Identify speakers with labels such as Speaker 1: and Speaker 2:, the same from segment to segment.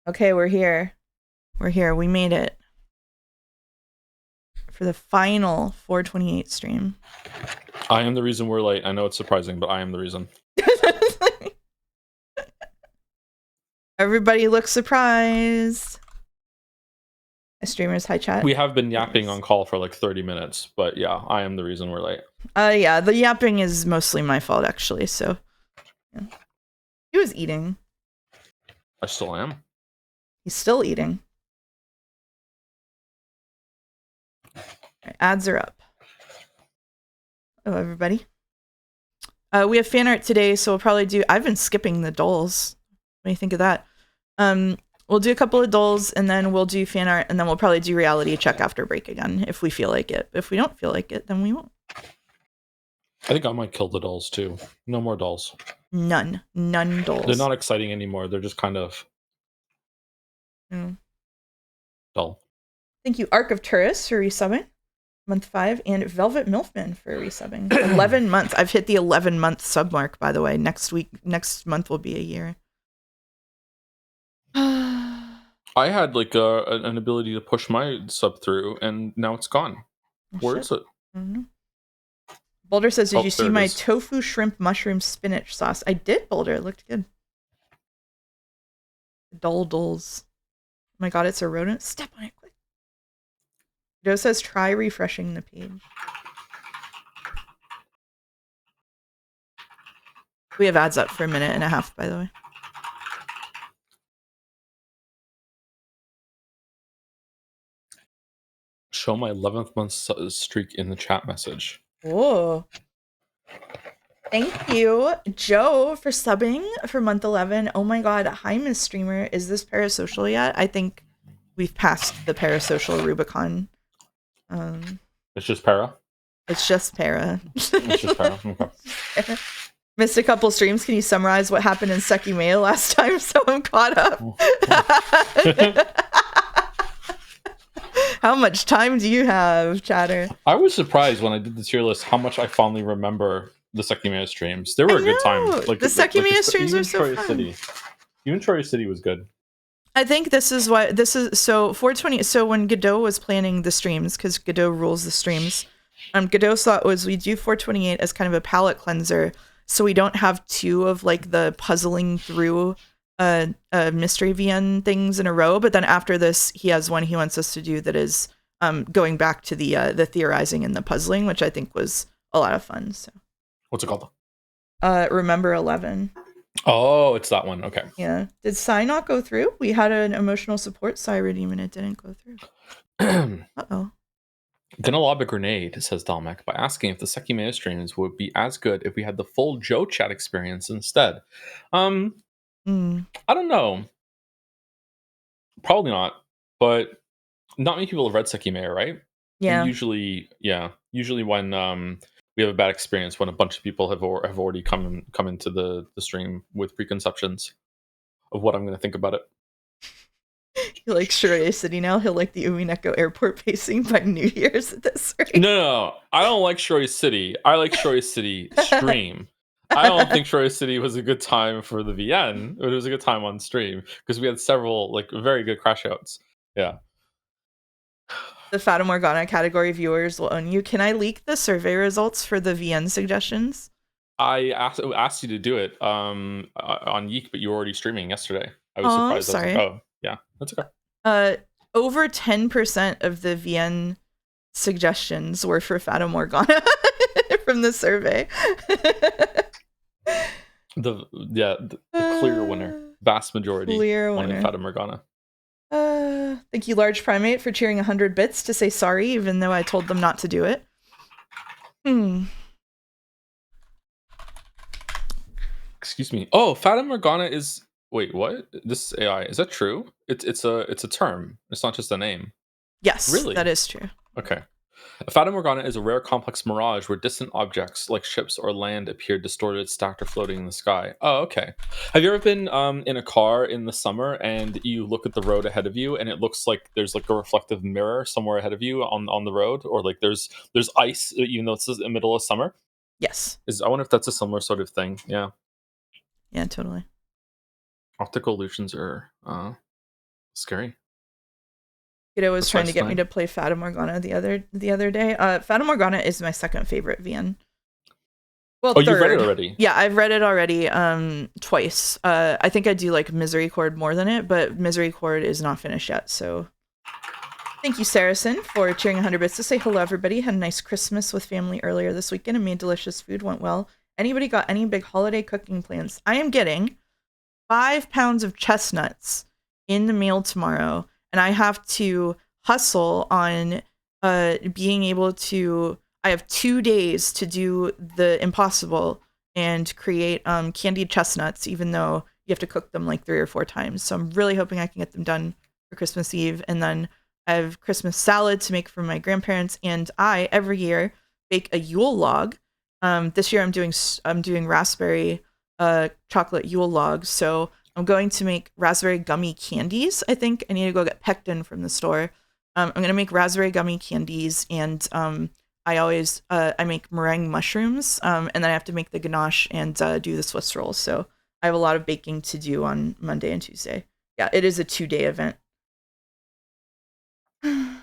Speaker 1: Okay, we're here. We're here. We made it for the final 428 stream.
Speaker 2: I am the reason we're late. I know it's surprising, but I am the reason.
Speaker 1: Everybody looks surprised. Streamers, hi chat.
Speaker 2: We have been yapping on call for like 30 minutes, but yeah, I am the reason we're late.
Speaker 1: Yeah, the yapping is mostly my fault actually, so yeah. He was eating.
Speaker 2: I still am.
Speaker 1: He's still eating. Right, ads are up. Hello everybody. We have fan art today, so we'll probably do I've been skipping the dolls. What do you think of that? We'll do a couple of dolls and then we'll do fan art and then we'll probably do reality check after break again if we feel like it. If we don't feel like it, then we won't.
Speaker 2: I think I might kill the dolls too. No more dolls.
Speaker 1: None dolls.
Speaker 2: They're not exciting anymore. They're just kind of dull.
Speaker 1: Thank you, Arc of Tourists, for resubbing. Month 5, and Velvet Milfman for resubbing. 11 months. I've hit the 11-month sub mark, by the way. Next month will be a year.
Speaker 2: I had like an ability to push my sub through, and now it's gone. Where is it?
Speaker 1: I don't know. Boulder says, did you see my tofu, shrimp, mushroom, spinach sauce? I did, Boulder. It looked good. Dolls. Oh my god, it's a rodent. Step on it quick. Joe says, try refreshing the page. We have ads up for a minute and a half, by the way.
Speaker 2: Show my 11th month streak in the chat message.
Speaker 1: Oh. Thank you, Joe, for subbing for month 11. Oh my god. Hi, Miss Streamer. Is this parasocial yet? I think we've passed the parasocial Rubicon.
Speaker 2: It's just para?
Speaker 1: It's just para.
Speaker 2: It's just para. Okay.
Speaker 1: Missed a couple streams. Can you summarize what happened in Sekimea last time so I'm caught up? How much time do you have, chatter?
Speaker 2: I was surprised when I did the tier list how much I fondly remember the Sekimea streams. They were a good time.
Speaker 1: Like the Sekimea streams were so fun.
Speaker 2: City. Even Troya City was good.
Speaker 1: I think this is why so 420. So when Godot was planning the streams, because Godot rules the streams, Godot's thought was we do 428 as kind of a palate cleanser, so we don't have two of like the puzzling through mystery VN things in a row. But then after this, he has one he wants us to do that is going back to the theorizing and the puzzling, which I think was a lot of fun. So
Speaker 2: what's it called?
Speaker 1: Remember 11.
Speaker 2: Oh, it's that one. Okay.
Speaker 1: Yeah. Did Psy not go through? We had an emotional support Psy redeem and it didn't go through. Uh-oh.
Speaker 2: Gonna lob a grenade, says Dalmek, by asking if the Sekimea streams would be as good if we had the full Joe chat experience instead. I don't know. Probably not. But not many people have read Sekimea, right?
Speaker 1: Yeah.
Speaker 2: And usually when we have a bad experience, when a bunch of people have already come into the stream with preconceptions of what I'm going to think about it.
Speaker 1: He likes Shibuya City now. He'll like the Umineko airport pacing by New Year's at this rate.
Speaker 2: No. I don't like Shibuya City. I like Shibuya City stream. I don't think Shibuya City was a good time for the VN, but it was a good time on stream because we had several like very good crash outs. Yeah.
Speaker 1: The Fata Morgana category viewers will own you. Can I leak the survey results for the VN suggestions?
Speaker 2: I asked you to do it on Yeek, but you were already streaming yesterday. I was surprised.
Speaker 1: Sorry.
Speaker 2: I was like, oh, yeah, that's okay.
Speaker 1: Over 10% of the VN suggestions were for Fata Morgana from the survey.
Speaker 2: The clear winner, vast majority,
Speaker 1: clear winner.
Speaker 2: Fata Morgana.
Speaker 1: Thank you, Large Primate, for cheering 100 bits to say sorry, even though I told them not to do it.
Speaker 2: Excuse me. Oh, Fata Morgana is. Wait, what? This is AI. Is that true? It's a term. It's not just a name.
Speaker 1: Yes,
Speaker 2: really,
Speaker 1: that is true.
Speaker 2: Okay. A Fata Morgana is a rare complex mirage where distant objects like ships or land appear distorted, stacked, or floating in the sky. Oh, okay. Have you ever been in a car in the summer and you look at the road ahead of you and it looks like there's like a reflective mirror somewhere ahead of you on the road, or like there's ice even though it's in the middle of summer?
Speaker 1: Yes.
Speaker 2: I wonder if that's a similar sort of thing. Yeah.
Speaker 1: Yeah, totally.
Speaker 2: Optical illusions are Scary.
Speaker 1: Kiddo was
Speaker 2: That's
Speaker 1: trying to
Speaker 2: nice
Speaker 1: get me
Speaker 2: tonight.
Speaker 1: to play Fata Morgana the other day. Fata Morgana is my second favorite VN. Well,
Speaker 2: Oh, you've read it
Speaker 1: third.
Speaker 2: already.
Speaker 1: Yeah, I've read it already twice. I think I do like Misery Chord more than it, but Misery Chord is not finished yet. So thank you, Saracen, for cheering 100 bits to say hello, everybody. Had a nice Christmas with family earlier this weekend and made delicious food. Went well. Anybody got any big holiday cooking plans? I am getting 5 pounds of chestnuts in the mail tomorrow, and I have to hustle on being able to. I have 2 days to do the impossible and create candied chestnuts, even though you have to cook them like 3 or 4 times. So I'm really hoping I can get them done for Christmas Eve, and then I have Christmas salad to make for my grandparents, and I every year bake a Yule log. This year I'm doing raspberry chocolate Yule log. So I'm going to make raspberry gummy candies. I think I need to go get pectin from the store. I'm going to make raspberry gummy candies, and I make meringue mushrooms, and then I have to make the ganache and do the Swiss rolls. So I have a lot of baking to do on Monday and Tuesday. Yeah, it is a 2-day event.
Speaker 2: I'm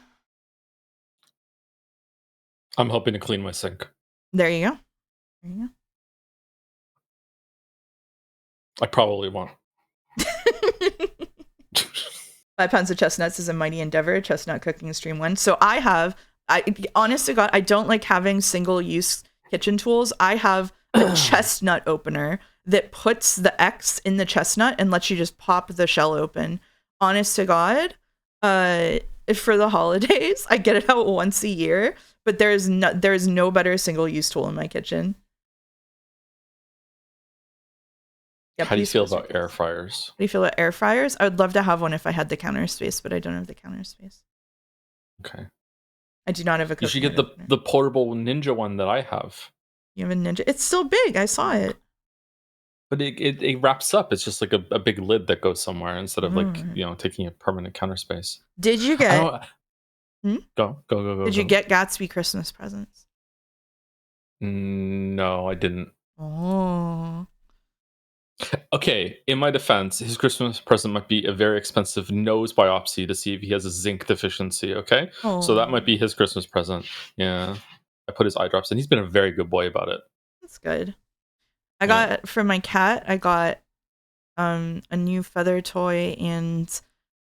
Speaker 2: hoping to clean my sink.
Speaker 1: There you go. There you
Speaker 2: I probably won't.
Speaker 1: go. 5 pounds of chestnuts is a mighty endeavor. Chestnut cooking stream 1. So honest to God, I don't like having single-use kitchen tools. I have a chestnut opener that puts the X in the chestnut and lets you just pop the shell open. Honest to God, for the holidays, I get it out once a year, but there is no better single-use tool in my kitchen. Yeah,
Speaker 2: How do you feel about air fryers?
Speaker 1: How do you feel about air fryers? I would love to have one if I had the counter space, but I don't have the counter space.
Speaker 2: Okay.
Speaker 1: I do not have a
Speaker 2: You should get the portable Ninja one that I have.
Speaker 1: You have a Ninja? It's still big. I saw it.
Speaker 2: But it wraps up. It's just like a big lid that goes somewhere instead of like, taking a permanent counter space.
Speaker 1: Did you get...
Speaker 2: Go.
Speaker 1: Did you get Gatsby Christmas presents?
Speaker 2: No, I didn't.
Speaker 1: Oh.
Speaker 2: Okay, in my defense, his Christmas present might be a very expensive nose biopsy to see if he has a zinc deficiency, okay?
Speaker 1: Oh.
Speaker 2: So that might be his Christmas present. Yeah. I put his eye drops in. He's been a very good boy about it.
Speaker 1: That's good. I got, for my cat, I got a new feather toy and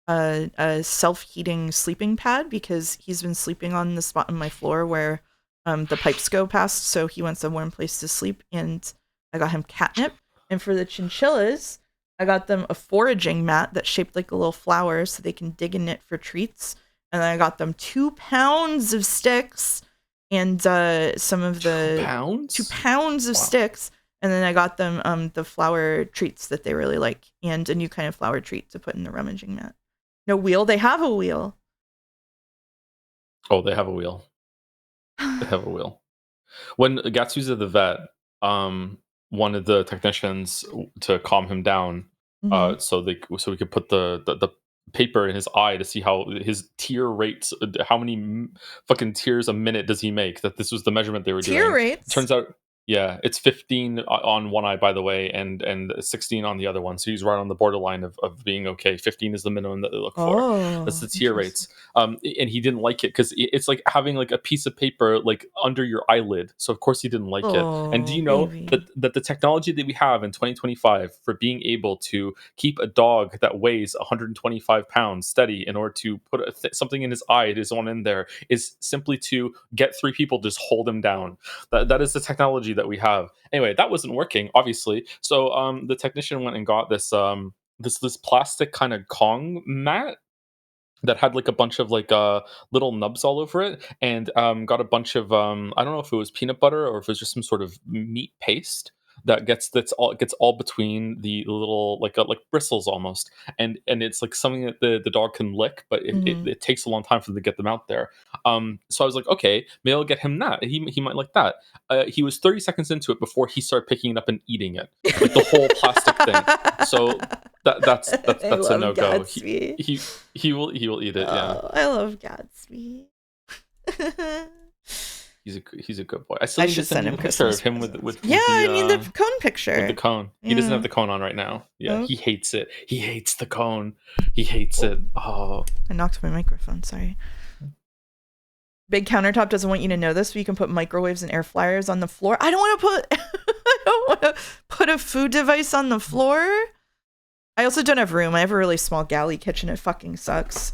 Speaker 1: a self-heating sleeping pad because he's been sleeping on the spot on my floor where the pipes go past, so he wants a warm place to sleep, and I got him catnip. And for the chinchillas, I got them a foraging mat that's shaped like a little flower so they can dig in it for treats. And then I got them 2 pounds of sticks and some of the
Speaker 2: 2 pounds?
Speaker 1: 2 pounds of sticks. And then I got them the flower treats that they really like, and a new kind of flower treat to put in the rummaging mat. No wheel? They have a wheel.
Speaker 2: Oh, they have a wheel. They have a wheel. When Gatsu's at the vet, one of the technicians to calm him down, so we could put the paper in his eye to see how his tear rates, how many fucking tears a minute does he make. That this was the measurement they were doing.
Speaker 1: Tear rates?
Speaker 2: Turns out, yeah, it's 15 on one eye, by the way, and 16 on the other one. So he's right on the borderline of being okay. 15 is the minimum that they look for. That's the tear rates. And he didn't like it because it's like having like a piece of paper like under your eyelid. So of course he didn't like it. And do you know that the technology that we have in 2025 for being able to keep a dog that weighs 125 pounds steady in order to put something in his eye, his one in there, is simply to get 3 people to just hold him down. That is the technology that we have. Anyway, that wasn't working, obviously. So the technician went and got this this plastic kind of Kong mat that had like a bunch of like little nubs all over it, and got a bunch of I don't know if it was peanut butter or if it was just some sort of meat paste that gets all between the little like bristles almost, and it's like something that the dog can lick, but it takes a long time for them to get them out there. So I was like, okay, maybe I'll get him that. He might like that. He was 30 seconds into it before he started picking it up and eating it, like the whole plastic thing. So that's a no-go. He will eat it.
Speaker 1: Oh,
Speaker 2: yeah,
Speaker 1: I love Gatsby.
Speaker 2: he's a good boy. I still
Speaker 1: I
Speaker 2: need to
Speaker 1: should
Speaker 2: send
Speaker 1: send
Speaker 2: you
Speaker 1: him
Speaker 2: the picture of
Speaker 1: Christmas
Speaker 2: him
Speaker 1: presents. Yeah, I mean the cone picture.
Speaker 2: with the cone. He doesn't have the cone on right now. Yeah, he hates it. He hates the cone. He hates it. Oh,
Speaker 1: I knocked my microphone. Sorry. Big Countertop doesn't want you to know this, but you can put microwaves and air fryers on the floor. I don't want to put I don't want to put a food device on the floor. I also don't have room. I have a really small galley kitchen. It fucking sucks.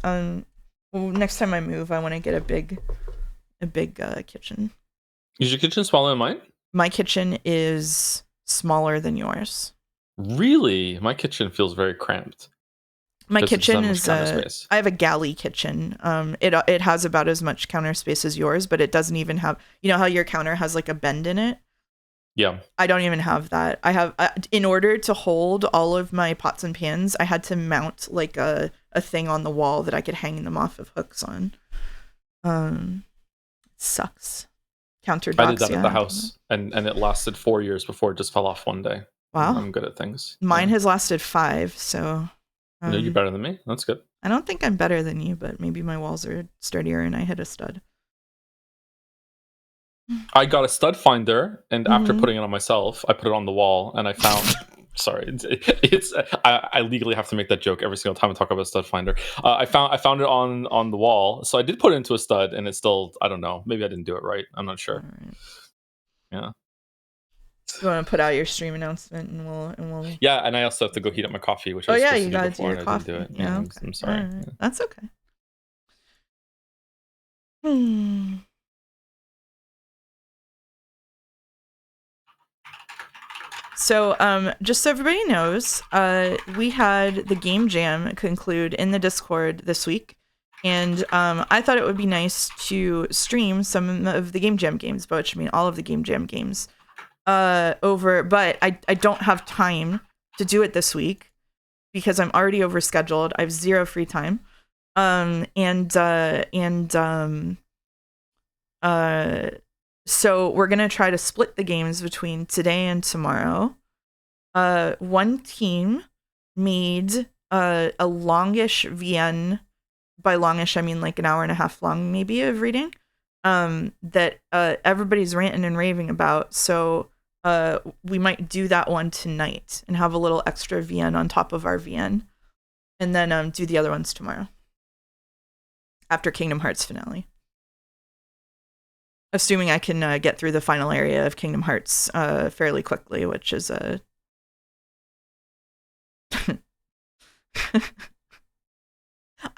Speaker 1: Next time I move, I want to get a big kitchen.
Speaker 2: Is your kitchen smaller than mine?
Speaker 1: My kitchen is smaller than yours.
Speaker 2: Really? My kitchen feels very cramped.
Speaker 1: My kitchen is I have a galley kitchen. It has about as much counter space as yours, but it doesn't even have, you know how your counter has like a bend in it?
Speaker 2: Yeah.
Speaker 1: I don't even have that. I have in order to hold all of my pots and pans, I had to mount like a thing on the wall that I could hang them off of hooks on. It sucks. Countertops.
Speaker 2: I did that at the house, and it lasted 4 years before it just fell off one day.
Speaker 1: Wow.
Speaker 2: I'm good at things.
Speaker 1: Mine has lasted 5, so
Speaker 2: no, you're better than me. That's good.
Speaker 1: I don't think I'm better than you, but maybe my walls are sturdier and I hit a stud.
Speaker 2: I got a stud finder, and after putting it on myself, I put it on the wall, and I found. Sorry, I legally have to make that joke every single time I talk about a stud finder. I found it on the wall, so I did put it into a stud, and it's still, I don't know, maybe I didn't do it right. I'm not sure. Right. Yeah.
Speaker 1: You want to put out your stream announcement, and we'll.
Speaker 2: Yeah, and I also have to go heat up my coffee, which I was supposed to do before, and I didn't do it.
Speaker 1: Yeah, okay.
Speaker 2: I'm sorry.
Speaker 1: Right. Yeah. That's okay. So, just so everybody knows, we had the game jam conclude in the Discord this week, and I thought it would be nice to stream some of the game jam games, which I mean all of the game jam games, but I don't have time to do it this week because I'm already overscheduled. I have 0 free time, so we're gonna try to split the games between today and tomorrow. One team made a longish VN. By longish, I mean like an hour and a half long, maybe, of reading. That everybody's ranting and raving about. So we might do that one tonight and have a little extra VN on top of our VN, and then do the other ones tomorrow after Kingdom Hearts finale. Assuming I can get through the final area of Kingdom Hearts fairly quickly, which is a...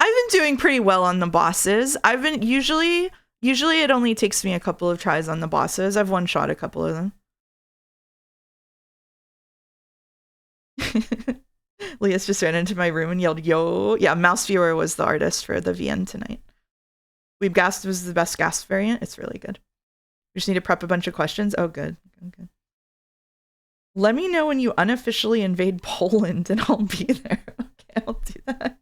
Speaker 1: I've been doing pretty well on the bosses. I've been usually it only takes me a couple of tries on the bosses. I've one-shot a couple of them. Leah's just ran into my room and yelled, "Yo!" Yeah, Mouse Viewer was the artist for the VN tonight. Weebgast was the best gas variant. It's really good. We just need to prep a bunch of questions. Oh, good. Okay. Let me know when you unofficially invade Poland and I'll be there. Okay, I'll do that.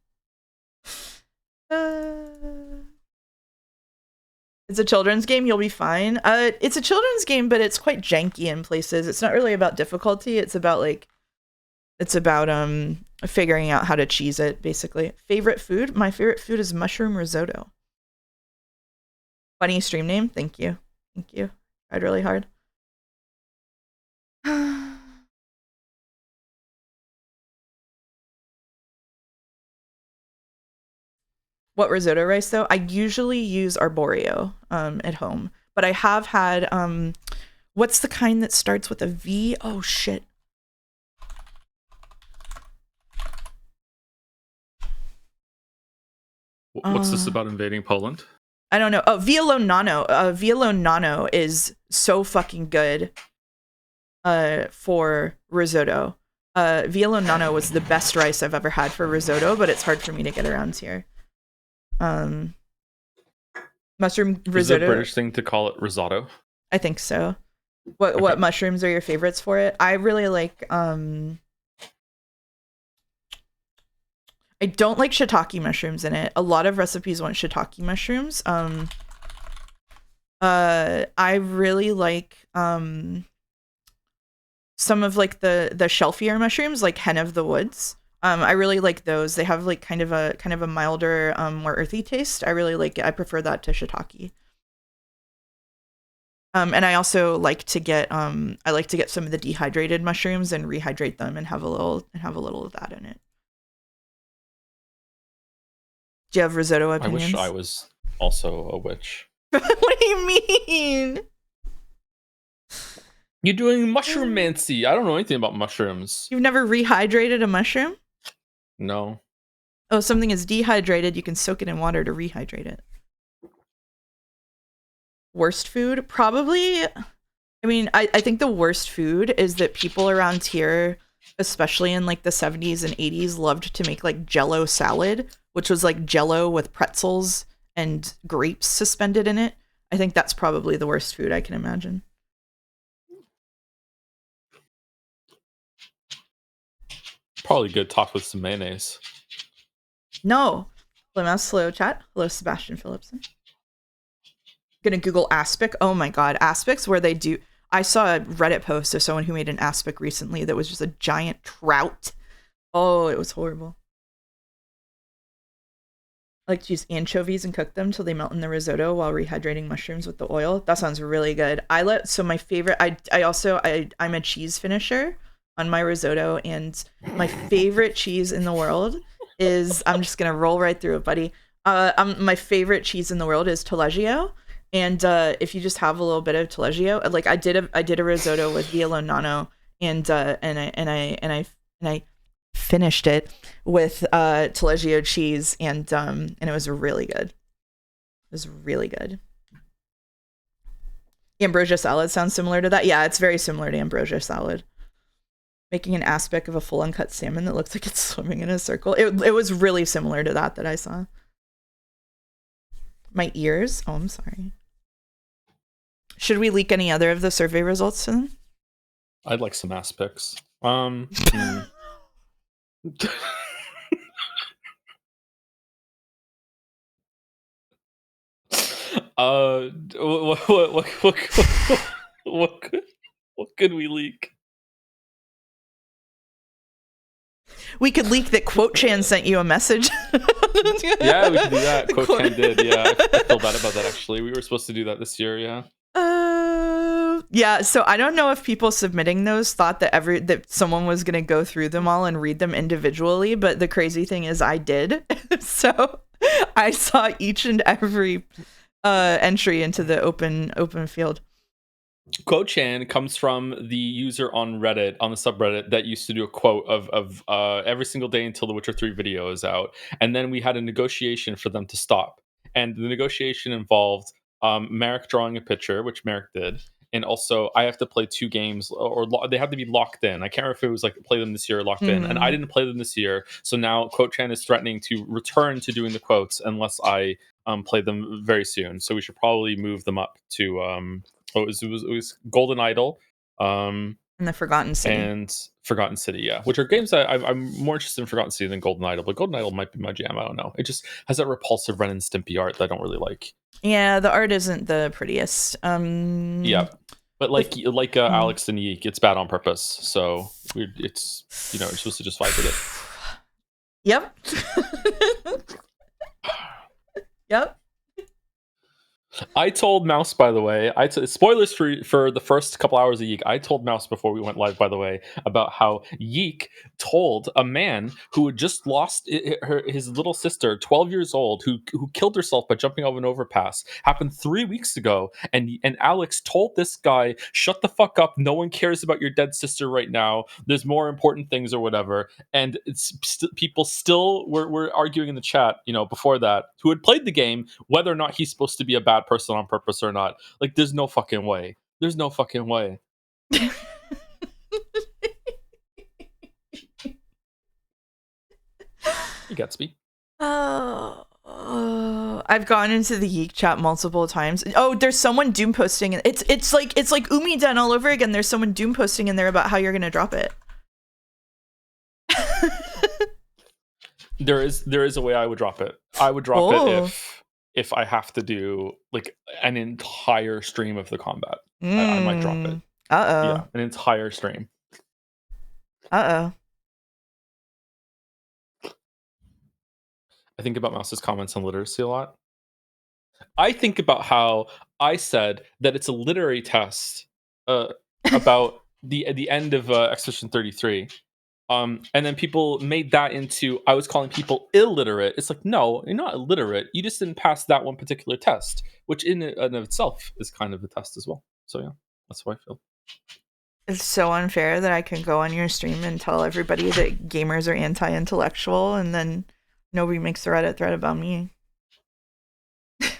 Speaker 1: It's a children's game. You'll be fine. It's a children's game, but it's quite janky in places. It's not really about difficulty. It's about figuring out how to cheese it, basically. Favorite food? My favorite food is mushroom risotto. Funny stream name. Thank you. Thank you. Tried really hard. What risotto rice, though? I usually use arborio at home. But I have had... what's the kind that starts with a V? Oh, shit.
Speaker 2: What's this about invading Poland?
Speaker 1: I don't know. Oh, Violo Nano. Violo Nano is so fucking good for risotto. Violo Nano was the best rice I've ever had for risotto, but it's hard for me to get around here. Mushroom risotto.
Speaker 2: Is it a British thing to call it risotto?
Speaker 1: I think so. What mushrooms are your favorites for it? I really like I don't like shiitake mushrooms in it. A lot of recipes want shiitake mushrooms. I really like some of like the shelfier mushrooms, like hen of the woods. I really like those. They have like kind of a milder, more earthy taste. I really like it. I prefer that to shiitake. And I also like to get some of the dehydrated mushrooms and rehydrate them and have a little of that in it. Do you have risotto
Speaker 2: I wish I
Speaker 1: opinions?
Speaker 2: was also a witch.
Speaker 1: What do you mean?
Speaker 2: You're doing mushroom-mancy. I don't know anything about mushrooms.
Speaker 1: You've never rehydrated a mushroom?
Speaker 2: No.
Speaker 1: Oh, something is dehydrated, you can soak it in water to rehydrate it. Worst food? Probably. I mean, I think the worst food is that people around here, especially in like the 70s and 80s, loved to make like Jello salad, which was like Jello with pretzels and grapes suspended in it. I think that's probably the worst food I can imagine.
Speaker 2: Probably good topped with some mayonnaise.
Speaker 1: No. Hello, Mouse. Hello, chat. Hello, Sebastian Phillipson. Gonna Google aspic. Oh my god, aspics where they do. I saw a Reddit post of someone who made an aspic recently that was just a giant trout. Oh, it was horrible. I like to use anchovies and cook them till they melt in the risotto while rehydrating mushrooms with the oil. That sounds really good. My favorite. I'm a cheese finisher on my risotto, and my favorite cheese in the world is. I'm just gonna roll right through it, buddy. My favorite cheese in the world is Taleggio, and if you just have a little bit of Taleggio, like I did a risotto with Via Nano, and I finished it with Taleggio cheese, and it was really good. It was really good. Ambrosia salad sounds similar to that. Yeah, it's very similar to ambrosia salad. Making an aspic of a full uncut salmon that looks like it's swimming in a circle. It was really similar to that I saw. My ears? Oh, I'm sorry. Should we leak any other of the survey results to them?
Speaker 2: I'd like some aspics. What could we leak?
Speaker 1: We could leak that QuoteChan sent you a message.
Speaker 2: Yeah, we could do that. QuoteChan did. Yeah, I feel bad about that. Actually, we were supposed to do that this year. Yeah.
Speaker 1: Yeah. So I don't know if people submitting those thought that someone was gonna go through them all and read them individually, but the crazy thing is I did. So I saw each and every entry into the open field.
Speaker 2: QuoteChan comes from the user on Reddit, on the subreddit, that used to do a quote of every single day until the Witcher 3 video is out. And then we had a negotiation for them to stop. And the negotiation involved Merrick drawing a picture, which Merrick did. And also, I have to play 2 games, or they have to be locked in. I can't remember if it was like play them this year or locked in. And I didn't play them this year. So now QuoteChan is threatening to return to doing the quotes unless I play them very soon. So we should probably move them up to it was Golden Idol,
Speaker 1: In the Forgotten City.
Speaker 2: and Forgotten City, yeah, which are games that I'm more interested in Forgotten City than Golden Idol, but Golden Idol might be my jam. I don't know. It just has that repulsive Ren and Stimpy art that I don't really like.
Speaker 1: Yeah, the art isn't the prettiest.
Speaker 2: Yeah, but like Alex and Yeek, it's bad on purpose. So it's you're supposed to just fight with it.
Speaker 1: Yep. Yep.
Speaker 2: I told Mouse, by the way, spoilers for the first couple hours of Yeek. I told Mouse before we went live, by the way, about how Yeek told a man who had just lost his little sister, 12 years old, who killed herself by jumping over an overpass. Happened 3 weeks ago, and Alex told this guy, "Shut the fuck up! No one cares about your dead sister right now. There's more important things or whatever." And people still were arguing in the chat, before that, who had played the game, whether or not he's supposed to be a bad person on purpose or not. Like, there's no fucking way. There's no fucking way. You Gatsby.
Speaker 1: I've gone into the Yeek chat multiple times. Oh, there's someone doom posting. It's like Umiden all over again. There's someone doom posting in there about how you're gonna drop it.
Speaker 2: There is a way I would drop it. I would drop it if I have to do like an entire stream of the combat. I might drop it. Yeah, an entire stream. I think about Mouse's comments on literacy a lot. I think about how I said that it's a literary test about the end of Expedition 33. And then people made that into I was calling people illiterate. It's like, no, you're not illiterate. You just didn't pass that one particular test, which in and of itself is kind of a test as well. So yeah, that's how I feel.
Speaker 1: It's so unfair that I can go on your stream and tell everybody that gamers are anti-intellectual, and then nobody makes a Reddit thread about me.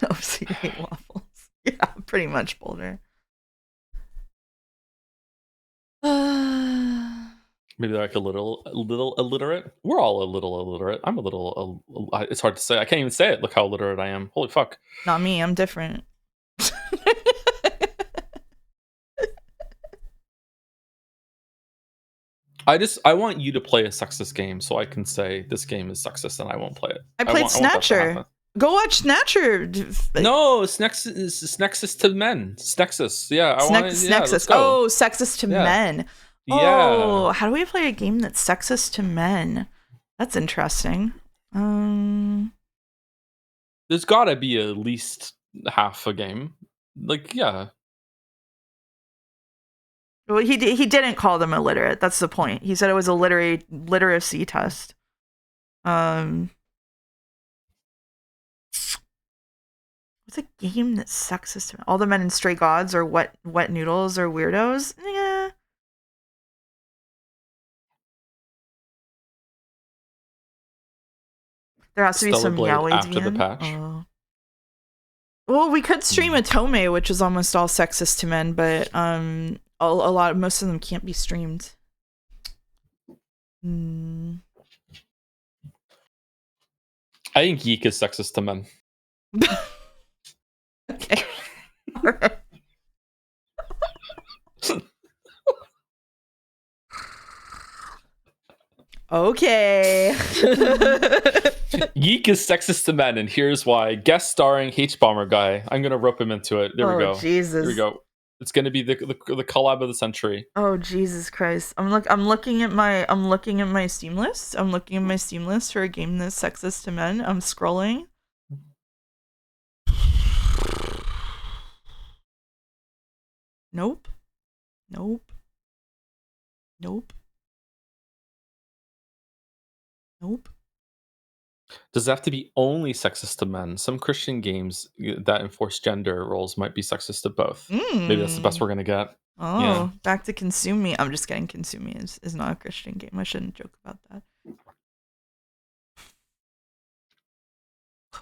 Speaker 1: OC hate waffles. Yeah, pretty much, Boulder.
Speaker 2: Maybe like a little illiterate. We're all a little illiterate. I'm a little. It's hard to say. I can't even say it. Look how illiterate I am. Holy fuck.
Speaker 1: Not me. I'm different.
Speaker 2: I want you to play a sexist game so I can say this game is sexist and I won't play it.
Speaker 1: I played Snatcher. Go watch Snatcher.
Speaker 2: No, it's Nexus to men. Nexus. Yeah.
Speaker 1: Nexus. Oh, sexist to men.
Speaker 2: Yeah.
Speaker 1: Oh, how do we play a game that's sexist to men? That's interesting.
Speaker 2: There's gotta be at least half a game. Like, yeah.
Speaker 1: Well, he didn't call them illiterate. That's the point. He said it was a literacy test. What's a game that's sexist to men? All the Men in Stray Gods or wet noodles or weirdos? Yeah. There has to be some yaoi
Speaker 2: after the patch.
Speaker 1: Well, we could stream Atome, which is almost all sexist to men, but most of them can't be streamed.
Speaker 2: I think Geek is sexist to men.
Speaker 1: Okay. All right. Okay.
Speaker 2: Yeek is sexist to men, and here's why. Guest starring H-Bomber guy. I'm gonna rope him into it. There we go.
Speaker 1: Jesus.
Speaker 2: Here we go. It's gonna be the collab of the century.
Speaker 1: Oh Jesus Christ! I'm looking at my Steam list. I'm looking at my Steam list for a game that's sexist to men. I'm scrolling. Nope. Nope. Nope. Nope.
Speaker 2: Does it have to be only sexist to men? Some Christian games that enforce gender roles might be sexist to both. Maybe that's the best we're gonna get.
Speaker 1: Oh, yeah. Back to Consume Me. I'm just kidding. Consume Me is not a Christian game. I shouldn't joke about that.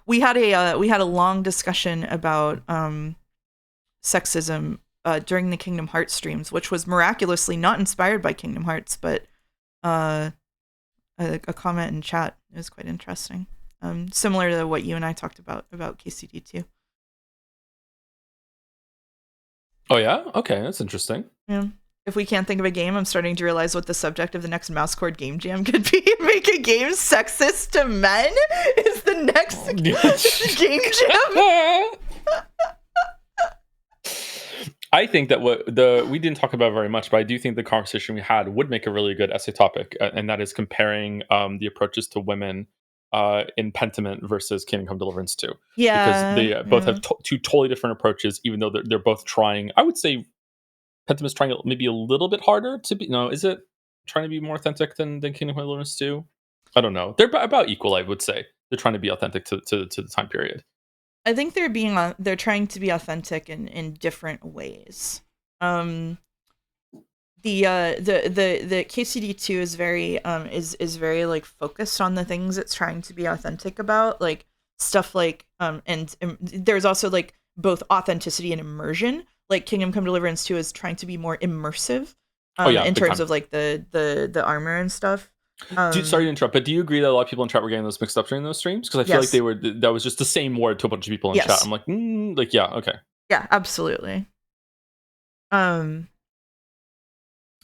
Speaker 1: We had a long discussion about sexism during the Kingdom Hearts streams, which was miraculously not inspired by Kingdom Hearts, but a comment in chat. It was quite interesting. Similar to what you and I talked about KCD2.
Speaker 2: Oh yeah? Okay, that's interesting.
Speaker 1: Yeah. If we can't think of a game, I'm starting to realize what the subject of the next Mouse Chord Game Jam could be. Make a game sexist to men is the next Game Jam.
Speaker 2: I think that we didn't talk about very much, but I do think the conversation we had would make a really good essay topic, and that is comparing the approaches to women in Pentiment versus Kingdom Come Deliverance 2.
Speaker 1: Yeah,
Speaker 2: because they both have two totally different approaches, even though they're both trying. I would say Pentiment's trying maybe a little bit harder to be. No, is it trying to be more authentic than Kingdom Come Deliverance 2? I don't know. They're about equal, I would say. They're trying to be authentic to the time period.
Speaker 1: I think they're trying to be authentic in different ways. The KCD2 is very is very like focused on the things it's trying to be authentic about, like stuff like and there's also like both authenticity and immersion. Like Kingdom Come Deliverance 2 is trying to be more immersive in terms of like the armor and stuff.
Speaker 2: Sorry to interrupt, but do you agree that a lot of people in chat were getting those mixed up during those streams? Because I feel like that was just the same word to a bunch of people in chat. I'm like, yeah, okay.
Speaker 1: Yeah, absolutely.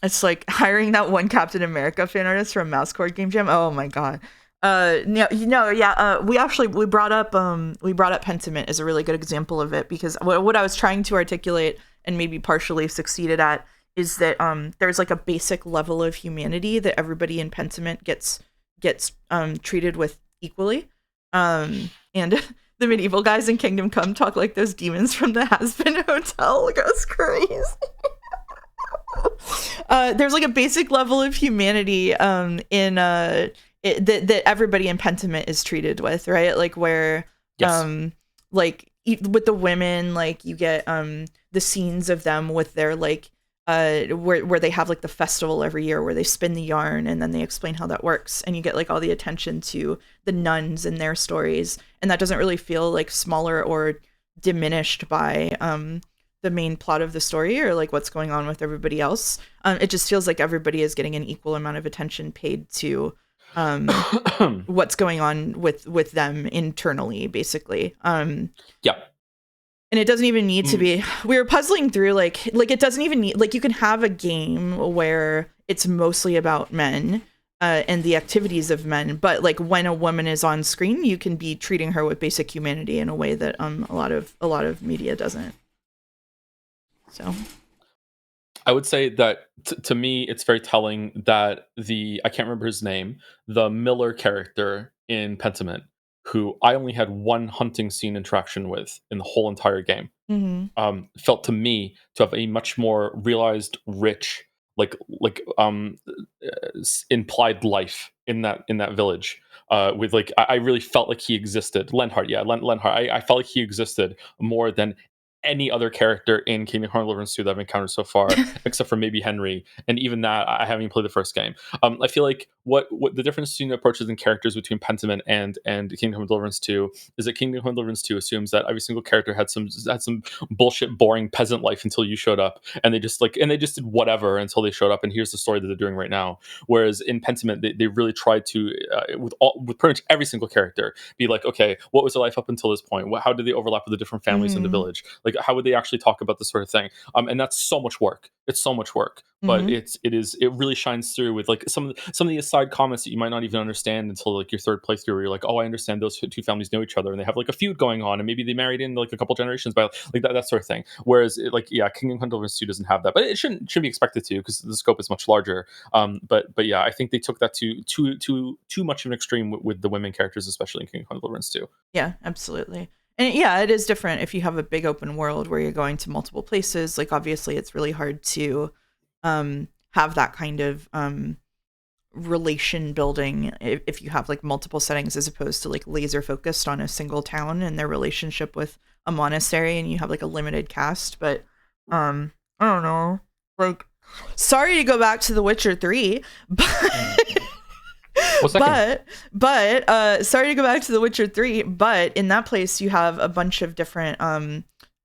Speaker 1: It's like hiring that one Captain America fan artist from Mouse Chord Game Jam. Oh my god. We brought up Pentiment as a really good example of it, because what I was trying to articulate and maybe partially succeeded at is that there's like a basic level of humanity that everybody in Pentiment gets treated with equally. and the medieval guys in Kingdom Come talk like those demons from the Has-Been Hotel. Like, that's crazy. There's like a basic level of humanity that everybody in Pentiment is treated with, right? Like where
Speaker 2: Yes.
Speaker 1: like with the women, like you get the scenes of them with their like where they have like the festival every year where they spin the yarn and then they explain how that works, and you get like all the attention to the nuns and their stories, and that doesn't really feel like smaller or diminished by the main plot of the story or like what's going on with everybody else. It just feels like everybody is getting an equal amount of attention paid to what's going on with them internally, basically.
Speaker 2: Yeah.
Speaker 1: And it doesn't even need to be. We were puzzling through like it doesn't even need, like, you can have a game where it's mostly about men and the activities of men, but like when a woman is on screen, you can be treating her with basic humanity in a way that a lot of media doesn't. So
Speaker 2: I would say that to me, it's very telling that I can't remember his name, the Miller character in Pentiment, who I only had one hunting scene interaction with in the whole entire game, felt to me to have a much more realized, rich, implied life in that village. With like, I really felt like he existed. Lenhart, yeah, Lenhart. I felt like he existed more than any other character in Kingdom Hearts Deliverance 2 that I've encountered so far, except for maybe Henry, and even that I haven't even played the first game. I feel like what the difference between approaches and characters between Pentiment and Kingdom Hearts Deliverance 2 is that Kingdom Hearts Deliverance 2 assumes that every single character had some bullshit, boring peasant life until you showed up, and they just did whatever until they showed up, and here's the story that they're doing right now. Whereas in Pentiment, they really tried to with pretty much every single character be like, okay, what was their life up until this point? How did they overlap with the different families in the village? Like, how would they actually talk about this sort of thing? And that's so much work. It's so much work, but it really shines through with like some of the aside comments that you might not even understand until like your third playthrough, where you're like, oh, I understand those two families know each other and they have like a feud going on, and maybe they married in like a couple generations, but like that sort of thing. Whereas Kingdom Hearts Deliverance 2 doesn't have that, but it shouldn't be expected to, because the scope is much larger. But yeah, I think they took that to too much of an extreme with the women characters, especially in Kingdom Hearts Deliverance 2.
Speaker 1: Yeah, absolutely. And yeah, it is different if you have a big open world where you're going to multiple places. Like, obviously, it's really hard to have that kind of relation building if you have like multiple settings, as opposed to like laser focused on a single town and their relationship with a monastery, and you have like a limited cast. But I don't know. Like, sorry to go back to The Witcher 3, but sorry to go back to The Witcher 3, but in that place you have a bunch of different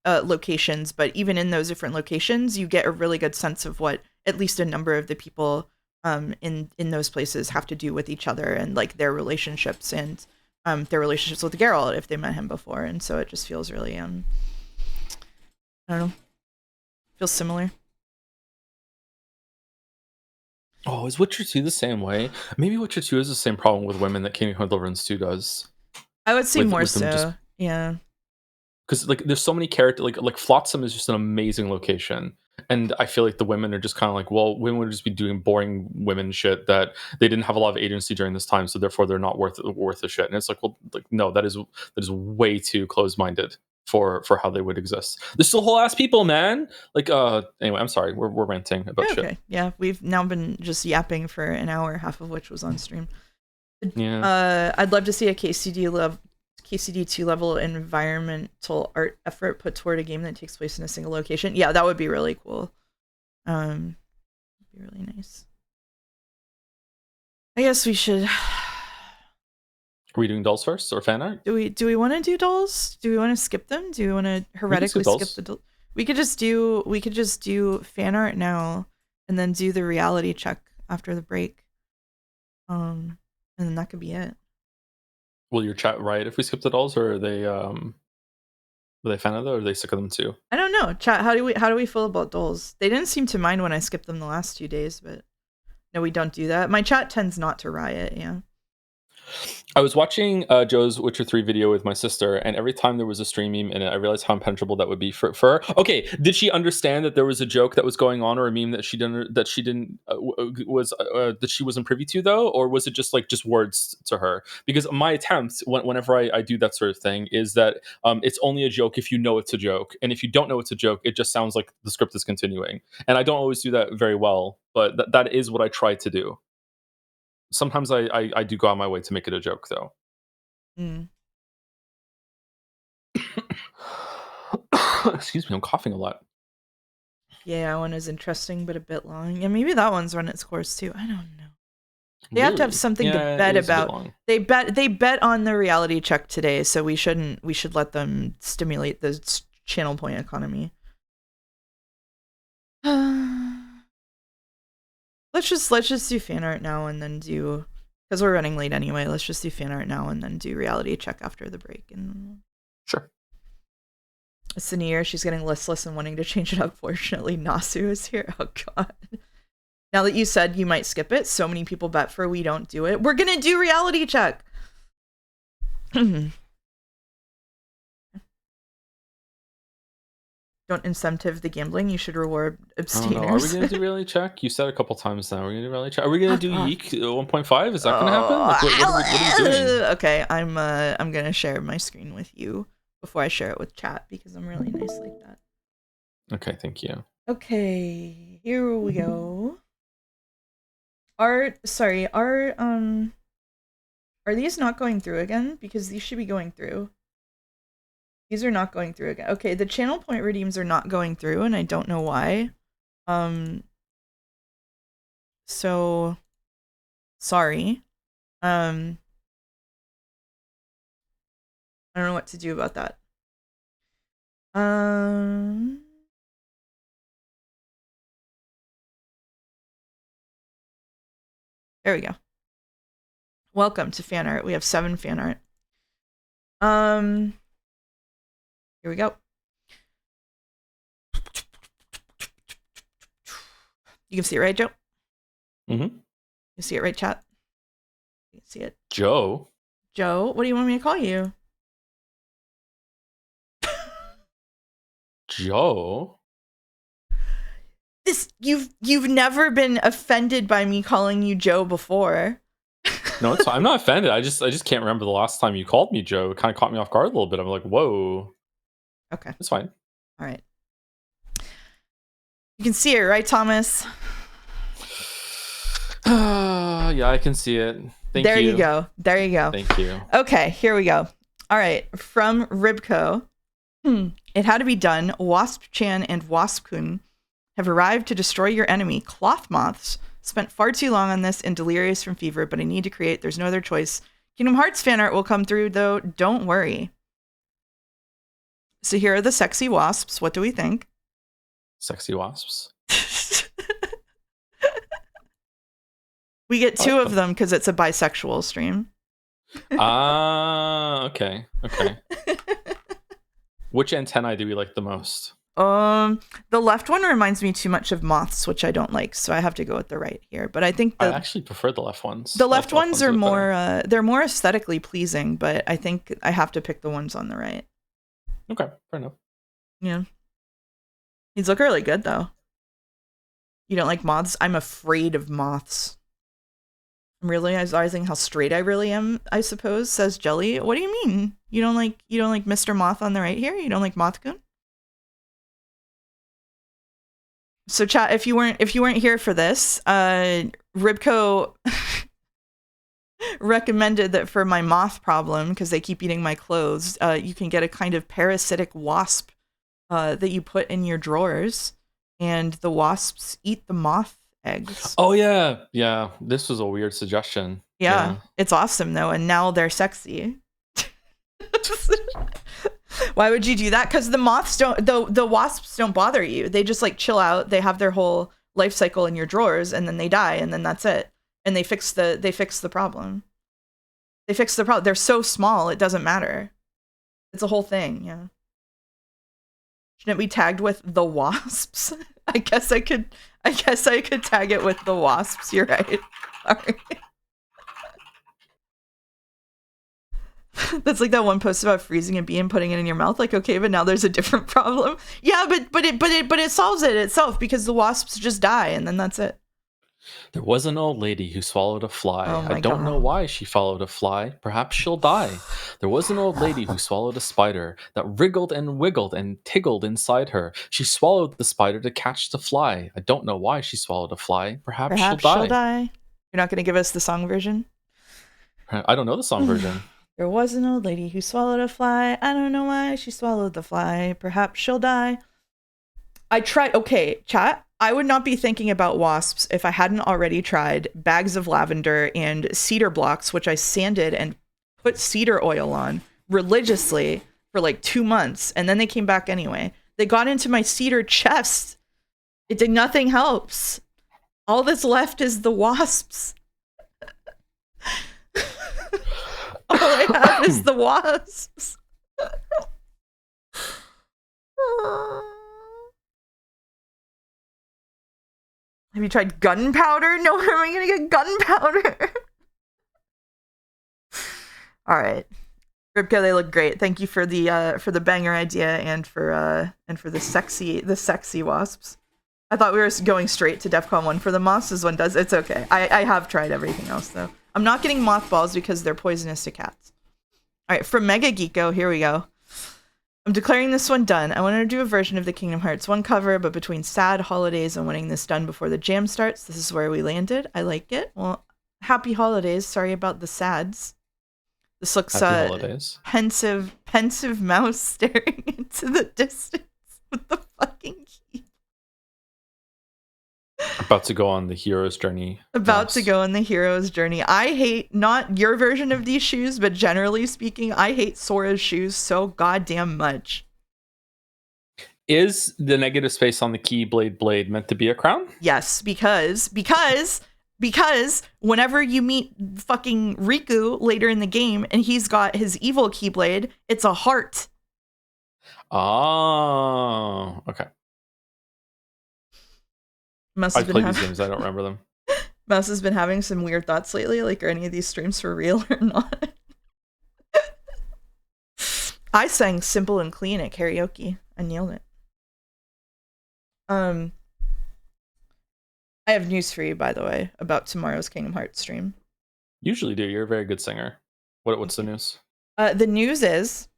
Speaker 1: locations, but even in those different locations you get a really good sense of what at least a number of the people in those places have to do with each other, and like their relationships, and their relationships with Geralt if they met him before. And so it just feels really I don't know, feels similar.
Speaker 2: Oh, is Witcher 2 the same way? Maybe Witcher 2 is the same problem with women that Kingdom Hearts Deliverance 2 does.
Speaker 1: I would say more so. Yeah.
Speaker 2: Because like there's so many characters, like Flotsam is just an amazing location, and I feel like the women are just kind of like, well, women would just be doing boring women shit that they didn't have a lot of agency during this time, so therefore they're not worth the shit. And it's like, well, like, no, that is way too close minded for how they would exist. They're still whole ass people, man. Like anyway, I'm sorry, we're ranting about shit. Okay,
Speaker 1: yeah, we've now been just yapping for an hour, half of which was on stream.
Speaker 2: Yeah.
Speaker 1: I'd love to see a KCD2 level environmental art effort put toward a game that takes place in a single location. Yeah, that would be really cool. Be really nice. I guess we should.
Speaker 2: Are we doing dolls first or fan art?
Speaker 1: Do we want to do dolls? Do we want to skip them? Do we want to heretically skip the dolls? We could just do fan art now, and then do the reality check after the break. And then that could be it.
Speaker 2: Will your chat riot if we skip the dolls, or are they fan of it, or are they sick of them too?
Speaker 1: I don't know. Chat, how do we feel about dolls? They didn't seem to mind when I skipped them the last 2 days, but no, we don't do that. My chat tends not to riot, yeah.
Speaker 2: I was watching Joe's Witcher 3 video with my sister, and every time there was a stream meme in it, I realized how impenetrable that would be for her. Okay, did she understand that there was a joke that was going on, or a meme that she didn't was that she wasn't privy to, though, or was it just words to her? Because my attempt, whenever I do that sort of thing, is that it's only a joke if you know it's a joke, and if you don't know it's a joke, it just sounds like the script is continuing. And I don't always do that very well, but that is what I try to do. Sometimes I do go out my way to make it a joke, though.
Speaker 1: Mm.
Speaker 2: Excuse me, I'm coughing a lot.
Speaker 1: Yeah, that one is interesting, but a bit long. Yeah, maybe that one's run its course too. I don't know. They have to have something to bet about. They bet on the reality check today, so we should let them stimulate the channel point economy. let's just do fan art now and then do, because we're running late anyway. Let's just do fan art now and then do reality check after the break. And
Speaker 2: sure.
Speaker 1: It's the new year. She's getting listless and wanting to change it up. Fortunately, Nasu is here. Oh god. Now that you said you might skip it, so many people bet for we don't do it. We're gonna do reality check. Don't incentive the gambling. You should reward abstainers.
Speaker 2: Are we gonna do reality check? You said a couple times now. We're gonna do reality check. Are we gonna do Yeek 1.5? Is that gonna happen? Like, what are we doing?
Speaker 1: Okay, I'm gonna share my screen with you before I share it with chat because I'm really nice like that.
Speaker 2: Okay, thank you.
Speaker 1: Okay, here we go. Are these not going through again? Because these should be going through. These are not going through again. Okay, the channel point redeems are not going through, and I don't know why. So sorry. I don't know what to do about that. There we go. Welcome to fan art. We have 7 fan art. Here we go. You can see it, right, Joe?
Speaker 2: Mm-hmm.
Speaker 1: You see it, right, chat? You can see it.
Speaker 2: Joe?
Speaker 1: Joe? What do you want me to call you?
Speaker 2: Joe?
Speaker 1: You've never been offended by me calling you Joe before.
Speaker 2: No, it's fine. I'm not offended. I just can't remember the last time you called me Joe. It kind of caught me off guard a little bit. I'm like, whoa.
Speaker 1: Okay.
Speaker 2: It's fine.
Speaker 1: All right. You can see it, right, Thomas?
Speaker 2: Yeah, I can see it. Thank you.
Speaker 1: There you go. There you go.
Speaker 2: Thank you.
Speaker 1: Okay, here we go. All right. From Ribco. It had to be done. Wasp-chan and Wasp-kun have arrived to destroy your enemy. Cloth moths. Spent far too long on this and delirious from fever, but I need to create. There's no other choice. Kingdom Hearts fan art will come through, though. Don't worry. So here are the sexy wasps. What do we think?
Speaker 2: Sexy wasps.
Speaker 1: We get 2 of them because it's a bisexual stream.
Speaker 2: Okay. Okay. Which antennae do we like the most?
Speaker 1: The left one reminds me too much of moths, which I don't like, so I have to go with the right here. But I think
Speaker 2: I actually prefer the left ones.
Speaker 1: The left ones are more they're more aesthetically pleasing, but I think I have to pick the ones on the right.
Speaker 2: Okay, fair enough.
Speaker 1: Yeah. These look really good though. You don't like moths? I'm afraid of moths. I'm realizing how straight I really am, I suppose, says Jelly. What do you mean? You don't like Mr. Moth on the right here? You don't like Moth-kun? So chat, if you weren't here for this, Ribco recommended that for my moth problem, because they keep eating my clothes, you can get a kind of parasitic wasp that you put in your drawers, and the wasps eat the moth eggs.
Speaker 2: Oh yeah. This was a weird suggestion.
Speaker 1: Yeah. It's awesome though, and now they're sexy. Why would you do that? Because the moths the wasps don't bother you. They just like chill out. They have their whole life cycle in your drawers, and then they die, and then that's it. And they fix the problem. They're so small, it doesn't matter. It's a whole thing, yeah. Shouldn't it be tagged with the wasps? I guess I could tag it with the wasps. You're right. All right. That's like that one post about freezing a bee and putting it in your mouth. Like, okay, but now there's a different problem. Yeah, but it solves it itself because the wasps just die and then that's it.
Speaker 2: There was an old lady who swallowed a fly.
Speaker 1: Oh
Speaker 2: I
Speaker 1: my
Speaker 2: don't know
Speaker 1: God.
Speaker 2: why she followed a fly. Perhaps she'll die. There was an old lady who swallowed a spider that wriggled and wiggled and tiggled inside her. She swallowed the spider to catch the fly. I don't know why she swallowed a fly. Perhaps she'll die.
Speaker 1: You're not going to give us the song version?
Speaker 2: I don't know the song version.
Speaker 1: There was an old lady who swallowed a fly. I don't know why she swallowed the fly. Perhaps she'll die. I tried. Okay, chat. I would not be thinking about wasps if I hadn't already tried bags of lavender and cedar blocks, which I sanded and put cedar oil on religiously for like 2 months. And then they came back anyway. They got into my cedar chest. It did nothing helps. All that's left is the wasps. All I have is the wasps. Have you tried gunpowder? No, where am I gonna get gunpowder? All right, Ribka, they look great. Thank you for the banger idea and for the sexy wasps. I thought we were going straight to DEFCON 1 for the moths. This one does. It's okay. I have tried everything else though. I'm not getting mothballs because they're poisonous to cats. All right, from Mega Geeko, here we go. I'm declaring this one done. I wanted to do a version of the Kingdom Hearts 1 cover, but between sad holidays and wanting this done before the jam starts, this is where we landed. I like it. Well, happy holidays. Sorry about the sads. This looks pensive mouse staring into the distance with the fucking key.
Speaker 2: About to go on the hero's journey.
Speaker 1: I hate not your version of these shoes, but generally speaking, I hate Sora's shoes so goddamn much.
Speaker 2: Is the negative space on the Keyblade blade meant to be a crown?
Speaker 1: Yes, because whenever you meet fucking Riku later in the game and he's got his evil Keyblade, it's a heart.
Speaker 2: Oh, okay. I played these games. I don't remember them.
Speaker 1: Mouse has been having some weird thoughts lately. Like, are any of these streams for real or not? I sang Simple and Clean at karaoke. I nailed it. I have news for you, by the way, about tomorrow's Kingdom Hearts stream.
Speaker 2: Usually do. You're a very good singer. What's the news?
Speaker 1: The news is...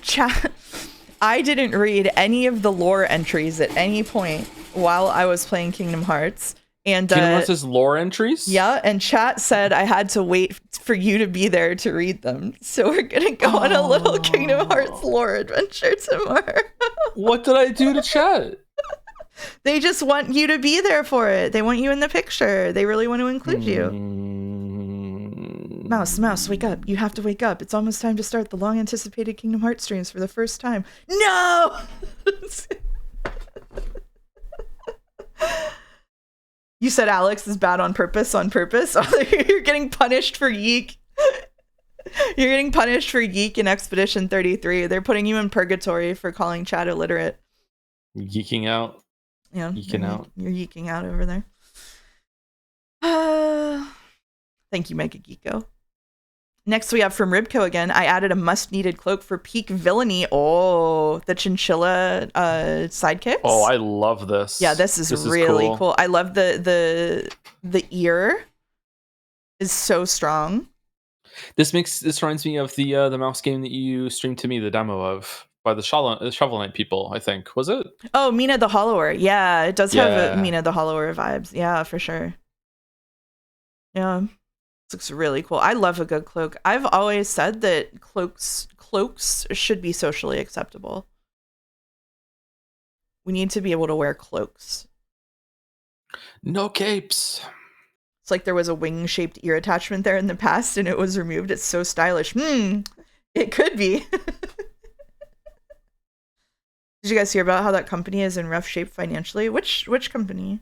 Speaker 1: Chat... I didn't read any of the lore entries at any point while I was playing Kingdom Hearts. And
Speaker 2: Kingdom Hearts' lore entries?
Speaker 1: Yeah, and chat said I had to wait for you to be there to read them. So we're going to go on a little Kingdom Hearts lore adventure tomorrow.
Speaker 2: What did I do to chat?
Speaker 1: They just want you to be there for it. They want you in the picture. They really want to include you. Mouse, wake up. You have to wake up. It's almost time to start the long-anticipated Kingdom Hearts streams for the first time. No! You said Alex is bad on purpose? Oh, you're getting punished for Yeek. You're getting punished for Yeek in Expedition 33. They're putting you in purgatory for calling chat illiterate.
Speaker 2: Yeeking out.
Speaker 1: Yeah.
Speaker 2: Yeeking out.
Speaker 1: You're yeeking out over there. Thank you, Mega Geeko. Next, we have from Ribco again. I added a must-needed cloak for peak villainy. Oh, the chinchilla sidekicks.
Speaker 2: Oh, I love this.
Speaker 1: Yeah, this is really cool. I love the ear is so strong.
Speaker 2: This reminds me of the mouse game that you streamed to me the demo of by the Shovel Knight people. I think was it?
Speaker 1: Oh, Mina the Hollower. Yeah, it does have Mina the Hollower vibes. Yeah, for sure. Yeah. Looks really cool. I love a good cloak. I've always said that cloaks should be socially acceptable. We need to be able to wear cloaks.
Speaker 2: No capes.
Speaker 1: It's like there was a wing-shaped ear attachment there in the past and it was removed. It's so stylish. It could be. Did you guys hear about how that company is in rough shape financially? Which company?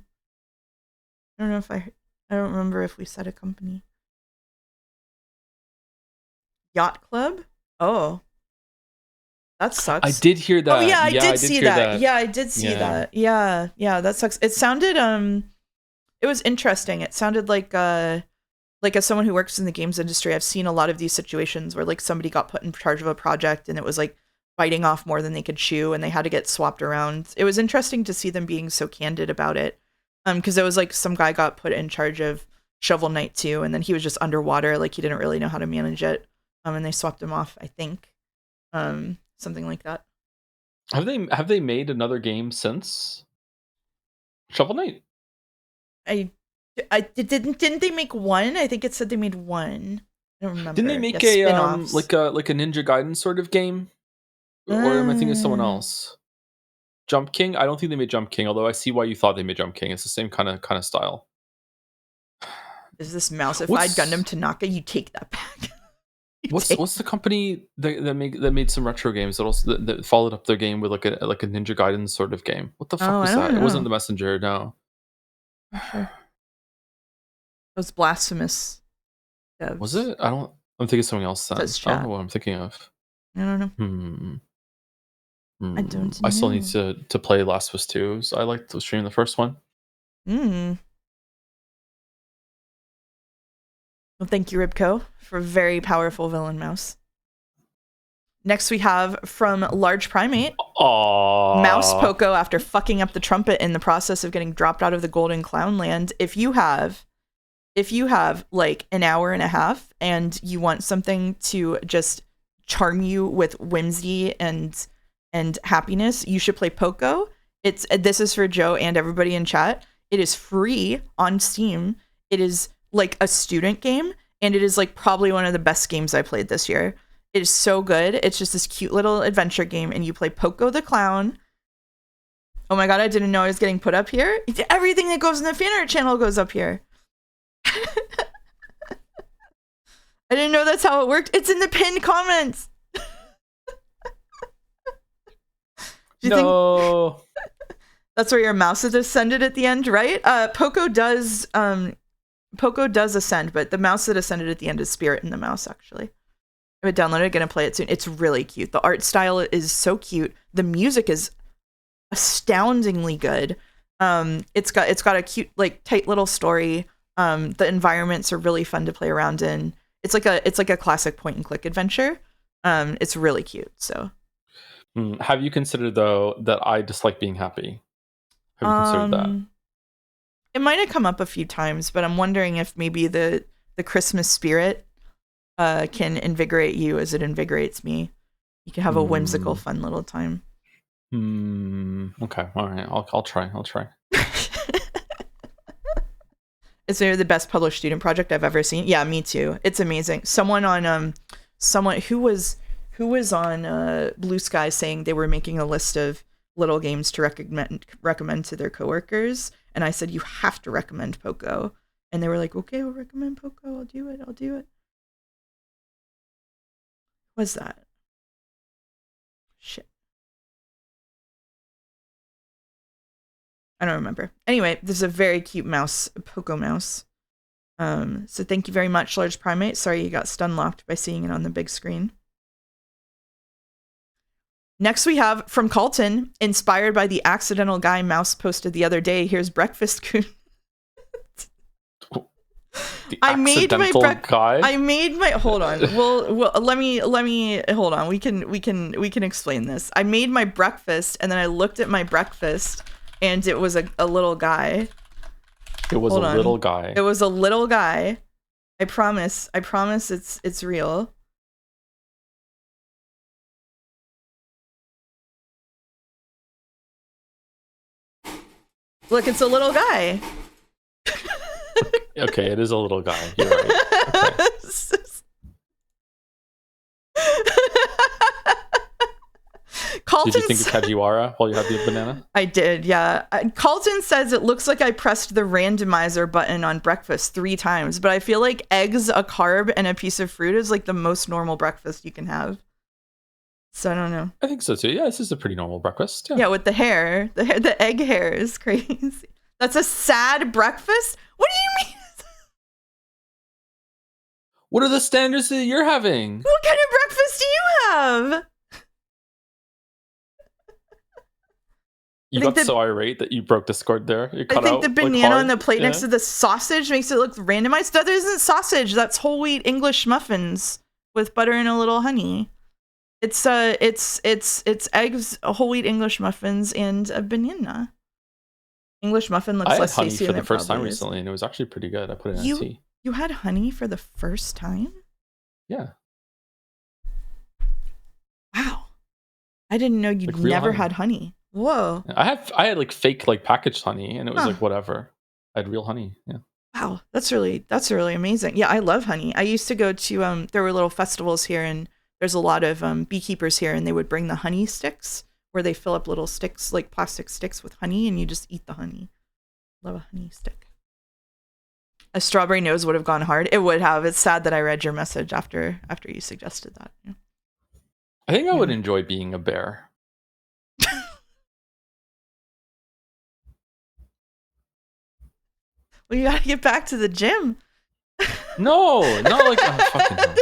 Speaker 1: I don't know if I don't remember if we said a company. Yacht Club? Oh. That sucks.
Speaker 2: I did hear that.
Speaker 1: Oh yeah, I did see that. Yeah, I did see that. Yeah, that sucks. It sounded it was interesting. It sounded like like as someone who works in the games industry, I've seen a lot of these situations where like somebody got put in charge of a project and it was like biting off more than they could chew and they had to get swapped around. It was interesting to see them being so candid about it. Because it was like some guy got put in charge of Shovel Knight 2 and then he was just underwater, like he didn't really know how to manage it. And they swapped him off, I think. Something like that.
Speaker 2: Have they made another game since Shovel Knight?
Speaker 1: I didn't they make one? I think it said they made one. I don't remember.
Speaker 2: Didn't they make
Speaker 1: yeah,
Speaker 2: a
Speaker 1: spin-offs.
Speaker 2: like a Ninja Gaiden sort of game? Or am I thinking of someone else? Jump King? I don't think they made Jump King, although I see why you thought they made Jump King. It's the same kind of style.
Speaker 1: Is this mouse-ified Gundam Tanaka? You take that back.
Speaker 2: What's the company that made some retro games that followed up their game with like a Ninja Gaiden sort of game? What the fuck was that? It wasn't The Messenger, no.
Speaker 1: Sure. It was Blasphemous. Devs.
Speaker 2: Was it? I'm thinking something else then. I don't know what I'm thinking of.
Speaker 1: I don't know. I don't know.
Speaker 2: I still need to play Last of Us 2. So I liked to stream the first one.
Speaker 1: Well, thank you, Ribco, for a very powerful villain mouse. Next we have from Large Primate.
Speaker 2: Aww.
Speaker 1: Mouse Poco after fucking up the trumpet in the process of getting dropped out of the Golden Clown Land. If you have like an hour and a half and you want something to just charm you with whimsy and happiness, you should play Poco. This is for Joe and everybody in chat. It is free on Steam. It is like a student game, and it is like probably one of the best games I played this year. It is so good. It's just this cute little adventure game, and you play Poco the Clown. Oh my god, I didn't know I was getting put up here. Everything that goes in the Fanart channel goes up here. I didn't know that's how it worked. It's in the pinned comments.
Speaker 2: No.
Speaker 1: Think that's where your mouse is ascended at the end, right? Poco does ascend, but the mouse that ascended at the end is Spirit in the mouse, actually. I would download it, gonna play it soon. It's really cute. The art style is so cute. The music is astoundingly good. It's got a cute, like, tight little story. The environments are really fun to play around in. It's like a classic point and click adventure. It's really cute. So,
Speaker 2: have you considered though that I dislike being happy? Have you considered that?
Speaker 1: It might have come up a few times, but I'm wondering if maybe the Christmas spirit can invigorate you as it invigorates me. You can have a whimsical, fun little time.
Speaker 2: Okay, all right. I'll try.
Speaker 1: It's maybe the best published student project I've ever seen. Yeah, me too. It's amazing. Someone who was on Blue Sky saying they were making a list of little games to recommend to their coworkers, and I said you have to recommend Poco, and they were like, okay, we'll recommend Poco. I'll do it. What's that? Shit. I don't remember. Anyway, this is a very cute mouse, a Poco mouse. So thank you very much, Large Primate. Sorry you got stun locked by seeing it on the big screen. Next we have from Colton, inspired by the accidental guy Mouse posted the other day. Here's Breakfast Coon. I made my hold on. Well, let me hold on. We can explain this. I made my breakfast and then I looked at my breakfast and it was a little guy.
Speaker 2: It was little guy.
Speaker 1: It was a little guy. I promise it's real. Look, it's a little guy.
Speaker 2: Okay, it is a little guy. You're right. Okay. Did you think of Kajiwara while you had the banana?
Speaker 1: I did, yeah. Colton says it looks like I pressed the randomizer button on breakfast 3 times, but I feel like eggs, a carb, and a piece of fruit is like the most normal breakfast you can have. So I don't know.
Speaker 2: I think so too. Yeah, this is a pretty normal breakfast.
Speaker 1: Yeah, with the hair. The egg hair is crazy. That's a sad breakfast? What do you mean?
Speaker 2: What are the standards that you're having?
Speaker 1: What kind of breakfast do you have?
Speaker 2: You got so irate that you broke Discord there. You cut
Speaker 1: I think
Speaker 2: out,
Speaker 1: the banana
Speaker 2: hard.
Speaker 1: on the plate next to the sausage makes it look randomized. That isn't sausage. That's whole wheat English muffins with butter and a little honey. It's eggs, whole wheat English muffins, and a banana. English muffin looks less tasty than it probably is. I had honey for the first time
Speaker 2: recently, and it was actually pretty good. I put it in tea.
Speaker 1: You had honey for the first time?
Speaker 2: Yeah.
Speaker 1: Wow. I didn't know you'd never had honey. Whoa.
Speaker 2: I had like fake like packaged honey, and it was like whatever. I had real honey. Yeah.
Speaker 1: Wow, that's really amazing. Yeah, I love honey. I used to go to there were little festivals here, and there's a lot of beekeepers here, and they would bring the honey sticks where they fill up little sticks, like plastic sticks with honey, and you just eat the honey. Love a honey stick. A strawberry nose would have gone hard. It would have. It's sad that I read your message after you suggested that. Yeah.
Speaker 2: I think I would enjoy being a bear.
Speaker 1: Well, you gotta get back to the gym.
Speaker 2: No, not like fucking no.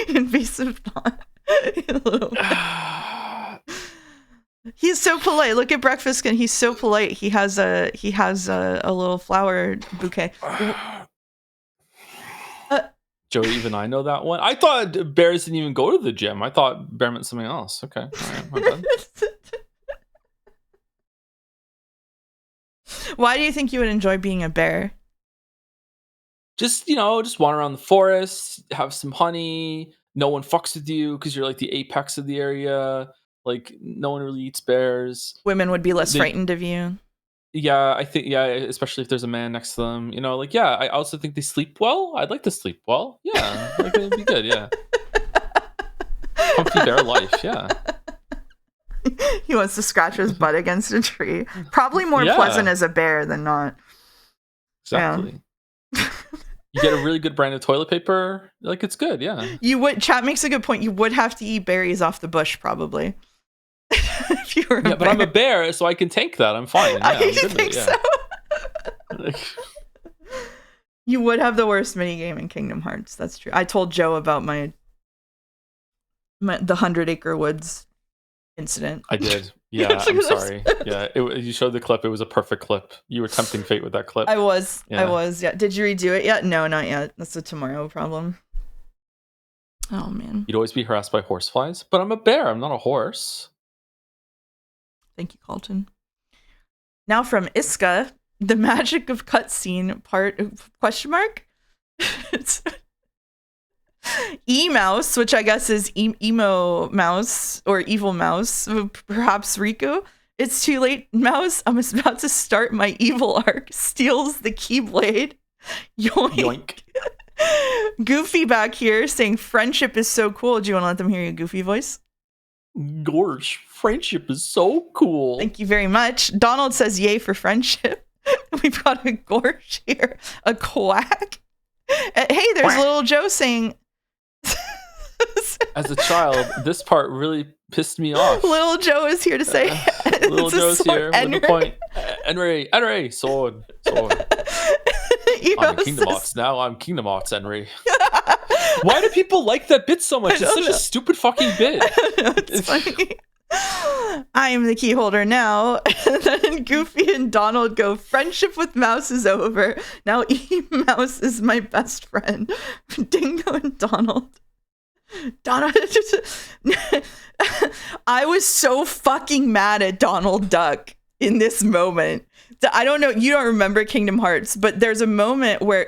Speaker 1: Invasive thought. He's so polite. Look at Breakfast Skin. He's so polite. He has a little flower bouquet.
Speaker 2: Joey, even I know that one. I thought bears didn't even go to the gym. I thought bear meant something else. Okay, all right, my bad.
Speaker 1: Why do you think you would enjoy being a bear?
Speaker 2: Just wander around the forest, have some honey. No one fucks with you because you're like the apex of the area. Like no one really eats bears.
Speaker 1: Women would be less frightened of you.
Speaker 2: Yeah, I think especially if there's a man next to them. I also think they sleep well. I'd like to sleep well. Yeah, like it would be good. Yeah, comfy bear life. Yeah.
Speaker 1: He wants to scratch his butt against a tree. Probably more pleasant as a bear than not.
Speaker 2: Exactly. Yeah. You get a really good brand of toilet paper. Like it's good. Yeah.
Speaker 1: Chat makes a good point. You would have to eat berries off the bush probably. If you were a bear.
Speaker 2: But I'm a bear, so I can take that. I'm fine. Yeah,
Speaker 1: I think so. You would have the worst minigame in Kingdom Hearts. That's true. I told Joe about the 100-acre woods incident.
Speaker 2: I did. Yeah, I'm sorry. Yeah, you showed the clip. It was a perfect clip. You were tempting fate with that clip.
Speaker 1: I was. Yeah. Did you redo it yet? No, not yet. That's a tomorrow problem. Oh, man.
Speaker 2: You'd always be harassed by horseflies, but I'm a bear. I'm not a horse.
Speaker 1: Thank you, Colton. Now from Iska, the magic of cutscene part ? E-Mouse, which I guess is Emo Mouse or Evil Mouse, perhaps Riku. It's too late, Mouse. I'm about to start my evil arc. Steals the Keyblade. Yoink. Goofy back here saying friendship is so cool. Do you want to let them hear your Goofy voice?
Speaker 2: Gorge, friendship is so cool.
Speaker 1: Thank you very much. Donald says yay for friendship. We've got a Gorge here. A quack. Hey, there's little Joe saying...
Speaker 2: As a child, this part really pissed me off.
Speaker 1: Little Joe is here to say...
Speaker 2: Little Joe's here with the point. Enry, sword. I'm Kingdom Hearts now. I'm Kingdom Hearts, Enry. Why do people like that bit so much? It's such a stupid fucking bit.
Speaker 1: It's funny. I am the key holder now. And then Goofy and Donald go, friendship with Mouse is over. Now E-Mouse is my best friend. Dingo and Donald. I was so fucking mad at Donald Duck in this moment. I don't know, you don't remember Kingdom Hearts, but there's a moment where,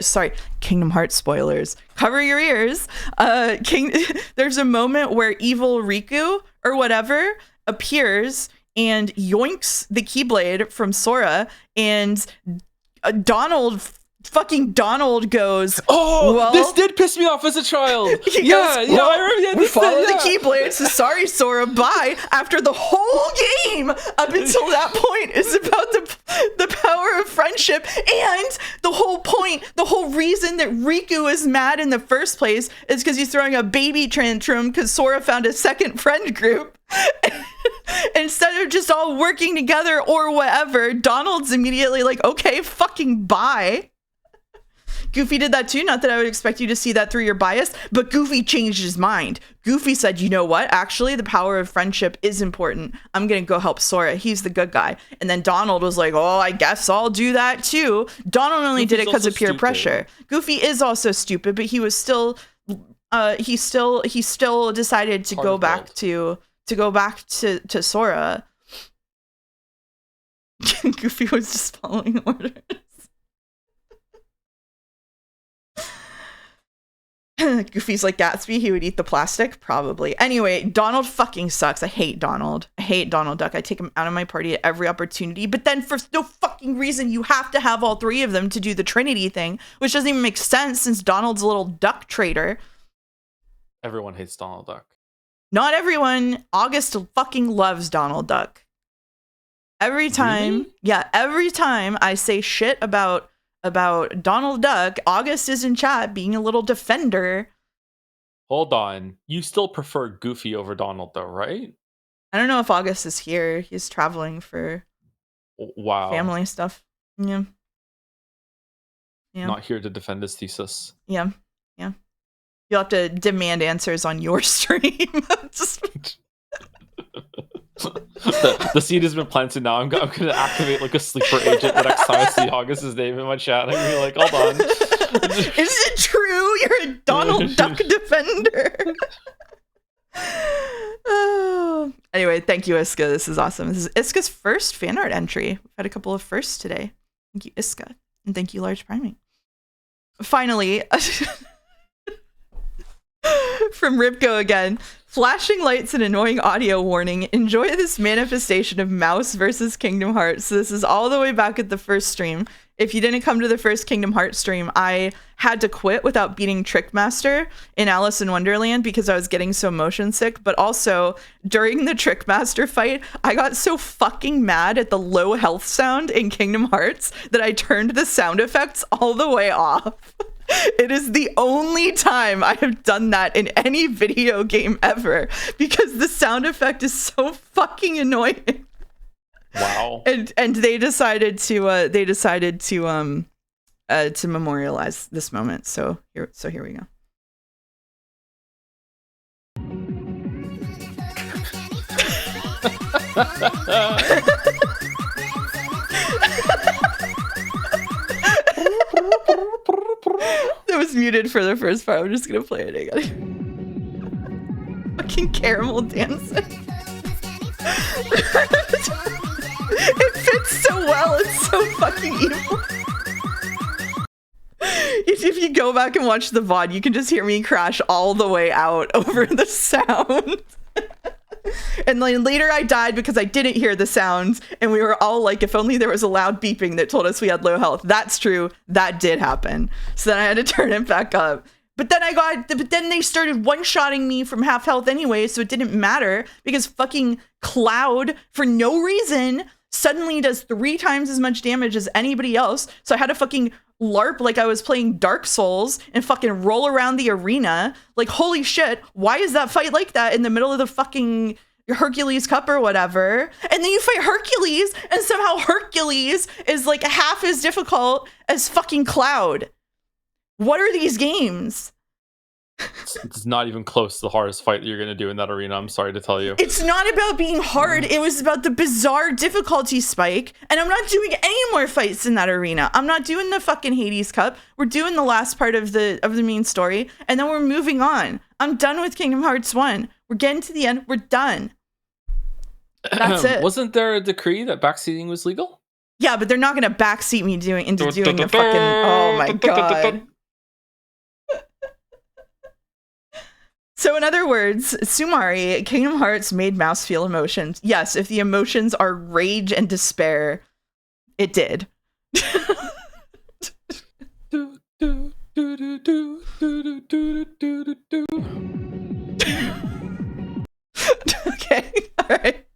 Speaker 1: Kingdom Hearts spoilers, cover your ears. There's a moment where evil Riku or whatever appears and yoinks the Keyblade from Sora, and fucking Donald goes,
Speaker 2: this did piss me off as a child. I remember.
Speaker 1: We followed the Keyblade, so sorry, Sora, bye. After the whole game up until that point is about the power of friendship, and the whole reason that Riku is mad in the first place is because he's throwing a baby tantrum because Sora found a second friend group. Instead of just all working together or whatever, Donald's immediately like, okay, fucking bye. Goofy did that too. Not that I would expect you to see that through your bias, but Goofy changed his mind. Goofy said, you know what? Actually, the power of friendship is important. I'm going to go help Sora. He's the good guy. And then Donald was like, oh, I guess I'll do that too. Donald only did it because of pure pressure. Goofy is also stupid, but he was still, he still decided to go back to Sora. Goofy was just following orders. Goofy's like Gatsby, he would eat the plastic, probably. Anyway, Donald fucking sucks. I hate Donald. I hate Donald Duck. I take him out of my party at every opportunity, but then for no fucking reason, you have to have all three of them to do the Trinity thing, which doesn't even make sense since Donald's a little duck traitor.
Speaker 2: Everyone hates Donald Duck.
Speaker 1: Not everyone. August fucking loves Donald Duck. Every time,
Speaker 2: really?
Speaker 1: Yeah, every time I say shit about Donald Duck, August is in chat being a little defender.
Speaker 2: Hold on. You still prefer Goofy over Donald, though, right?
Speaker 1: I don't know if August is here. He's traveling for family stuff. Yeah.
Speaker 2: Not here to defend his thesis.
Speaker 1: Yeah. You'll have to demand answers on your stream.
Speaker 2: The seed has been planted now. I'm going to activate like a sleeper agent the next time I see August's name in my chat. I'm going to be like, hold on.
Speaker 1: Is it true? You're a Donald Duck defender. Oh. Anyway, thank you, Iska. This is awesome. This is Iska's first fan art entry. We've had a couple of firsts today. Thank you, Iska. And thank you, Large Priming. Finally, from Ripko again. Flashing lights and annoying audio warning. Enjoy this manifestation of Mouse versus Kingdom Hearts. So this is all the way back at the first stream. If you didn't come to the first Kingdom Hearts stream, I had to quit without beating Trickmaster in Alice in Wonderland because I was getting so motion sick. But also, during the Trickmaster fight, I got so fucking mad at the low health sound in Kingdom Hearts that I turned the sound effects all the way off. It is the only time I have done that in any video game ever because the sound effect is so fucking annoying.
Speaker 2: Wow.
Speaker 1: And they decided to memorialize this moment. So here we go. That was muted for the first part. I'm just gonna play it again. Fucking caramel dancing. It fits so well. It's so fucking evil. If you go back and watch the VOD, you can just hear me crash all the way out over the sound. And then later I died because I didn't hear the sounds, and we were all like, if only there was a loud beeping that told us we had low health. That's true. That did happen. So then I had to turn it back up. But then they started one-shotting me from half health anyway, so it didn't matter because fucking Cloud, for no reason, suddenly does 3 times as much damage as anybody else. So I had to fucking LARP like I was playing Dark Souls and fucking roll around the arena. Like, holy shit, why is that fight like that in the middle of the fucking Hercules Cup or whatever? And then you fight Hercules, and somehow Hercules is like half as difficult as fucking Cloud. What are these games?
Speaker 2: It's not even close to the hardest fight that you're going to do in that arena. I'm sorry to tell you.
Speaker 1: It's not about being hard. It was about the bizarre difficulty spike. And I'm not doing any more fights in that arena. I'm not doing the fucking Hades Cup. We're doing the last part of the main story. And then we're moving on. I'm done with Kingdom Hearts 1. We're getting to the end. We're done. That's it.
Speaker 2: Wasn't there a decree that backseating was legal?
Speaker 1: Yeah, but they're not going to backseat me doing a fucking... Oh my god. So in other words, Sumari, Kingdom Hearts made Mouse feel emotions. Yes, if the emotions are rage and despair, it did. Okay, all right.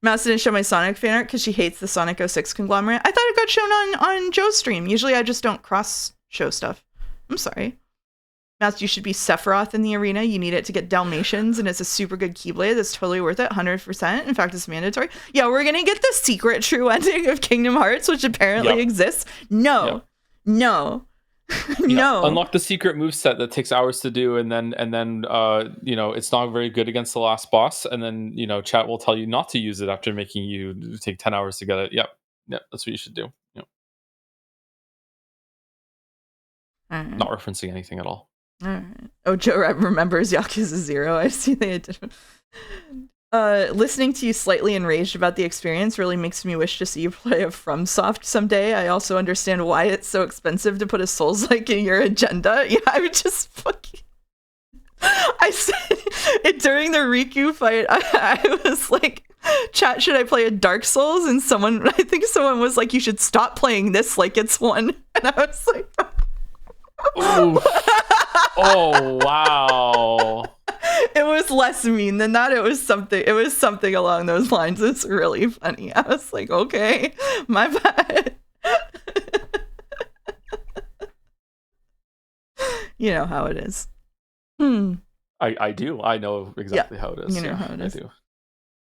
Speaker 1: Mouse didn't show my Sonic fan art because she hates the Sonic 06 conglomerate. I thought it got shown on Joe's stream. Usually I just don't cross show stuff. I'm sorry. Mouse, you should be Sephiroth in the arena. You need it to get Dalmatians, and it's a super good Keyblade. That's totally worth it, 100%. In fact, it's mandatory. Yeah, we're going to get the secret true ending of Kingdom Hearts, which apparently exists. No. No.
Speaker 2: Yeah,
Speaker 1: No.
Speaker 2: unlock the secret moveset that takes hours to do, and then it's not very good against the last boss, and then chat will tell you not to use it after making you take 10 hours to get it. Yep, that's what you should do. Yep. Not referencing anything at all.
Speaker 1: Oh, Joe remembers Yakuza 0. I see they had different. Listening to you slightly enraged about the experience really makes me wish to see you play a FromSoft someday. I also understand why it's so expensive to put a Souls-like in your agenda. Yeah, I would just fucking... I said it during the Riku fight. I was like, chat, should I play a Dark Souls? And I think someone was like, you should stop playing this like it's one. And I was like...
Speaker 2: Oh, wow.
Speaker 1: It was less mean than that. It was something along those lines. It's really funny. I was like, okay, my bad. You know how it is.
Speaker 2: I do. I know exactly how it is.
Speaker 1: You know how it is.
Speaker 2: I do.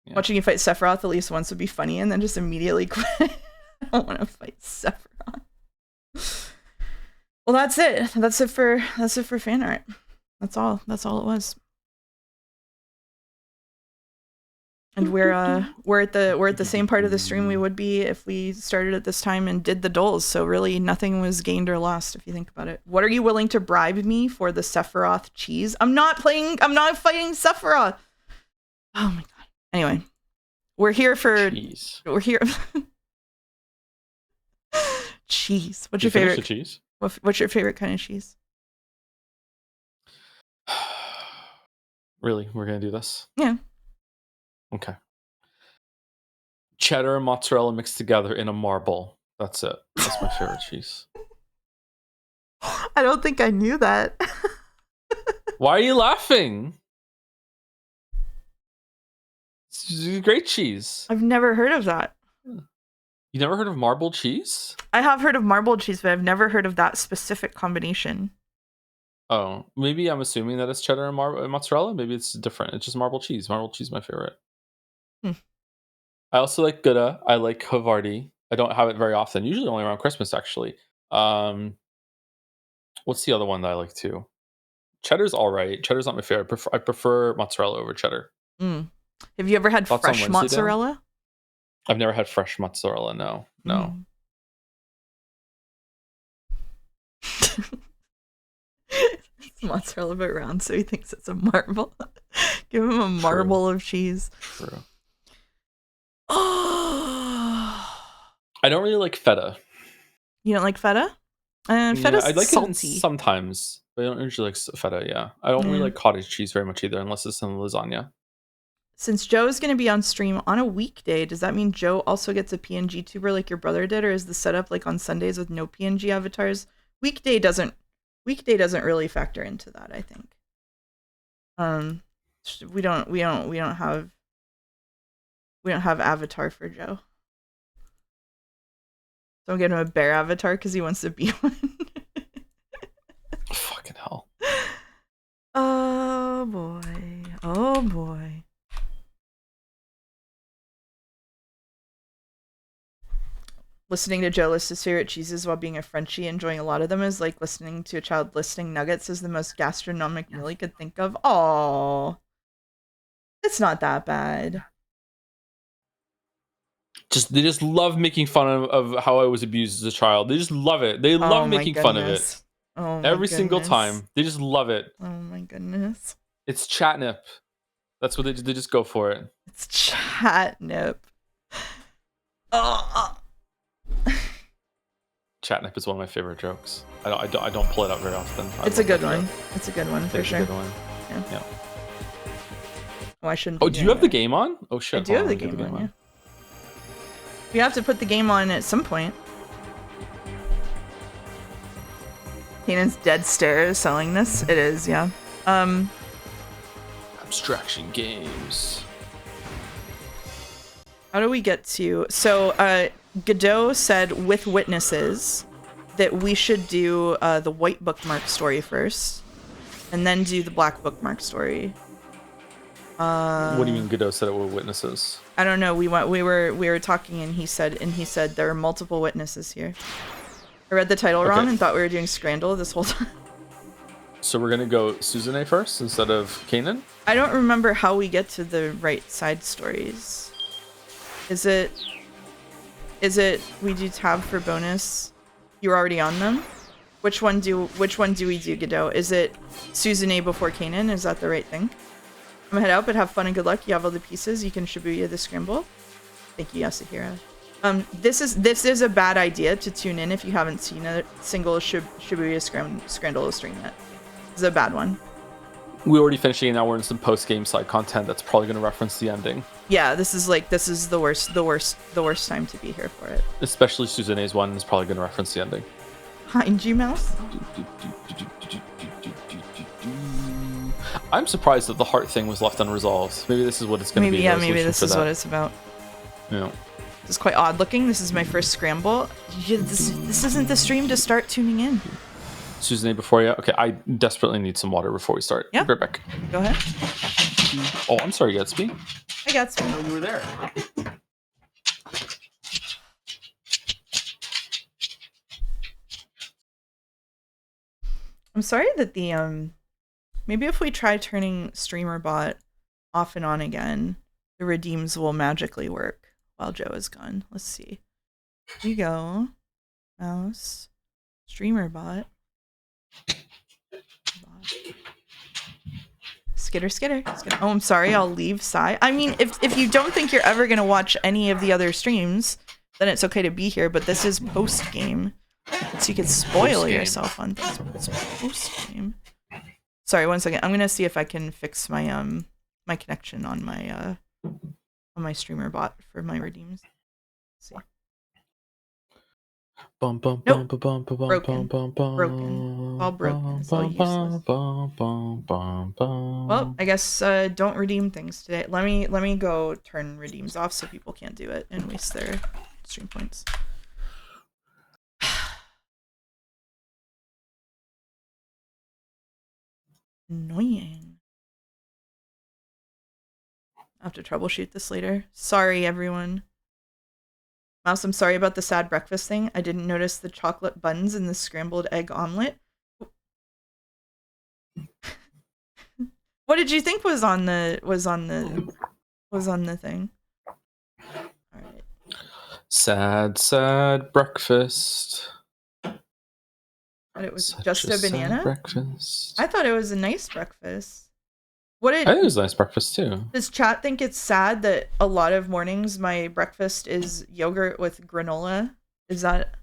Speaker 2: Yeah.
Speaker 1: Watching you fight Sephiroth at least once would be funny, and then just immediately quit. I don't want to fight Sephiroth. Well, that's it. That's it for fan art. That's all it was. And we're at the same part of the stream we would be if we started at this time and did the doles. So really nothing was gained or lost if you think about it. What are you willing to bribe me for the Sephiroth cheese? I'm not fighting Sephiroth. Oh my god. Anyway, we're here for cheese. We're here. Cheese. What's your favorite
Speaker 2: cheese?
Speaker 1: What's your favorite kind of cheese?
Speaker 2: Really? We're going to do this?
Speaker 1: Yeah.
Speaker 2: Okay. Cheddar and mozzarella mixed together in a marble. That's it. That's my favorite cheese.
Speaker 1: I don't think I knew that.
Speaker 2: Why are you laughing? It's great cheese.
Speaker 1: I've never heard of that.
Speaker 2: You never heard of marbled cheese?
Speaker 1: I have heard of marbled cheese, but I've never heard of that specific combination.
Speaker 2: Oh, maybe I'm assuming that it's cheddar and mozzarella. Maybe it's different. It's just marbled cheese. Marbled cheese is my favorite. I also like Gouda. I like Havarti. I don't have it very often. Usually only around Christmas, actually. What's the other one that I like too? Cheddar's all right. Cheddar's not my favorite. I prefer mozzarella over cheddar.
Speaker 1: Have you ever had fresh mozzarella?
Speaker 2: I've never had fresh mozzarella. No.
Speaker 1: It's mozzarella but round, so he thinks it's a marble. Give him a marble of cheese.
Speaker 2: True. I don't really like feta.
Speaker 1: You don't like feta? Feta's
Speaker 2: I like
Speaker 1: salty.
Speaker 2: it sometimes, but I don't usually like feta. Yeah, I don't really like cottage cheese very much either, unless it's in lasagna.
Speaker 1: Since Joe is going to be on stream on a weekday, does that mean Joe also gets a PNG tuber like your brother did, or is the setup like on Sundays with no PNG avatars? Weekday doesn't really factor into that, I think. We don't have avatar for Joe. Don't get him a bear avatar because he wants to be one.
Speaker 2: Fucking hell.
Speaker 1: Oh boy. Oh boy. Listening to Joe list his favorite cheeses while being a Frenchie, enjoying a lot of them, is like listening to a child listing nuggets as the most gastronomic meal he could think of. Oh, it's not that bad.
Speaker 2: They just love making fun of how I was abused as a child. They just love it. They love making fun of it. Every single time. They just love it.
Speaker 1: Oh my goodness.
Speaker 2: It's catnip. That's what they just go for it.
Speaker 1: It's catnip. Oh.
Speaker 2: Catnip is one of my favorite jokes. I don't pull it out very often.
Speaker 1: It's a good one. It's a good one for sure.
Speaker 2: It's a good one. Yeah.
Speaker 1: Oh, I shouldn't.
Speaker 2: Oh, do you have the game on? Oh shit.
Speaker 1: I do have the game on. Yeah. We have to put the game on at some point. Kanan's dead stare is selling this. It is, yeah.
Speaker 2: Abstraction games.
Speaker 1: How do we get to... So, Godot said with witnesses that we should do the white bookmark story first, and then do the black bookmark story.
Speaker 2: What do you mean Godot said it with witnesses?
Speaker 1: I don't know. We were talking, and he said there are multiple witnesses here. I read the title
Speaker 2: Okay.
Speaker 1: wrong and thought we were doing Scramble this whole time.
Speaker 2: So we're gonna go Suzune first instead of Kanan?
Speaker 1: I don't remember how we get to the right side stories. Is it we do tab for bonus? You're already on them? Which one do we do, Godot? Is it Suzune before Kanan? Is that the right thing? I'm gonna head out, but have fun and good luck. You have all the pieces. You can Shibuya the Scramble. Thank you, Yasuhira. This is a bad idea to tune in if you haven't seen a single Shibuya Scramble stream yet. This is a bad one.
Speaker 2: We already finished it, now we're in some post-game side content that's probably going to reference the ending.
Speaker 1: Yeah, this is the worst time to be here for it.
Speaker 2: Especially Suzune's one is probably going to reference the ending.
Speaker 1: Behind you, mouse.
Speaker 2: I'm surprised that the heart thing was left unresolved. Maybe this is what it's going to be.
Speaker 1: Yeah, maybe this is what it's about.
Speaker 2: Yeah.
Speaker 1: This is quite odd looking. This is my first scramble. This isn't the stream to start tuning in.
Speaker 2: Suzune before you? Okay, I desperately need some water before we start.
Speaker 1: Yeah.
Speaker 2: Be right back.
Speaker 1: Go ahead.
Speaker 2: Oh, I'm sorry, Gatsby.
Speaker 1: I got some.
Speaker 2: Oh, you were there.
Speaker 1: I'm sorry that the maybe if we try turning streamer bot off and on again, the redeems will magically work while Joe is gone. Let's see. Here we go. Mouse. Streamer bot. Skitter, skitter. Oh, I'm sorry. I'll leave Sai. I mean, if you don't think you're ever gonna watch any of the other streams, then it's okay to be here. But this is post game, so you can spoil yourself on things. But it's post game. Sorry, 1 second. I'm gonna see if I can fix my my connection on my streamer bot for my redeems. Let's see. Nope. Broken. All broken. It's all useless. Well, I guess don't redeem things today. Let me go turn redeems off so people can't do it and waste their stream points. Annoying. I'll have to troubleshoot this later. Sorry, everyone. Mouse, I'm sorry about the sad breakfast thing. I didn't notice the chocolate buns in the scrambled egg omelet. What did you think was on the thing? All right.
Speaker 2: Sad breakfast.
Speaker 1: But it was just a banana?
Speaker 2: Breakfast.
Speaker 1: I thought it was a nice breakfast.
Speaker 2: I think it was a nice breakfast too.
Speaker 1: Does chat think it's sad that a lot of mornings my breakfast is yogurt with granola? Is that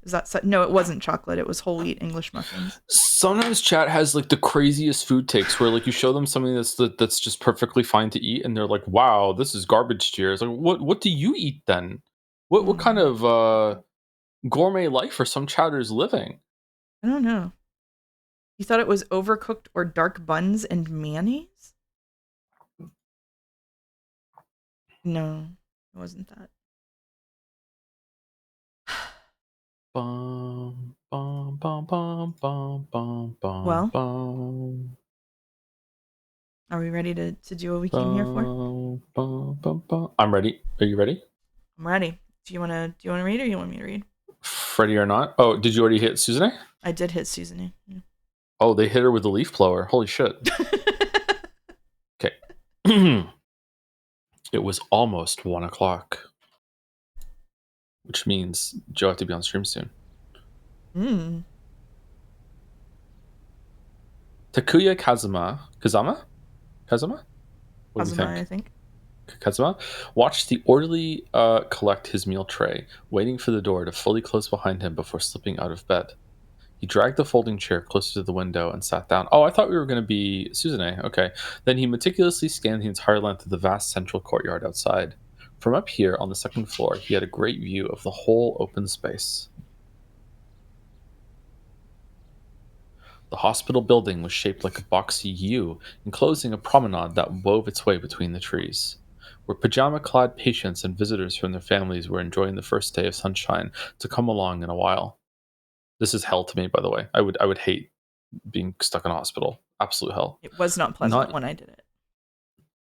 Speaker 1: sad? No, it wasn't chocolate. It was whole wheat English muffins.
Speaker 2: Sometimes chat has like the craziest food takes where like you show them something that's just perfectly fine to eat and they're like, "Wow, this is garbage to you." It's like, what do you eat then? What kind of gourmet life are some chatters living?
Speaker 1: I don't know. You thought it was overcooked or dark buns and mayonnaise? No, it wasn't that. Well, are we ready to do what we came here for?
Speaker 2: I'm ready. Are you ready?
Speaker 1: I'm ready. Do you wanna read or you want me to read?
Speaker 2: Ready or not? Oh, did you already hit Suzune?
Speaker 1: I did hit Suzune. Yeah.
Speaker 2: Oh, they hit her with the leaf blower. Holy shit. Okay. It was almost 1 o'clock. Which means Joe have to be on stream soon. Takuya Kazuma? What do you think?
Speaker 1: I think.
Speaker 2: Kazuma watched the orderly collect his meal tray, waiting for the door to fully close behind him before slipping out of bed. He dragged the folding chair closer to the window and sat down. Oh, I thought we were going to be Suzune. Okay. Then he meticulously scanned the entire length of the vast central courtyard outside. From up here on the second floor, he had a great view of the whole open space. The hospital building was shaped like a boxy U, enclosing a promenade that wove its way between the trees, where pajama-clad patients and visitors from their families were enjoying the first day of sunshine to come along in a while. This is hell to me, by the way. I would hate being stuck in a hospital. Absolute hell.
Speaker 1: It was not pleasant when I did it.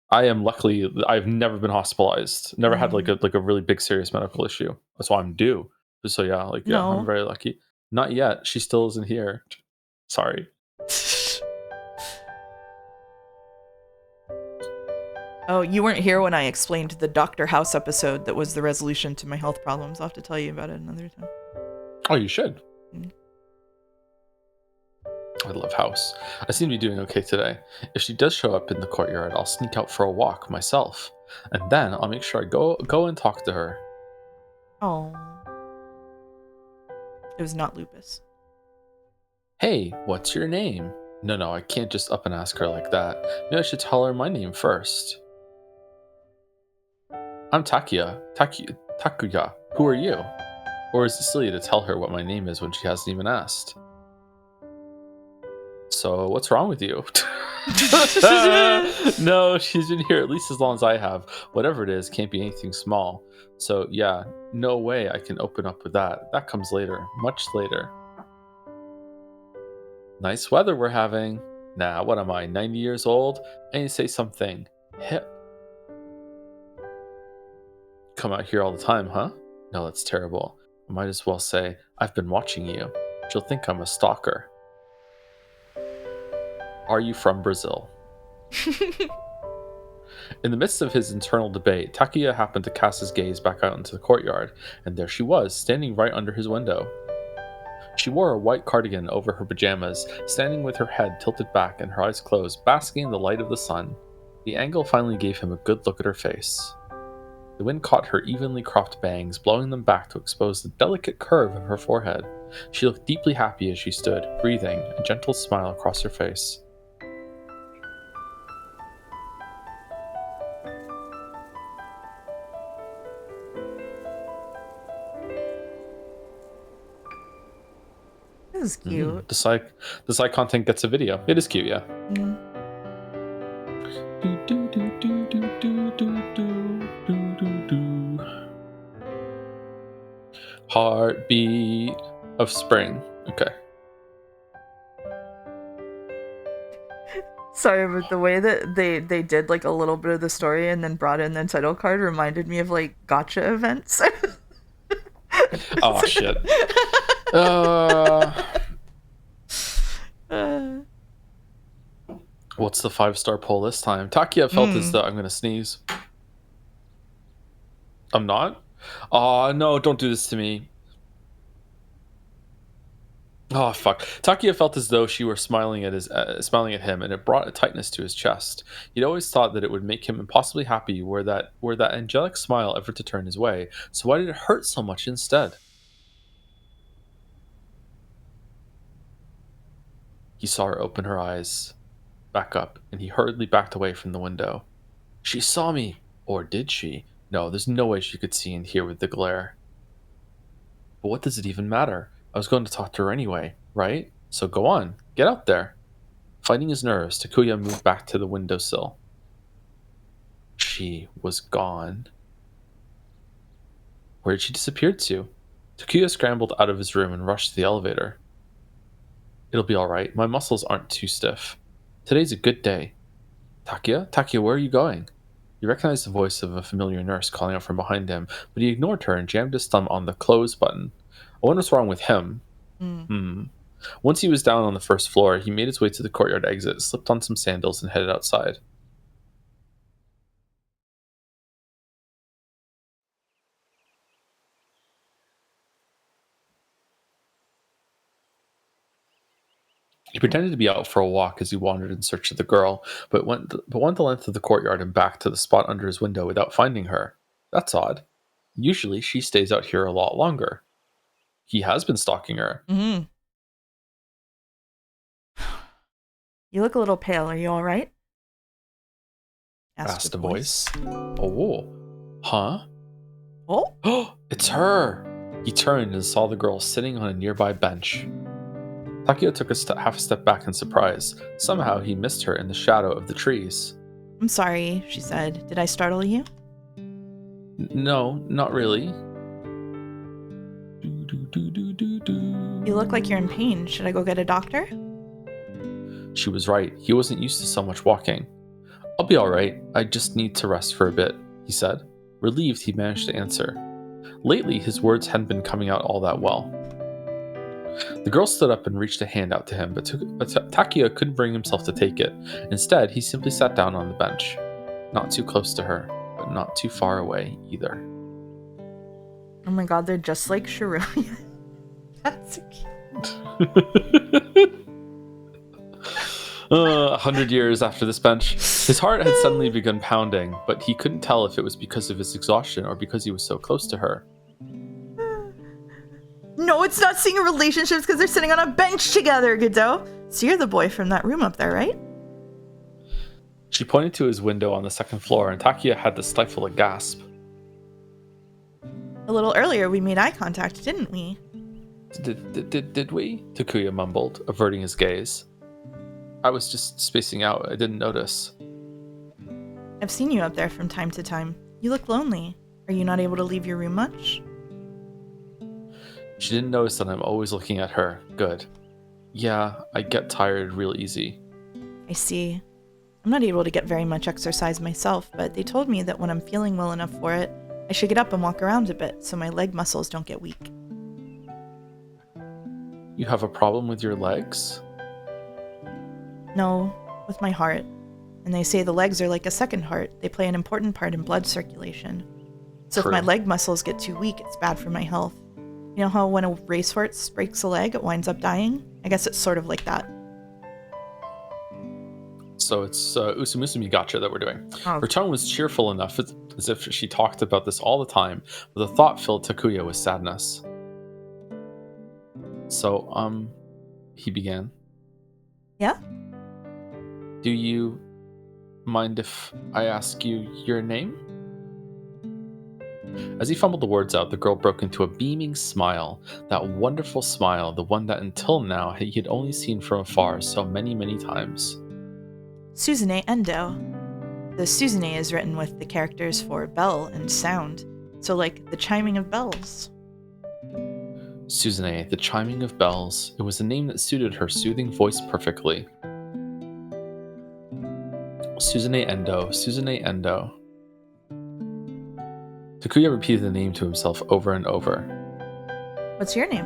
Speaker 2: I am luckily, I've never been hospitalized. Never had like a really big serious medical issue. That's why I'm due. So yeah, I'm very lucky. Not yet. She still isn't here. Sorry.
Speaker 1: Oh, you weren't here when I explained the Dr. House episode that was the resolution to my health problems. I'll have to tell you about it another time.
Speaker 2: Oh, you should.
Speaker 1: Mm.
Speaker 2: I love House. I seem to be doing okay today. If she does show up in the courtyard, I'll sneak out for a walk myself. And then I'll make sure I go and talk to her.
Speaker 1: Oh. It was not lupus.
Speaker 2: Hey, what's your name? No, I can't just up and ask her like that. Maybe I should tell her my name first. I'm Takuya. Takuya. Who are you? Or is it silly to tell her what my name is when she hasn't even asked? So, what's wrong with you? No, she's been here at least as long as I have. Whatever it is, can't be anything small. So, yeah, no way I can open up with that. That comes later, much later. Nice weather we're having. Nah, what am I, 90 years old? I need to say something hip. Come out here all the time, huh? No, that's terrible. I might as well say, I've been watching you. She'll think I'm a stalker. Are you from Brazil? In the midst of his internal debate, Takuya happened to cast his gaze back out into the courtyard, and there she was, standing right under his window. She wore a white cardigan over her pajamas, standing with her head tilted back and her eyes closed, basking in the light of the sun. The angle finally gave him a good look at her face. The wind caught her evenly cropped bangs, blowing them back to expose the delicate curve of her forehead. She looked deeply happy as she stood, breathing, a gentle smile across her face.
Speaker 1: This is cute.
Speaker 2: The side content gets a video. It is cute, yeah.
Speaker 1: Mm.
Speaker 2: Heartbeat of spring. Okay.
Speaker 1: Sorry, but the way that they did like a little bit of the story and then brought in the title card reminded me of like gotcha events.
Speaker 2: Oh shit. What's the 5-star poll this time? Takuya felt as though I'm gonna sneeze. I'm not? Oh no, don't do this to me. Oh fuck! Takuya felt as though she were smiling at him, and it brought a tightness to his chest. He'd always thought that it would make him impossibly happy were that angelic smile ever to turn his way. So why did it hurt so much instead? He saw her open her eyes back up, and he hurriedly backed away from the window. She saw me, or did she? No, there's no way she could see and hear with the glare. But what does it even matter? I was going to talk to her anyway, right? So go on, get out there. Fighting his nerves, Takuya moved back to the windowsill. She was gone. Where did she disappear to? Takuya scrambled out of his room and rushed to the elevator. It'll be alright, my muscles aren't too stiff. Today's a good day. Takuya, where are you going? He recognized the voice of a familiar nurse calling out from behind him, but he ignored her and jammed his thumb on the close button. I wonder what's wrong with him. Once he was down on the first floor, he made his way to the courtyard exit, slipped on some sandals, and headed outside. He pretended to be out for a walk as he wandered in search of the girl, but went the length of the courtyard and back to the spot under his window without finding her. That's odd. Usually she stays out here a lot longer. He has been stalking her.
Speaker 1: Mm-hmm. You look a little pale. Are you all right?
Speaker 2: Asked a voice. Oh. Huh?
Speaker 1: Oh?
Speaker 2: It's her! He turned and saw the girl sitting on a nearby bench. Takuya took half a step back in surprise. Somehow he missed her in the shadow of the trees.
Speaker 1: I'm sorry, she said. Did I startle you?
Speaker 2: No, not really.
Speaker 1: You look like you're in pain. Should I go get a doctor?
Speaker 2: She was right. He wasn't used to so much walking. I'll be alright. I just need to rest for a bit, he said. Relieved, he managed to answer. Lately, his words hadn't been coming out all that well. The girl stood up and reached a hand out to him, but Takuya couldn't bring himself to take it. Instead, he simply sat down on the bench. Not too close to her, but not too far away either.
Speaker 1: Oh my god, they're just like Shibuya. That's cute.
Speaker 2: 100 years after this bench, his heart had suddenly begun pounding, but he couldn't tell if it was because of his exhaustion or because he was so close to her.
Speaker 1: No, it's not seeing relationships because they're sitting on a bench together, Godot. So you're the boy from that room up there, right?
Speaker 2: She pointed to his window on the second floor, and Takuya had to stifle a gasp.
Speaker 1: A little earlier, we made eye contact, didn't we?
Speaker 2: Did we? Takuya mumbled, averting his gaze. I was just spacing out. I didn't notice.
Speaker 1: I've seen you up there from time to time. You look lonely. Are you not able to leave your room much?
Speaker 2: She didn't notice that I'm always looking at her. Good. Yeah, I get tired real easy.
Speaker 1: I see. I'm not able to get very much exercise myself, but they told me that when I'm feeling well enough for it, I should get up and walk around a bit so my leg muscles don't get weak.
Speaker 2: You have a problem with your legs?
Speaker 1: No, with my heart. And they say the legs are like a second heart. They play an important part in blood circulation. So
Speaker 2: True.
Speaker 1: If my leg muscles get too weak, it's bad for my health. You know how when a racehorse breaks a leg, it winds up dying? I guess it's sort of like that.
Speaker 2: So it's Usumusumi Gacha that we're doing.
Speaker 1: Oh.
Speaker 2: Her tone was cheerful enough, as if she talked about this all the time, but the thought filled Takuya with sadness. So, he began.
Speaker 1: Yeah?
Speaker 2: Do you mind if I ask you your name? As he fumbled the words out, the girl broke into a beaming smile, that wonderful smile, the one that until now he had only seen from afar so many, many times.
Speaker 1: Suzune Endo. The Suzune is written with the characters for bell and sound, so like the chiming of bells.
Speaker 2: Suzune, the chiming of bells. It was a name that suited her soothing voice perfectly. Suzune Endo, Suzune Endo. Takuya repeated the name to himself over and over.
Speaker 1: What's your name?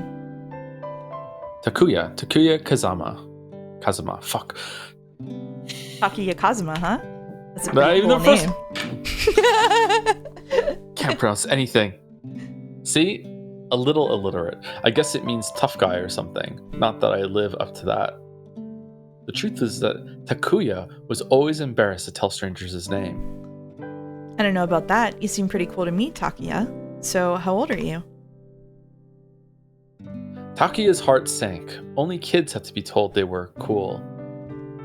Speaker 2: Takuya Kazama, fuck.
Speaker 1: Takuya Kazuma, huh? That's a
Speaker 2: Not
Speaker 1: pretty
Speaker 2: even
Speaker 1: cool
Speaker 2: the
Speaker 1: name.
Speaker 2: Can't pronounce anything. See? A little illiterate. I guess it means tough guy or something. Not that I live up to that. The truth is that Takuya was always embarrassed to tell strangers his name.
Speaker 1: I don't know about that. You seem pretty cool to me, Takuya. So, how old are you?
Speaker 2: Takuya's heart sank. Only kids had to be told they were cool.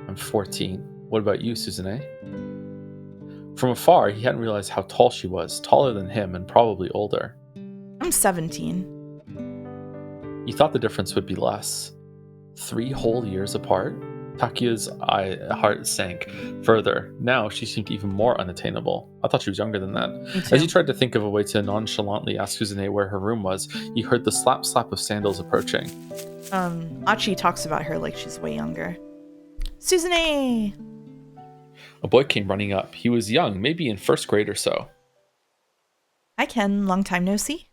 Speaker 2: I'm 14. What about you, Suzune? From afar, he hadn't realized how tall she was, taller than him and probably older.
Speaker 1: I'm 17.
Speaker 2: You thought the difference would be less. 3 whole years apart? Takuya's heart sank further. Now she seemed even more unattainable. I thought she was younger than that. As he tried to think of a way to nonchalantly ask Suzune where her room was, he heard the slap of sandals approaching.
Speaker 1: Achi talks about her like she's way younger. Suzune!
Speaker 2: A boy came running up. He was young, maybe in 1st grade or so.
Speaker 1: Hi, Ken. Long time no see.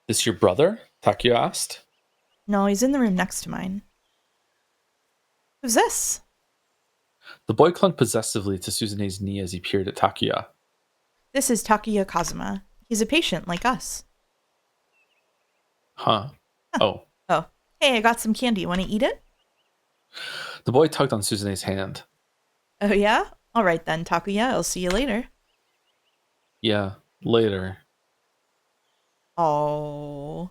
Speaker 2: This your brother? Takuya asked.
Speaker 1: No, he's in the room next to mine. Who's this?
Speaker 2: The boy clung possessively to Suzune's knee as he peered at Takuya.
Speaker 1: This is Takuya Kazuma. He's a patient like us.
Speaker 2: Huh. Oh.
Speaker 1: Oh. Hey, I got some candy. Want to eat it?
Speaker 2: The boy tugged on Suzune's hand.
Speaker 1: Oh, yeah? All right then, Takuya. I'll see you later.
Speaker 2: Yeah, later.
Speaker 1: Oh.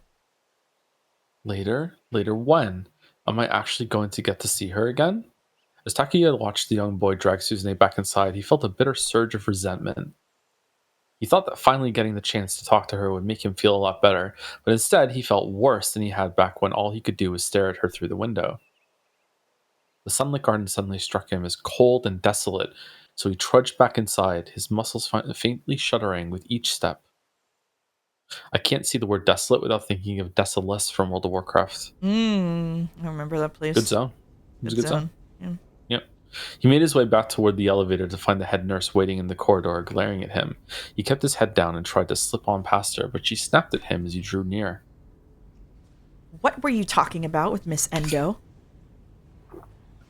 Speaker 2: Later? Later when? Am I actually going to get to see her again? As Takuya watched the young boy drag Suzune back inside, he felt a bitter surge of resentment. He thought that finally getting the chance to talk to her would make him feel a lot better, but instead he felt worse than he had back when all he could do was stare at her through the window. The sunlit garden suddenly struck him as cold and desolate, so he trudged back inside, his muscles faintly shuddering with each step. I can't see the word desolate without thinking of Desolus from World of Warcraft.
Speaker 1: I remember that place.
Speaker 2: Good zone. It was a good zone.
Speaker 1: Yeah.
Speaker 2: Yep. He made his way back toward the elevator to find the head nurse waiting in the corridor, glaring at him. He kept his head down and tried to slip on past her, but she snapped at him as he drew near.
Speaker 1: What were you talking about with Miss Endo?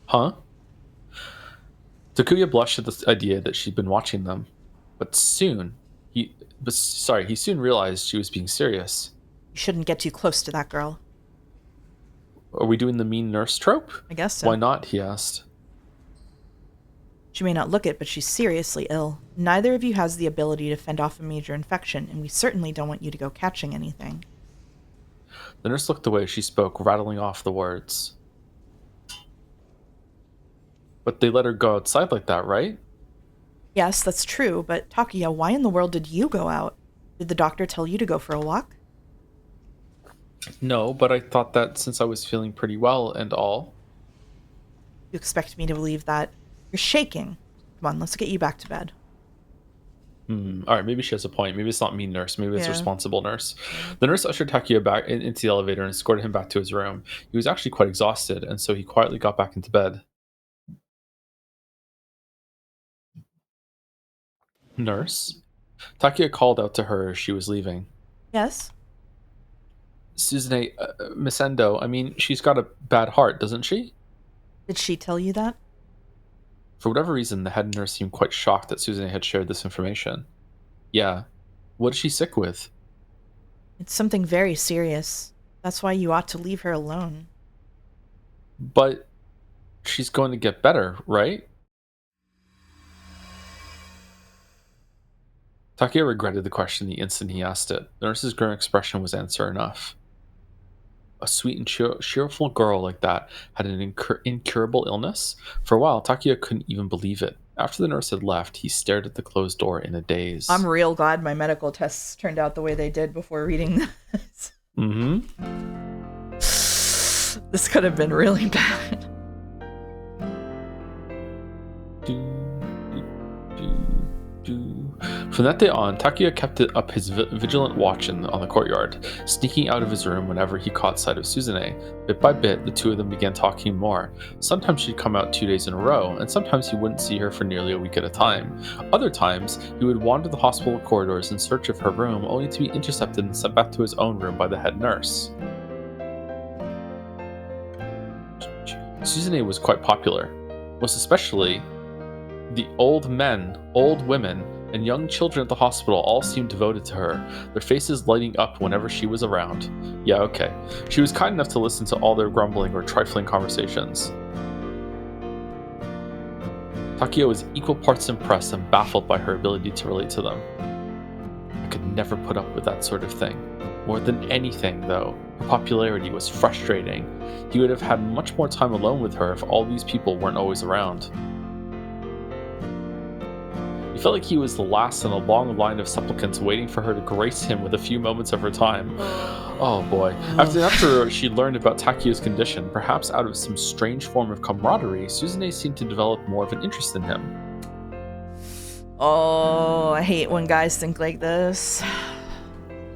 Speaker 2: Huh? Takuya blushed at the idea that she'd been watching them, but he soon realized she was being serious.
Speaker 1: You shouldn't get too close to that girl.
Speaker 2: Are we doing the mean nurse trope?
Speaker 1: I guess
Speaker 2: Why
Speaker 1: so.
Speaker 2: not? He asked.
Speaker 1: She may not look it, but she's seriously ill. Neither of you has the ability to fend off a major infection, and we certainly don't want you to go catching anything.
Speaker 2: The nurse looked away as she spoke, rattling off the words. But they let her go outside like that, right?
Speaker 1: Yes, that's true, but Takuya, why in the world did you go out? Did the doctor tell you to go for a walk?
Speaker 2: No, but I thought that since I was feeling pretty well and all.
Speaker 1: You expect me to believe that? You're shaking. Come on, let's get you back to bed.
Speaker 2: All right, maybe she has a point. Maybe it's not mean nurse. Maybe it's
Speaker 1: Yeah.
Speaker 2: responsible nurse. The nurse ushered Takuya back into the elevator and escorted him back to his room. He was actually quite exhausted, and so he quietly got back into bed. Nurse? Takuya called out to her as she was leaving.
Speaker 1: Yes?
Speaker 2: Suzune, Miss Endo, I mean, she's got a bad heart, doesn't she?
Speaker 1: Did she tell you that?
Speaker 2: For whatever reason, the head nurse seemed quite shocked that Suzune had shared this information. Yeah. What is she sick with?
Speaker 1: It's something very serious. That's why you ought to leave her alone.
Speaker 2: But she's going to get better, right? Takuya regretted the question the instant he asked it. The nurse's grim expression was answer enough. A sweet and cheerful girl like that had an incurable illness? For a while, Takuya couldn't even believe it. After the nurse had left, he stared at the closed door in a daze.
Speaker 1: I'm real glad my medical tests turned out the way they did before reading this. This could have been really bad.
Speaker 2: From that day on, Takuya kept up his vigilant watch on the courtyard, sneaking out of his room whenever he caught sight of Suzune. Bit by bit, the two of them began talking more. Sometimes she'd come out 2 days in a row, and sometimes he wouldn't see her for nearly a week at a time. Other times, he would wander the hospital corridors in search of her room, only to be intercepted and sent back to his own room by the head nurse. Suzune was quite popular, most especially the old men, old women, and young children at the hospital all seemed devoted to her, their faces lighting up whenever she was around. Yeah, okay. She was kind enough to listen to all their grumbling or trifling conversations. Takuya was equal parts impressed and baffled by her ability to relate to them. I could never put up with that sort of thing. More than anything, though, her popularity was frustrating. He would have had much more time alone with her if all these people weren't always around. He felt like he was the last in a long line of supplicants waiting for her to grace him with a few moments of her time. Oh boy. After she learned about Takuya's condition, perhaps out of some strange form of camaraderie, Suzune seemed to develop more of an interest in him.
Speaker 1: Oh, I hate when guys think like this.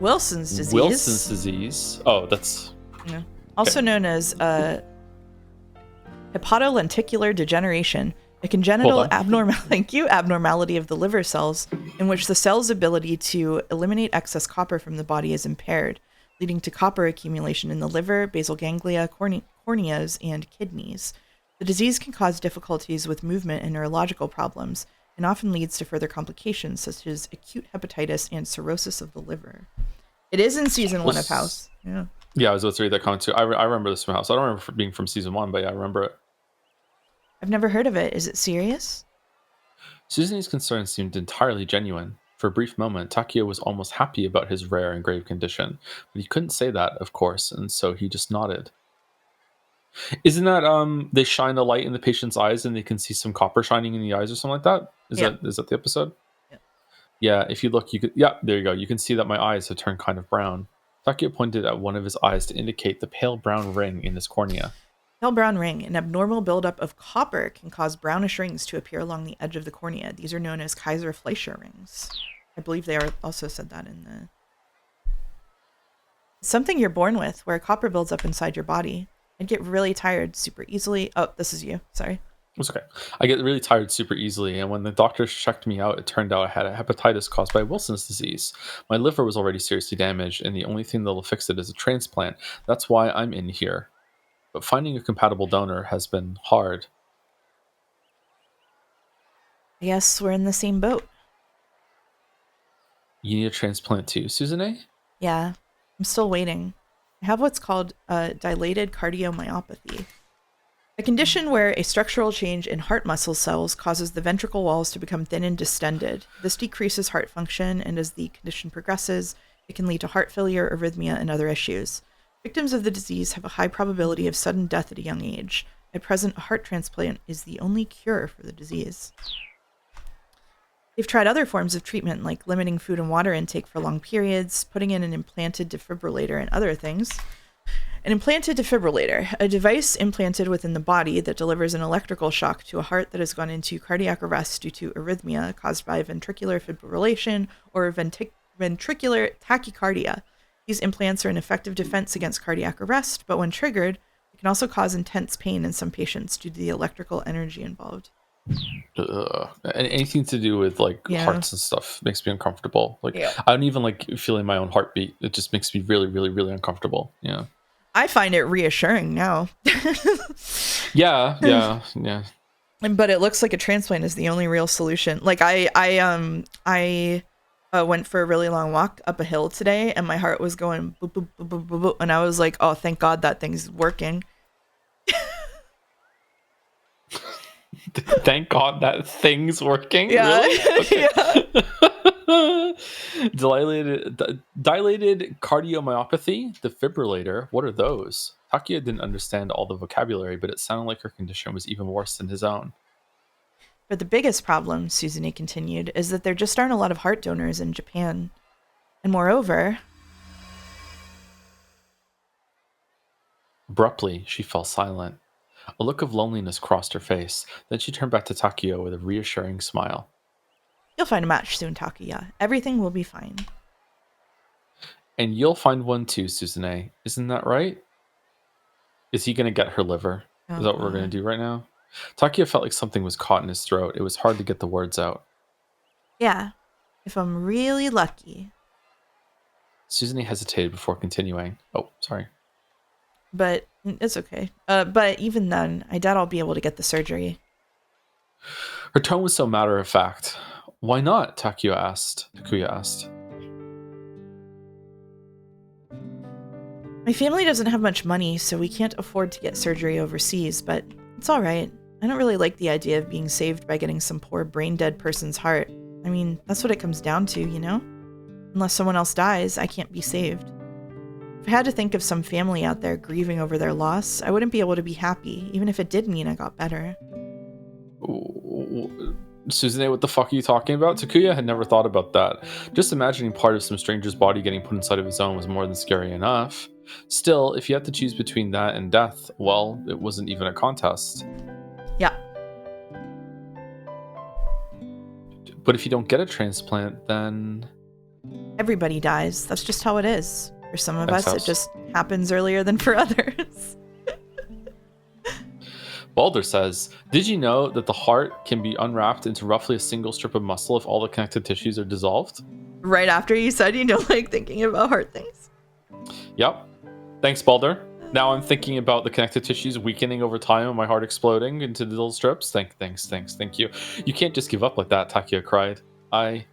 Speaker 1: Wilson's disease.
Speaker 2: Wilson's disease. Oh, that's...
Speaker 1: Yeah. Also known as hepatolenticular degeneration, a congenital abnormality of the liver cells in which the cell's ability to eliminate excess copper from the body is impaired, leading to copper accumulation in the liver, basal ganglia, corneas, and kidneys. The disease can cause difficulties with movement and neurological problems, and often leads to further complications such as acute hepatitis and cirrhosis of the liver. It is in season 1 of House.
Speaker 2: Yeah, I was about to read that comment too. I remember this from House. I don't remember it being from season 1, but yeah, I remember it.
Speaker 1: I've never heard of it. Is it serious?
Speaker 2: Suzune's concerns seemed entirely genuine. For a brief moment, Takuya was almost happy about his rare and grave condition, but he couldn't say that, of course, and so he just nodded. Isn't that they shine a light in the patient's eyes and they can see some copper shining in the eyes or something like that? Is that the episode? Yeah, if you look, you could... Yeah, there you go. You can see that my eyes have turned kind of brown. Takuya pointed at one of his eyes to indicate the pale brown ring in his cornea.
Speaker 1: Pale brown ring, an abnormal buildup of copper, can cause brownish rings to appear along the edge of the cornea. These are known as Kaiser-Fleischer rings. I believe they are also said that in the... It's something you're born with, where copper builds up inside your body. I'd get really tired super easily. Oh, this is you. Sorry.
Speaker 2: It's okay. I get really tired super easily, and when the doctors checked me out, it turned out I had a hepatitis caused by Wilson's disease. My liver was already seriously damaged, and the only thing that'll fix it is a transplant. That's why I'm in here. But finding a compatible donor has been hard.
Speaker 1: I guess we're in the same boat.
Speaker 2: You need a transplant too, Suzune?
Speaker 1: Yeah, I'm still waiting. I have what's called dilated cardiomyopathy, a condition where a structural change in heart muscle cells causes the ventricle walls to become thin and distended. This decreases heart function, and as the condition progresses, it can lead to heart failure, arrhythmia, and other issues. Victims of the disease have a high probability of sudden death at a young age. At present, a heart transplant is the only cure for the disease. They've tried other forms of treatment, like limiting food and water intake for long periods, putting in an implanted defibrillator, and other things. An implanted defibrillator, a device implanted within the body that delivers an electrical shock to a heart that has gone into cardiac arrest due to arrhythmia caused by ventricular fibrillation or ventricular tachycardia. These implants are an effective defense against cardiac arrest, but when triggered, it can also cause intense pain in some patients due to the electrical energy involved.
Speaker 2: Anything to do with like
Speaker 1: Yeah.
Speaker 2: hearts and stuff makes me uncomfortable. Like
Speaker 1: Yeah.
Speaker 2: I don't even like feeling my own heartbeat. It just makes me really, really, really uncomfortable. Yeah.
Speaker 1: I find it reassuring now.
Speaker 2: Yeah.
Speaker 1: But it looks like a transplant is the only real solution. Like I went for a really long walk up a hill today, and my heart was going boop, boop, boop, boop, boop, boop, and I was like, "Oh, thank God that thing's working."
Speaker 2: Thank God that thing's working.
Speaker 1: Yeah,
Speaker 2: Really? Okay.
Speaker 1: yeah.
Speaker 2: Dilated cardiomyopathy, defibrillator. What are those? Takia didn't understand all the vocabulary, but it sounded like her condition was even worse than his own.
Speaker 1: But the biggest problem, Suzune continued, is that there just aren't a lot of heart donors in Japan, and moreover,
Speaker 2: Abruptly, she fell silent. A look of loneliness crossed her face. Then she turned back to Takio with a reassuring smile.
Speaker 1: you'll find a match soon, Takuya. Everything will be fine.
Speaker 2: And you'll find one too, Suzune. Isn't that right? Is he going to get her liver? Is that what we're going to do right now? Takia felt like something was caught in his throat. It was hard to get the words out.
Speaker 1: Yeah, if I'm really lucky.
Speaker 2: Suzune hesitated before continuing. Oh, sorry.
Speaker 1: But it's okay. But even then, I doubt I'll be able to get the surgery.
Speaker 2: Her tone was so matter of fact. Why not? Takuya asked.
Speaker 1: My family doesn't have much money, so we can't afford to get surgery overseas, but it's all right. I don't really like the idea of being saved by getting some poor brain-dead person's heart. I mean, that's what it comes down to, you know? Unless someone else dies, I can't be saved. If I had to think of some family out there grieving over their loss, I wouldn't be able to be happy, even if it did mean I got better.
Speaker 2: Suzune, what the fuck are you talking about? Takuya had never thought about that. Just imagining part of some stranger's body getting put inside of his own was more than scary enough. Still, if you had to choose between that and death, well, it wasn't even a contest.
Speaker 1: Yeah.
Speaker 2: But if you don't get a transplant, then...
Speaker 1: Everybody dies. That's just how it is. For some of us, it just happens earlier than for others.
Speaker 2: Balder says, did you know that the heart can be unwrapped into roughly a single strip of muscle if all the connective tissues are dissolved?
Speaker 1: Right after you said you don't like thinking about heart things.
Speaker 2: Yep. Thanks, Balder. Now I'm thinking about the connective tissues weakening over time and my heart exploding into little strips. Thank you. You can't just give up like that, Takia cried. I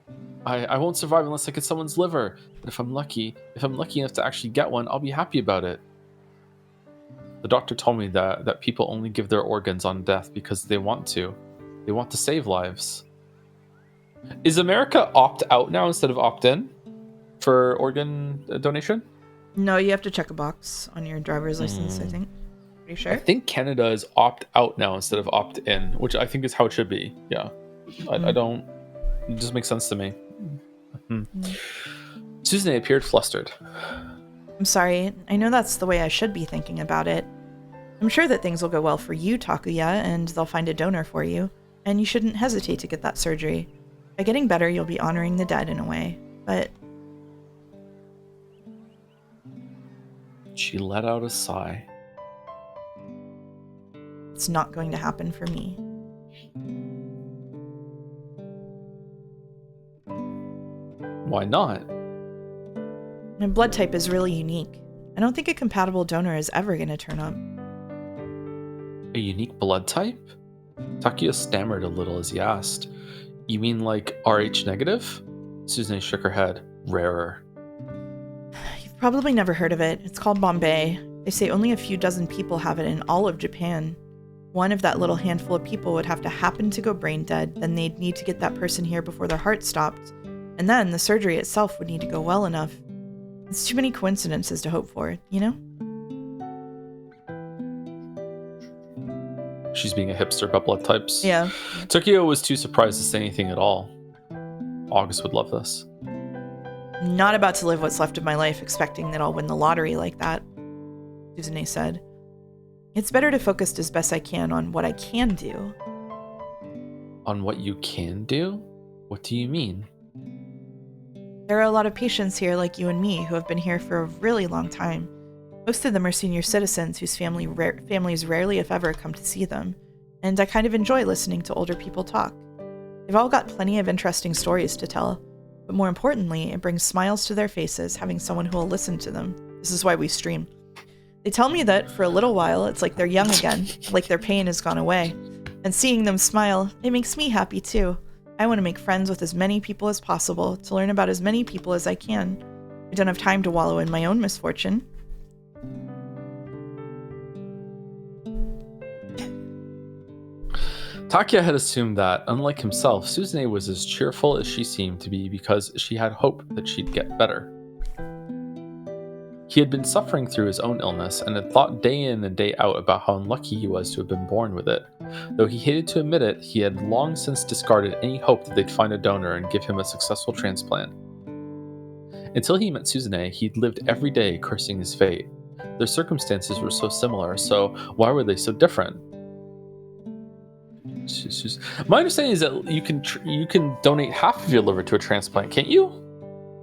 Speaker 2: won't survive unless I get someone's liver. But if I'm lucky enough to actually get one, I'll be happy about it. The doctor told me that people only give their organs on death because they want to. They want to save lives. Is America opt out now instead of opt in for organ donation?
Speaker 1: No, you have to check a box on your driver's license, I think. Pretty sure.
Speaker 2: I think Canada is opt out now instead of opt in, which I think is how it should be. Yeah. I don't... It just makes sense to me. Suzune appeared flustered.
Speaker 1: I'm sorry. I know that's the way I should be thinking about it. I'm sure that things will go well for you, Takuya, and they'll find a donor for you. And you shouldn't hesitate to get that surgery. By getting better, you'll be honoring the dead in a way. But...
Speaker 2: She let out a sigh.
Speaker 1: it's not going to happen for me.
Speaker 2: Why not?
Speaker 1: My blood type is really unique. I don't think a compatible donor is ever going to turn up.
Speaker 2: A unique blood type? Takia stammered a little as he asked. You mean like Rh negative? Suzune shook her head. Rarer.
Speaker 1: You've probably never heard of it. It's called Bombay. They say only a few dozen people have it in all of Japan. One of that little handful of people would have to happen to go brain dead, then they'd need to get that person here before their heart stopped. And then the surgery itself would need to go well enough. It's too many coincidences to hope for, you know?
Speaker 2: She's being a hipster about blood types.
Speaker 1: Yeah.
Speaker 2: Tokyo was too surprised to say anything at all. August would love this.
Speaker 1: I'm not about to live what's left of my life expecting that I'll win the lottery like that, Suzune said. It's better to focus as best I can on what I can do.
Speaker 2: On what you can do? What do you mean?
Speaker 1: There are a lot of patients here like you and me who have been here for a really long time. Most of them are senior citizens whose families rarely, if ever, come to see them, and I kind of enjoy listening to older people talk. They've all got plenty of interesting stories to tell, but more importantly, it brings smiles to their faces having someone who will listen to them. This is why we stream. They tell me that for a little while, it's like they're young again, like their pain has gone away. And seeing them smile, it makes me happy too. I want to make friends with as many people as possible, to learn about as many people as I can. I don't have time to wallow in my own misfortune.
Speaker 2: Takia had assumed that, unlike himself, Suzune was as cheerful as she seemed to be because she had hope that she'd get better. He had been suffering through his own illness and had thought day in and day out about how unlucky he was to have been born with it. Though he hated to admit it, he had long since discarded any hope that they'd find a donor and give him a successful transplant. Until he met Suzune, he'd lived every day cursing his fate. Their circumstances were so similar, so why were they so different? My understanding is that you can donate half of your liver to a transplant, can't you?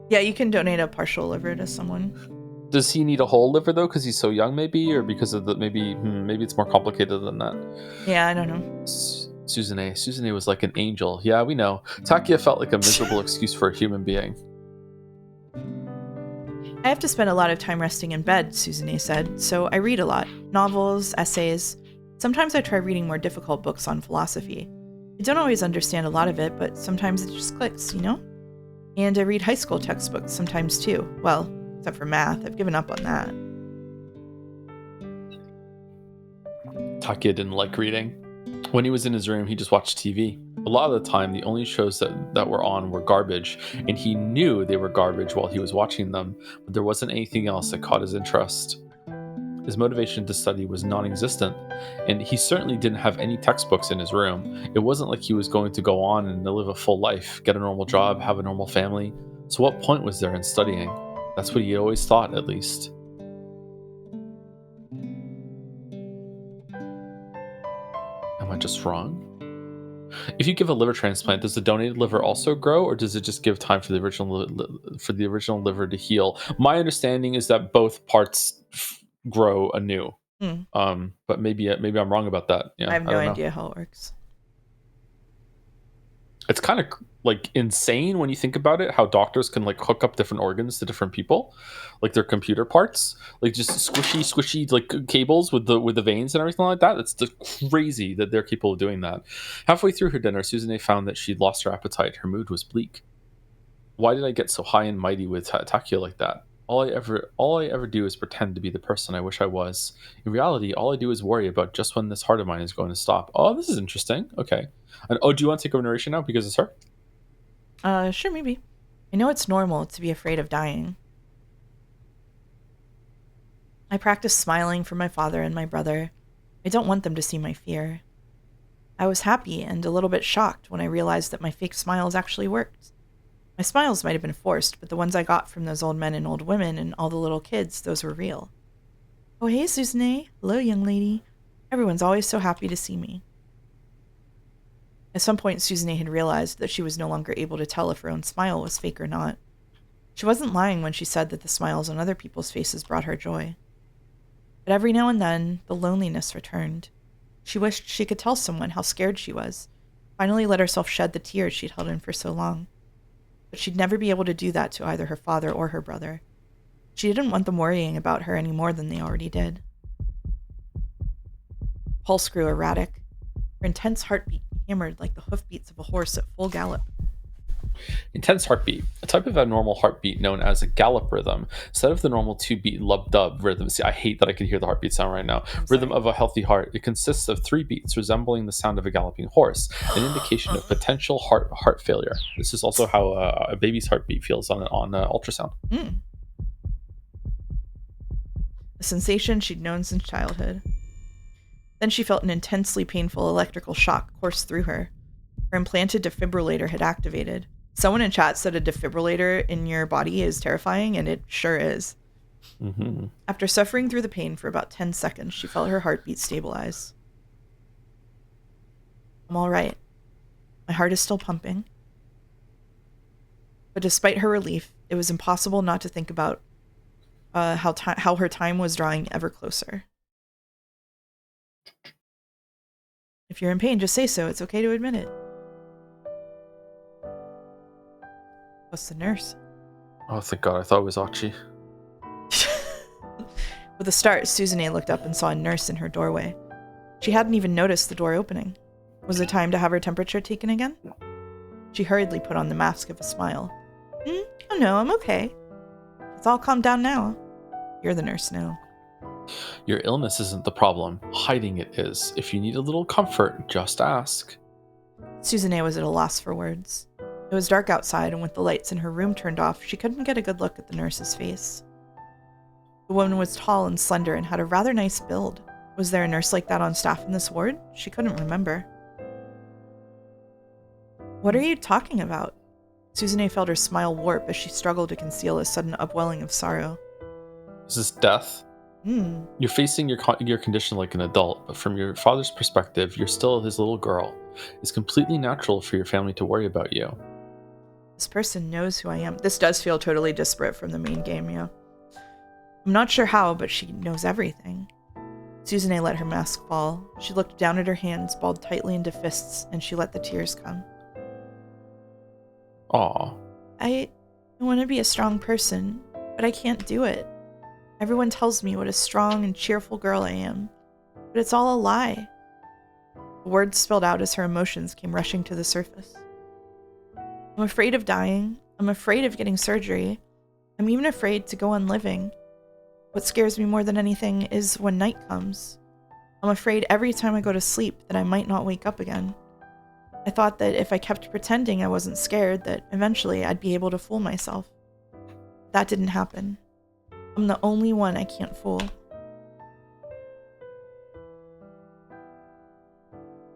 Speaker 1: Yeah, you can donate a partial liver to someone.
Speaker 2: Does he need a whole liver though, because he's so young, maybe, or because of the maybe it's more complicated than that?
Speaker 1: Yeah, I don't know.
Speaker 2: Suzune was like an angel. Yeah, we know. Takia felt like a miserable excuse for a human being.
Speaker 1: I have to spend a lot of time resting in bed, Suzune said, so I read a lot. Novels, essays. Sometimes I try reading more difficult books on philosophy. I don't always understand a lot of it, but sometimes it just clicks, you know? And I read high school textbooks sometimes too. Well, except for math. I've given up on that.
Speaker 2: Takia didn't like reading. When he was in his room, he just watched TV. A lot of the time, the only shows that were on were garbage, and he knew they were garbage while he was watching them, but there wasn't anything else that caught his interest. His motivation to study was non-existent, and he certainly didn't have any textbooks in his room. It wasn't like he was going to go on and live a full life, get a normal job, have a normal family. So what point was there in studying? That's what he always thought, at least. Am I just wrong? If you give a liver transplant, does the donated liver also grow, or does it just give time for the original liver to heal? My understanding is that both parts grow anew. But maybe I'm wrong about that. Yeah,
Speaker 1: I have no idea how it works.
Speaker 2: It's kind of like insane when you think about it, how doctors can like hook up different organs to different people, like their computer parts, like just squishy like cables with the veins and everything like that. It's just crazy that they're capable of doing that. Halfway through her dinner, Suzune found that she'd lost her appetite. Her mood was bleak. Why did I get so high and mighty with Takia like that? All I ever do is pretend to be the person I wish I was. In reality, all I do is worry about just when this heart of mine is going to stop. Oh, this is interesting. Okay. And do you want to take over narration now because it's her?
Speaker 1: Sure, maybe. I know it's normal to be afraid of dying. I practice smiling for my father and my brother. I don't want them to see my fear. I was happy and a little bit shocked when I realized that my fake smiles actually worked. My smiles might have been forced, but the ones I got from those old men and old women and all the little kids, those were real. Oh, hey, Suzune. Hello, young lady. Everyone's always so happy to see me. At some point, Suzune had realized that she was no longer able to tell if her own smile was fake or not. She wasn't lying when she said that the smiles on other people's faces brought her joy. But every now and then, the loneliness returned. She wished she could tell someone how scared she was, finally let herself shed the tears she'd held in for so long. but she'd never be able to do that to either her father or her brother. She didn't want them worrying about her any more than they already did. Pulse grew erratic. Her intense heartbeat hammered like the hoofbeats of a horse at full gallop.
Speaker 2: Intense heartbeat, a type of abnormal heartbeat known as a gallop rhythm, instead of the normal 2-beat lub-dub rhythm. See, I hate that I can hear the heartbeat sound right now. Rhythm of a healthy heart. It consists of 3 beats resembling the sound of a galloping horse, an indication of potential heart failure. This is also how a baby's heartbeat feels on ultrasound.
Speaker 1: A sensation she'd known since childhood. Then she felt an intensely painful electrical shock course through her. Her implanted defibrillator had activated. Someone in chat said a defibrillator in your body is terrifying, and it sure is.
Speaker 2: Mm-hmm.
Speaker 1: After suffering through the pain for about 10 seconds, she felt her heartbeat stabilize. I'm all right. My heart is still pumping. But despite her relief, it was impossible not to think about how her time was drawing ever closer. If you're in pain, just say so. It's okay to admit it. What's the nurse?
Speaker 2: Oh, thank God. I thought it was Archie.
Speaker 1: With a start, Suzune looked up and saw a nurse in her doorway. She hadn't even noticed the door opening. Was it time to have her temperature taken again? She hurriedly put on the mask of a smile. Oh no, I'm okay. It's all calmed down now. You're the nurse now.
Speaker 2: Your illness isn't the problem. Hiding it is. If you need a little comfort, just ask.
Speaker 1: Suzune was at a loss for words. It was dark outside, and with the lights in her room turned off, she couldn't get a good look at the nurse's face. The woman was tall and slender and had a rather nice build. Was there a nurse like that on staff in this ward? She couldn't remember. What are you talking about? Suzune felt her smile warp as she struggled to conceal a sudden upwelling of sorrow.
Speaker 2: Is this death? You're facing your condition like an adult, but from your father's perspective, you're still his little girl. It's completely natural for your family to worry about you.
Speaker 1: This person knows who I am. This does feel totally disparate from the main game, yeah. I'm not sure how, but she knows everything. Suzune let her mask fall. She looked down at her hands, balled tightly into fists, and she let the tears come.
Speaker 2: Aw.
Speaker 1: I want to be a strong person, but I can't do it. Everyone tells me what a strong and cheerful girl I am, but it's all a lie. The words spilled out as her emotions came rushing to the surface. I'm afraid of dying. I'm afraid of getting surgery. I'm even afraid to go on living. What scares me more than anything is when night comes. I'm afraid every time I go to sleep that I might not wake up again. I thought that if I kept pretending I wasn't scared, that eventually I'd be able to fool myself. That didn't happen. I'm the only one I can't fool.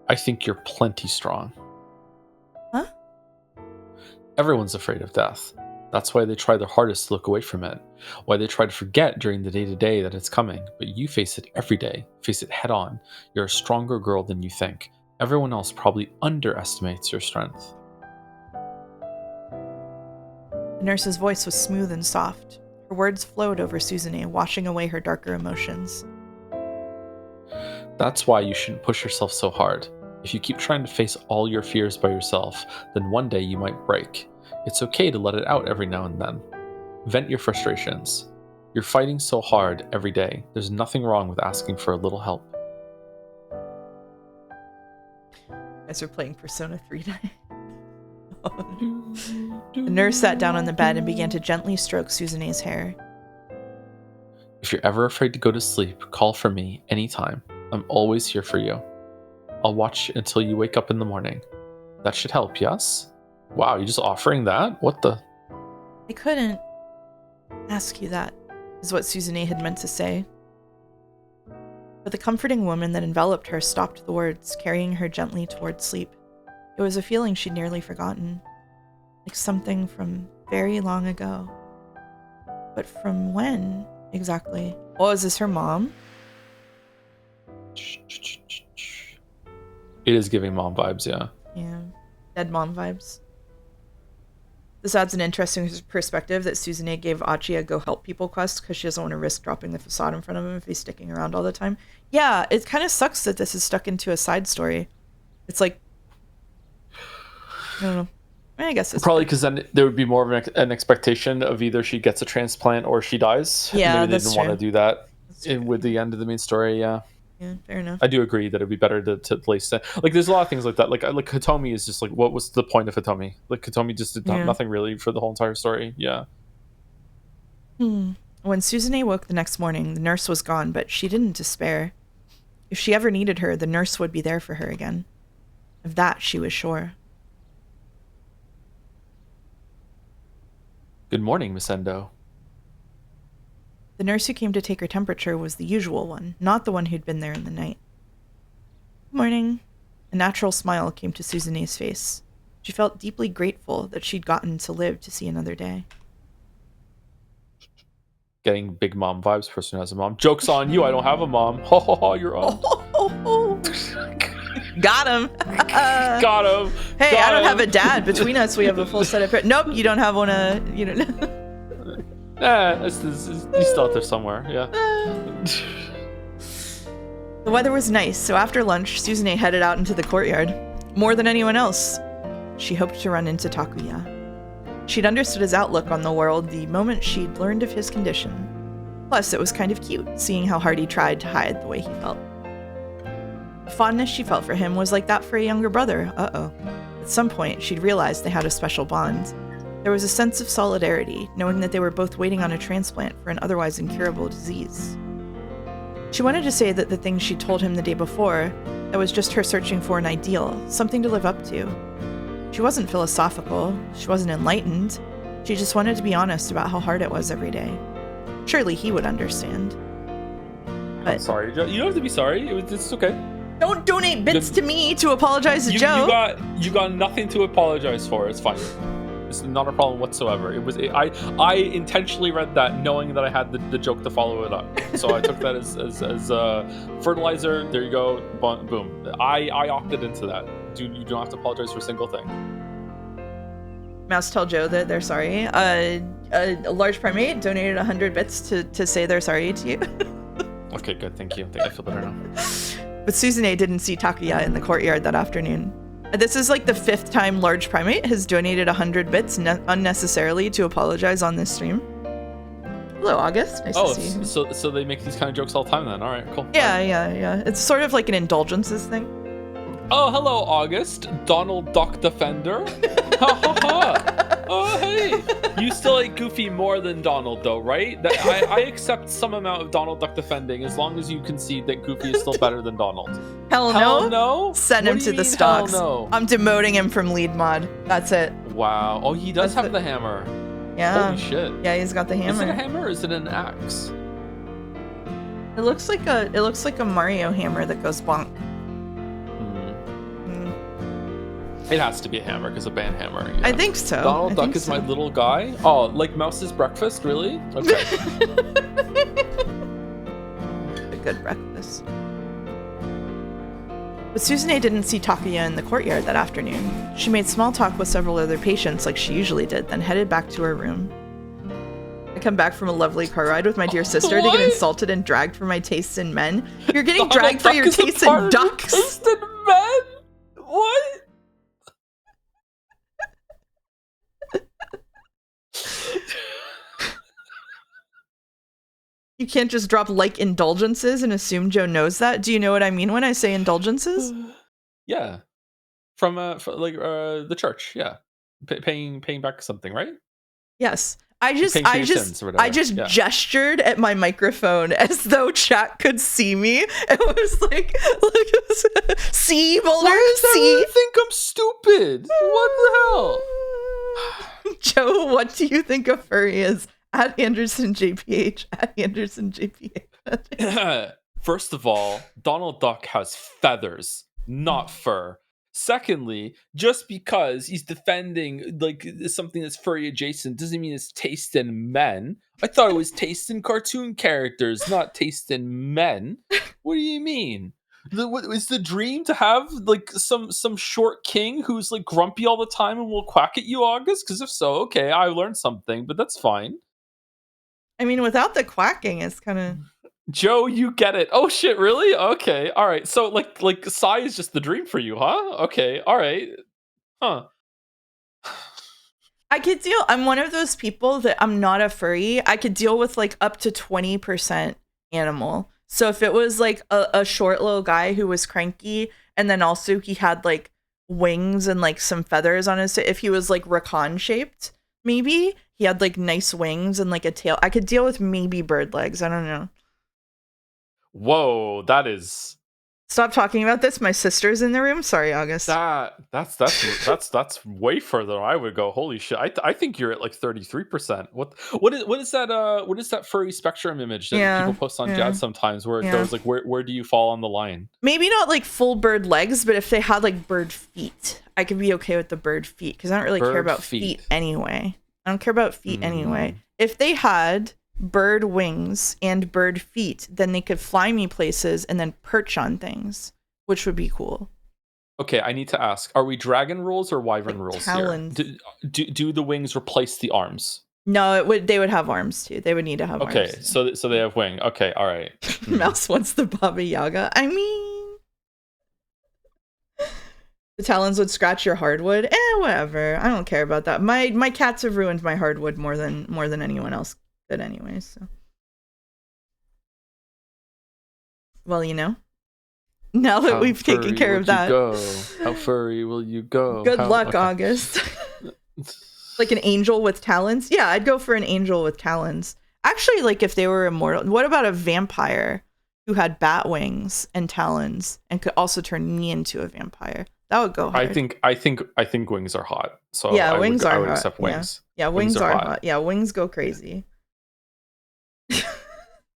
Speaker 2: I think you're plenty strong.
Speaker 1: Huh?
Speaker 2: Everyone's afraid of death. That's why they try their hardest to look away from it. Why they try to forget during the day-to-day that it's coming. But you face it every day. Face it head on. You're a stronger girl than you think. Everyone else probably underestimates your strength.
Speaker 1: The nurse's voice was smooth and soft. Her words flowed over Suzune, washing away her darker emotions.
Speaker 2: That's why you shouldn't push yourself so hard. If you keep trying to face all your fears by yourself, then one day you might break. It's okay to let it out every now and then. Vent your frustrations. You're fighting so hard every day. There's nothing wrong with asking for a little help.
Speaker 1: You guys are playing Persona 3 tonight. The nurse sat down on the bed and began to gently stroke Suzune's hair.
Speaker 2: If you're ever afraid to go to sleep, call for me anytime. I'm always here for you. I'll watch until you wake up in the morning. That should help, yes? Wow, you're just offering that? What the?
Speaker 1: I couldn't ask you that, is what Suzune had meant to say. But the comforting woman that enveloped her stopped the words, carrying her gently toward sleep. It was a feeling she'd nearly forgotten, like something from very long ago. But from when, exactly? Oh, is this her mom?
Speaker 2: It is giving mom vibes, yeah.
Speaker 1: Yeah, dead mom vibes. This adds an interesting perspective that Suzune gave Achi a go help people quest because she doesn't want to risk dropping the facade in front of him if he's sticking around all the time. Yeah, it kind of sucks that this is stuck into a side story. It's like, I don't know. I guess it's
Speaker 2: Probably because then there would be more of an expectation of either she gets a transplant or she dies.
Speaker 1: Yeah,
Speaker 2: Maybe they didn't want to do that with the end of the main story. Yeah.
Speaker 1: Yeah, fair enough.
Speaker 2: I do agree that it'd be better to place that. Like, there's a lot of things like that. Like Hitomi is just like, what was the point of Hitomi? Like, Hitomi just did nothing really for the whole entire story. Yeah.
Speaker 1: When Suzune woke the next morning, the nurse was gone, but she didn't despair. If she ever needed her, the nurse would be there for her again. Of that, she was sure.
Speaker 2: Good morning, Miss Endo.
Speaker 1: The nurse who came to take her temperature was the usual one, not the one who'd been there in the night. Good morning. A natural smile came to Suzune's face. She felt deeply grateful that she'd gotten to live to see another day.
Speaker 2: Getting big mom vibes, person who has a mom. Joke's on you, I don't have a mom. Ho ho ho, you're on.
Speaker 1: Got him.
Speaker 2: Got him.
Speaker 1: Hey,
Speaker 2: Got
Speaker 1: I don't
Speaker 2: him.
Speaker 1: have a dad. Between us, we have a full set of parents. Nope, you don't have one. You know.
Speaker 2: He's still out there somewhere. Yeah.
Speaker 1: The weather was nice, so after lunch, Suzune headed out into the courtyard. More than anyone else, she hoped to run into Takuya. She'd understood his outlook on the world the moment she'd learned of his condition. Plus, it was kind of cute, seeing how hard he tried to hide the way he felt. The fondness she felt for him was like that for a younger brother. Uh-oh. At some point, she'd realized they had a special bond. There was a sense of solidarity, knowing that they were both waiting on a transplant for an otherwise incurable disease. She wanted to say that the things she told him the day before, that was just her searching for an ideal, something to live up to. She wasn't philosophical, she wasn't enlightened, she just wanted to be honest about how hard it was every day. Surely he would understand. But
Speaker 2: I'm sorry, Joe. You don't have to be sorry. It's okay.
Speaker 1: Don't donate bits to me to apologize to Joe.
Speaker 2: You got nothing to apologize for. It's fine. It's not a problem whatsoever. I intentionally read that knowing that I had the joke to follow it up. So I took that as fertilizer. There you go. Boom. I opted into that. You don't have to apologize for a single thing.
Speaker 1: Mouse tell Joe that they're sorry. A large primate donated 100 bits to say they're sorry to you.
Speaker 2: Okay, good. Thank you. I think I feel better now.
Speaker 1: But Suzune didn't see Takuya in the courtyard that afternoon. This is like the 5th time Large Primate has donated 100 bits unnecessarily to apologize on this stream. Hello, August. Nice to see you.
Speaker 2: So they make these kind of jokes all the time then. All right, cool.
Speaker 1: Yeah. It's sort of like an indulgences thing.
Speaker 2: Oh, hello, August. Donald Duck Defender. Ha ha ha. Oh, hey. You still like Goofy more than Donald, though, right? I accept some amount of Donald Duck defending as long as you concede that Goofy is still better than Donald.
Speaker 1: Hell no. Send him to the stocks.
Speaker 2: No?
Speaker 1: I'm demoting him from lead mod. That's it.
Speaker 2: Wow. Oh, he does have the hammer.
Speaker 1: Yeah.
Speaker 2: Holy shit.
Speaker 1: Yeah, he's got the hammer.
Speaker 2: Is it a hammer or is it an axe?
Speaker 1: It looks like a Mario hammer that goes bonk.
Speaker 2: It has to be a hammer because a band hammer. Yeah.
Speaker 1: I think so.
Speaker 2: Donald Duck is my little guy. Oh, like Mouse's breakfast, really? Okay.
Speaker 1: A good breakfast. But Suzune didn't see Takuya in the courtyard that afternoon. She made small talk with several other patients like she usually did, then headed back to her room. I come back from a lovely car ride with my dear sister to get insulted and dragged for my tastes in men. You're getting dragged for your tastes in ducks?
Speaker 2: Taste in men? What?
Speaker 1: You can't just drop like indulgences and assume Joe knows that. Do you know what I mean when I say indulgences?
Speaker 2: Yeah, from the church. Yeah, paying back something, right?
Speaker 1: Yes. I just gestured at my microphone as though chat could see me. It was like see, Boulder, see.
Speaker 2: You think I'm stupid? What the hell?
Speaker 1: Joe, what do you think a furry is? At Anderson JPH. At Anderson JPH.
Speaker 2: First of all, Donald Duck has feathers, not fur. Secondly, just because he's defending like something that's furry adjacent doesn't mean it's taste in men. I thought it was taste in cartoon characters, not taste in men. What do you mean? Is the dream to have like some short king who's like grumpy all the time and will quack at you, August? Because if so, okay, I learned something, but that's fine.
Speaker 1: I mean, without the quacking, it's kind of...
Speaker 2: Joe, you get it. Oh shit, really? Okay, all right. So like Psy is just the dream for you, huh? Okay, all right. Huh.
Speaker 1: I could deal. I'm one of those people that I'm not a furry. I could deal with like up to 20% animal. So if it was like a short little guy who was cranky, and then also he had like wings and like some feathers on his, if he was like rakan shaped, maybe he had like nice wings and like a tail. I could deal with maybe bird legs. I don't know.
Speaker 2: Whoa, that is
Speaker 1: Stop talking about this. My sister's in the room. Sorry, August.
Speaker 2: that's way further than I would go. Holy shit! I think you're at like 33%. What is that furry spectrum image that people post on Jazz sometimes where it goes like where do you fall on the line?
Speaker 1: Maybe not like full bird legs, but if they had like bird feet, I could be okay with the bird feet because I don't really care about feet anyway. I don't care about feet anyway. If they had bird wings and bird feet, then they could fly me places and then perch on things, which would be cool.
Speaker 2: Okay, I need to ask: are we dragon rules or wyvern rules
Speaker 1: talons
Speaker 2: here? Do the wings replace the arms?
Speaker 1: No, they would have arms too. They would need to have arms.
Speaker 2: Okay, so they have wing. Okay, all right.
Speaker 1: Mouse wants the Baba Yaga. I mean, the talons would scratch your hardwood. Whatever. I don't care about that. My cats have ruined my hardwood more than anyone else did anyway, so. Well, now that we've taken care of that.
Speaker 2: How furry will you go?
Speaker 1: Good luck, August. Like an angel with talons? Yeah, I'd go for an angel with talons. Actually, like if they were immortal. What about a vampire who had bat wings and talons and could also turn me into a vampire? That would go hard.
Speaker 2: I think wings are hot. So
Speaker 1: yeah,
Speaker 2: I
Speaker 1: would
Speaker 2: hot. Accept wings.
Speaker 1: Yeah, wings are hot. Yeah, wings go crazy.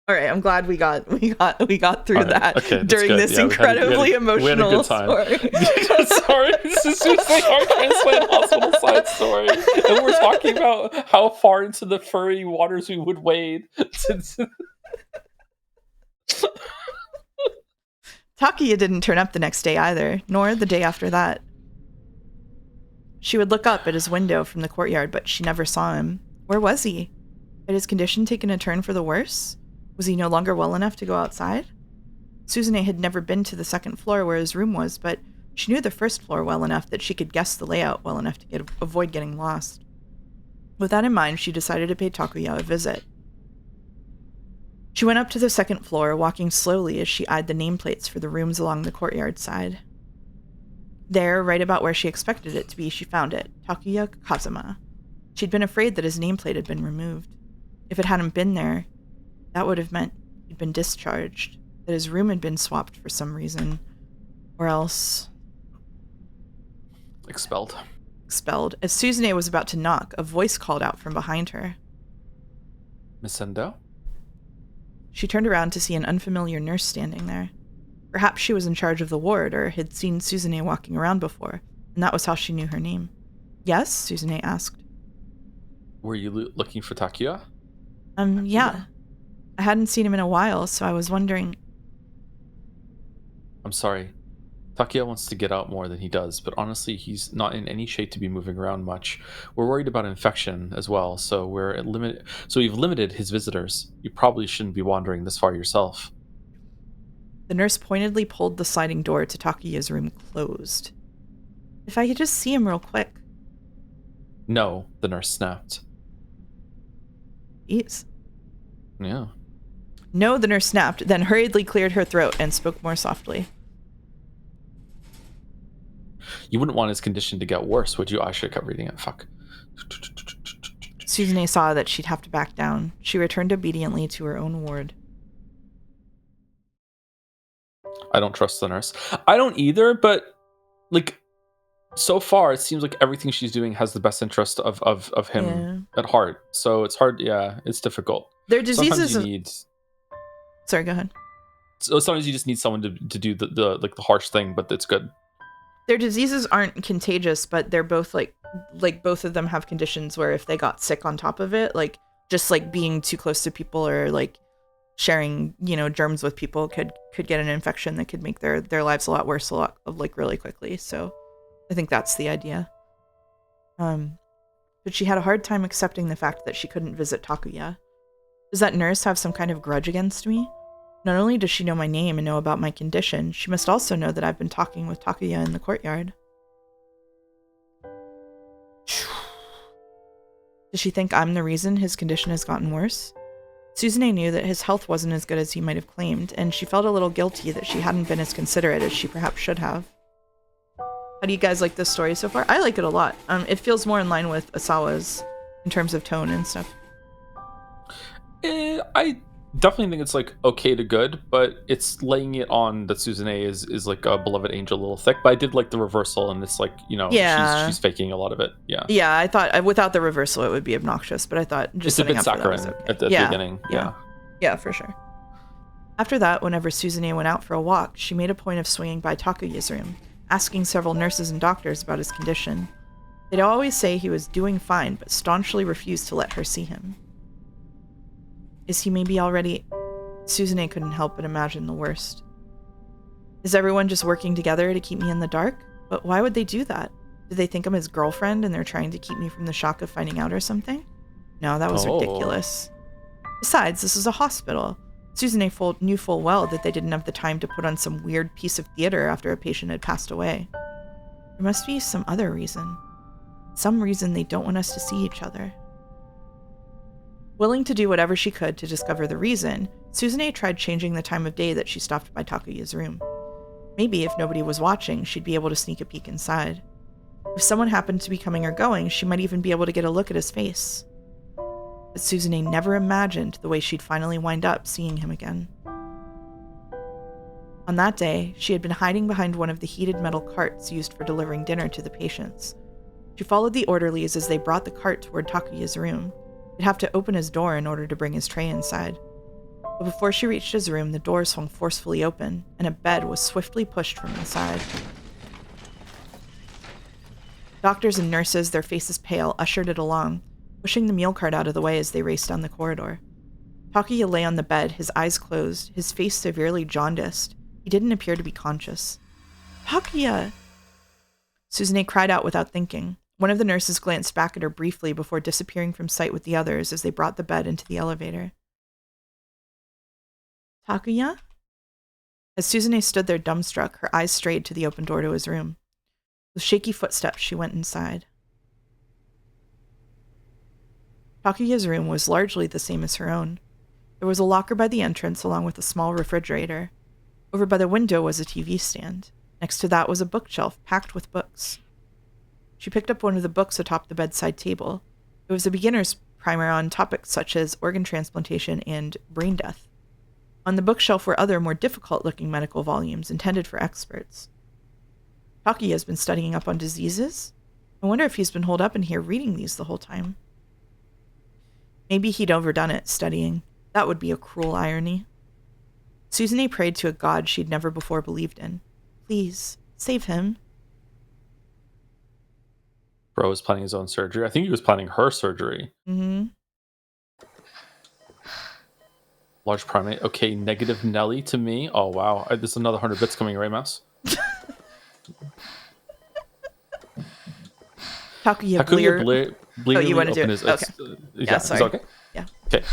Speaker 1: All right, I'm glad we got through that during this incredibly emotional story.
Speaker 2: Sorry, this is just like our translated hospital side story, and we're talking about how far into the furry waters we would wade.
Speaker 1: Takuya didn't turn up the next day either, nor the day after that. She would look up at his window from the courtyard, but she never saw him. Where was he? Had his condition taken a turn for the worse? Was he no longer well enough to go outside? Suzune had never been to the second floor where his room was, but she knew the first floor well enough that she could guess the layout well enough to avoid getting lost. With that in mind, she decided to pay Takuya a visit. She went up to the second floor, walking slowly as she eyed the nameplates for the rooms along the courtyard side. There, right about where she expected it to be, she found it, Takuya Kazuma. She'd been afraid that his nameplate had been removed. If it hadn't been there, that would have meant he'd been discharged, that his room had been swapped for some reason, or else...
Speaker 2: Expelled.
Speaker 1: As Suzune was about to knock, a voice called out from behind her.
Speaker 2: Miss Endo?
Speaker 1: She turned around to see an unfamiliar nurse standing there. Perhaps she was in charge of the ward, or had seen Suzune walking around before, and that was how she knew her name. Yes? Suzune asked.
Speaker 2: Were you looking for Takuya?
Speaker 1: Yeah. I hadn't seen him in a while, so I was wondering...
Speaker 2: I'm sorry. Takuya wants to get out more than he does, but honestly, he's not in any shape to be moving around much. We're worried about infection as well, so we've limited his visitors. You probably shouldn't be wandering this far yourself.
Speaker 1: The nurse pointedly pulled the sliding door to Takuya's room closed. If I could just see him real quick.
Speaker 2: No, the nurse snapped.
Speaker 1: Jeez.
Speaker 2: Yeah.
Speaker 1: No, the nurse snapped, then hurriedly cleared her throat and spoke more softly.
Speaker 2: You wouldn't want his condition to get worse, would you? I should have kept reading it. Fuck.
Speaker 1: Suzune saw that she'd have to back down. She returned obediently to her own ward.
Speaker 2: I don't trust the nurse. I don't either, but like so far it seems like everything she's doing has the best interest of him at heart. So it's hard, it's difficult.
Speaker 1: Their diseases
Speaker 2: sometimes you need...
Speaker 1: Sorry, go ahead.
Speaker 2: So sometimes you just need someone to do the harsh thing, but it's good.
Speaker 1: Their diseases aren't contagious, but they're both like both of them have conditions where if they got sick on top of it, like just like being too close to people or like sharing, germs with people could get an infection that could make their lives a lot worse really quickly. So I think that's the idea. But she had a hard time accepting the fact that she couldn't visit Takuya. Does that nurse have some kind of grudge against me? Not only does she know my name and know about my condition, she must also know that I've been talking with Takuya in the courtyard. Does she think I'm the reason his condition has gotten worse? Suzune knew that his health wasn't as good as he might have claimed, and she felt a little guilty that she hadn't been as considerate as she perhaps should have. How do you guys like this story so far? I like it a lot. It feels more in line with Asawa's in terms of tone and stuff.
Speaker 2: I definitely think it's like okay to good, but it's laying it on that Suzune is like a beloved angel a little thick. But I did like the reversal, and it's like,
Speaker 1: Yeah.
Speaker 2: she's faking a lot of it. Yeah.
Speaker 1: Yeah, I thought without the reversal it would be obnoxious, but I thought just
Speaker 2: It's a
Speaker 1: setting
Speaker 2: bit
Speaker 1: up for that was
Speaker 2: saccharine
Speaker 1: okay.
Speaker 2: at the beginning. Yeah.
Speaker 1: Yeah, for sure. After that, whenever Suzune went out for a walk, she made a point of swinging by Takuya's room, asking several nurses and doctors about his condition. They'd always say he was doing fine, but staunchly refused to let her see him. Is he maybe already... Suzune couldn't help but imagine the worst. Is everyone just working together to keep me in the dark? But why would they do that? Do they think I'm his girlfriend and they're trying to keep me from the shock of finding out or something? No, that was ridiculous. Besides, this is a hospital. Suzune knew full well that they didn't have the time to put on some weird piece of theater after a patient had passed away. There must be some other reason. Some reason they don't want us to see each other. Willing to do whatever she could to discover the reason, Suzune tried changing the time of day that she stopped by Takuya's room. Maybe if nobody was watching, she'd be able to sneak a peek inside. If someone happened to be coming or going, she might even be able to get a look at his face. But Suzune never imagined the way she'd finally wind up seeing him again. On that day, she had been hiding behind one of the heated metal carts used for delivering dinner to the patients. She followed the orderlies as they brought the cart toward Takuya's room. They'd have to open his door in order to bring his tray inside. But before she reached his room, the door swung forcefully open, and a bed was swiftly pushed from inside. Doctors and nurses, their faces pale, ushered it along, pushing the meal cart out of the way as they raced down the corridor. Takuya lay on the bed, his eyes closed, his face severely jaundiced. He didn't appear to be conscious. Takuya! Suzune cried out without thinking. One of the nurses glanced back at her briefly before disappearing from sight with the others as they brought the bed into the elevator. Takuya? As Suzune stood there dumbstruck, her eyes strayed to the open door to his room. With shaky footsteps, she went inside. Takuya's room was largely the same as her own. There was a locker by the entrance along with a small refrigerator. Over by the window was a TV stand. Next to that was a bookshelf packed with books. She picked up one of the books atop the bedside table. It was a beginner's primer on topics such as organ transplantation and brain death. On the bookshelf were other, more difficult-looking medical volumes intended for experts. Takuya's been studying up on diseases? I wonder if he's been holed up in here reading these the whole time. Maybe he'd overdone it, studying. That would be a cruel irony. Suzune prayed to a god she'd never before believed in. Please, save him.
Speaker 2: Bro was planning his own surgery. I think he was planning her surgery.
Speaker 1: Mm-hmm.
Speaker 2: Large primate. Okay, negative Nelly to me. Oh, wow. There's another 100 bits coming, right, Mouse?
Speaker 1: Takuya
Speaker 2: blearily
Speaker 1: you want to do
Speaker 2: opened
Speaker 1: it?
Speaker 2: his...
Speaker 1: Okay.
Speaker 2: Yeah,
Speaker 1: sorry.
Speaker 2: okay?
Speaker 1: Yeah.
Speaker 2: Okay.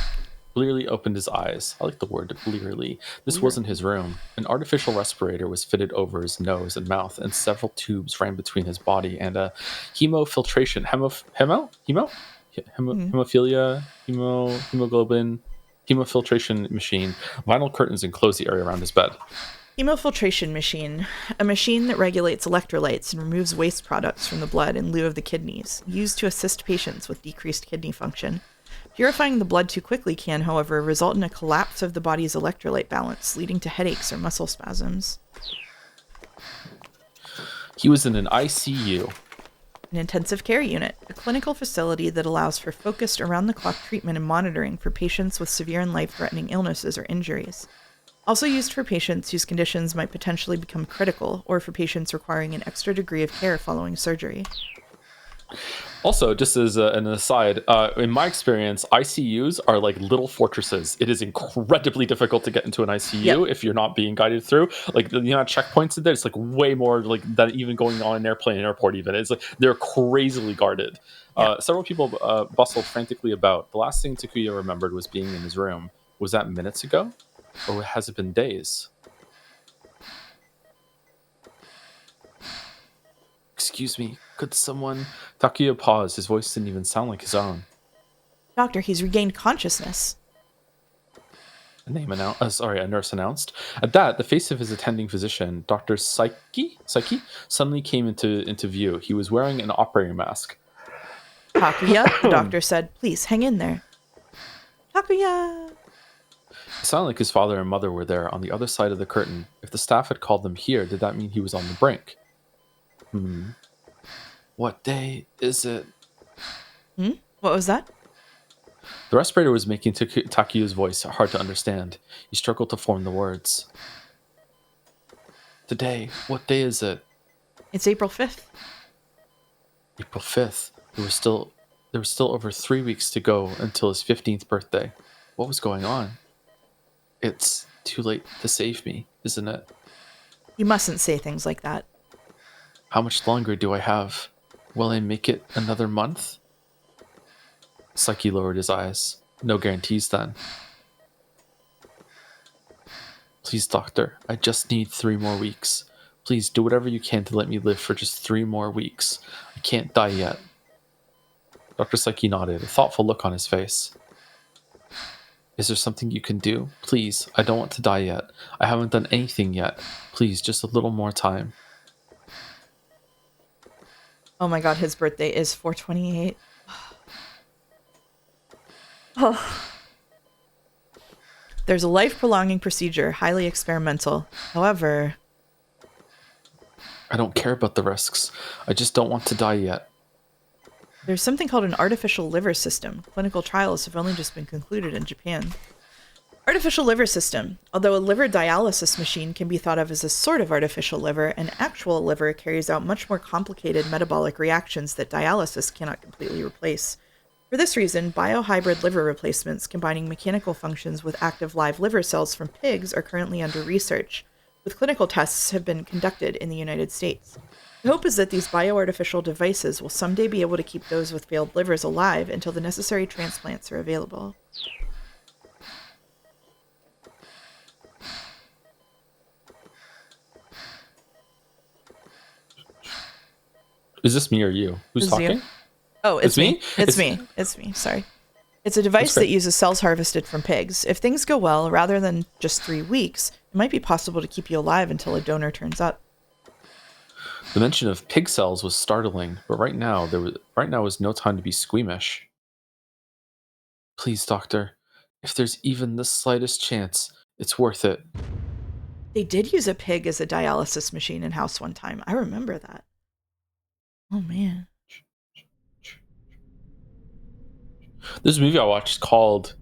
Speaker 2: Blearily opened his eyes. I like the word blearily. This wasn't his room. An artificial respirator was fitted over his nose and mouth, and several tubes ran between his body and a hemoglobin hemofiltration machine. Vinyl curtains enclosed the area around his bed.
Speaker 1: Hemofiltration machine. A machine that regulates electrolytes and removes waste products from the blood in lieu of the kidneys, used to assist patients with decreased kidney function. Purifying the blood too quickly can, however, result in a collapse of the body's electrolyte balance, leading to headaches or muscle spasms.
Speaker 2: He was in an ICU.
Speaker 1: An intensive care unit, a clinical facility that allows for focused around-the-clock treatment and monitoring for patients with severe and life-threatening illnesses or injuries. Also used for patients whose conditions might potentially become critical, or for patients requiring an extra degree of care following surgery.
Speaker 2: Also, just as an aside, in my experience, ICUs are like little fortresses. It is incredibly difficult to get into an ICU if you're not being guided through. Like, checkpoints in there, it's like way more like that even going on an airplane, airport even. It's like they're crazily guarded. Several people bustled frantically about. The last thing Takuya remembered was being in his room. Was that minutes ago? Or has it been days? Excuse me, could someone... Takuya paused. His voice didn't even sound like his own.
Speaker 1: Doctor, he's regained consciousness.
Speaker 2: A nurse announced. At that, the face of his attending physician, Dr. Psyche, suddenly came into view. He was wearing an operating mask.
Speaker 1: Takuya, the doctor said, please hang in there. Takuya!
Speaker 2: It sounded like his father and mother were there on the other side of the curtain. If the staff had called them here, did that mean he was on the brink? What day is it?
Speaker 1: What was that?
Speaker 2: The respirator was making Takuya's voice hard to understand. He struggled to form the words. Today, what day is it?
Speaker 1: It's April 5th.
Speaker 2: April 5th. There was still over 3 weeks to go until his 15th birthday. What was going on? It's too late to save me, isn't it?
Speaker 1: You mustn't say things like that.
Speaker 2: How much longer do I have? Will I make it another month? Psyche lowered his eyes. No guarantees then. Please, doctor, I just need 3 more weeks. Please do whatever you can to let me live for just 3 more weeks. I can't die yet. Dr. Psyche nodded, a thoughtful look on his face. Is there something you can do? Please, I don't want to die yet. I haven't done anything yet. Please, just a little more time.
Speaker 1: Oh my god, his birthday is 4/28. Oh. There's a life-prolonging procedure, highly experimental. However...
Speaker 2: I don't care about the risks. I just don't want to die yet.
Speaker 1: There's something called an artificial liver system. Clinical trials have only just been concluded in Japan. Artificial liver system. Although a liver dialysis machine can be thought of as a sort of artificial liver, an actual liver carries out much more complicated metabolic reactions that dialysis cannot completely replace. For this reason, biohybrid liver replacements combining mechanical functions with active live liver cells from pigs are currently under research, with clinical tests have been conducted in the United States. The hope is that these bioartificial devices will someday be able to keep those with failed livers alive until the necessary transplants are available.
Speaker 2: Is this me or you? Who's talking?
Speaker 1: Oh, it's me.
Speaker 2: It's
Speaker 1: me. It's me. Sorry. It's a device that uses cells harvested from pigs. If things go well, rather than just 3 weeks, it might be possible to keep you alive until a donor turns up.
Speaker 2: The mention of pig cells was startling, but right now was no time to be squeamish. Please, doctor, if there's even the slightest chance, it's worth it.
Speaker 1: They did use a pig as a dialysis machine in house one time. I remember that. Oh man.
Speaker 2: There's a movie I watched called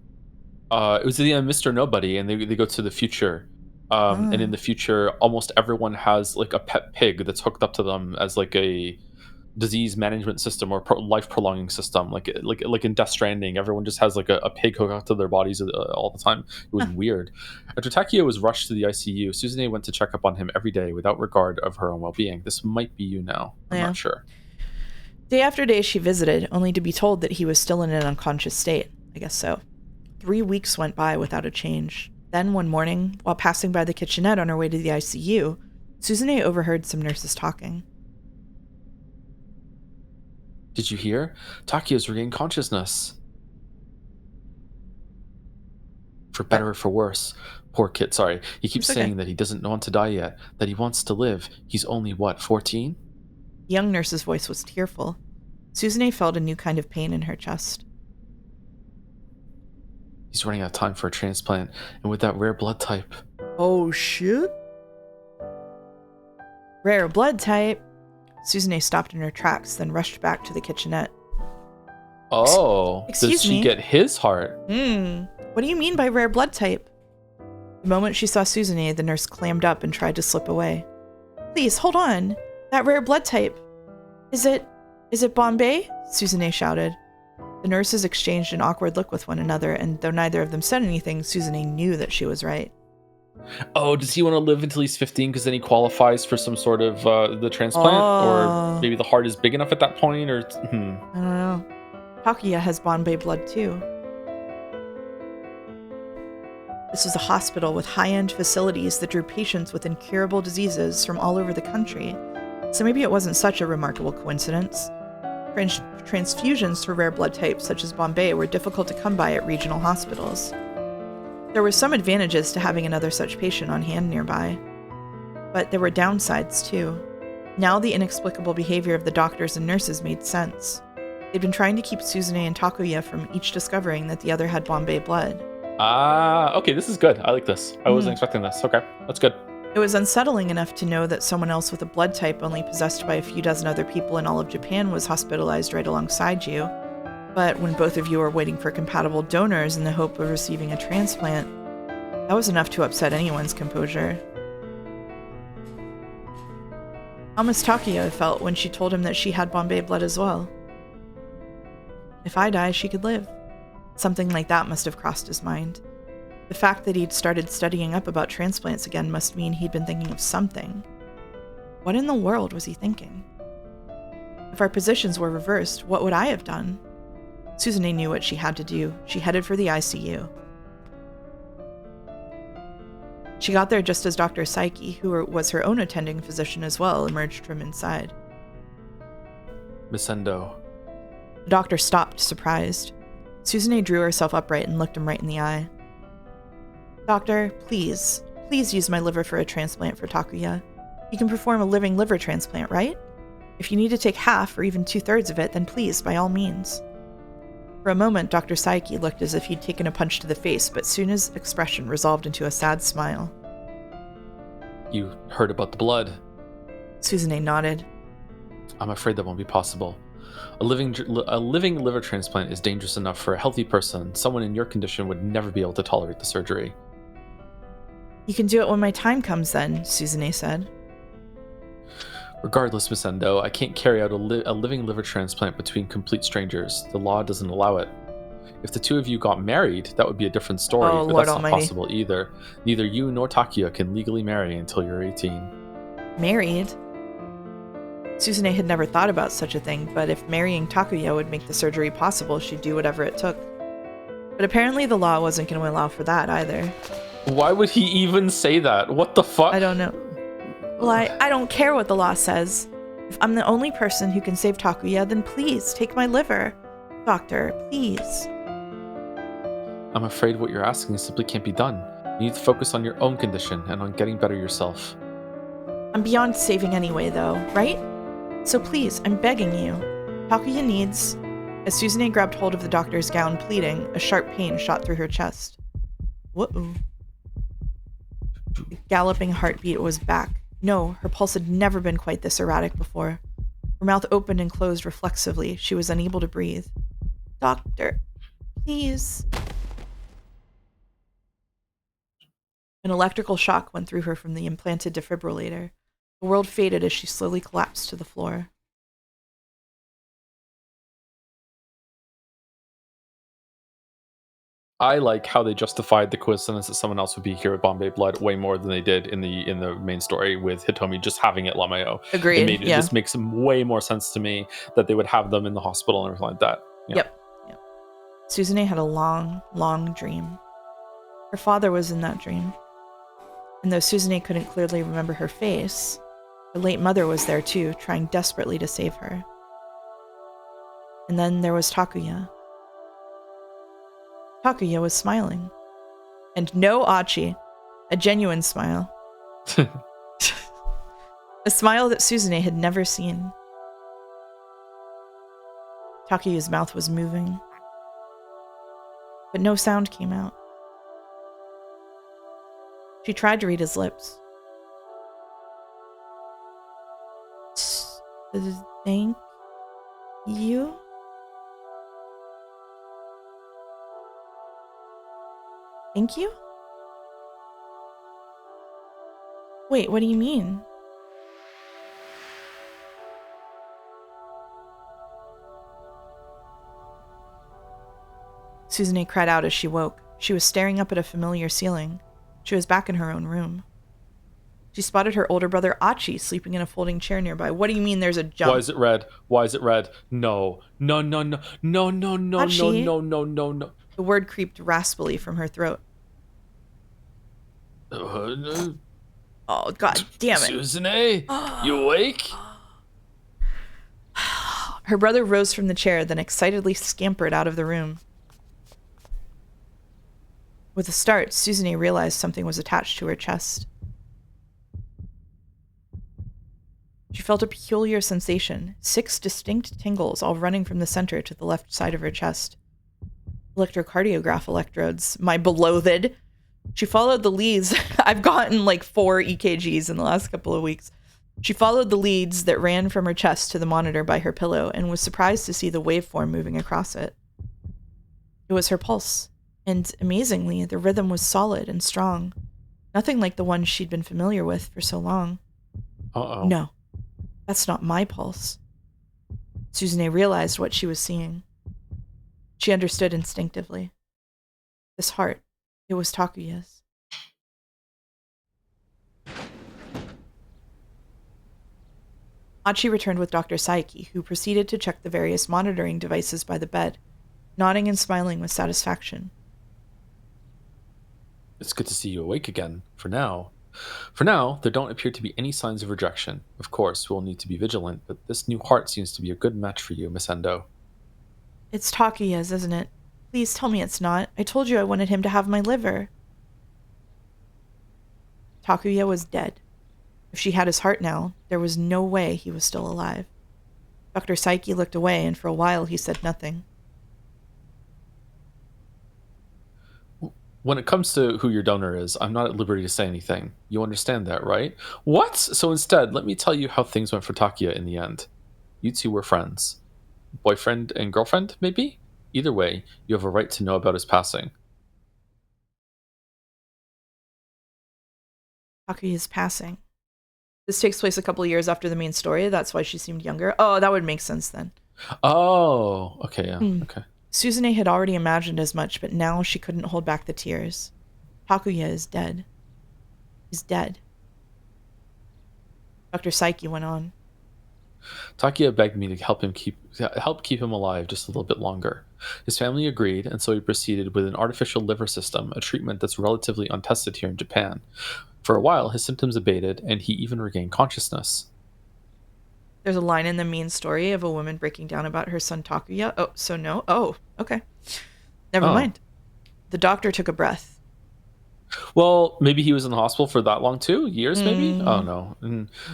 Speaker 2: it was the Mr. Nobody, and they go to the future. And in the future, almost everyone has like a pet pig that's hooked up to them as like a disease management system or life prolonging system. Like in Death Stranding, everyone just has like a pig hooked up to their bodies all the time. It was weird. After Takuya was rushed to the ICU, Suzune went to check up on him every day without regard of her own well-being. This might be you now. I'm not sure.
Speaker 1: Day after day she visited, only to be told that he was still in an unconscious state. I guess so. 3 weeks went by without a change. Then one morning, while passing by the kitchenette on her way to the ICU, Suzune overheard some nurses talking.
Speaker 2: Did you hear? Takuya's regained consciousness. For better or for worse. Poor kid, sorry. He keeps saying that he doesn't want to die yet, that he wants to live. He's only, 14?
Speaker 1: The young nurse's voice was tearful. Suzune felt a new kind of pain in her chest.
Speaker 2: He's running out of time for a transplant, and with that rare blood type.
Speaker 1: Oh, shit. Rare blood type. Suzune stopped in her tracks, then rushed back to the kitchenette.
Speaker 2: Oh,
Speaker 1: Excuse
Speaker 2: does she
Speaker 1: me?
Speaker 2: get his heart?
Speaker 1: What do you mean by rare blood type? The moment she saw Suzune, the nurse clammed up and tried to slip away. Please, hold on. That rare blood type. Is it Bombay? Suzune shouted. The nurses exchanged an awkward look with one another, and though neither of them said anything, Suzune knew that she was right.
Speaker 2: Oh, does he want to live until he's 15 because then he qualifies for some sort of the transplant? Or maybe the heart is big enough at that point? Or
Speaker 1: I don't know. Takuya has Bombay blood too. This was a hospital with high-end facilities that drew patients with incurable diseases from all over the country, so maybe it wasn't such a remarkable coincidence. Transfusions for rare blood types such as Bombay were difficult to come by at regional hospitals. There were some advantages to having another such patient on hand nearby, but there were downsides too. Now the inexplicable behavior of the doctors and nurses made sense. They'd been trying to keep Suzune and Takuya from each discovering that the other had Bombay blood.
Speaker 2: Okay, this is good. I like this. I wasn't expecting this. Okay, that's good.
Speaker 1: It was unsettling enough to know that someone else with a blood type only possessed by a few dozen other people in all of Japan was hospitalized right alongside you. But when both of you were waiting for compatible donors in the hope of receiving a transplant, that was enough to upset anyone's composure. How must Takuya felt when she told him that she had Bombay blood as well? If I die, she could live. Something like that must have crossed his mind. The fact that he'd started studying up about transplants again must mean he'd been thinking of something. What in the world was he thinking? If our positions were reversed, what would I have done? Suzune knew what she had to do. She headed for the ICU. She got there just as Dr. Saiki, who was her own attending physician as well, emerged from inside.
Speaker 2: Miss Endo.
Speaker 1: The doctor stopped, surprised. Suzune drew herself upright and looked him right in the eye. Doctor, please use my liver for a transplant for Takuya. You can perform a living liver transplant, right? If you need to take half or even 2/3 of it, then please, by all means. For a moment, Dr. Saiki looked as if he'd taken a punch to the face, but soon his expression resolved into a sad smile.
Speaker 2: You heard about the blood.
Speaker 1: Suzune nodded.
Speaker 2: I'm afraid that won't be possible. A living liver transplant is dangerous enough for a healthy person. Someone in your condition would never be able to tolerate the surgery.
Speaker 1: You can do it when my time comes then, Suzune said.
Speaker 2: Regardless, Miss Endo, I can't carry out a living liver transplant between complete strangers. The law doesn't allow it. If the two of you got married, that would be a different story,
Speaker 1: Oh,
Speaker 2: but
Speaker 1: Lord
Speaker 2: that's
Speaker 1: Almighty.
Speaker 2: not possible either. Neither you nor Takuya can legally marry until you're 18.
Speaker 1: Married? Suzune had never thought about such a thing, but if marrying Takuya would make the surgery possible, she'd do whatever it took. But apparently the law wasn't going to allow for that either.
Speaker 2: Why would he even say that? What the fuck?
Speaker 1: I don't know. Well, I don't care what the law says. If I'm the only person who can save Takuya, then please, take my liver. Doctor, please.
Speaker 2: I'm afraid what you're asking simply can't be done. You need to focus on your own condition and on getting better yourself.
Speaker 1: I'm beyond saving anyway, though, right? So please, I'm begging you. Takuya needs... As Suzune grabbed hold of the doctor's gown, pleading, a sharp pain shot through her chest. Whoa. The galloping heartbeat was back. No, her pulse had never been quite this erratic before. Her mouth opened and closed reflexively. She was unable to breathe. Doctor, please. An electrical shock went through her from the implanted defibrillator. The world faded as she slowly collapsed to the floor.
Speaker 2: I like how they justified the coincidence that someone else would be here with Bombay blood way more than they did in the main story with Hitomi just having it Lamayo.
Speaker 1: Agreed.
Speaker 2: It just makes way more sense to me that they would have them in the hospital and everything like that. Yeah.
Speaker 1: Yep. Suzune had a long, long dream. Her father was in that dream. And though Suzune couldn't clearly remember her face, her late mother was there too, trying desperately to save her. And then there was Takuya. Takuya was smiling. And no Achi. A genuine smile. A smile that Suzune had never seen. Takuya's mouth was moving. But no sound came out. She tried to read his lips. Thank you? Thank you? Wait, what do you mean? Suzune cried out as she woke. She was staring up at a familiar ceiling. She was back in her own room. She spotted her older brother Achi sleeping in a folding chair nearby. What do you mean there's a jump?
Speaker 2: Why is it red? Why is it red? No. No, no, no, no, no, no,
Speaker 1: Achi?
Speaker 2: no, no, no, no.
Speaker 1: The word creeped raspily from her throat.
Speaker 2: No.
Speaker 1: Oh, god damn it.
Speaker 2: Suzune, you awake?
Speaker 1: Her brother rose from the chair, then excitedly scampered out of the room. With a start, Suzune realized something was attached to her chest. She felt a peculiar sensation, 6 distinct tingles all running from the center to the left side of her chest. Electrocardiograph electrodes, my beloved. She followed the leads. I've gotten like 4 EKGs in the last couple of weeks. She followed the leads that ran from her chest to the monitor by her pillow and was surprised to see the waveform moving across it. It was her pulse, and amazingly, the rhythm was solid and strong. Nothing like the one she'd been familiar with for so long.
Speaker 2: Uh-oh.
Speaker 1: No, that's not my pulse. Suzune realized what she was seeing. She understood instinctively. This heart, it was Takuya's. Hachi returned with Dr. Saiki, who proceeded to check the various monitoring devices by the bed, nodding and smiling with satisfaction.
Speaker 2: It's good to see you awake again, for now. For now, there don't appear to be any signs of rejection. Of course, we'll need to be vigilant, but this new heart seems to be a good match for you, Miss Endo.
Speaker 1: It's Takuya's, isn't it? Please tell me it's not. I told you I wanted him to have my liver. Takuya was dead. If she had his heart now, there was no way he was still alive. Dr. Saiki looked away, and for a while he said nothing.
Speaker 2: When it comes to who your donor is, I'm not at liberty to say anything. You understand that, right? What? So instead, let me tell you how things went for Takuya in the end. You two were friends. Boyfriend and girlfriend, maybe? Either way, you have a right to know about his passing.
Speaker 1: Takuya's passing. This takes place a couple of years after the main story. That's why she seemed younger. Oh, that would make sense then.
Speaker 2: Oh, okay, yeah, okay.
Speaker 1: Suzune had already imagined as much, but now she couldn't hold back the tears. Takuya is dead. He's dead. Dr. Saiki went on.
Speaker 2: Takuya begged me to help keep him alive just a little bit longer. His family agreed, and so he proceeded with an artificial liver system, a treatment that's relatively untested here in Japan. For a while, his symptoms abated, and he even regained consciousness.
Speaker 1: There's a line in the main story of a woman breaking down about her son Takuya. Oh, so no. Oh, okay. Never mind. The doctor took a breath.
Speaker 2: Well, maybe he was in the hospital for that long too? Years, maybe? Oh, no.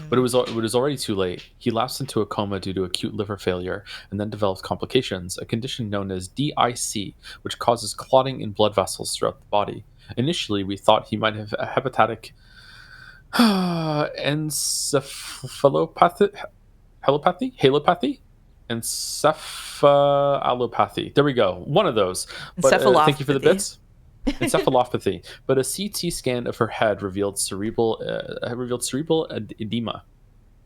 Speaker 2: But it was already too late. He lapsed into a coma due to acute liver failure and then developed complications, a condition known as DIC, which causes clotting in blood vessels throughout the body. Initially, we thought he might have a hepatic encephalopathy? Encephalopathy. There we go. One of those. But thank you for the bits. Encephalopathy. But a CT scan of her head revealed cerebral edema.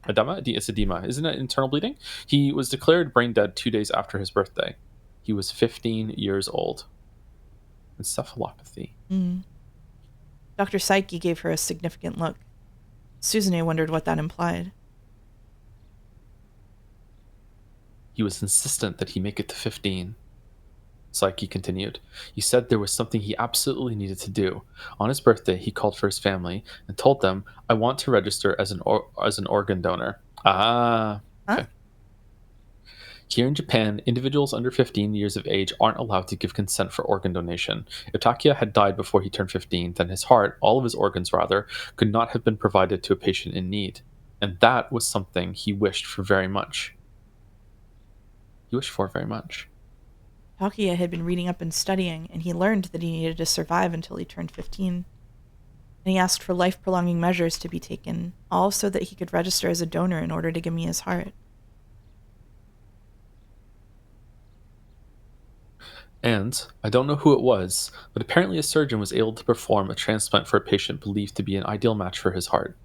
Speaker 2: It's edema. Isn't it internal bleeding? He was declared brain dead 2 days after his birthday. He was 15 years old. Encephalopathy.
Speaker 1: Dr. Saiki gave her a significant look. Suzune wondered what that implied.
Speaker 2: He was insistent that he make it to 15. Saiki continued. He said there was something he absolutely needed to do. On his birthday, he called for his family and told them, "I want to register as an organ donor." Ah. Okay.
Speaker 1: Huh?
Speaker 2: Here in Japan, individuals under 15 years of age aren't allowed to give consent for organ donation. If Takuya had died before he turned 15, then his heart, all of his organs rather, could not have been provided to a patient in need. And that was something he wished for very much.
Speaker 1: Takuya had been reading up and studying, and he learned that he needed to survive until he turned 15. And he asked for life-prolonging measures to be taken, all so that he could register as a donor in order to give me his heart.
Speaker 2: And, I don't know who it was, but apparently a surgeon was able to perform a transplant for a patient believed to be an ideal match for his heart.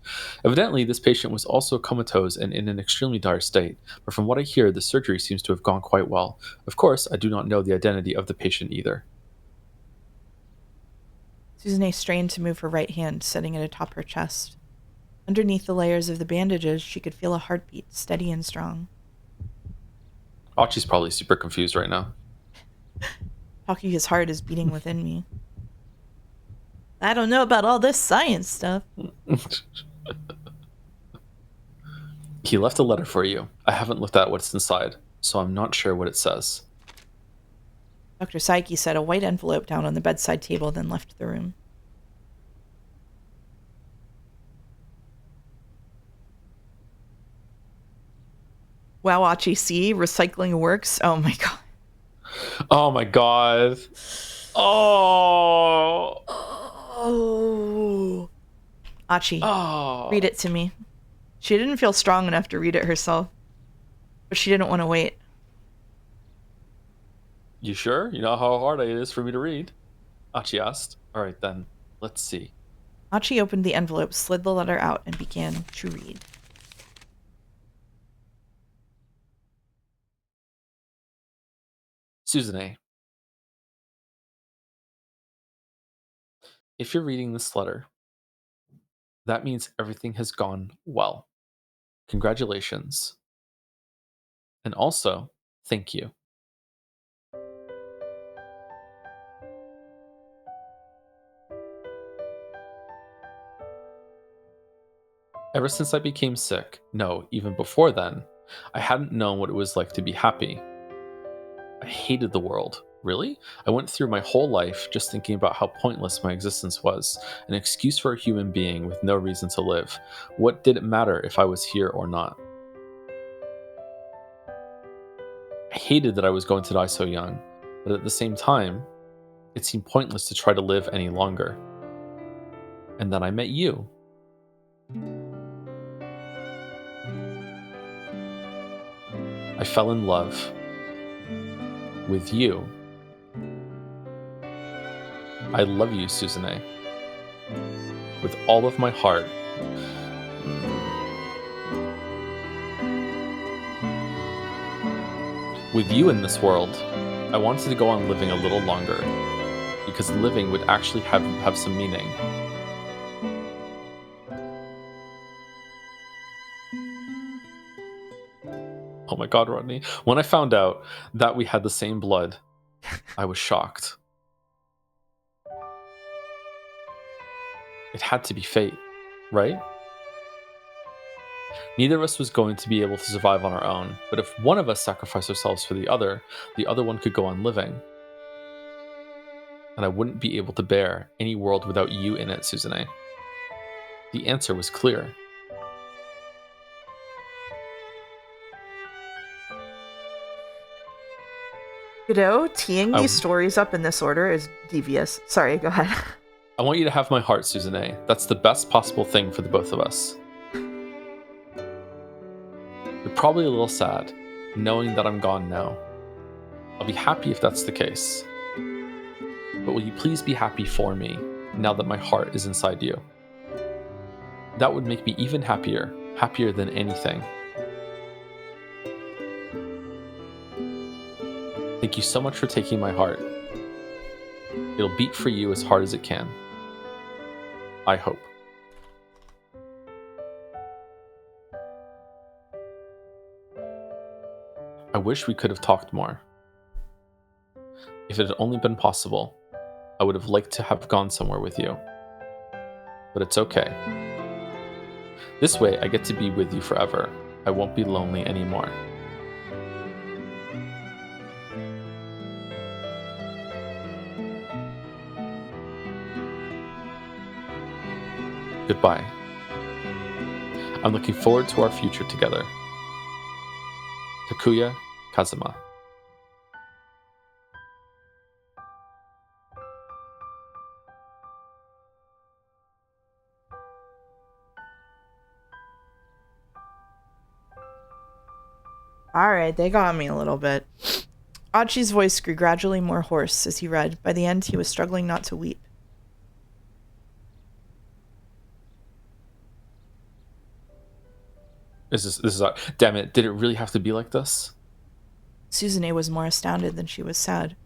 Speaker 2: Evidently, this patient was also comatose and in an extremely dire state, but from what I hear, the surgery seems to have gone quite well. Of course, I do not know the identity of the patient either.
Speaker 1: Suzune strained to move her right hand, setting it atop her chest. Underneath the layers of the bandages, she could feel a heartbeat, steady and strong.
Speaker 2: Achi's probably super confused right now.
Speaker 1: Takuya's heart is beating within me. I don't know about all this science stuff.
Speaker 2: He left a letter for you. I haven't looked at what's inside. so I'm not sure what it says.
Speaker 1: Dr. Saiki set a white envelope down on the bedside table, then left the room. Wow, Achi, see? Recycling works? Oh my god.
Speaker 2: Oh my god. Oh.
Speaker 1: Oh. Achi,
Speaker 2: Oh.
Speaker 1: read it to me. She didn't feel strong enough to read it herself, but she didn't want to wait.
Speaker 2: You sure? You know how hard it is for me to read? Achi asked. All right then, let's see.
Speaker 1: Achi opened the envelope, slid the letter out, and began to read.
Speaker 2: Suzune, if you're reading this letter, that means everything has gone well. Congratulations. And also, thank you. Ever since I became sick, no, even before then, I hadn't known what it was like to be happy. I hated the world. Really? I went through my whole life just thinking about how pointless my existence was, an excuse for a human being with no reason to live. What did it matter if I was here or not? I hated that I was going to die so young, but at the same time, it seemed pointless to try to live any longer. And then I met you. I fell in love with you. I love you, Suzune, with all of my heart. With you in this world, I wanted to go on living a little longer, because living would actually have some meaning. Oh my god, Rodney. When I found out that we had the same blood, I was shocked. It had to be fate, right? Neither of us was going to be able to survive on our own, but if one of us sacrificed ourselves for the other one could go on living. And I wouldn't be able to bear any world without you in it, Suzune. The answer was clear.
Speaker 1: Teeing these stories up in this order is devious. Sorry, go ahead.
Speaker 2: I want you to have my heart, Suzune. That's the best possible thing for the both of us. You're probably a little sad, knowing that I'm gone now. I'll be happy if that's the case. But will you please be happy for me, now that my heart is inside you? That would make me even happier than anything. Thank you so much for taking my heart. It'll beat for you as hard as it can. I hope. I wish we could have talked more. If it had only been possible, I would have liked to have gone somewhere with you. But it's okay. This way, I get to be with you forever. I won't be lonely anymore. Goodbye. I'm looking forward to our future together. Takuya Kazuma.
Speaker 1: Alright, they got me a little bit. Achi's voice grew gradually more hoarse as he read. By the end, he was struggling not to weep.
Speaker 2: Damn it, did it really have to be like this?
Speaker 1: Suzune was more astounded than she was sad.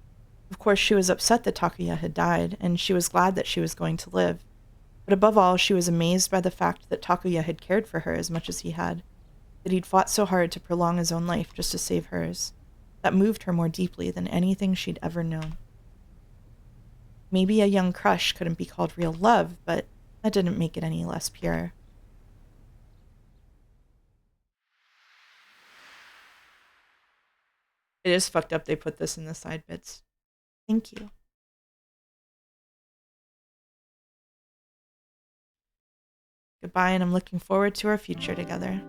Speaker 1: Of course, she was upset that Takuya had died, and she was glad that she was going to live. But above all, she was amazed by the fact that Takuya had cared for her as much as he had, that he'd fought so hard to prolong his own life just to save hers. That moved her more deeply than anything she'd ever known. Maybe a young crush couldn't be called real love, but that didn't make it any less pure. It is fucked up they put this in the side bits. Thank you. Goodbye, and I'm looking forward to our future together.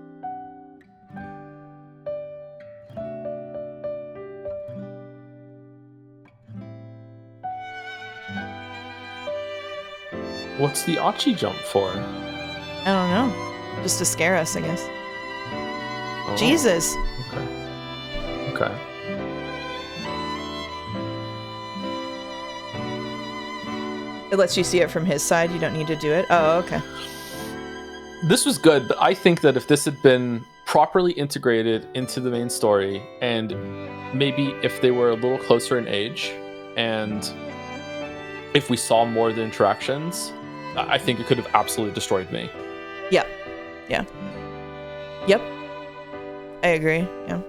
Speaker 2: What's the Achi jump for?
Speaker 1: I don't know. Just to scare us, I guess.
Speaker 2: Oh,
Speaker 1: Jesus.
Speaker 2: Okay.
Speaker 1: It lets you see it from his side. You don't need to do it. Oh, okay.
Speaker 2: This was good, but I think that if this had been properly integrated into the main story, and maybe if they were a little closer in age, and if we saw more of the interactions, I think it could have absolutely destroyed me.
Speaker 1: Yep. Yeah. Yep. I agree. Yeah.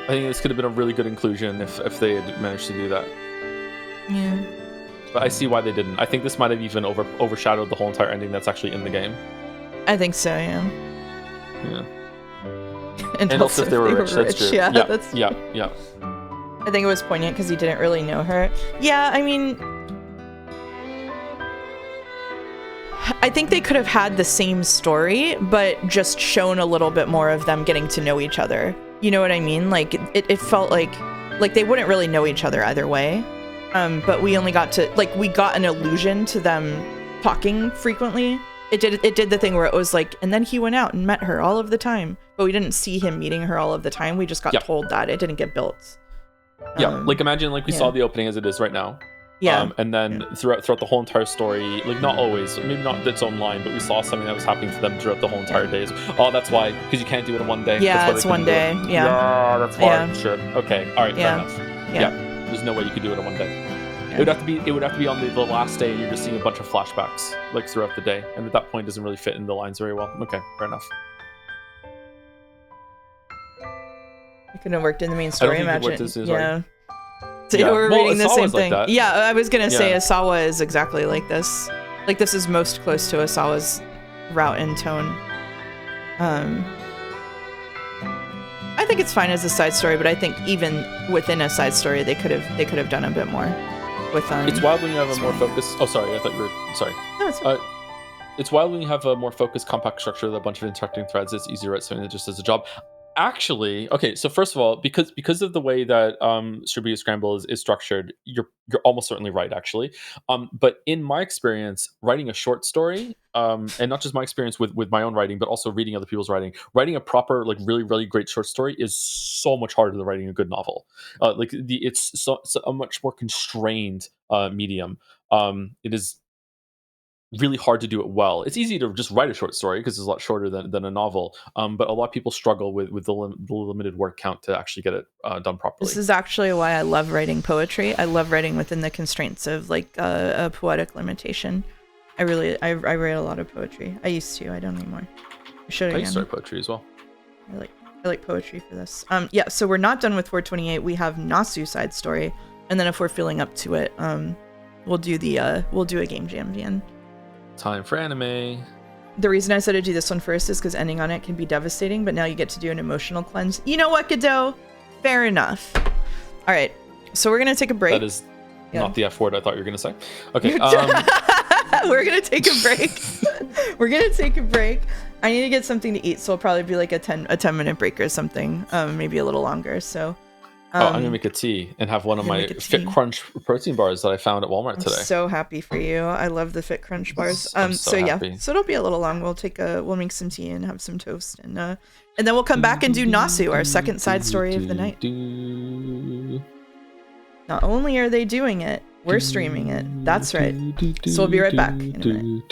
Speaker 2: I think this could have been a really good inclusion if they had managed to do that.
Speaker 1: Yeah.
Speaker 2: But I see why they didn't. I think this might have even overshadowed the whole entire ending that's actually in the game.
Speaker 1: I think so, yeah.
Speaker 2: Yeah. And also if they were rich, that's true.
Speaker 1: Yeah,
Speaker 2: yeah.
Speaker 1: I think it was poignant because he didn't really know her. Yeah, I mean, I think they could have had the same story, but just shown a little bit more of them getting to know each other. You know what I mean? Like, it felt like they wouldn't really know each other either way. But we only got to, like, we got an allusion to them talking frequently. It did the thing where it was like, and then he went out and met her all of the time. But we didn't see him meeting her all of the time. We just got told that. It didn't get built.
Speaker 2: Yeah, like imagine like we saw the opening as it is right now.
Speaker 1: Yeah.
Speaker 2: And then throughout the whole entire story, like not always, maybe not its own line, but we saw something that was happening to them throughout the whole entire days. Oh, that's why, because you can't do it in one day.
Speaker 1: Yeah, it's one day.
Speaker 2: Yeah, that's why.
Speaker 1: Yeah.
Speaker 2: Sure. Okay. All right.
Speaker 1: Yeah.
Speaker 2: Fair enough.
Speaker 1: Yeah.
Speaker 2: There's no way you could do it in one day.
Speaker 1: Yeah.
Speaker 2: It would have to be on the last day, and you're just seeing a bunch of flashbacks like throughout the day, and at that point, it doesn't really fit in the lines very well. Okay. Fair enough.
Speaker 1: It couldn't have worked in the main story. Imagine.
Speaker 2: Yeah.
Speaker 1: So we're reading the same thing.
Speaker 2: Like
Speaker 1: yeah, I was gonna say Asawa is exactly like this. Like this is most close to Asawa's route and tone. I think it's fine as a side story, but I think even within a side story, they could have done a bit more with.
Speaker 2: It's wild when you have a more focused. Oh, sorry, I thought you were sorry.
Speaker 1: No, it's fine.
Speaker 2: It's wild when you have a more focused, compact structure with a bunch of interacting threads. It's easier to write something that just does a job. Actually, okay, so first of all, because of the way that Shibuya Scramble is structured, you're almost certainly right, actually. But in my experience, writing a short story, and not just my experience with my own writing, but also reading other people's writing a proper, like really, really great short story is so much harder than writing a good novel. It's a much more constrained medium. It is really hard to do it well. It's easy to just write a short story because it's a lot shorter than a novel. But a lot of people struggle with the limited word count to actually get it done properly.
Speaker 1: This is actually why I love writing poetry. I love writing within the constraints of like a poetic limitation. I write a lot of poetry. I used to. I don't anymore. I should again.
Speaker 2: I used to write poetry as well.
Speaker 1: I like poetry for this. Yeah. So we're not done with 428. We have Nasu side story, and then if we're feeling up to it, we'll do a game jam again.
Speaker 2: Time for anime.
Speaker 1: The reason I said to do this one first is because ending on it can be devastating, but now you get to do an emotional cleanse. You know what, Godot? Fair enough. All right, so we're gonna take a break.
Speaker 2: That is not the F word I thought you were gonna say. Okay.
Speaker 1: We're gonna take a break. We're gonna take a break. I need to get something to eat, so it'll probably be like a 10-minute break or something, maybe a little longer. So.
Speaker 2: I'm gonna make a tea and have one of my Fit Crunch protein bars that I found at Walmart today.
Speaker 1: I'm so happy for you. I love the Fit Crunch bars.
Speaker 2: So happy.
Speaker 1: So it'll be a little long. We'll make some tea and have some toast, and then we'll come back and do Nasu, our second side story of the night. Not only are they doing it, we're streaming it. That's right. So we'll be right back in a minute.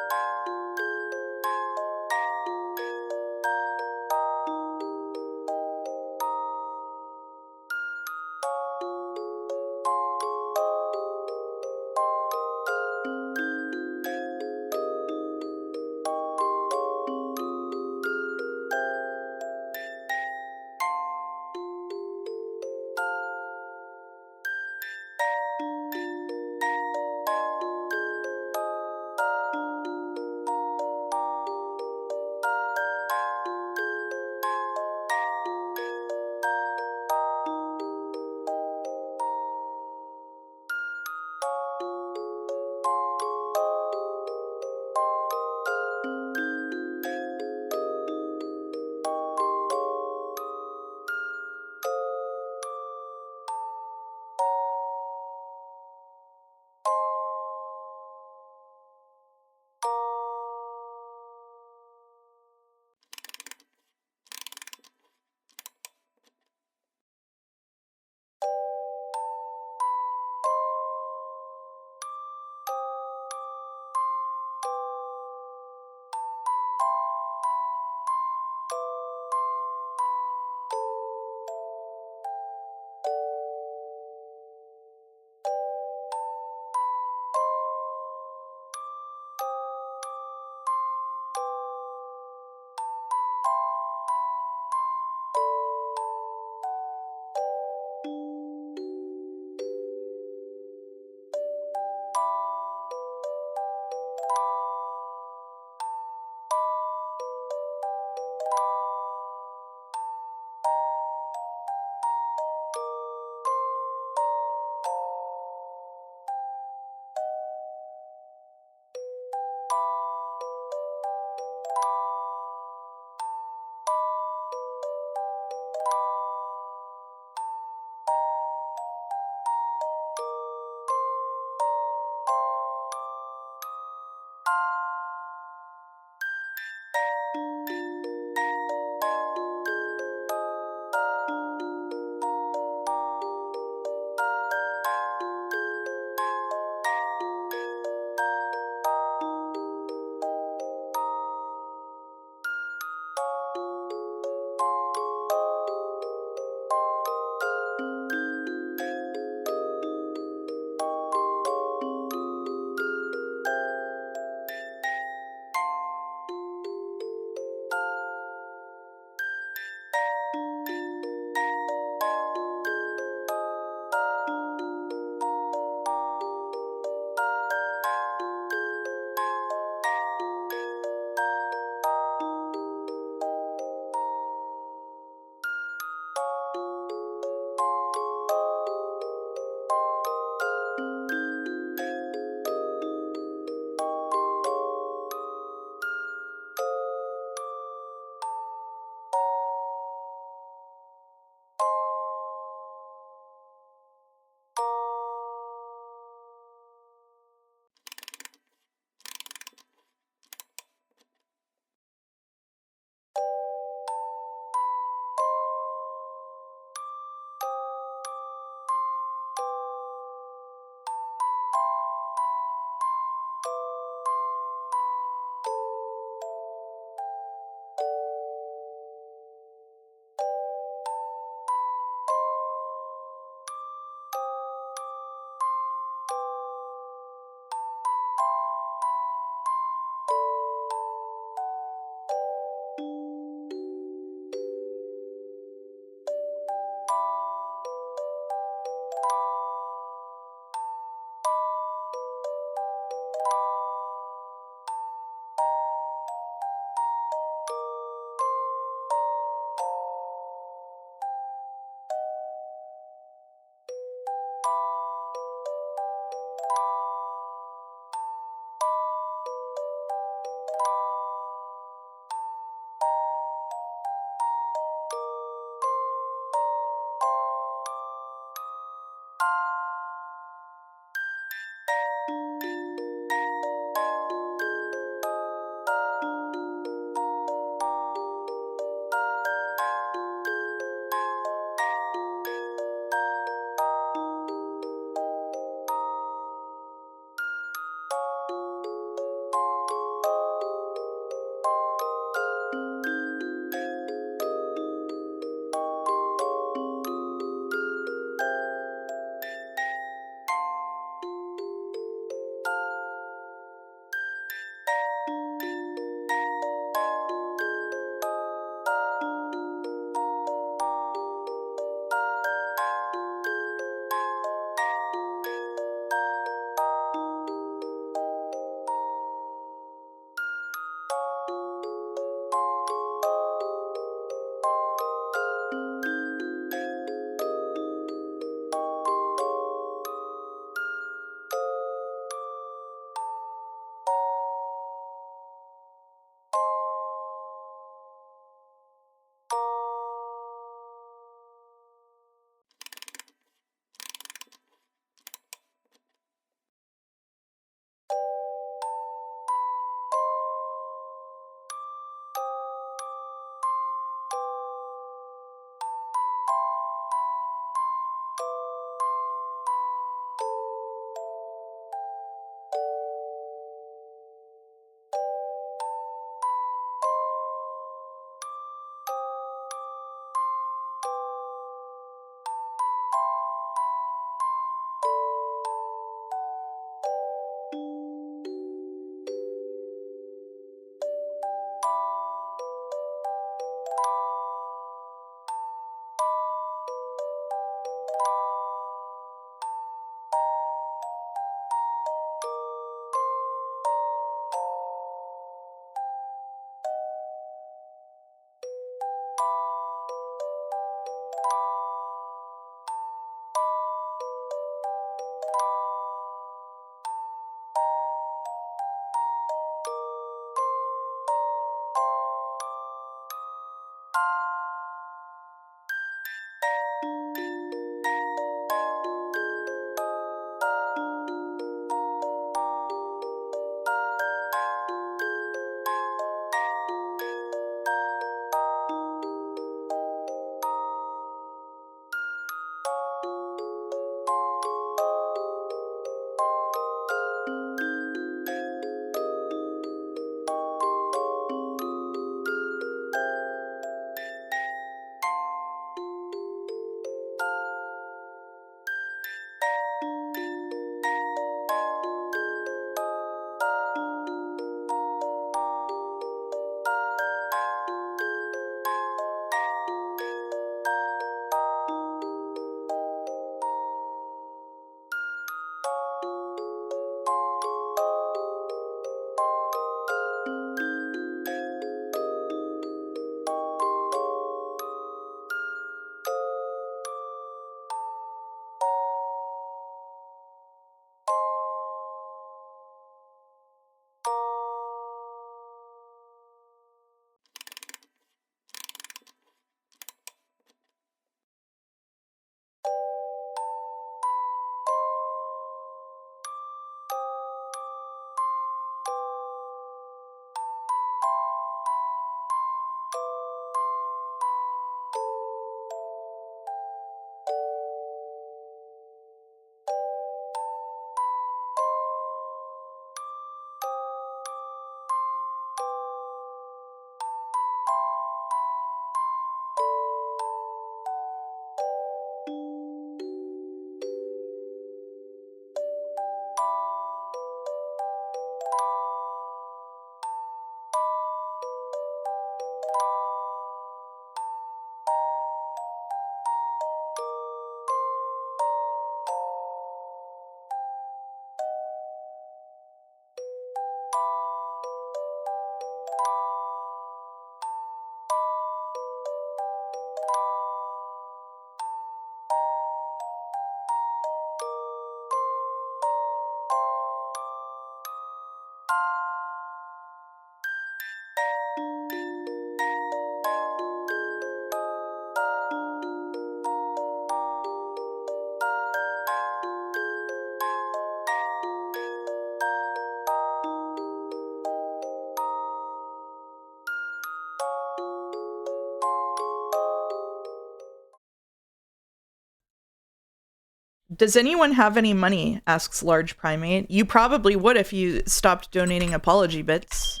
Speaker 1: Does anyone have any money? Asks Large Primate. You probably would if you stopped donating apology bits.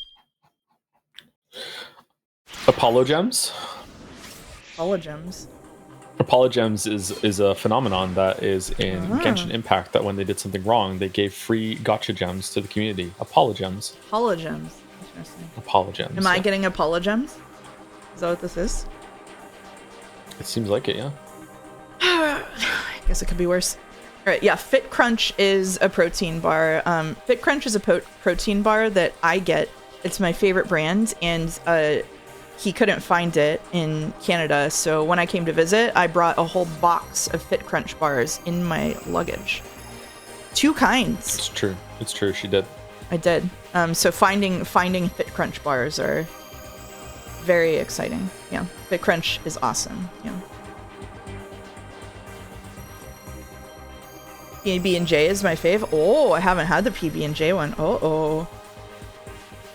Speaker 2: Apologems?
Speaker 1: Apologems.
Speaker 2: Apologems is a phenomenon that is in Genshin Impact, that when they did something wrong, they gave free gotcha gems to the community. Apologems.
Speaker 1: Apologems. Interesting.
Speaker 2: Apologems.
Speaker 1: Am I getting apologems? Is that what this is?
Speaker 2: It seems like it, yeah.
Speaker 1: I guess it could be worse. All right, yeah. Fit Crunch is a protein bar. Fit Crunch is a protein bar that I get. It's my favorite brand, and he couldn't find it in Canada. So when I came to visit, I brought a whole box of Fit Crunch bars in my luggage. 2 kinds.
Speaker 2: It's true. It's true. She did.
Speaker 1: I did. So finding Fit Crunch bars are very exciting. Yeah, Fit Crunch is awesome. Yeah. PB&J is my fave. Oh, I haven't had the PB&J one. Oh.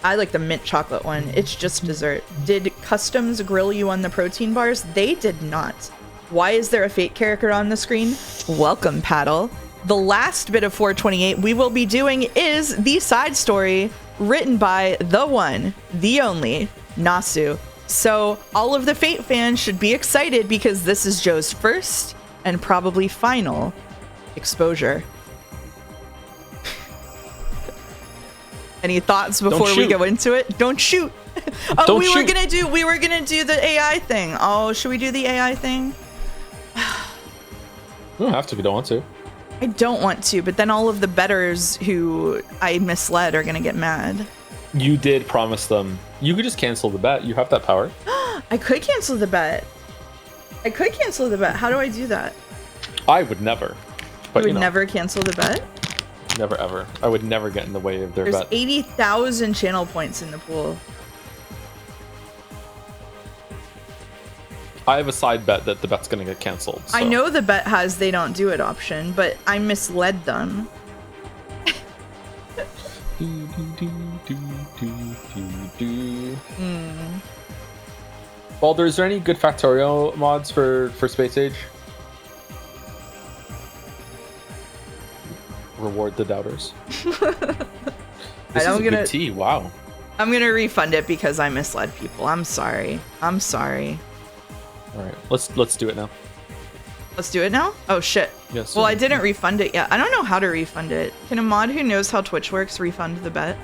Speaker 1: I like the mint chocolate one. It's just dessert. Did Customs grill you on the protein bars? They did not. Why is there a fake character on the screen? Welcome, Paddle. The last bit of 428 we will be doing is the side story written by the one, the only, Nasu. So all of the Fate fans should be excited because this is Joe's first and probably final exposure. Any thoughts before we go into it? Don't shoot. We were gonna do the AI thing. Oh, should we do the AI thing?
Speaker 2: You don't have to if you don't want to.
Speaker 1: I don't want to, but then all of the bettors who I misled are gonna get mad.
Speaker 2: You did promise them. You could just cancel the bet. You have that power.
Speaker 1: I could cancel the bet. How do I do that?
Speaker 2: I would never. But
Speaker 1: you would never cancel the bet?
Speaker 2: Never ever. I would never get in the way of their bet.
Speaker 1: There's 80,000 channel points in the pool.
Speaker 2: I have a side bet that the bet's gonna get canceled. So.
Speaker 1: I know the bet has they don't do it option, but I misled them.
Speaker 2: Baldur, is there any good Factorio mods for Space Age? Reward the doubters. This is a good tea. Wow.
Speaker 1: I'm gonna refund it because I misled people. I'm sorry. I'm sorry.
Speaker 2: All right, let's do it now.
Speaker 1: Let's do it now? Oh shit.
Speaker 2: Yes.
Speaker 1: Well, I didn't refund it yet. I don't know how to refund it. Can a mod who knows how Twitch works refund the bet?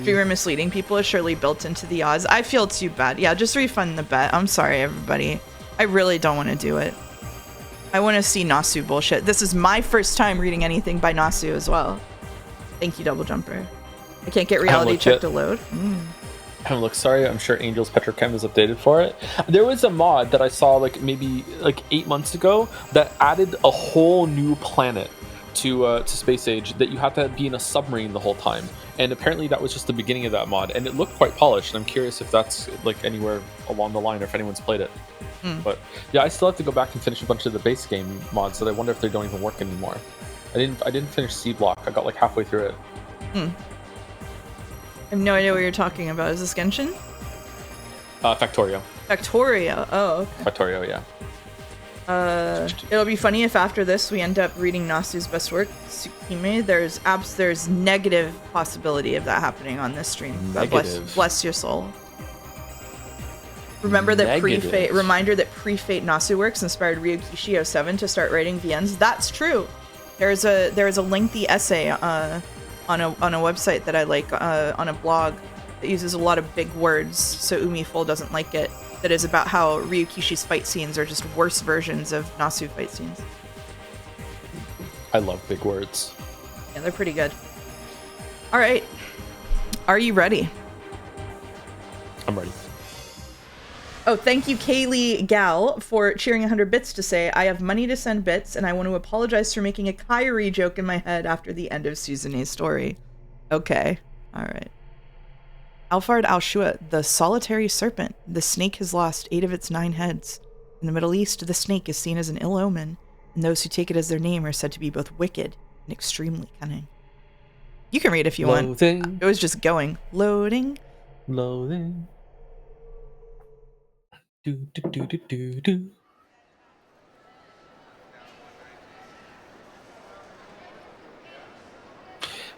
Speaker 1: Streamer misleading people is surely built into the odds. I feel too bad. Yeah, just refund the bet. I'm sorry, everybody. I really don't want to do it. I want to see Nasu bullshit. This is my first time reading anything by Nasu as well. Thank you, Double Jumper. I can't get reality check to load.
Speaker 2: Haven't looked. Sorry, I'm sure Angel's Petrochem is updated for it. There was a mod that I saw maybe 8 months ago that added a whole new planet to Space Age that you have to be in a submarine the whole time. And apparently that was just the beginning of that mod, and it looked quite polished. And I'm curious if that's anywhere along the line, or if anyone's played it. But yeah, I still have to go back and finish a bunch of the base game mods that I wonder if they don't even work anymore. I didn't finish C Block. I got halfway through it.
Speaker 1: I have no idea what you're talking about. Is this Genshin?
Speaker 2: Factorio.
Speaker 1: Factorio. Oh, okay.
Speaker 2: Factorio, yeah.
Speaker 1: It'll be funny if after this we end up reading Nasu's best work, Tsukime. There's negative possibility of that happening on this stream. Bless your soul. Remember that reminder that pre-Fate Nasu works inspired Ryukishi 07 to start writing VNs. That's true. There's a lengthy essay on a website that I like on a blog that uses a lot of big words, so Umiful doesn't like it. That is about how Ryukishi's fight scenes are just worse versions of Nasu fight scenes.
Speaker 2: I love big words.
Speaker 1: Yeah, they're pretty good. All right, are you ready?
Speaker 2: I'm ready.
Speaker 1: Oh, thank you, Kaylee Gal, for cheering 100 bits to say, I have money to send bits, and I want to apologize for making a Kyrie joke in my head after the end of Suzune's story. Okay. All right. Alfard Al-Shua, the solitary serpent. The snake has lost 8 of its 9 heads. In the Middle East, the snake is seen as an ill omen, and those who take it as their name are said to be both wicked and extremely cunning. You can read if you want. It was just going. Loading.
Speaker 2: Loading. Do, do, do, do, do, do.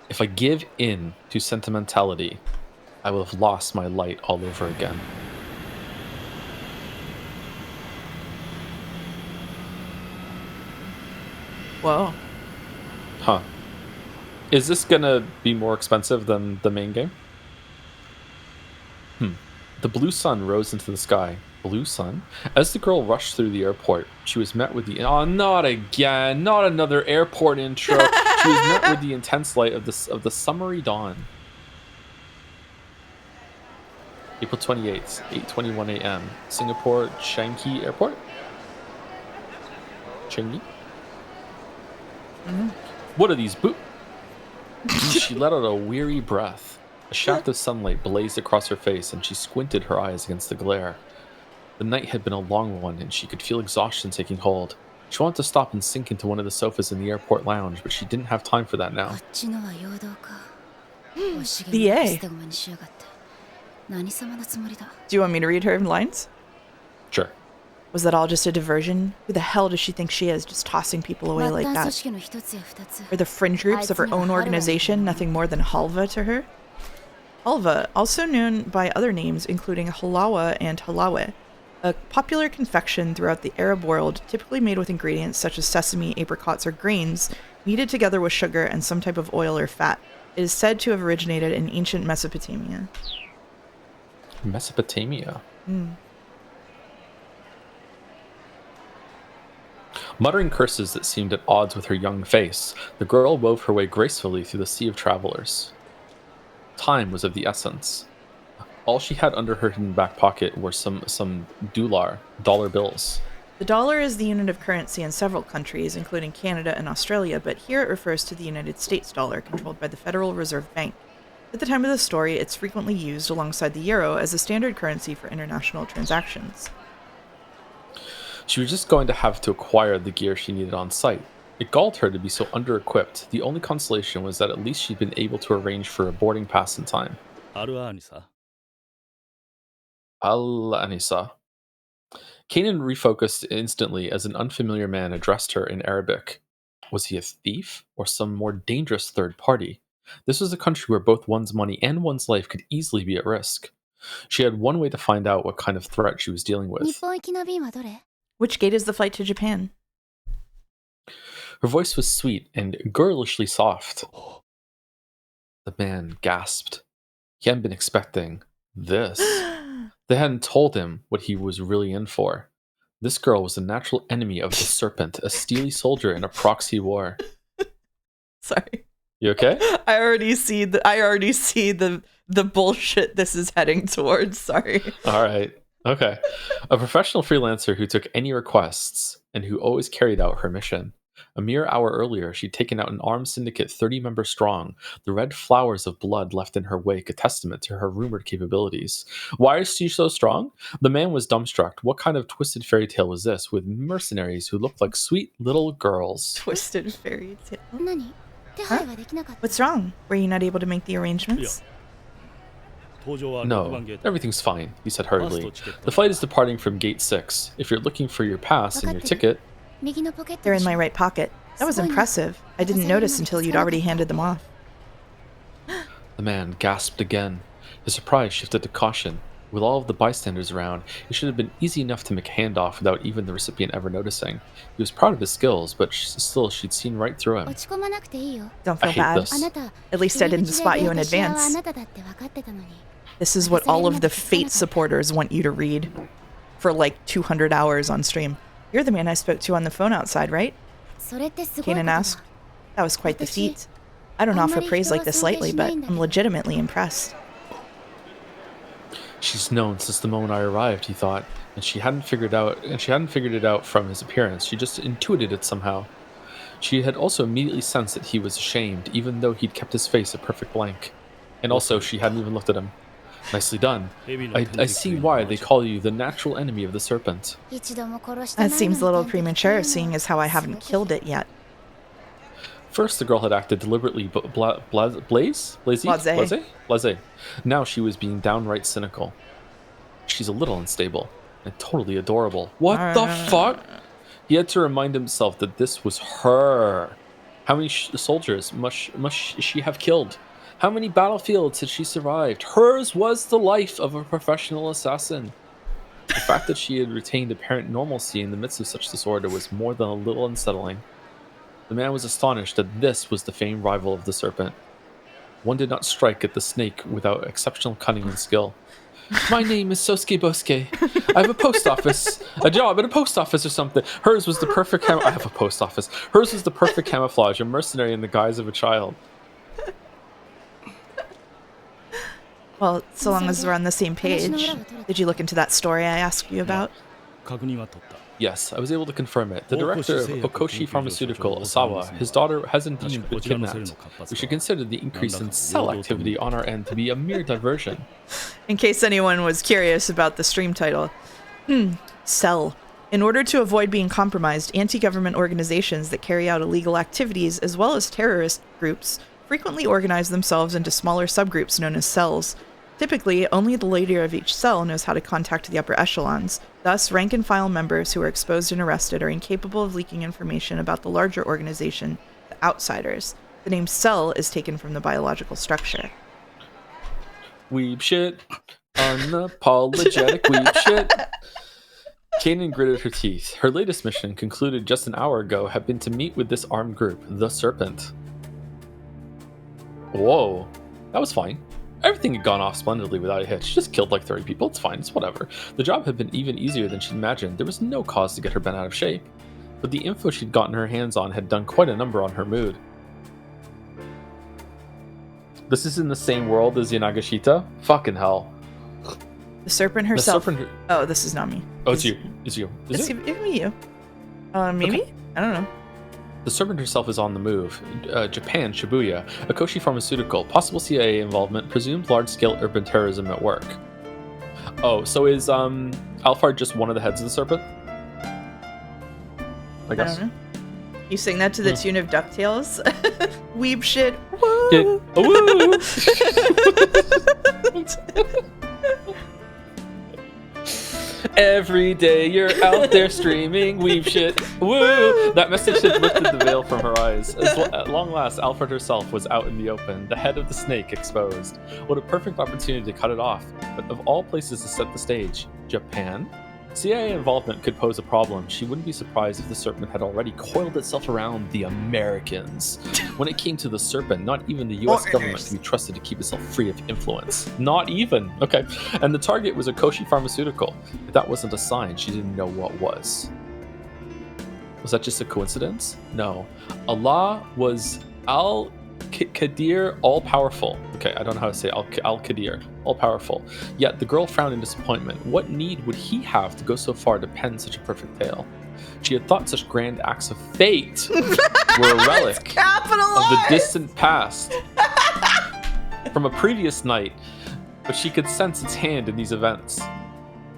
Speaker 2: If I give in to sentimentality, I will have lost my light all over again.
Speaker 1: Whoa.
Speaker 2: Huh. Is this gonna be more expensive than the main game? The blue sun rose into the sky. Blue sun? As the girl rushed through the airport, she was met with the... Oh, not again! Not another airport intro! She was met with the intense light of the summery dawn. April 28th, 8:21 a.m. Singapore Changi Airport? Changi? What are these She let out a weary breath. A shaft of sunlight blazed across her face, and she squinted her eyes against the glare. The night had been a long one, and she could feel exhaustion taking hold. She wanted to stop and sink into one of the sofas in the airport lounge, but she didn't have time for that now.
Speaker 1: BA. Do you want me to read her lines?
Speaker 2: Sure.
Speaker 1: Was that all just a diversion? Who the hell does she think she is, just tossing people away like that? Are the fringe groups of her own organization nothing more than halva to her? Halva, also known by other names including halawa and halawe, a popular confection throughout the Arab world typically made with ingredients such as sesame, apricots, or grains, kneaded together with sugar and some type of oil or fat. It is said to have originated in ancient Mesopotamia.
Speaker 2: Mesopotamia? Muttering curses that seemed at odds with her young face, the girl wove her way gracefully through the sea of travelers. Time was of the essence. All she had under her hidden back pocket were some dollar bills.
Speaker 1: The dollar is the unit of currency in several countries, including Canada and Australia, but here it refers to the United States dollar, controlled by the Federal Reserve Bank. At the time of the story, it's frequently used alongside the euro as a standard currency for international transactions.
Speaker 2: She was just going to have to acquire the gear she needed on site. It galled her to be so under-equipped. The only consolation was that at least she'd been able to arrange for a boarding pass in time.
Speaker 3: あるあにさ
Speaker 2: Al-Anisa. Kanan refocused instantly as an unfamiliar man addressed her in Arabic. Was he a thief or some more dangerous third party? This was a country where both one's money and one's life could easily be at risk. She had one way to find out what kind of threat she was dealing
Speaker 4: 日
Speaker 2: with.
Speaker 4: 本行きの便はどれ
Speaker 1: Which gate is the flight to Japan?
Speaker 2: Her voice was sweet and girlishly soft. The man gasped. He hadn't been expecting this. They hadn't told him what he was really in for. This girl was a natural enemy of the Serpent, a steely soldier in a proxy war.
Speaker 1: Sorry.
Speaker 2: You okay?
Speaker 1: I already see the bullshit this is heading towards. Sorry.
Speaker 2: All right. Okay. A professional freelancer who took any requests and who always carried out her mission. A mere hour earlier, she'd taken out an armed syndicate 30 members strong, the red flowers of blood left in her wake a testament to her rumored capabilities. Why is she so strong? The man was dumbstruck. What kind of twisted fairy tale was this, with mercenaries who looked like sweet little girls?
Speaker 1: Twisted fairy tale.
Speaker 4: 何手配はできなかった
Speaker 1: What's wrong? Were you not able to make the arrangements?
Speaker 3: 搭乗は6
Speaker 2: No,
Speaker 3: 番ゲート
Speaker 2: everything's fine, he said hurriedly. The flight is departing from Gate 6. If you're looking for your pass and your ticket,
Speaker 4: 右のポケット
Speaker 1: They're
Speaker 4: で
Speaker 1: in
Speaker 4: しょ
Speaker 1: my right pocket. That was impressive. I didn't notice until you'd already handed them off.
Speaker 2: the man gasped again. His surprise shifted to caution. With all of the bystanders around, it should have been easy enough to make a handoff without even the recipient ever noticing. He was proud of his skills, but still she'd seen right through him.
Speaker 4: 落ち込まなくていいよ
Speaker 1: Don't
Speaker 2: I
Speaker 1: feel
Speaker 2: hate
Speaker 1: bad.
Speaker 2: this.
Speaker 4: あなた
Speaker 1: At least I
Speaker 4: 入り
Speaker 1: didn't
Speaker 4: 口で
Speaker 1: spot you in
Speaker 4: 私はあ
Speaker 1: advance.
Speaker 4: なただって分かってたのに
Speaker 1: This is what all of the Fate supporters want you to read for like 200 hours on stream. You're the man I spoke to on the phone outside, right?
Speaker 4: それってすごいこと
Speaker 1: Kanan
Speaker 4: だ
Speaker 1: asked. That was quite the feat. I don't offer praise like this lightly, but I'm legitimately impressed.
Speaker 2: She's known since the moment I arrived, he thought, and she hadn't figured it out from his appearance. She just intuited it somehow. She had also immediately sensed that he was ashamed, even though he'd kept his face a perfect blank. And also, she hadn't even looked at him. Nicely done. I see why they call you the natural enemy of the serpent.
Speaker 4: 一度も殺してない
Speaker 1: That
Speaker 4: の
Speaker 1: seems a little
Speaker 4: に
Speaker 1: premature, seeing as how I haven't killed it yet.
Speaker 2: First, the girl had acted deliberately blasé. Now she was being downright cynical. She's a little unstable and totally adorable. What the fuck? He had to remind himself that this was her. How many soldiers must she have killed? How many battlefields had she survived? Hers was the life of a professional assassin. The fact that she had retained apparent normalcy in the midst of such disorder was more than a little unsettling. The man was astonished that this was the famed rival of the serpent. One did not strike at the snake without exceptional cunning and skill. My name is Sosuke Bosuke. I have a post office, a job at a post office or something. Hers was the perfect I have a post office. Hers was the perfect camouflage, a mercenary in the guise of a child.
Speaker 1: Well, so long as we're on the same page. Did you look into that story I asked you about?
Speaker 3: 確認は取った
Speaker 2: Yes, I was able to confirm it. The director of Okoshi Pharmaceutical, Osawa, his daughter has indeed been kidnapped. We should consider the increase in cell activity on our end to be a mere diversion.
Speaker 1: In case anyone was curious about the stream title. Cell. In order to avoid being compromised, anti-government organizations that carry out illegal activities, as well as terrorist groups, frequently organize themselves into smaller subgroups known as cells. Typically, only the leader of each cell knows how to contact the upper echelons. Thus, rank-and-file members who are exposed and arrested are incapable of leaking information about the larger organization, the outsiders. The name cell is taken from the biological structure.
Speaker 2: Weeb shit. Unapologetic weeb shit. Kanan gritted her teeth. Her latest mission, concluded just an hour ago, had been to meet with this armed group, the Serpent. Whoa. That was fine. Everything had gone off splendidly without a hitch. She just killed like 30 people. It's fine. It's whatever. The job had been even easier than she'd imagined. There was no cause to get her bent out of shape. But the info she'd gotten her hands on had done quite a number on her mood. This is in the same world as Yanagashita? Fucking hell.
Speaker 1: The serpent herself.
Speaker 2: The serpent...
Speaker 1: Oh, this is not me.
Speaker 2: Oh, it's you. It's you. Is
Speaker 1: It's
Speaker 2: it?
Speaker 1: me, you. Maybe?
Speaker 2: Okay.
Speaker 1: I don't know.
Speaker 2: The serpent herself is on the move. Japan, Shibuya, Akoshi Pharmaceutical, possible CIA involvement, presumed large-scale urban terrorism at work. Oh, so is Alphard just one of the heads of the serpent? I guess.
Speaker 1: I don't know. You sing that to the tune of DuckTales? Weeb shit.
Speaker 2: Yeah.
Speaker 1: Woo!
Speaker 2: Every day you're out there streaming weeb shit. Woo! That message had lifted the veil from her eyes. At long last, Alfred herself was out in the open, the head of the snake exposed. What a perfect opportunity to cut it off. But of all places to set the stage, Japan? CIA involvement could pose a problem. She wouldn't be surprised if the serpent had already coiled itself around the Americans. When it came to the serpent, not even the US government could be trusted to keep itself free of influence. Not even. Okay. And the target was Akoshi Pharmaceutical. If that wasn't a sign, she didn't know what was. Was that just a coincidence? No. Allah was Al-Qadir, all-powerful. Okay, I don't know how to say Al-Qadir, all-powerful. Yet the girl frowned in disappointment. What need would he have to go so far to pen such a perfect tale? She had thought such grand acts of fate were a relic of the distant past from a previous night, but she could sense its hand in these events.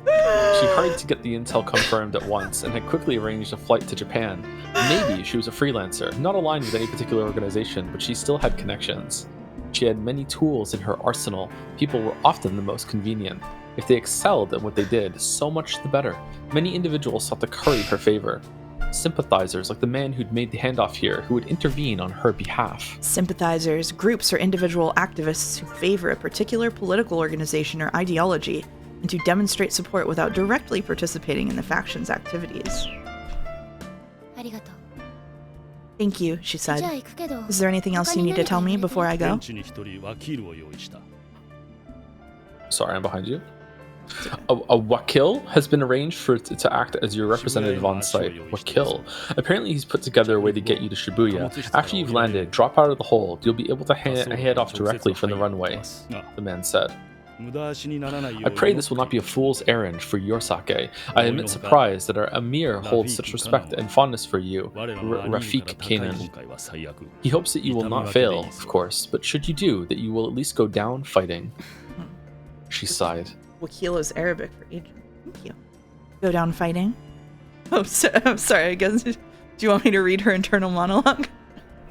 Speaker 2: She hurried to get the intel confirmed at once and had quickly arranged a flight to Japan. Maybe she was a freelancer, not aligned with any particular organization, but she still had connections. She had many tools in her arsenal. People were often the most convenient. If they excelled at what they did, so much the better. Many individuals sought to curry her favor. Sympathizers like the man who'd made the handoff here, who would intervene on her behalf.
Speaker 1: Sympathizers, groups or individual activists who favor a particular political organization or ideology, and to demonstrate support without directly participating in the faction's activities.
Speaker 4: ありがとう。
Speaker 1: Thank you, she
Speaker 4: じゃあ
Speaker 1: said.
Speaker 4: 行くけど。
Speaker 1: Is there anything else you need to tell me before I
Speaker 3: 現
Speaker 1: go?
Speaker 3: 地に一人ワキールを用意した。
Speaker 2: Sorry, I'm behind you. A wakil has been arranged to act as your representative on site. Wakil. Apparently he's put together a way to get you to Shibuya. After you've landed, drop out of the hold. You'll be able to head off directly from the runway, the man said. I pray this will not be a fool's errand for your sake. I admit surprise that our Emir holds such respect and fondness for you, Rafik Kanan. He hopes that you will not fail, of course, but should you do, that you will at least go down fighting. She sighed.
Speaker 1: Wakil is Arabic for agent. Thank you. Go down fighting? Oh, I'm sorry, I guess. Do you want me to read her internal monologue?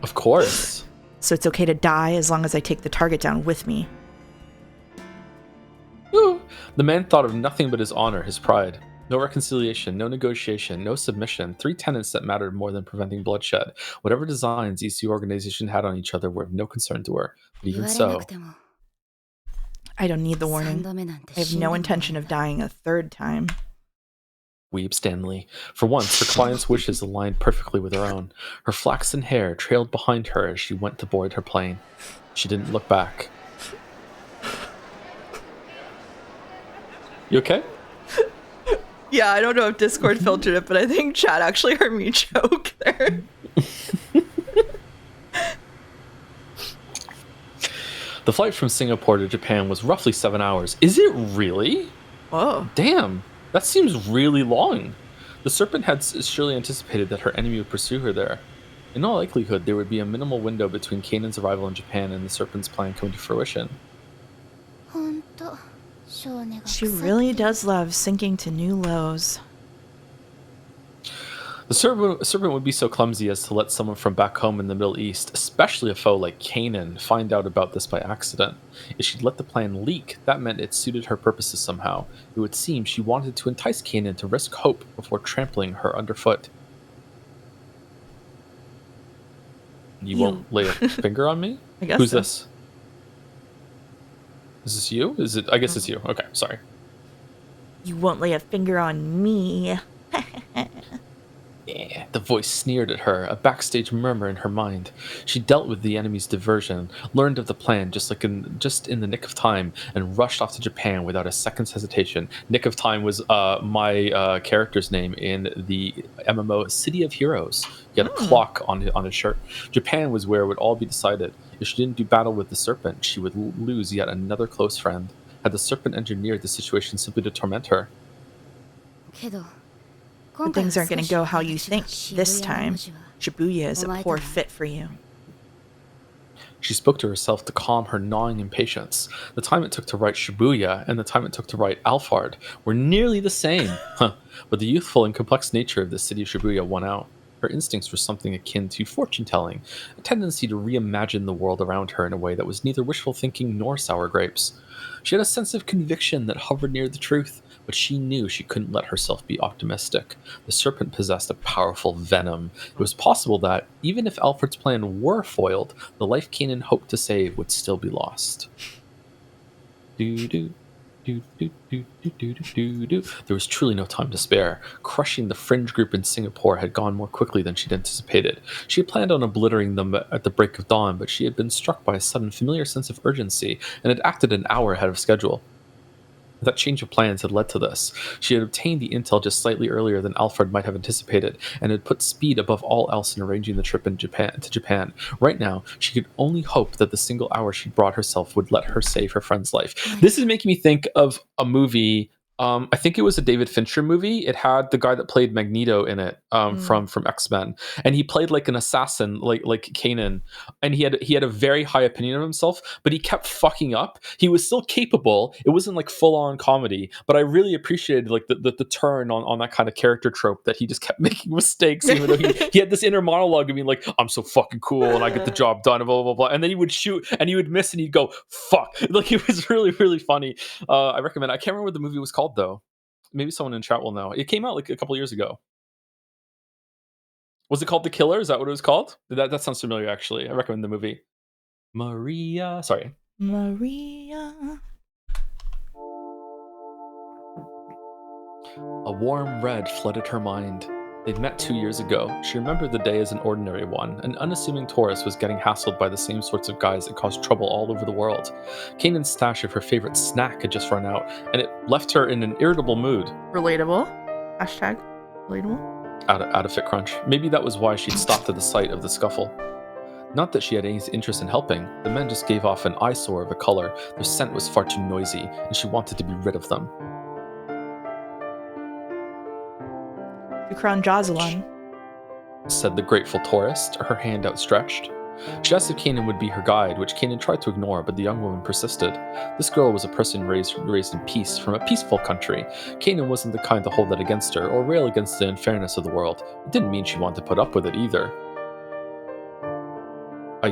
Speaker 2: Of course.
Speaker 1: So it's okay to die as long as I take the target down with me.
Speaker 2: Ooh. The man thought of nothing but his honor, his pride. No reconciliation, no negotiation, no submission. 3 tenets that mattered more than preventing bloodshed. Whatever designs each organization had on each other were of no concern to her. But even so...
Speaker 1: I don't need the warning. I have no intention of dying a 3rd time.
Speaker 2: Weeb Stanley. For once, her client's wishes aligned perfectly with her own. Her flaxen hair trailed behind her as she went to board her plane. She didn't look back. You okay?
Speaker 1: Yeah, I don't know if Discord filtered it, but I think chat actually heard me choke there.
Speaker 2: The flight from Singapore to Japan was roughly 7 hours. Is it really?
Speaker 1: Oh.
Speaker 2: Damn, that seems really long. The serpent had surely anticipated that her enemy would pursue her there. In all likelihood, there would be a minimal window between Kanan's arrival in Japan and the serpent's plan coming to fruition.
Speaker 1: She really does love sinking to new lows.
Speaker 2: The serpent would be so clumsy as to let someone from back home in the Middle East, especially a foe like Kanan, find out about this by accident. If she'd let the plan leak, that meant it suited her purposes somehow. It would seem she wanted to entice Kanan to risk hope before trampling her underfoot. You won't lay a finger on me?
Speaker 1: I guess
Speaker 2: Who's
Speaker 1: so.
Speaker 2: this? Is this you? Is it? I guess it's you. Okay, sorry.
Speaker 1: You won't lay a finger on me.
Speaker 2: Yeah, the voice sneered at her, a backstage murmur in her mind. She dealt with the enemy's diversion, learned of the plan just in the nick of time, and rushed off to Japan without a second's hesitation. Nick of Time was my character's name in the MMO City of Heroes. He had a clock on his shirt. Japan was where it would all be decided. If she didn't do battle with the serpent, she would lose yet another close friend. Had the serpent engineered the situation simply to torment her?
Speaker 4: けど
Speaker 1: But things aren't going to go how you think this time. Shibuya is a poor fit for you.
Speaker 2: She spoke to herself to calm her gnawing impatience. The time it took to write Shibuya and the time it took to write Alphard were nearly the same. But the youthful and complex nature of the city of Shibuya won out. Her instincts were something akin to fortune-telling, a tendency to reimagine the world around her in a way that was neither wishful thinking nor sour grapes. She had a sense of conviction that hovered near the truth, but she knew she couldn't let herself be optimistic. The serpent possessed a powerful venom. It was possible that, even if Alfred's plan were foiled, the life Kanan hoped to save would still be lost. There was truly no time to spare. Crushing the fringe group in Singapore had gone more quickly than she'd anticipated. She had planned on obliterating them at the break of dawn, but she had been struck by a sudden familiar sense of urgency and had acted an hour ahead of schedule. That change of plans had led to this. She had obtained the intel just slightly earlier than Alfred might have anticipated, and had put speed above all else in arranging the trip to Japan. Right now, she could only hope that the single hour she brought herself would let her save her friend's life. This is making me think of a movie. I think it was a David Fincher movie. It had the guy that played Magneto in it from X-Men, and he played like an assassin, like Kanan, and he had a very high opinion of himself, but he kept fucking up. He was still capable. It wasn't like full on comedy, but I really appreciated like the turn on that kind of character trope that he just kept making mistakes, even though he had this inner monologue of being like, I'm so fucking cool and I get the job done, blah blah blah, and then he would shoot and he would miss and he'd go fuck. Like it was really really funny. I recommend it. I can't remember what the movie was called though. Maybe someone in chat will know. It came out like a couple years ago. Was it called The Killer? Is that what it was called? That sounds familiar, actually. I recommend the movie. Maria. Sorry.
Speaker 1: Maria.
Speaker 2: A warm red flooded her mind. They'd met 2 years ago. She remembered the day as an ordinary one. An unassuming tourist was getting hassled by the same sorts of guys that caused trouble all over the world. Kanan's stash of her favorite snack had just run out, and it left her in an irritable mood.
Speaker 1: Relatable. Hashtag relatable.
Speaker 2: Out of fit crunch. Maybe that was why she'd stopped at the sight of the scuffle. Not that she had any interest in helping. The men just gave off an eyesore of a color. Their scent was far too noisy, and she wanted to be rid of them.
Speaker 1: Shukran Jazalan,
Speaker 2: said the grateful tourist, her hand outstretched. She asked if Kanan would be her guide, which Kanan tried to ignore, but the young woman persisted. This girl was a person raised in peace, from a peaceful country. Kanan wasn't the kind to hold that against her, or rail against the unfairness of the world. It didn't mean she wanted to put up with it either. A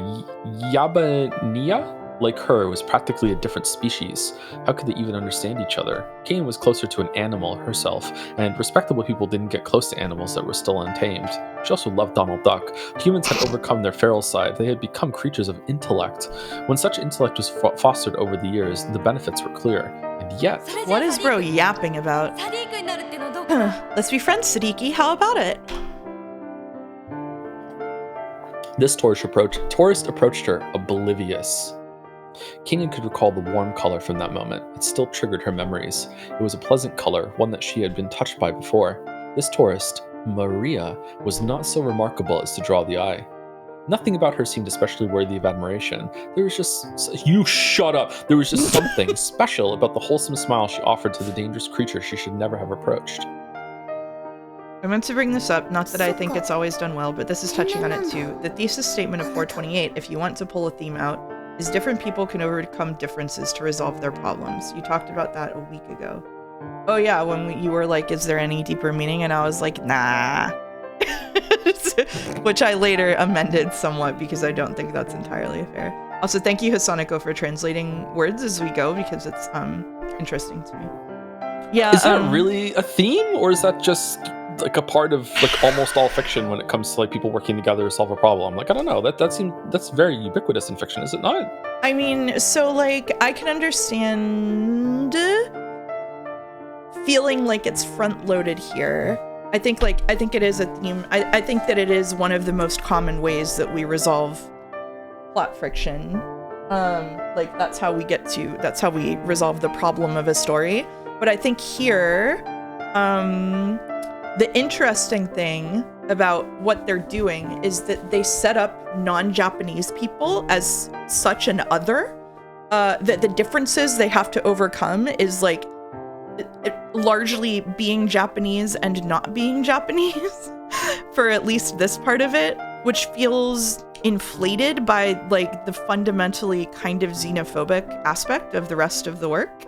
Speaker 2: Yabaniya? Like her, was practically a different species. How could they even understand each other? Kanan was closer to an animal herself, and respectable people didn't get close to animals that were still untamed. She also loved Donald Duck. Humans had overcome their feral side. They had become creatures of intellect. When such intellect was fostered over the years, the benefits were clear. And yet...
Speaker 1: What is bro yapping about? Let's be friends, Sadiki. How about it?
Speaker 2: This tourist approached her, oblivious. Kanan could recall the warm color from that moment. It still triggered her memories. It was a pleasant color, one that she had been touched by before. This tourist, Maria, was not so remarkable as to draw the eye. Nothing about her seemed especially worthy of admiration. There was just... You shut up! There was just something special about the wholesome smile she offered to the dangerous creature she should never have approached.
Speaker 1: I meant to bring this up, not that I think it's always done well, but this is touching on it too. The thesis statement of 428, if you want to pull a theme out, is different people can overcome differences to resolve their problems. You talked about that a week ago. Oh yeah, when you were like, is there any deeper meaning? And I was like, nah. Which I later amended somewhat because I don't think that's entirely fair. Also, thank you, Hasaniko, for translating words as we go because it's interesting to me. Yeah.
Speaker 2: Is that really a theme, or is that just like a part of like almost all fiction when it comes to like people working together to solve a problem? Like, I don't know, that's very ubiquitous in fiction, is it not?
Speaker 1: I mean, so like I can understand feeling like it's front loaded here. I think it is a theme. I think that it is one of the most common ways that we resolve plot friction. Like that's how we resolve the problem of a story. But I think here, the interesting thing about what they're doing is that they set up non-Japanese people as such an other. That the differences they have to overcome is like largely being Japanese and not being Japanese for at least this part of it, which feels inflated by like the fundamentally kind of xenophobic aspect of the rest of the work.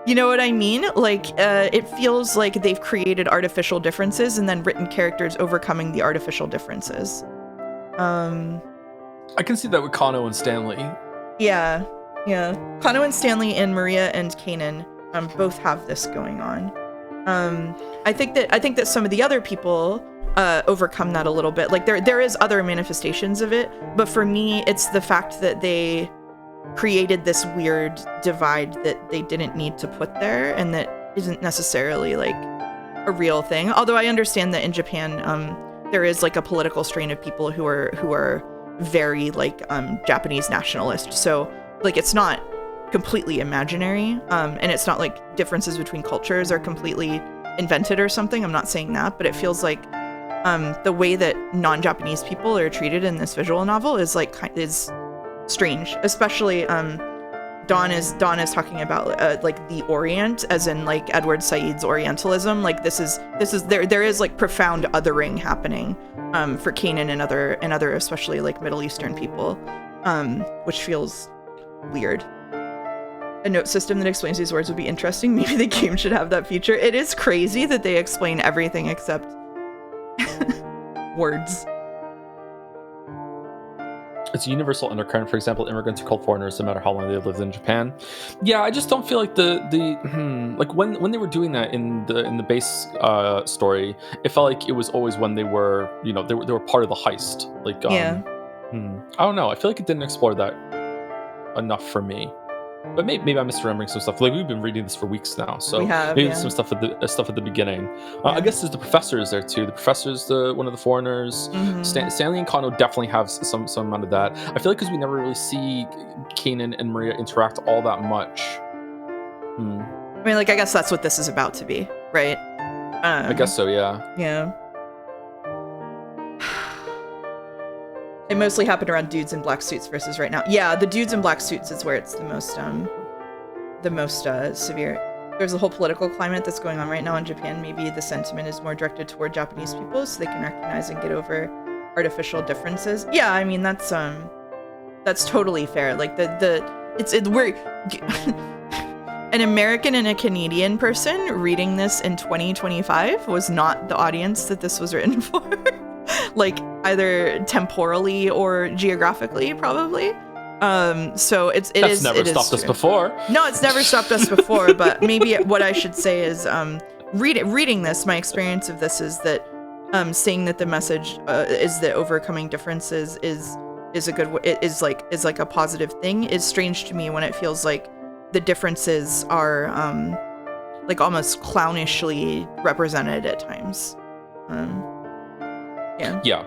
Speaker 1: You know what I mean? Like, it feels like they've created artificial differences and then written characters overcoming the artificial differences.
Speaker 2: I can see that with Kano and Stanley.
Speaker 1: Yeah. Kano and Stanley and Maria and Kanan both have this going on. I think that some of the other people overcome that a little bit. Like there is other manifestations of it, but for me, it's the fact that they created this weird divide that they didn't need to put there, and that isn't necessarily like a real thing. Although I understand that in Japan, there is like a political strain of people who are very like Japanese nationalist. So like it's not completely imaginary, and it's not like differences between cultures are completely invented or something. I'm not saying that, but it feels like the way that non-Japanese people are treated in this visual novel is like is strange. Especially Dawn is talking about like the Orient, as in like Edward Said's Orientalism. Like this is there is like profound othering happening for Kanan and other especially like Middle Eastern people, which feels weird. A note system that explains these words would be interesting. Maybe the game should have that feature. It is crazy that they explain everything except words.
Speaker 2: It's a universal undercurrent. For example, immigrants are called foreigners no matter how long they lived in Japan. Yeah, I just don't feel like like when they were doing that in the base story, it felt like it was always when they were they were part of the heist. Like I don't know. I feel like it didn't explore that enough for me. But maybe I'm misremembering some stuff. Like we've been reading this for weeks now, so
Speaker 1: we have,
Speaker 2: maybe some stuff at the beginning. I guess there's the professors there too. The professor's one of the foreigners. Stanley and Kano definitely have some amount of that. I feel like because we never really see Kanan and Maria interact all that much.
Speaker 1: I mean, like I guess that's what this is about to be, right?
Speaker 2: I guess so. Yeah.
Speaker 1: Yeah. It mostly happened around dudes in black suits versus right now. Yeah, the dudes in black suits is where it's the most severe. There's a whole political climate that's going on right now in Japan. Maybe the sentiment is more directed toward Japanese people so they can recognize and get over artificial differences. Yeah, I mean that's totally fair. Like we're an American and a Canadian person reading this in 2025 was not the audience that this was written for. Like either temporally or geographically, probably. So that's
Speaker 2: never stopped us before.
Speaker 1: No, it's never stopped us before. But maybe what I should say is, reading this, my experience of this is that saying that the message is that overcoming differences is a good is like a positive thing is strange to me when it feels like the differences are like almost clownishly represented at times. Yeah.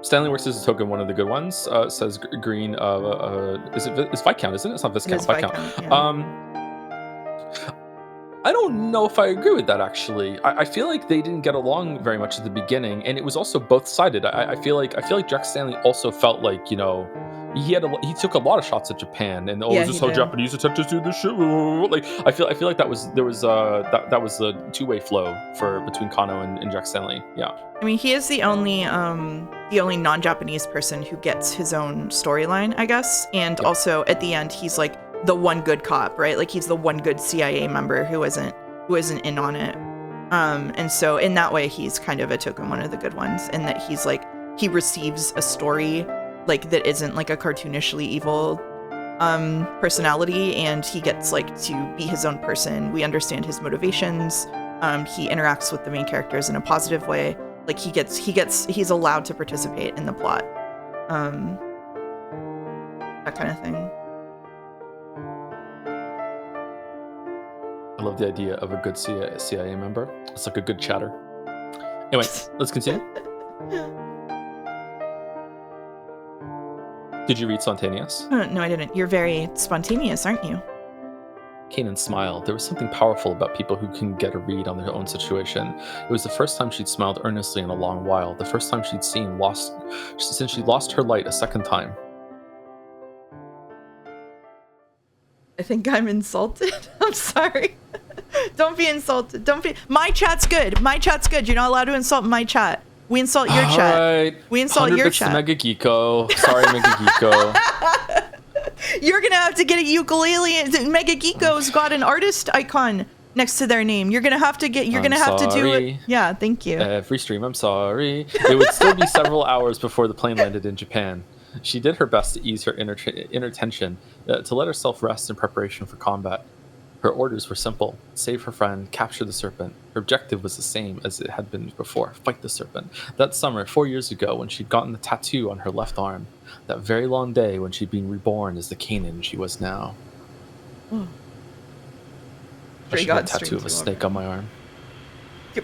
Speaker 2: Stanley works as a token, one of the good ones. Says green. It's Viscount, isn't it? It's not Viscount.
Speaker 1: It's Viscount.
Speaker 2: Yeah. I don't know if I agree with that. Actually, I feel like they didn't get along very much at the beginning, and it was also both-sided. I feel like Jack Stanley also felt like he took a lot of shots at Japan, and is this how Japanese attempt to do this shit? Like I feel like that was the two-way flow between Kano and Jack Stanley. Yeah.
Speaker 1: I mean, he is the only non-Japanese person who gets his own storyline, I guess. And also at the end, he's like the one good cop, right? Like he's the one good CIA member who isn't in on it. And so in that way, he's kind of a token, one of the good ones, in that he's like he receives a story like that isn't like a cartoonishly evil personality, and he gets like to be his own person. We understand his motivations. He interacts with the main characters in a positive way. Like he's allowed to participate in the plot. That kind of thing.
Speaker 2: I love the idea of a good CIA member. It's like a good chatter. Anyway, let's continue. Did you read Spontaneous?
Speaker 1: No, I didn't. You're very spontaneous, aren't you?
Speaker 2: Kanan smiled. There was something powerful about people who can get a read on their own situation. It was the first time she'd smiled earnestly in a long while, the first time she'd seen since she lost her light a second time.
Speaker 1: I think I'm insulted. I'm sorry. Don't be insulted. Don't be. My chat's good. My chat's good. You're not allowed to insult my chat. We insult your chat.
Speaker 2: Right.
Speaker 1: We insult your
Speaker 2: bits
Speaker 1: chat.
Speaker 2: to Mega Geeko. Sorry, Mega Geeko.
Speaker 1: You're gonna have to get a ukulele. Mega Geeko's got an artist icon next to their name. You're gonna have to get. You're gonna have to do it. Yeah, thank you.
Speaker 2: Every stream, I'm sorry. It would still be several hours before the plane landed in Japan. She did her best to ease her inner tension, to let herself rest in preparation for combat. Her orders were simple: save her friend, capture the serpent. Her objective was the same as it had been before: fight the serpent. That summer, 4 years ago, when she'd gotten the tattoo on her left arm. That very long day when she'd been reborn as the Kanan she was now. I should have a tattoo of a snake on my arm.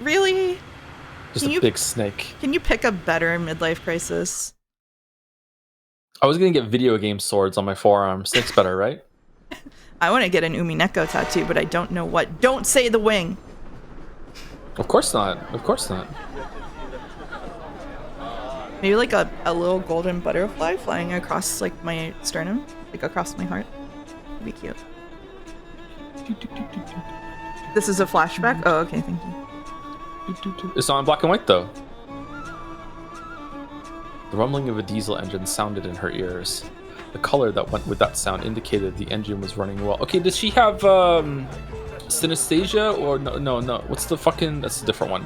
Speaker 1: Really?
Speaker 2: Just a big snake.
Speaker 1: Can you pick a better midlife crisis?
Speaker 2: I was gonna get video game swords on my forearm. Snake's better, right?
Speaker 1: I want to get an Umineko tattoo, but I don't know what. Don't say the wing.
Speaker 2: Of course not. Of course not.
Speaker 1: Maybe like a little golden butterfly flying across like my sternum, like across my heart. That'd be cute. This is a flashback? Oh, okay, thank you.
Speaker 2: It's not in black and white though. The rumbling of a diesel engine sounded in her ears. The color that went with that sound indicated the engine was running well. Okay, does she have synesthesia or no? What's the fucking? That's a different one.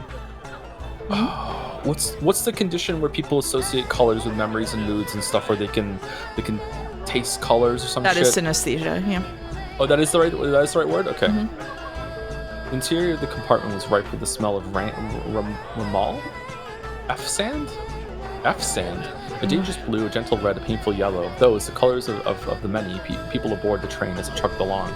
Speaker 2: What's the condition where people associate colors with memories and moods and stuff, where they can taste colors or some shit?
Speaker 1: That is synesthesia. Yeah.
Speaker 2: Oh, that is the right word. Okay. Mm-hmm. The interior of the compartment was ripe with the smell of ramal, F-sand. A dangerous blue, a gentle red, a painful yellow. Those, the colors of the many people aboard the train as it chugged along.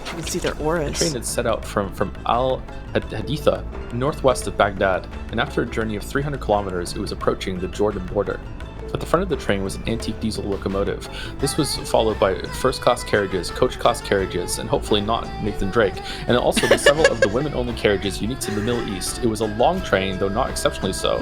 Speaker 1: You can see their auras.
Speaker 2: The train had set out from Al Haditha, northwest of Baghdad, and after a journey of 300 kilometers, it was approaching the Jordan border. At the front of the train was an antique diesel locomotive. This was followed by first-class carriages, coach-class carriages, and hopefully not Nathan Drake, and also by several of the women-only carriages unique to the Middle East. It was a long train, though not exceptionally so.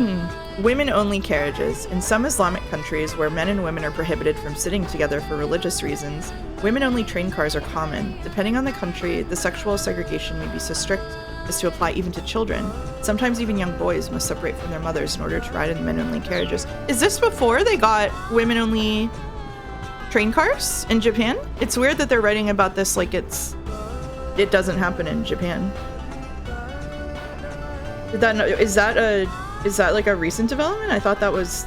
Speaker 1: Women-only carriages. In some Islamic countries where men and women are prohibited from sitting together for religious reasons, women-only train cars are common. Depending on the country, the sexual segregation may be so strict as to apply even to children. Sometimes even young boys must separate from their mothers in order to ride in men-only carriages. Is this before they got women-only train cars in Japan? It's weird that they're writing about this like it doesn't happen in Japan. Is that like a recent development? I thought that was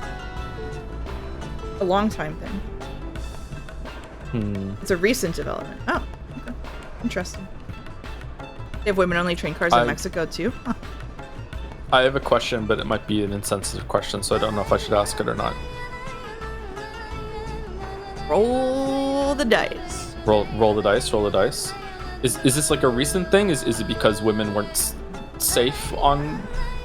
Speaker 1: a long time thing. It's a recent development. Oh, okay. Interesting. They have women-only train cars in Mexico too? Huh.
Speaker 2: I have a question, but it might be an insensitive question, so I don't know if I should ask it or not.
Speaker 1: Roll the dice.
Speaker 2: Roll the dice. Is this like a recent thing? Is it because women weren't safe on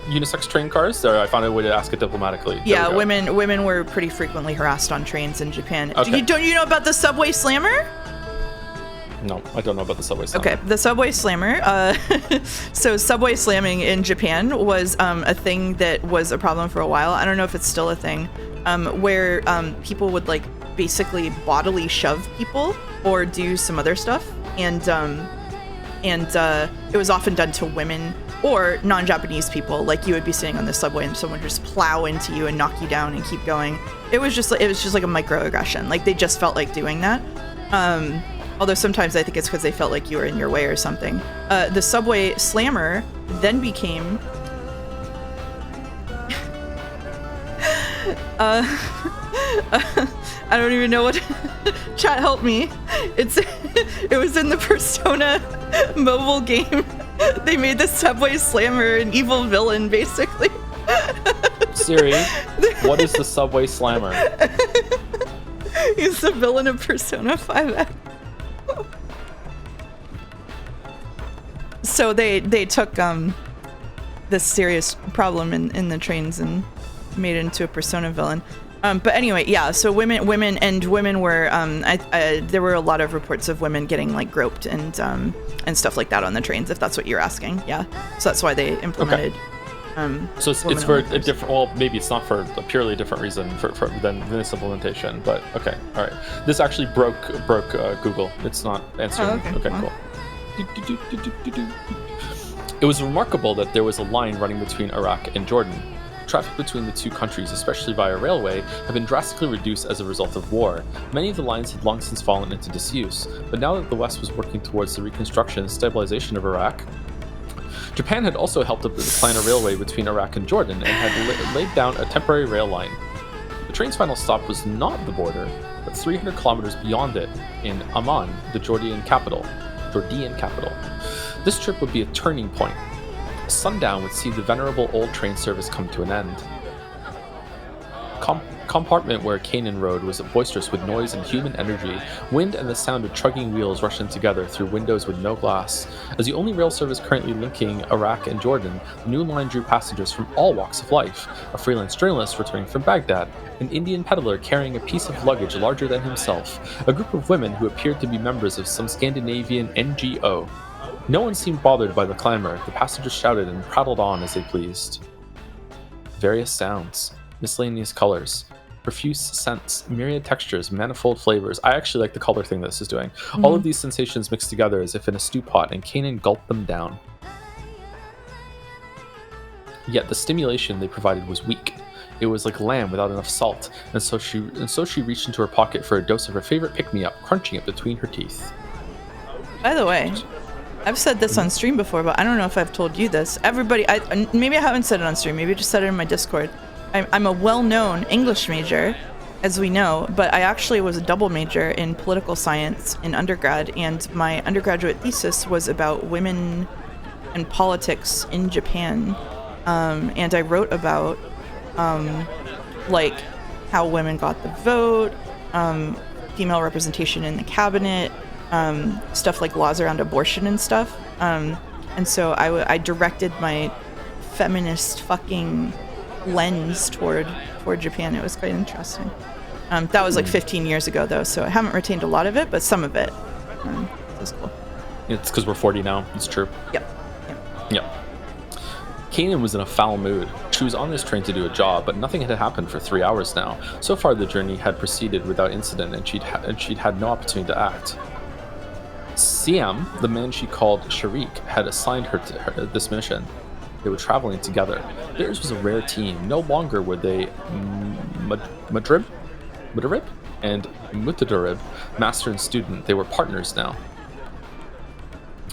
Speaker 2: unisex train cars? There, I found a way to ask it diplomatically.
Speaker 1: Yeah, women were pretty frequently harassed on trains in Japan.
Speaker 2: Okay.
Speaker 1: Don't you know about the subway slammer?
Speaker 2: No, I don't know about the subway slammer.
Speaker 1: Okay, the subway slammer. So subway slamming in Japan was a thing that was a problem for a while. I don't know if it's still a thing, where people would like basically bodily shove people or do some other stuff, and it was often done to women or non-Japanese people. Like you would be sitting on the subway and someone would just plow into you and knock you down and keep going. It was just like a microaggression. Like they just felt like doing that. Although sometimes I think it's because they felt like you were in your way or something. The subway slammer then became I don't even know what chat help me. It was in the Persona mobile game. They made the subway slammer an evil villain basically.
Speaker 2: Siri, what is the subway slammer?
Speaker 1: He's the villain of Persona 5X. So they took this serious problem in the trains and made it into a Persona villain. But anyway, yeah. So women were. There were a lot of reports of women getting like groped and stuff like that on the trains. If that's what you're asking, yeah. So that's why they implemented.
Speaker 2: Okay. So it's for a different. Well, maybe it's not for a purely different reason than this implementation. But okay, all right. This actually broke Google. It's not answering.
Speaker 1: Oh, okay.
Speaker 2: Cool. It was remarkable that there was a line running between Iraq and Jordan. Traffic between the two countries, especially via railway, had been drastically reduced as a result of war. Many of the lines had long since fallen into disuse, but now that the West was working towards the reconstruction and stabilization of Iraq, Japan had also helped to plan a railway between Iraq and Jordan and had laid down a temporary rail line. The train's final stop was not the border, but 300 kilometers beyond it in Amman, the Jordan capital. This trip would be a turning point. Sundown would see the venerable old train service come to an end. Compartment where Canaan rode was boisterous with noise and human energy. Wind and the sound of chugging wheels rushing together through windows with no glass. As the only rail service currently linking Iraq and Jordan, the new line drew passengers from all walks of life. A freelance journalist returning from Baghdad, an Indian peddler carrying a piece of luggage larger than himself, a group of women who appeared to be members of some Scandinavian NGO. No one seemed bothered by the clamor. The passengers shouted and prattled on as they pleased. Various sounds, miscellaneous colors, profuse scents, myriad textures, manifold flavors. I actually like the color thing that this is doing. All of these sensations mixed together as if in a stew pot, and Kanan gulped them down. Yet the stimulation they provided was weak. It was like lamb without enough salt, and so she reached into her pocket for a dose of her favorite pick-me-up, crunching it between her teeth.
Speaker 1: By the way, I've said this on stream before, but I don't know if I've told you this. Everybody, maybe I haven't said it on stream. Maybe I just said it in my Discord. I'm a well-known English major, as we know, but I actually was a double major in political science in undergrad, and my undergraduate thesis was about women and politics in Japan. And I wrote about, like, how women got the vote, female representation in the cabinet, stuff like laws around abortion and stuff. And so I directed my feminist fucking lens toward Japan. It was quite interesting. That was like 15 years ago though, so I haven't retained a lot of it, but some of it. That's cool.
Speaker 2: It's because we're 40 now. It's true. Yep. Kanan was in a foul mood. She was on this train to do a job, but nothing had happened for 3 hours now. So far the journey had proceeded without incident, and she'd had no opportunity to act. Siam, the man she called Sharik, had assigned her this mission. They were traveling together. Theirs was a rare team. No longer were they Mudarib and Mutadarib, master and student. They were partners now.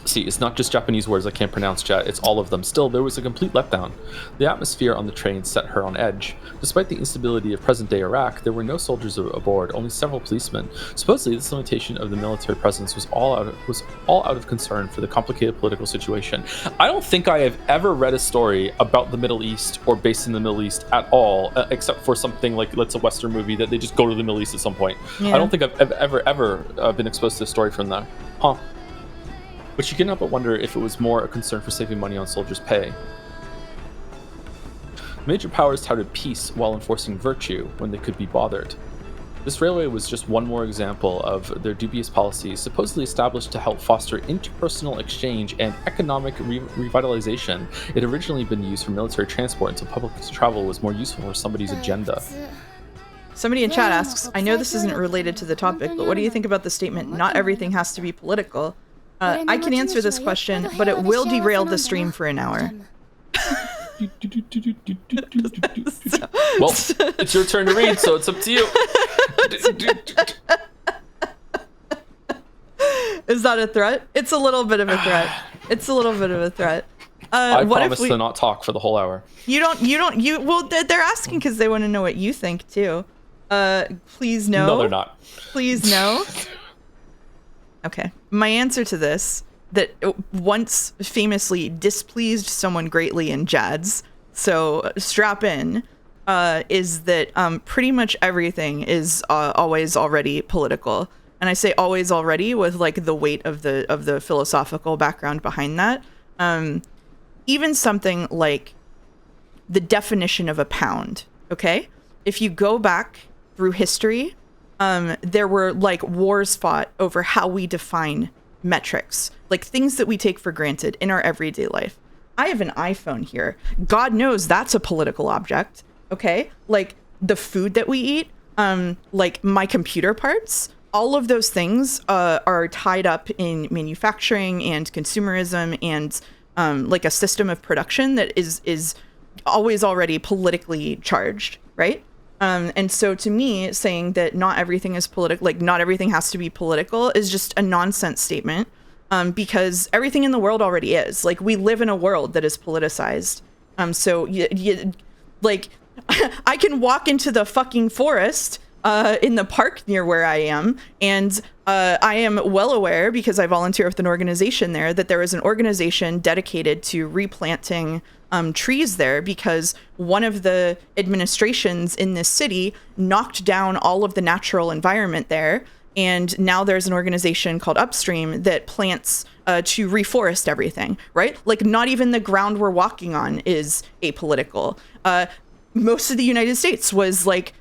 Speaker 2: See, it's not just Japanese words I can't pronounce, chat. It's all of them. Still, there was a complete letdown. The atmosphere on the train set her on edge. Despite the instability of present-day Iraq, there were no soldiers aboard, only several policemen. Supposedly, this limitation of the military presence was all out of concern for the complicated political situation. I don't think I have ever read a story about the Middle East or based in the Middle East at all, except for something like, let's a Western movie that they just go to the Middle East at some point. Yeah. I don't think I've ever been exposed to a story from that. Huh. But you cannot but wonder if it was more a concern for saving money on soldiers' pay. Major powers touted peace while enforcing virtue when they could be bothered. This railway was just one more example of their dubious policies, supposedly established to help foster interpersonal exchange and economic revitalization. It had originally been used for military transport until public travel was more useful for somebody's agenda.
Speaker 1: Somebody in chat asks, I know this isn't related to the topic, but what do you think about the statement, not everything has to be political? I can answer this question, but it will derail the stream for an hour.
Speaker 2: Well, it's your turn to read, so it's up to you.
Speaker 1: Is that a threat? It's a little bit of a threat.
Speaker 2: I promise to not talk for the whole hour.
Speaker 1: Well, they're asking because they want to know what you think too. Please no.
Speaker 2: No, they're not.
Speaker 1: Please no. Okay. My answer to this, that once famously displeased someone greatly in Jads, so strap in, is that pretty much everything is always already political. And I say always already with like the weight of the philosophical background behind that. Even something like the definition of a pound, okay? If you go back through history, there were like wars fought over how we define metrics, like things that we take for granted in our everyday life. I have an iPhone here. God knows that's a political object, okay? Like the food that we eat, like my computer parts, all of those things are tied up in manufacturing and consumerism and like a system of production that is always already politically charged, right? And so to me, saying that not everything is political, like not everything has to be political, is just a nonsense statement. Because everything in the world already is. Like, we live in a world that is politicized. So you like, I can walk into the fucking forest in the park near where I am, and I am well aware, because I volunteer with an organization there, that there is an organization dedicated to replanting trees there, because one of the administrations in this city knocked down all of the natural environment there. And now there's an organization called Upstream that plants to reforest everything, right? Like, not even the ground we're walking on is apolitical. Most of the United States was like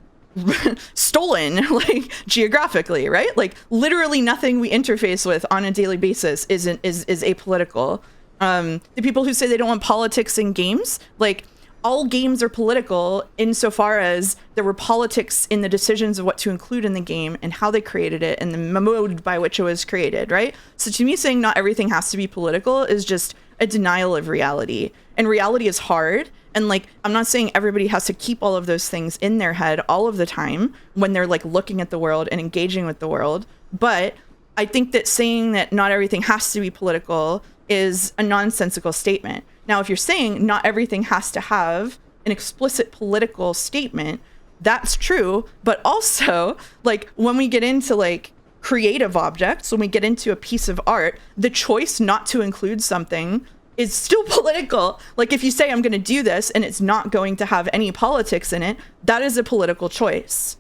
Speaker 1: stolen, like, geographically, right? Like, literally nothing we interface with on a daily basis is apolitical. The people who say they don't want politics in games, like, all games are political insofar as there were politics in the decisions of what to include in the game and how they created it and the mode by which it was created, right? So to me, saying not everything has to be political is just a denial of reality. And reality is hard. And, like, I'm not saying everybody has to keep all of those things in their head all of the time when they're, like, looking at the world and engaging with the world. But I think that saying that not everything has to be political is a nonsensical statement. Now, if you're saying not everything has to have an explicit political statement, that's true. But also, like, when we get into, like, creative objects, when we get into a piece of art, the choice not to include something is still political. Like, if you say, I'm going to do this and it's not going to have any politics in it, that is a political choice.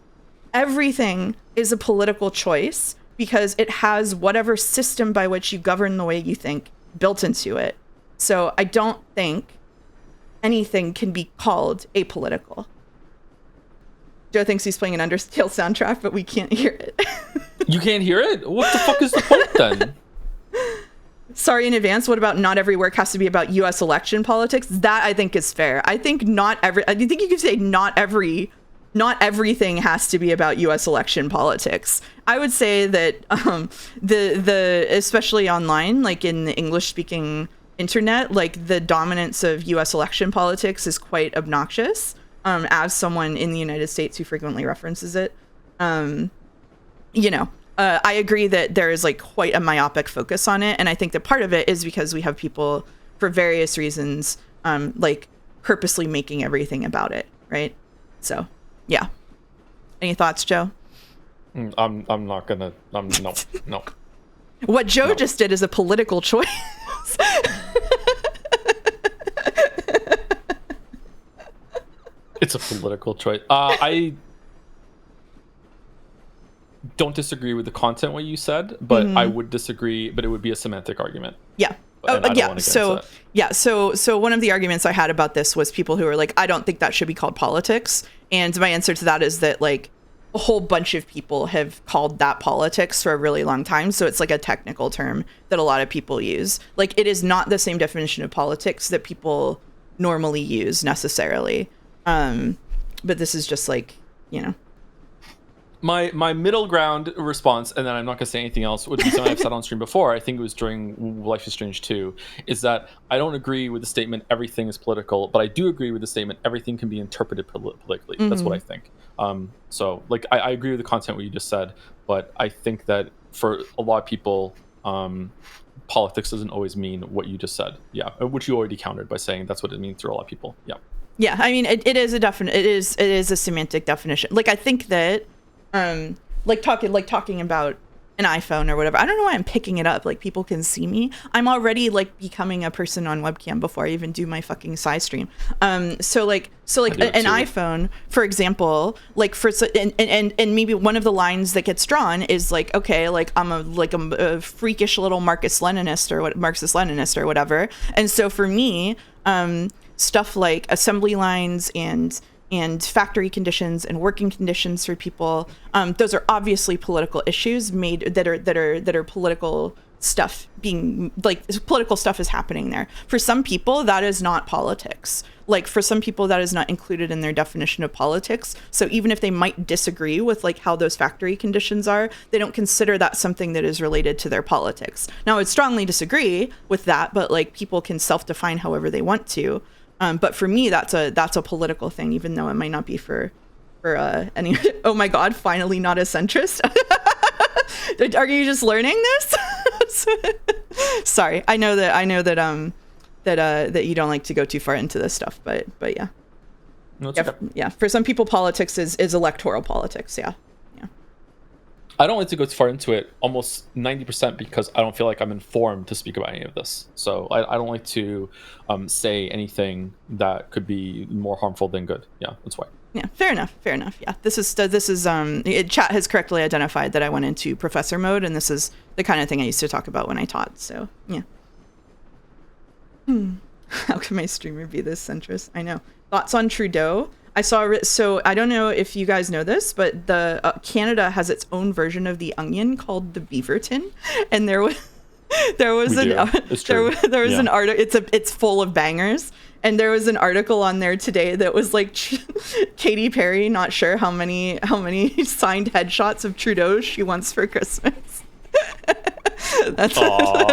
Speaker 1: Everything is a political choice because it has whatever system by which you govern the way you think built into it. So I don't think anything can be called apolitical. Joe thinks he's playing an Undertale soundtrack, but we can't hear it.
Speaker 2: You can't hear it? What the fuck is the point then?
Speaker 1: Sorry in advance. What about not every work has to be about U.S. election politics? That I think is fair. I think I think you could say not everything has to be about U.S. election politics. I would say that the especially online, like in the English speaking internet, like the dominance of U.S. election politics is quite obnoxious. As someone in the United States who frequently references it, I agree that there is like quite a myopic focus on it, and I think that part of it is because we have people, for various reasons, like purposely making everything about it, right? So, yeah. Any thoughts, Joe?
Speaker 2: I'm not gonna. No.
Speaker 1: What Joe just did is a political choice.
Speaker 2: It's a political choice. I don't disagree with the content what you said, but I would disagree. But it would be a semantic argument.
Speaker 1: Yeah. So one of the arguments I had about this was people who are like, I don't think that should be called politics, and my answer to that is that like a whole bunch of people have called that politics for a really long time. So it's like a technical term that a lot of people use. Like, it is not the same definition of politics that people normally use necessarily. But this is just like,
Speaker 2: My middle ground response, and then I'm not going to say anything else, would be something I've said on stream before. I think it was during Life is Strange 2, is that I don't agree with the statement everything is political, but I do agree with the statement everything can be interpreted politically. That's what I think. So, like, I agree with the content what you just said, but I think that for a lot of people, politics doesn't always mean what you just said. Yeah, which you already countered by saying that's what it means to a lot of people. Yeah.
Speaker 1: Yeah, I mean, it is a semantic definition. Like, I think that talking about an iPhone or whatever. I don't know why I'm picking it up. Like, people can see me. I'm already like becoming a person on webcam before I even do my fucking side stream. So an iPhone, for example, like and maybe one of the lines that gets drawn is like, okay, like I'm a freakish little Marxist Leninist or whatever. And so for me, stuff like assembly lines and factory conditions and working conditions for people, those are obviously political issues that are political stuff being like political stuff is happening there. For some people, that is not politics. Like for some people, that is not included in their definition of politics. So even if they might disagree with like how those factory conditions are, they don't consider that something that is related to their politics. Now, I would strongly disagree with that, but like people can self-define however they want to. But for me, that's a political thing, even though it might not be for any. Oh my God! Finally, not a centrist. Are you just learning this? Sorry, I know that that you don't like to go too far into this stuff, but yeah.
Speaker 2: No,
Speaker 1: Yeah,
Speaker 2: okay.
Speaker 1: yeah. For some people, politics is electoral politics. Yeah.
Speaker 2: I don't like to go too far into it, almost 90%, because I don't feel like I'm informed to speak about any of this. So I don't like to say anything that could be more harmful than good. Yeah, that's why.
Speaker 1: Yeah, fair enough. Yeah, this is chat has correctly identified that I went into professor mode, and this is the kind of thing I used to talk about when I taught. So yeah. How can my streamer be this centrist? I know. Thoughts on Trudeau? I saw, so I don't know if you guys know this, but the Canada has its own version of the Onion called the Beaverton, and there was an article. It's full of bangers, and there was an article on there today that was like Katy Perry not sure how many signed headshots of Trudeau she wants for Christmas. That's all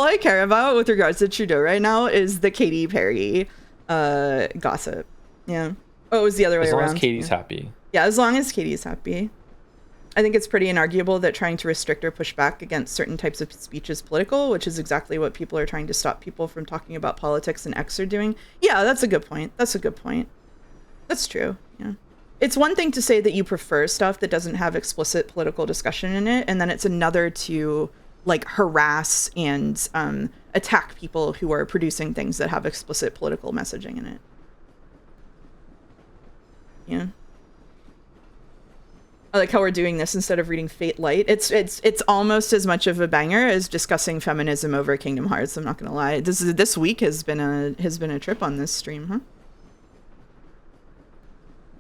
Speaker 1: I care about with regards to Trudeau right now is the Katy Perry gossip. Yeah. Oh, it was the other way around.
Speaker 2: As long as Katie's happy.
Speaker 1: Yeah, as long as Katie's happy. I think it's pretty inarguable that trying to restrict or push back against certain types of speech is political, which is exactly what people are trying to stop people from talking about politics and X are doing. Yeah, that's a good point. That's true. Yeah. It's one thing to say that you prefer stuff that doesn't have explicit political discussion in it, and then it's another to like harass and attack people who are producing things that have explicit political messaging in it. Yeah. I like how we're doing this instead of reading Fate Light. It's almost as much of a banger as discussing feminism over Kingdom Hearts. I'm not gonna lie. This week has been a trip on this stream, huh?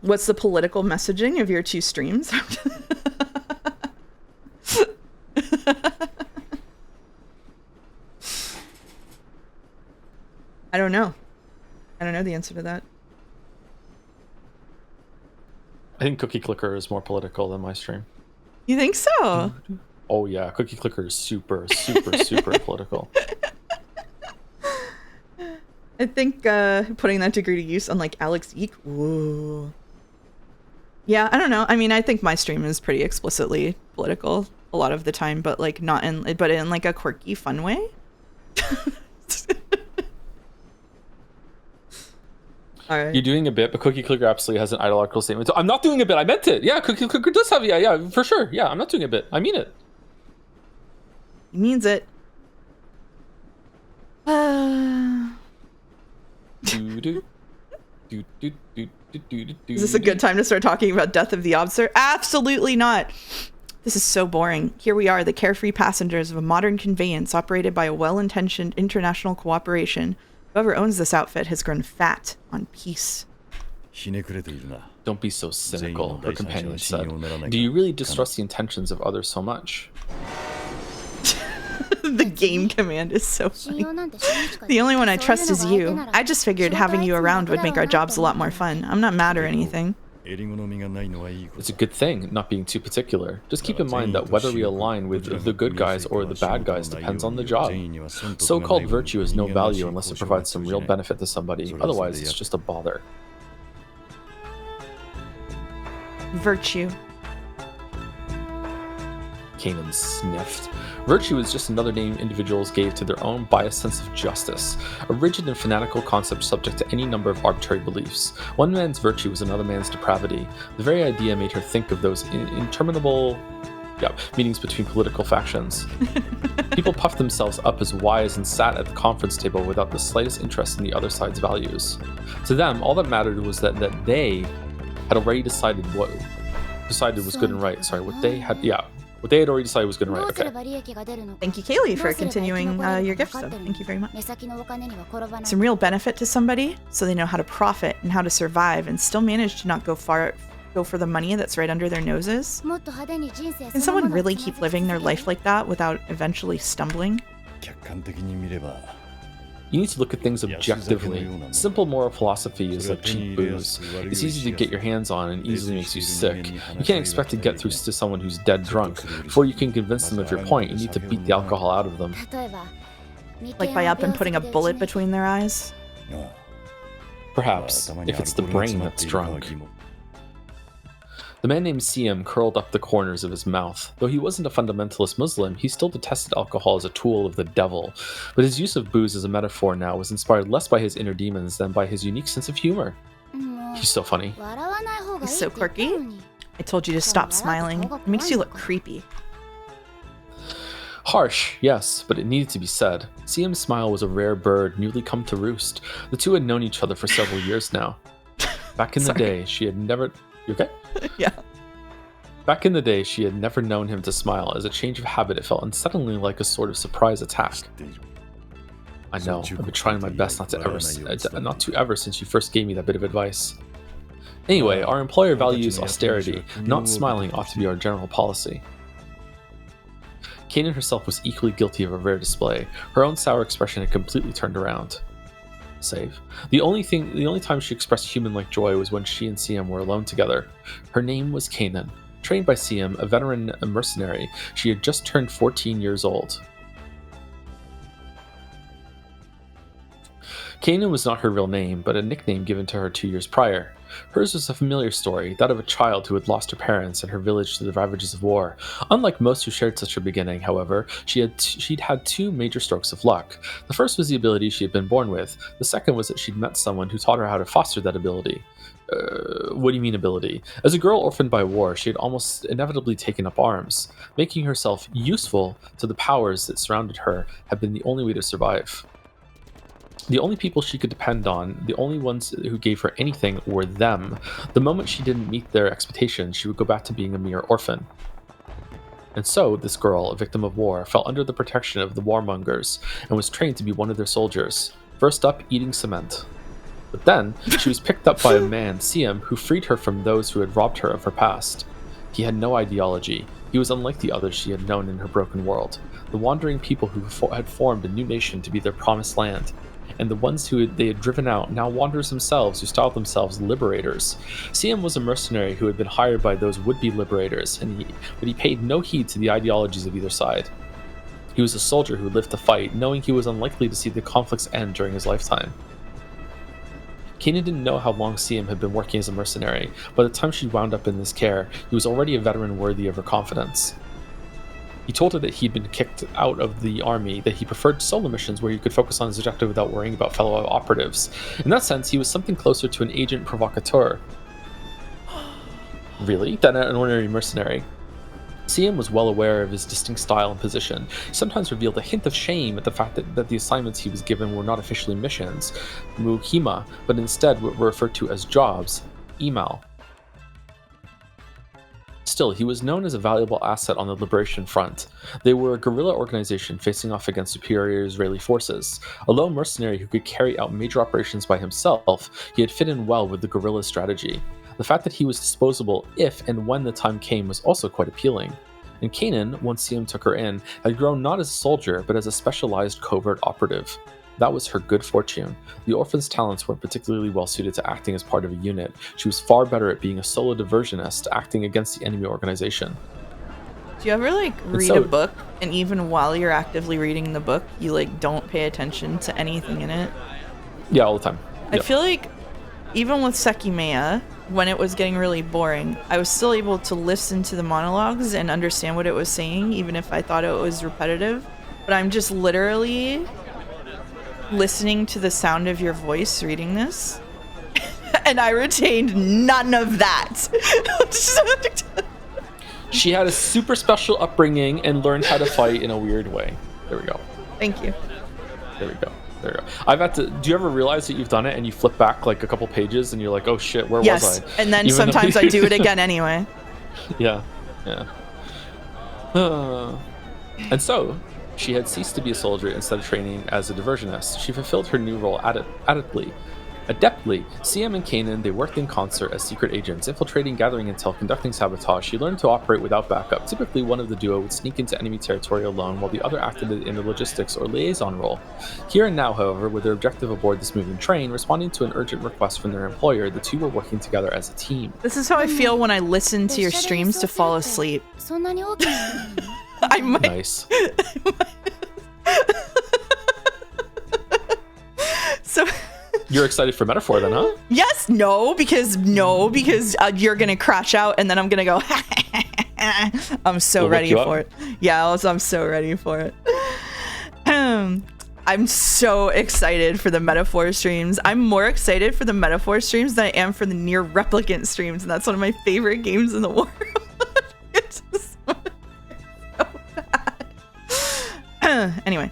Speaker 1: What's the political messaging of your two streams? I don't know the answer to that.
Speaker 2: I think Cookie Clicker is more political than my stream.
Speaker 1: You think so?
Speaker 2: Oh yeah, Cookie Clicker is super political.
Speaker 1: I think putting that degree to use on like Alex Eek. Ooh. Yeah, I don't know. I mean, I think my stream is pretty explicitly political a lot of the time, but like not in like a quirky, fun way. All right.
Speaker 2: You're doing a bit, but Cookie Clicker absolutely has an ideological statement. I'm not doing a bit. I meant it. Yeah, Cookie Clicker does have. Yeah, for sure. Yeah, I'm not doing a bit. I mean it.
Speaker 1: He means it. Is this a good time to start talking about Death of the Obser? Absolutely not. This is so boring. Here we are, the carefree passengers of a modern conveyance operated by a well-intentioned international cooperation. Whoever owns this outfit has grown fat on peace.
Speaker 2: Don't be so cynical, her companion said. Do you really distrust the intentions of others so much?
Speaker 1: The game command is so funny. The only one I trust is you. I just figured having you around would make our jobs a lot more fun. I'm not mad or anything.
Speaker 2: It's a good thing, not being too particular. Just keep in mind that whether we align with the good guys or the bad guys depends on the job. So-called virtue has no value unless it provides some real benefit to somebody. Otherwise, it's just a bother.
Speaker 1: Virtue.
Speaker 2: Kanan sniffed. Virtue is just another name individuals gave to their own biased sense of justice, a rigid and fanatical concept subject to any number of arbitrary beliefs. One man's virtue was another man's depravity. The very idea made her think of those interminable meetings between political factions. People puffed themselves up as wise and sat at the conference table without the slightest interest in the other side's values. To them, all that mattered was that they had already decided what was good and right. What they had already decided was good and right. Okay.
Speaker 1: Thank you, Kaylee, for continuing your gift sub. Thank you very much. Some real benefit to somebody, so they know how to profit and how to survive and still manage to not go go for the money that's right under their noses.
Speaker 4: もっと派手に人生
Speaker 1: Can
Speaker 4: そのも
Speaker 1: someone
Speaker 4: のを
Speaker 1: really
Speaker 4: つま
Speaker 1: keep
Speaker 4: ずき
Speaker 1: living their
Speaker 4: 続ける
Speaker 1: life like that without eventually stumbling?
Speaker 3: 客観的に見れば
Speaker 2: You need to look at things objectively. Simple moral philosophy is like cheap booze. It's easy to get your hands on and easily makes you sick. You can't expect to get through to someone who's dead drunk. Before you can convince them of your point, you need to beat the alcohol out of them.
Speaker 4: 例えば
Speaker 1: Like by up and putting a bullet between their eyes?
Speaker 3: なあ
Speaker 2: Perhaps,
Speaker 3: 頭に
Speaker 2: if it's the
Speaker 3: アルコール
Speaker 2: brain
Speaker 3: が
Speaker 2: that's
Speaker 3: 詰まっているかは
Speaker 2: drunk.
Speaker 3: 疑問
Speaker 2: The man named Siam curled up the corners of his mouth. Though he wasn't a fundamentalist Muslim, he still detested alcohol as a tool of the devil. But his use of booze as a metaphor now was inspired less by his inner demons than by his unique sense of humor.
Speaker 4: もう
Speaker 2: He's so funny.
Speaker 4: 笑わない方がいい
Speaker 1: He's so
Speaker 4: って言ったのに
Speaker 1: I told you to stop smiling. It makes you look creepy.
Speaker 2: Harsh, yes, but it needed to be said. Siam's smile was a rare bird newly come to roost. The two had known each other for several years now. Back in the
Speaker 1: Sorry.
Speaker 2: day, she had never... You okay?
Speaker 1: Yeah.
Speaker 2: Back in the day, she had never known him to smile. As a change of habit, it felt unsettlingly like a sort of surprise attack.
Speaker 3: 知っている
Speaker 2: I know. I've been trying my best not to ever since you first gave me that bit of advice. Anyway, our employer values austerity. Not smiling ought to be our general policy. Kanan herself was equally guilty of a rare display. Her own sour expression had completely turned around. Save. The only time she expressed human-like joy was when she and Siam were alone together. Her name was Kanan. Trained by Siam, a veteran mercenary, she had just turned 14 years old. Kanan was not her real name, but a nickname given to her 2 years prior. Hers was a familiar story, that of a child who had lost her parents and her village to the ravages of war. Unlike most who shared such a beginning, however, she'd had two major strokes of luck. The first was the ability she had been born with. The second was that she'd met someone who taught her how to foster that ability. What do you mean ability? As a girl orphaned by war, she had almost inevitably taken up arms. Making herself useful to the powers that surrounded her had been the only way to survive. The only people she could depend on, the only ones who gave her anything, were them. The moment she didn't meet their expectations, she would go back to being a mere orphan. And so, this girl, a victim of war, fell under the protection of the warmongers and was trained to be one of their soldiers. First up, eating cement. But then, she was picked up by a man, Siam, who freed her from those who had robbed her of her past. He had no ideology. He was unlike the others she had known in her broken world. The wandering people who had formed a new nation to be their promised land. And the ones who they had driven out, now wanderers themselves who styled themselves liberators. Siam was a mercenary who had been hired by those would-be liberators, but he paid no heed to the ideologies of either side. He was a soldier who lived to fight, knowing he was unlikely to see the conflict's end during his lifetime. Kanan didn't know how long Siam had been working as a mercenary. By the time she wound up in his care, he was already a veteran worthy of her confidence. He told her that he'd been kicked out of the army, that he preferred solo missions where he could focus on his objective without worrying about fellow operatives. In that sense, he was something closer to an agent provocateur. Really? Than an ordinary mercenary. Siam was well aware of his distinct style and position. He sometimes revealed a hint of shame at the fact that the assignments he was given were not officially missions, muhima, but instead were referred to as jobs, imal. Still, he was known as a valuable asset on the Liberation Front. They were a guerrilla organization facing off against superior Israeli forces. A lone mercenary who could carry out major operations by himself, he had fit in well with the guerrilla strategy. The fact that he was disposable if and when the time came was also quite appealing. And Kanan, once Siam took her in, had grown not as a soldier, but as a specialized covert operative. That was her good fortune. The orphan's talents weren't particularly well suited to acting as part of a unit. She was far better at being a solo diversionist, acting against the enemy organization.
Speaker 1: Do you ever read a book and even while you're actively reading the book, you don't pay attention to anything in it?
Speaker 2: Yeah, all the time.
Speaker 1: I feel like even with Sekimeya, when it was getting really boring, I was still able to listen to the monologues and understand what it was saying, even if I thought it was repetitive. But I'm just literally listening to the sound of your voice reading this, and I retained none of that.
Speaker 2: She had a super special upbringing and learned how to fight in a weird way. There we go.
Speaker 1: Thank you.
Speaker 2: There we go. There we go. I've had to. Do you ever realize that you've done it and you flip back a couple pages and you're like, oh shit, where was I?
Speaker 1: Yes, and then sometimes I do it again anyway.
Speaker 2: Yeah. And so, she had ceased to be a soldier instead of training as a diversionist. She fulfilled her new role adeptly. Adeptly, CM and Kanan, they worked in concert as secret agents, infiltrating, gathering intel, conducting sabotage. She learned to operate without backup. Typically, one of the duo would sneak into enemy territory alone, while the other acted in the logistics or liaison role. Here and now, however, with their objective aboard this moving train, responding to an urgent request from their employer, the two were working together as a team.
Speaker 1: This is how I feel when I listen to your streams to fall asleep.
Speaker 4: そんなに大きなのに
Speaker 1: I might.
Speaker 2: Nice.
Speaker 1: So.
Speaker 2: You're excited for Metaphor then, huh?
Speaker 1: Yes, no, because you're gonna crash out and then I'm gonna go. I'm so
Speaker 2: We'll
Speaker 1: ready
Speaker 2: hook you
Speaker 1: for
Speaker 2: up.
Speaker 1: it. Yeah, I'm so ready for it. I'm so excited for the Metaphor streams. I'm more excited for the Metaphor streams than I am for the Near Replicant streams, and that's one of my favorite games in the world. It's just so bad. Anyway.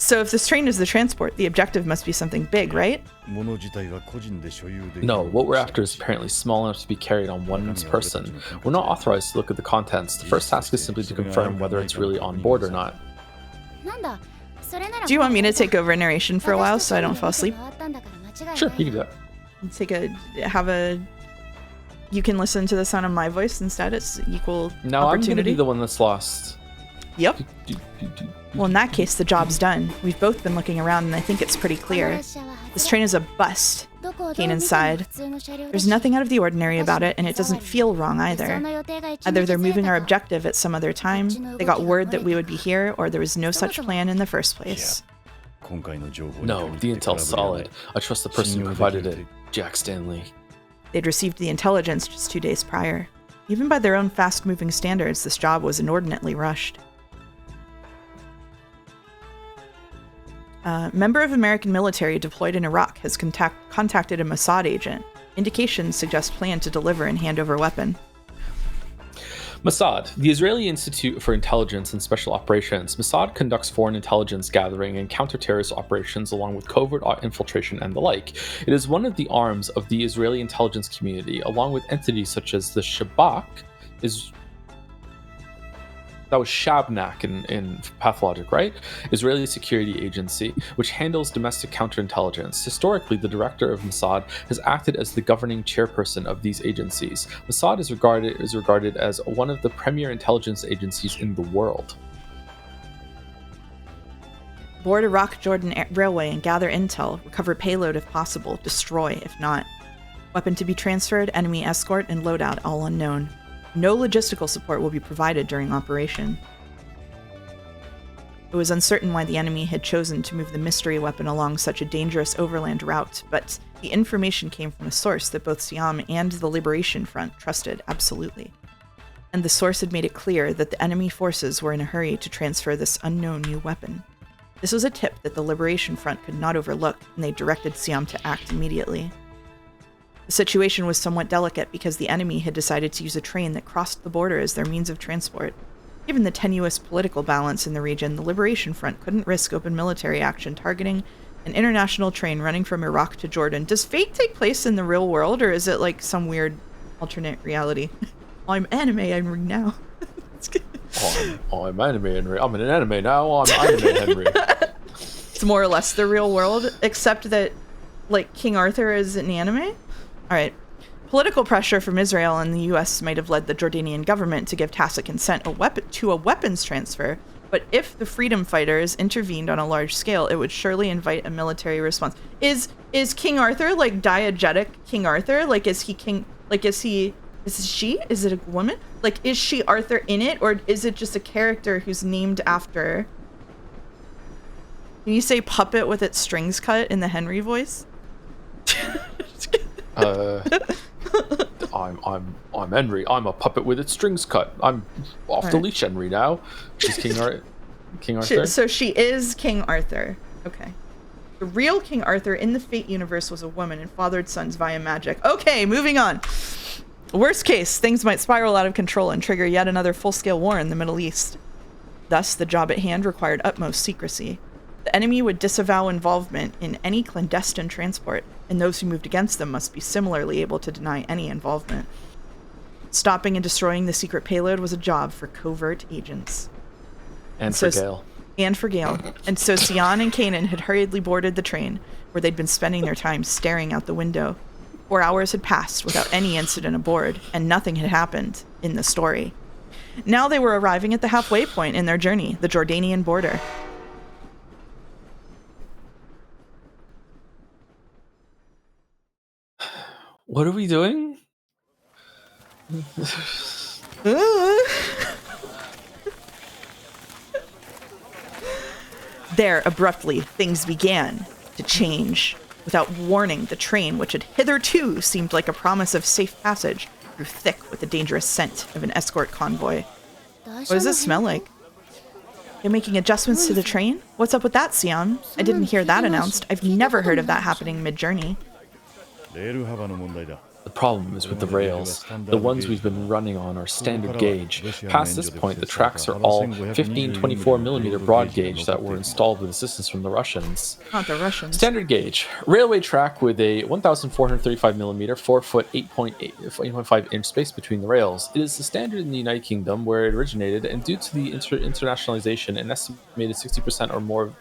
Speaker 1: So if this train is the transport, the objective must be something big, right?
Speaker 3: 物自体は個人で所有できる
Speaker 2: No, what we're after is apparently small enough to be carried on one person. We're not authorized to look at the contents. The first task is simply to confirm whether it's really on board or not.
Speaker 4: なんだそれなら
Speaker 1: Do you want me to take over narration for a while so I don't fall asleep?
Speaker 2: Sure, you can do that.
Speaker 1: You can listen to the sound of my voice instead. It's equal
Speaker 2: Now I'm gonna
Speaker 1: opportunity.
Speaker 2: be the one that's lost.
Speaker 1: Yep. Well, in that case, the job's done. We've both been looking around, and I think it's pretty clear. This train is a bust. Kanan sighed. There's nothing out of the ordinary about it, and it doesn't feel wrong either. Either they're moving our objective at some other time, they got word that we would be here, or there was no such plan in the first place.
Speaker 3: 今回の情報に
Speaker 2: No,
Speaker 3: 限っ
Speaker 2: the
Speaker 3: て
Speaker 2: intel's
Speaker 3: 空振りはない
Speaker 2: solid. I trust the person who provided it, Jack Stanley.
Speaker 1: They'd received the intelligence just 2 days prior. Even by their own fast-moving standards, this job was inordinately rushed. A member of American military deployed in Iraq has contacted a Mossad agent. Indications suggest plan to deliver and hand over weapon.
Speaker 2: Mossad, the Israeli Institute for Intelligence and Special Operations. Mossad conducts foreign intelligence gathering and counter-terrorist operations along with covert infiltration and the like. It is one of the arms of the Israeli intelligence community, along with entities such as the Shabak, that was Shabnak in Pathologic, right? Israeli Security Agency, which handles domestic counterintelligence. Historically, the director of Mossad has acted as the governing chairperson of these agencies. Mossad is regarded as one of the premier intelligence agencies in the world.
Speaker 1: Board Iraq-Jordan railway and gather intel, recover payload if possible, destroy if not. Weapon to be transferred, enemy escort, and loadout all unknown. No logistical support will be provided during operation. It was uncertain why the enemy had chosen to move the mystery weapon along such a dangerous overland route, but the information came from a source that both Siam and the Liberation Front trusted absolutely. And the source had made it clear that the enemy forces were in a hurry to transfer this unknown new weapon. This was a tip that the Liberation Front could not overlook, and they directed Siam to act immediately. The situation was somewhat delicate because the enemy had decided to use a train that crossed the border as their means of transport. Given the tenuous political balance in the region, the Liberation Front couldn't risk open military action targeting an international train running from Iraq to Jordan. Does fate take place in the real world, or is it like some weird alternate reality? I'm anime Henry now.
Speaker 2: I'm anime Henry. I'm in an anime now. I'm anime Henry.
Speaker 1: It's more or less the real world, except that, like, King Arthur is an anime? Alright. Political pressure from Israel and the US might have led the Jordanian government to give tacit consent to a weapons transfer, but if the freedom fighters intervened on a large scale, it would surely invite a military response. Is King Arthur, like, diegetic King Arthur? Like, is he king... Like, is it a woman? Like, is she Arthur in it, or is it just a character who's named after... Can you say puppet with its strings cut in the Henry voice?
Speaker 2: I'm Henry. I'm a puppet with its strings cut. I'm off the leash, Henry. Now she's King Arthur.
Speaker 1: So she is King Arthur. Okay. The real King Arthur in the Fate universe was a woman and fathered sons via magic. Okay, moving on. Worst case, things might spiral out of control and trigger yet another full-scale war in the Middle East. Thus, the job at hand required utmost secrecy. The enemy would disavow involvement in any clandestine transport, and those who moved against them must be similarly able to deny any involvement. Stopping and destroying the secret payload was a job for covert agents.
Speaker 2: And for Gale.
Speaker 1: and for Gale. And so Sion and Kanan had hurriedly boarded the train, where they'd been spending their time staring out the window. 4 hours had passed without any incident aboard, and nothing had happened in the story. Now they were arriving at the halfway point in their journey, the Jordanian border.
Speaker 2: What are we doing?
Speaker 1: There, abruptly, things began to change. Without warning, the train, which had hitherto seemed like a promise of safe passage, grew thick with the dangerous scent of an escort convoy. What does this smell like? You're making adjustments to the train? What's up with that, Sion? I didn't hear that announced. I've never heard of that happening mid-journey.
Speaker 2: The problem is with the rails. The ones we've been running on are standard gauge. Past this point, the tracks are all 15-24mm broad gauge that were installed with assistance from the Russians.
Speaker 1: Not the Russians.
Speaker 2: Standard gauge. Railway track with a 1,435mm, 4-foot, 8.5 inch space between the rails. It is the standard in the United Kingdom where it originated, and due to the internationalization, an estimated 60% or more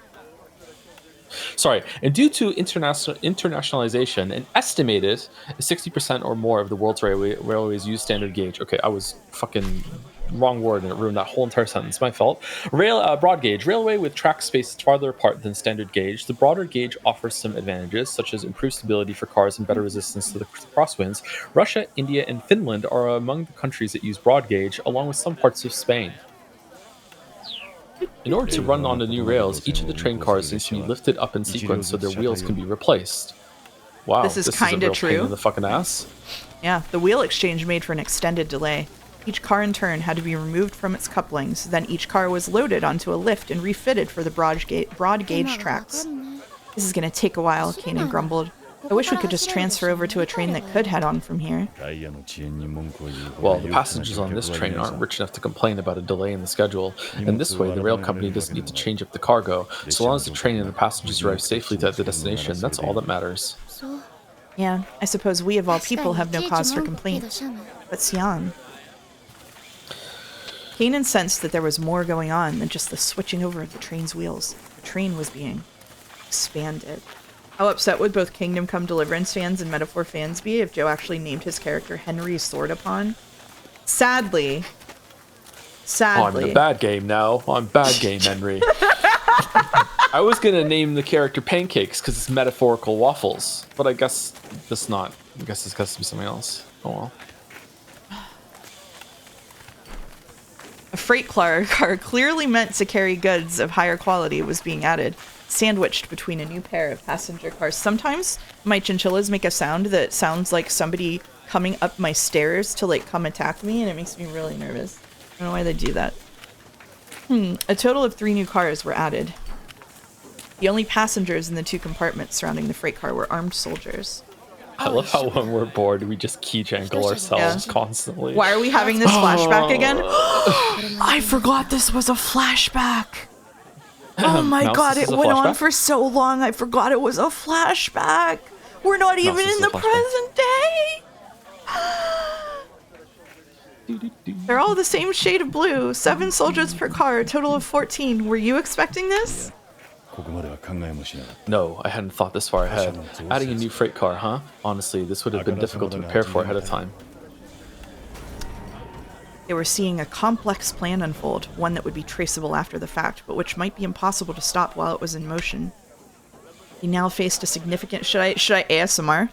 Speaker 2: and due to internationalization, an estimated 60% or more of the world's railways use standard gauge. Okay, I was fucking wrong word and it ruined that whole entire sentence. My fault. Broad gauge. Railway with track spaced farther apart than standard gauge. The broader gauge offers some advantages, such as improved stability for cars and better resistance to the crosswinds. Russia, India, and Finland are among the countries that use broad gauge, along with some parts of Spain. In order to run on the new rails, each of the train cars needs to be lifted up in sequence so their wheels can be replaced. Wow,
Speaker 1: this is kind of true.
Speaker 2: Pain in the fucking ass.
Speaker 1: Yeah, the wheel exchange made for an extended delay. Each car in turn had to be removed from its couplings, then each car was loaded onto a lift and refitted for the broad gauge tracks. This is going to take a while, Kanan grumbled. I wish we could just transfer over to a train that could head on from here.
Speaker 2: Well, the passengers on this train aren't rich enough to complain about a delay in the schedule, and this way the rail company doesn't need to change up the cargo. So long as the train and the passengers arrive safely to the destination, that's all that matters.
Speaker 1: Yeah, I suppose we of all people have no cause for complaint. But Sion... Kanan sensed that there was more going on than just the switching over of the train's wheels. The train was being expanded. How upset would both Kingdom Come Deliverance fans and Metaphor fans be if Joe actually named his character Henry Sword Upon? Sadly.
Speaker 2: Oh, I'm in a bad game now. I'm bad game, Henry. I was gonna name the character Pancakes because it's metaphorical waffles, but I guess that's not. I guess this has to be something else. Oh well.
Speaker 1: A freight car clearly meant to carry goods of higher quality was being added, sandwiched between a new pair of passenger cars. Sometimes my chinchillas make a sound that sounds like somebody coming up my stairs to like come attack me, and it makes me really nervous. I don't know why they do that. A total of 3 new cars were added. The only passengers in the 2 compartments surrounding the freight car were armed soldiers.
Speaker 2: I love how when we're bored, we just key jangle ourselves constantly.
Speaker 1: Why are we having this flashback again? I forgot this was a flashback. Oh my god, it went on for so long, I forgot it was a flashback. We're not even in the present day. They're all the same shade of blue. 7 soldiers per car, a total of 14. Were you expecting this?
Speaker 2: No, I hadn't thought this far ahead. Adding a new freight car, huh? Honestly, this would have been difficult to prepare for ahead of time.
Speaker 1: They were seeing a complex plan unfold, one that would be traceable after the fact, but which might be impossible to stop while it was in motion. They now faced a significant... Should I ASMR?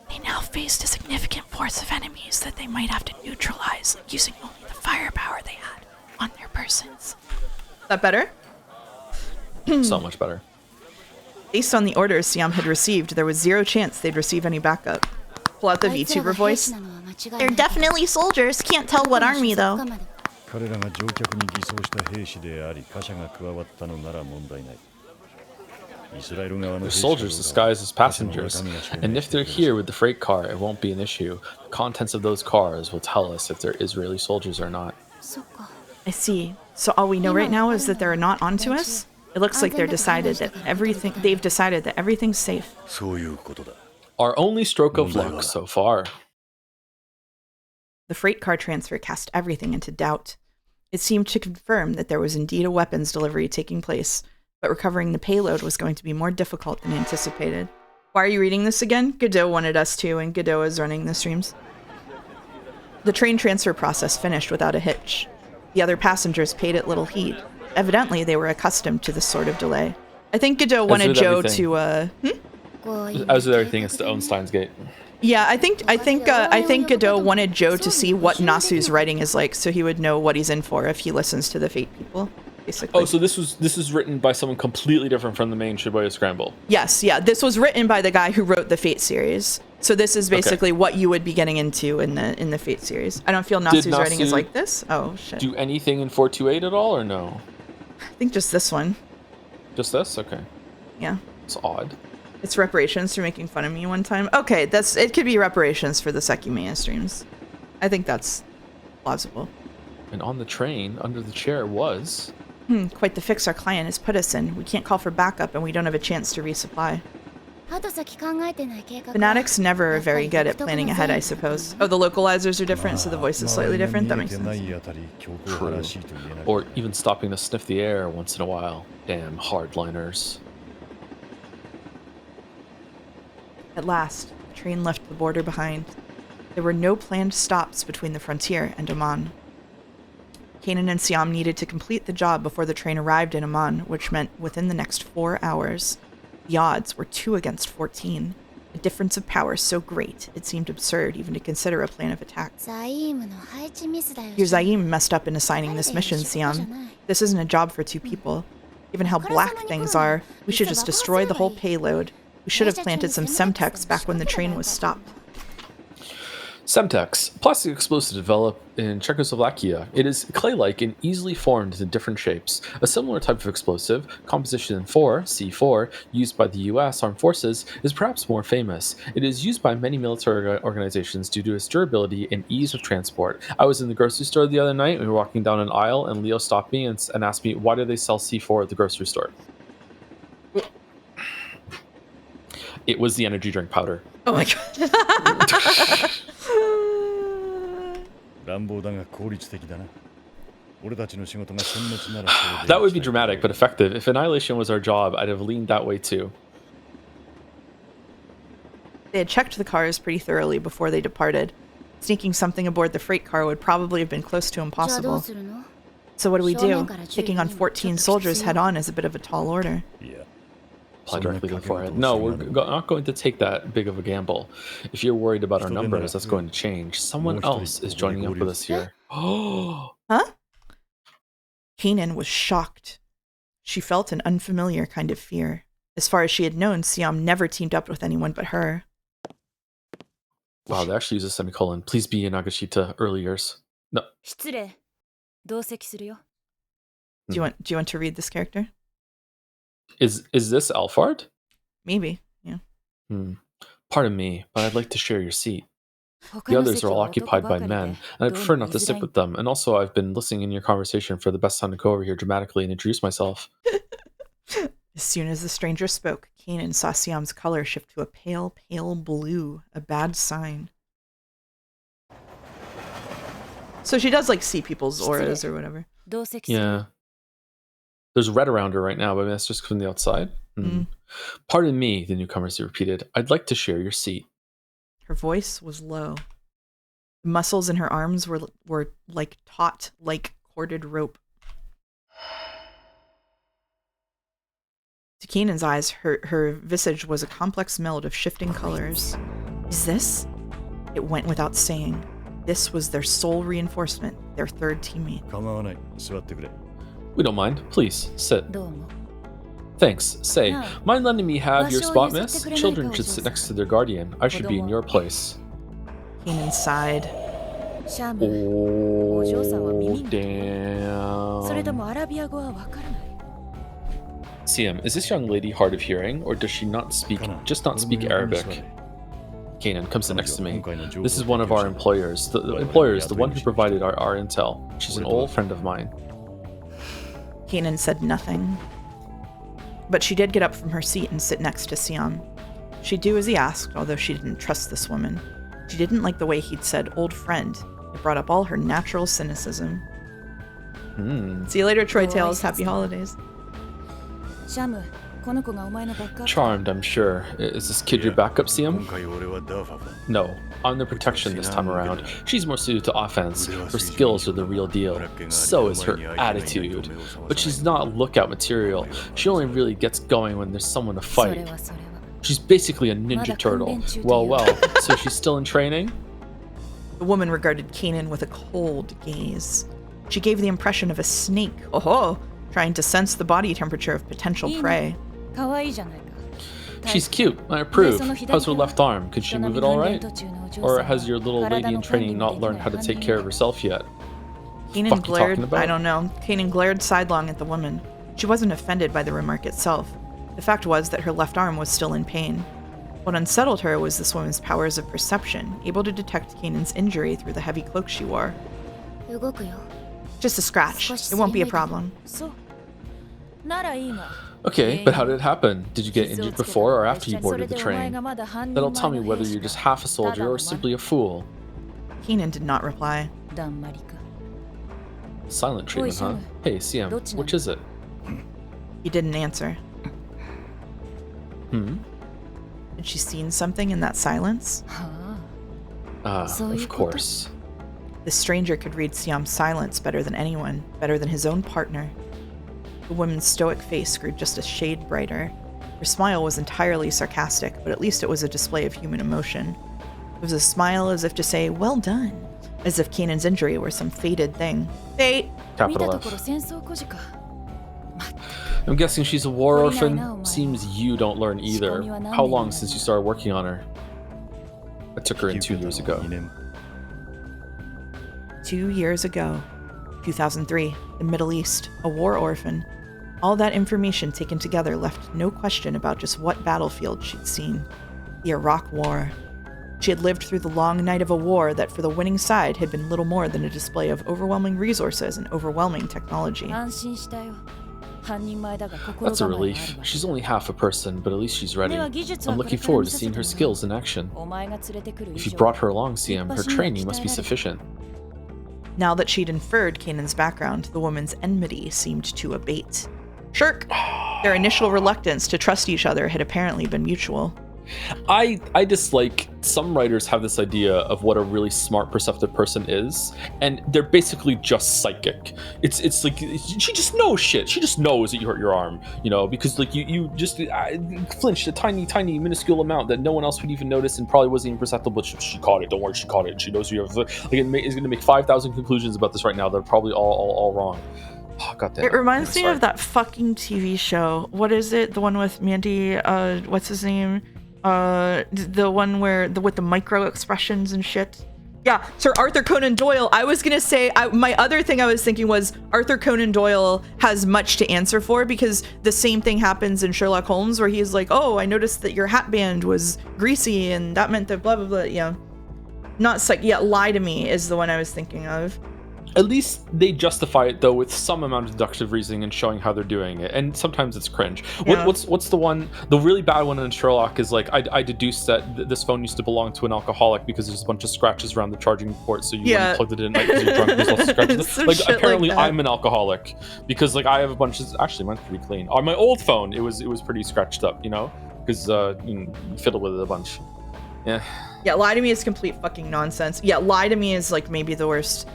Speaker 1: They now faced a significant force of enemies that they might have to neutralize, using only the firepower they had on their persons. Is that better?
Speaker 2: So much better.
Speaker 1: Based on the orders Siam had received, there was 0 chance they'd receive any backup. Pull out the VTuber voice. They're definitely soldiers. Can't tell what army, though.
Speaker 2: They're soldiers disguised as passengers, and if they're here with the freight car, it won't be an issue. The contents of those cars will tell us if they're Israeli soldiers or not.
Speaker 1: I see. So all we know right now is that they're not onto us? It looks like they've decided that everything's safe.
Speaker 2: Our only stroke of luck so far.
Speaker 1: The freight car transfer cast everything into doubt. It seemed to confirm that there was indeed a weapons delivery taking place, but recovering the payload was going to be more difficult than anticipated. Why are you reading this again? Godot wanted us to, and Godot is running the streams. The train transfer process finished without a hitch. The other passengers paid it little heed. Evidently, they were accustomed to this sort of delay. I think Godot wanted Joe to,
Speaker 2: As with everything, it's to own Steins Gate.
Speaker 1: Yeah, I think Godot wanted Joe to see what Nasu's writing is like, so he would know what he's in for if he listens to the Fate people, basically.
Speaker 2: Oh, so this was written by someone completely different from the main Shibuya Scramble.
Speaker 1: Yes, yeah. This was written by the guy who wrote the Fate series. So this is basically what you would be getting into in the Fate series. I don't feel Nasu's writing is like this. Oh shit.
Speaker 2: Do anything in 428 at all, or no?
Speaker 1: I think just this one.
Speaker 2: Just this? Okay.
Speaker 1: Yeah.
Speaker 2: It's odd.
Speaker 1: It's reparations for making fun of me one time. Okay, it could be reparations for the Sekimea streams. I think that's plausible.
Speaker 2: And on the train, under the chair was...
Speaker 1: Quite the fix our client has put us in. We can't call for backup and we don't have a chance to resupply. Fanatics never are very good at planning ahead, I suppose. Oh, the localizers are different, so the voice is slightly different? That makes sense.
Speaker 2: True. Or even stopping to sniff the air once in a while. Damn hardliners.
Speaker 1: At last, the train left the border behind. There were no planned stops between the frontier and Amman. Kanan and Siam needed to complete the job before the train arrived in Amman, which meant within the next 4 hours. The odds were 2 against 14. A difference of power so great, it seemed absurd even to consider a plan of attack. Your Zaim messed up in assigning this mission, Siam. This isn't a job for 2 people. Given how black things are, we should just destroy the whole payload. We should have planted some Semtex back when the train was stopped.
Speaker 2: Semtex, plastic explosive developed in Czechoslovakia. It is clay-like and easily formed into different shapes. A similar type of explosive, composition 4, C4, used by the US Armed Forces, is perhaps more famous. It is used by many military organizations due to its durability and ease of transport. I was in the grocery store the other night. We were walking down an aisle, and Leo stopped me and asked me, why do they sell C4 at the grocery store? It was the energy drink powder.
Speaker 1: Oh my god.
Speaker 2: That would be dramatic, but effective. If annihilation was our job, I'd have leaned that way too.
Speaker 1: They had checked the cars pretty thoroughly before they departed. Sneaking something aboard the freight car would probably have been close to impossible. So what do? Taking on 14 soldiers head-on is a bit of a tall order.
Speaker 2: Apply directly to the forehead. No, we're not going to take that big of a gamble. If you're worried about our numbers, that's going to change. Someone else is joining up with us here. Oh!
Speaker 1: Huh? Kanan was shocked. She felt an unfamiliar kind of fear. As far as she had known, Siam never teamed up with anyone but her.
Speaker 2: Wow, they actually use a semicolon. Please be in Nagashita early years. No.
Speaker 1: Do you want to read this character?
Speaker 2: Is this Alphard?
Speaker 1: Maybe, yeah.
Speaker 2: Pardon me, but I'd like to share your seat. The others are all occupied by men, and I'd prefer not to sit with them. And also, I've been listening in your conversation for the best time to go over here dramatically and introduce myself.
Speaker 1: As soon as the stranger spoke, Kanan saw Siam's color shift to a pale, pale blue, a bad sign. So she does, like, see people's auras or whatever.
Speaker 2: Yeah. There's red around her right now, but that's just from the outside. Pardon me, the newcomer repeated. I'd like to share your seat.
Speaker 1: Her voice was low. The muscles in her arms were like taut, like corded rope. To Kanan's eyes, her visage was a complex meld of shifting colors. Is this? It went without saying. This was their sole reinforcement, their third teammate.
Speaker 2: We don't mind. Please, sit. Thanks. Say, mind letting me have your spot, miss? Children should sit next to their guardian. I should be in your place.
Speaker 1: Kanan sighed.
Speaker 2: Oh, damn. Siam, is this young lady hard of hearing, or does she not speak Arabic? Kanan, come sit next to me. This is one of our employers. The one who provided our intel. She's an old friend of mine.
Speaker 1: Kanan said nothing. But she did get up from her seat and sit next to Siam. She'd do as he asked, although she didn't trust this woman. She didn't like the way he'd said old friend. It brought up all her natural cynicism. See you later, Troy Tales. Happy holidays.
Speaker 4: シャム、この子がお前のバックアップ。
Speaker 2: Charmed, I'm sure. Is this kid your backup, CM?
Speaker 3: 今回俺はダーファだ
Speaker 2: No, I'm the protection this time around. She's more suited to offense. Her skills are the real deal. So is her attitude. But she's not lookout material. She only really gets going when there's someone to
Speaker 4: それ
Speaker 2: fight.
Speaker 4: はそれは。
Speaker 2: She's basically a ninja turtle. Well, well, so she's still in training?
Speaker 1: The woman regarded Kanan with a cold gaze. She gave the impression of a snake, trying to sense the body temperature of potential prey.
Speaker 4: 可愛いじゃないか。
Speaker 2: She's cute, I approve. How's her left arm? Could she move it all right? Or has your little lady in training not learned how to take care of herself yet?
Speaker 1: Kanan
Speaker 2: Fuck you talking
Speaker 1: glared.
Speaker 2: about?
Speaker 1: I don't know. Kanan glared sidelong at the woman. She wasn't offended by the remark itself. The fact was that her left arm was still in pain. What unsettled her was this woman's powers of perception, able to detect Kanan's injury through the heavy cloak she wore.
Speaker 4: 動くよ。
Speaker 1: Just a scratch. It won't be a problem.
Speaker 4: そう。ならいいが。
Speaker 2: Okay, but how did it happen? Did you get injured before or after you boarded the train? That'll tell me whether you're just half a soldier or simply a fool.
Speaker 1: Kanan did not reply.
Speaker 4: だんまりか。
Speaker 2: Silent treatment, huh? Hey, CM, which is it?
Speaker 1: He didn't answer.
Speaker 2: Hmm?
Speaker 1: Had she seen something in that silence?
Speaker 4: は
Speaker 2: Ah,
Speaker 4: So
Speaker 2: of
Speaker 4: you-
Speaker 2: course.
Speaker 1: The stranger could read Siam's silence better than anyone, better than his own partner. The woman's stoic face grew just a shade brighter. Her smile was entirely sarcastic, but at least it was a display of human emotion. It was a smile as if to say, well done, as if Kanan's injury were some fated thing. Fate!
Speaker 4: あ。見た
Speaker 2: Capital
Speaker 4: ところ
Speaker 2: F.
Speaker 4: 戦争孤児か。
Speaker 2: I'm guessing she's a war
Speaker 4: Well,
Speaker 2: orphan.
Speaker 4: I know,
Speaker 2: Seems you don't learn either. How long since you started working on her? I took her in 2 years ago.
Speaker 3: 2年
Speaker 1: 2 years ago, 2003, the Middle East, a war orphan. All that information taken together left no question about just what battlefield she'd seen. The Iraq War. She had lived through the long night of a war that for the winning side had been little more than a display of overwhelming resources and overwhelming technology.
Speaker 4: 安心したよ。半人前だが心
Speaker 2: That's a
Speaker 4: 構えがある
Speaker 2: relief.
Speaker 4: わ。
Speaker 2: She's only half a person, but at least she's ready.
Speaker 4: では技術は
Speaker 2: I'm
Speaker 4: これ
Speaker 2: looking
Speaker 4: から
Speaker 2: forward
Speaker 4: 見
Speaker 2: to
Speaker 4: させ
Speaker 2: seeing
Speaker 4: て
Speaker 2: her
Speaker 4: もらう。
Speaker 2: skills in action.
Speaker 4: お前が連れてくる以
Speaker 2: If you
Speaker 4: 上
Speaker 2: brought her along, CM, her training must be sufficient.
Speaker 1: Now that she'd inferred Kanan's background, the woman's enmity seemed to abate. Shirk! Their initial reluctance to trust each other had apparently been mutual.
Speaker 2: I dislike some writers have this idea of what a really smart perceptive person is, and they're basically just psychic. It's like she just knows shit. She just knows that you hurt your arm, you know, because like you just flinched a tiny minuscule amount that no one else would even notice and probably wasn't even perceptible. But she caught it. Don't worry, she caught it. She knows you have like is going to make 5,000 conclusions about this right now. They're probably all wrong. Oh, God damn
Speaker 1: It reminds me
Speaker 2: Sorry.
Speaker 1: of that fucking TV show. What is it? The one with Mandy, what's his name? The one where with the micro expressions and shit. Yeah, Sir Arthur Conan Doyle. I was gonna say, my other thing I was thinking was Arthur Conan Doyle has much to answer for, because the same thing happens in Sherlock Holmes, where he's like, oh, I noticed that your hat band was greasy and that meant that blah, blah, blah. Yeah. Not psych. Yeah, Lie to Me is the one I was thinking of.
Speaker 2: At least they justify it though with some amount of deductive reasoning and showing how they're doing it, and sometimes it's cringe.
Speaker 1: Yeah.
Speaker 2: What's the one? The really bad one in Sherlock is like I deduced that this phone used to belong to an alcoholic because there's a bunch of scratches around the charging port. So you when you plugged it in at night because you're drunk, there's lots of scratches.
Speaker 1: Some
Speaker 2: Like
Speaker 1: shit like
Speaker 2: apparently
Speaker 1: that.
Speaker 2: I'm an alcoholic because like I have a bunch of actually mine's pretty clean. On my old phone, it was pretty scratched up, you know, because you fiddle with it a bunch. Yeah.
Speaker 1: Yeah, Lie to Me is complete fucking nonsense. Yeah, Lie to Me is like maybe the worst,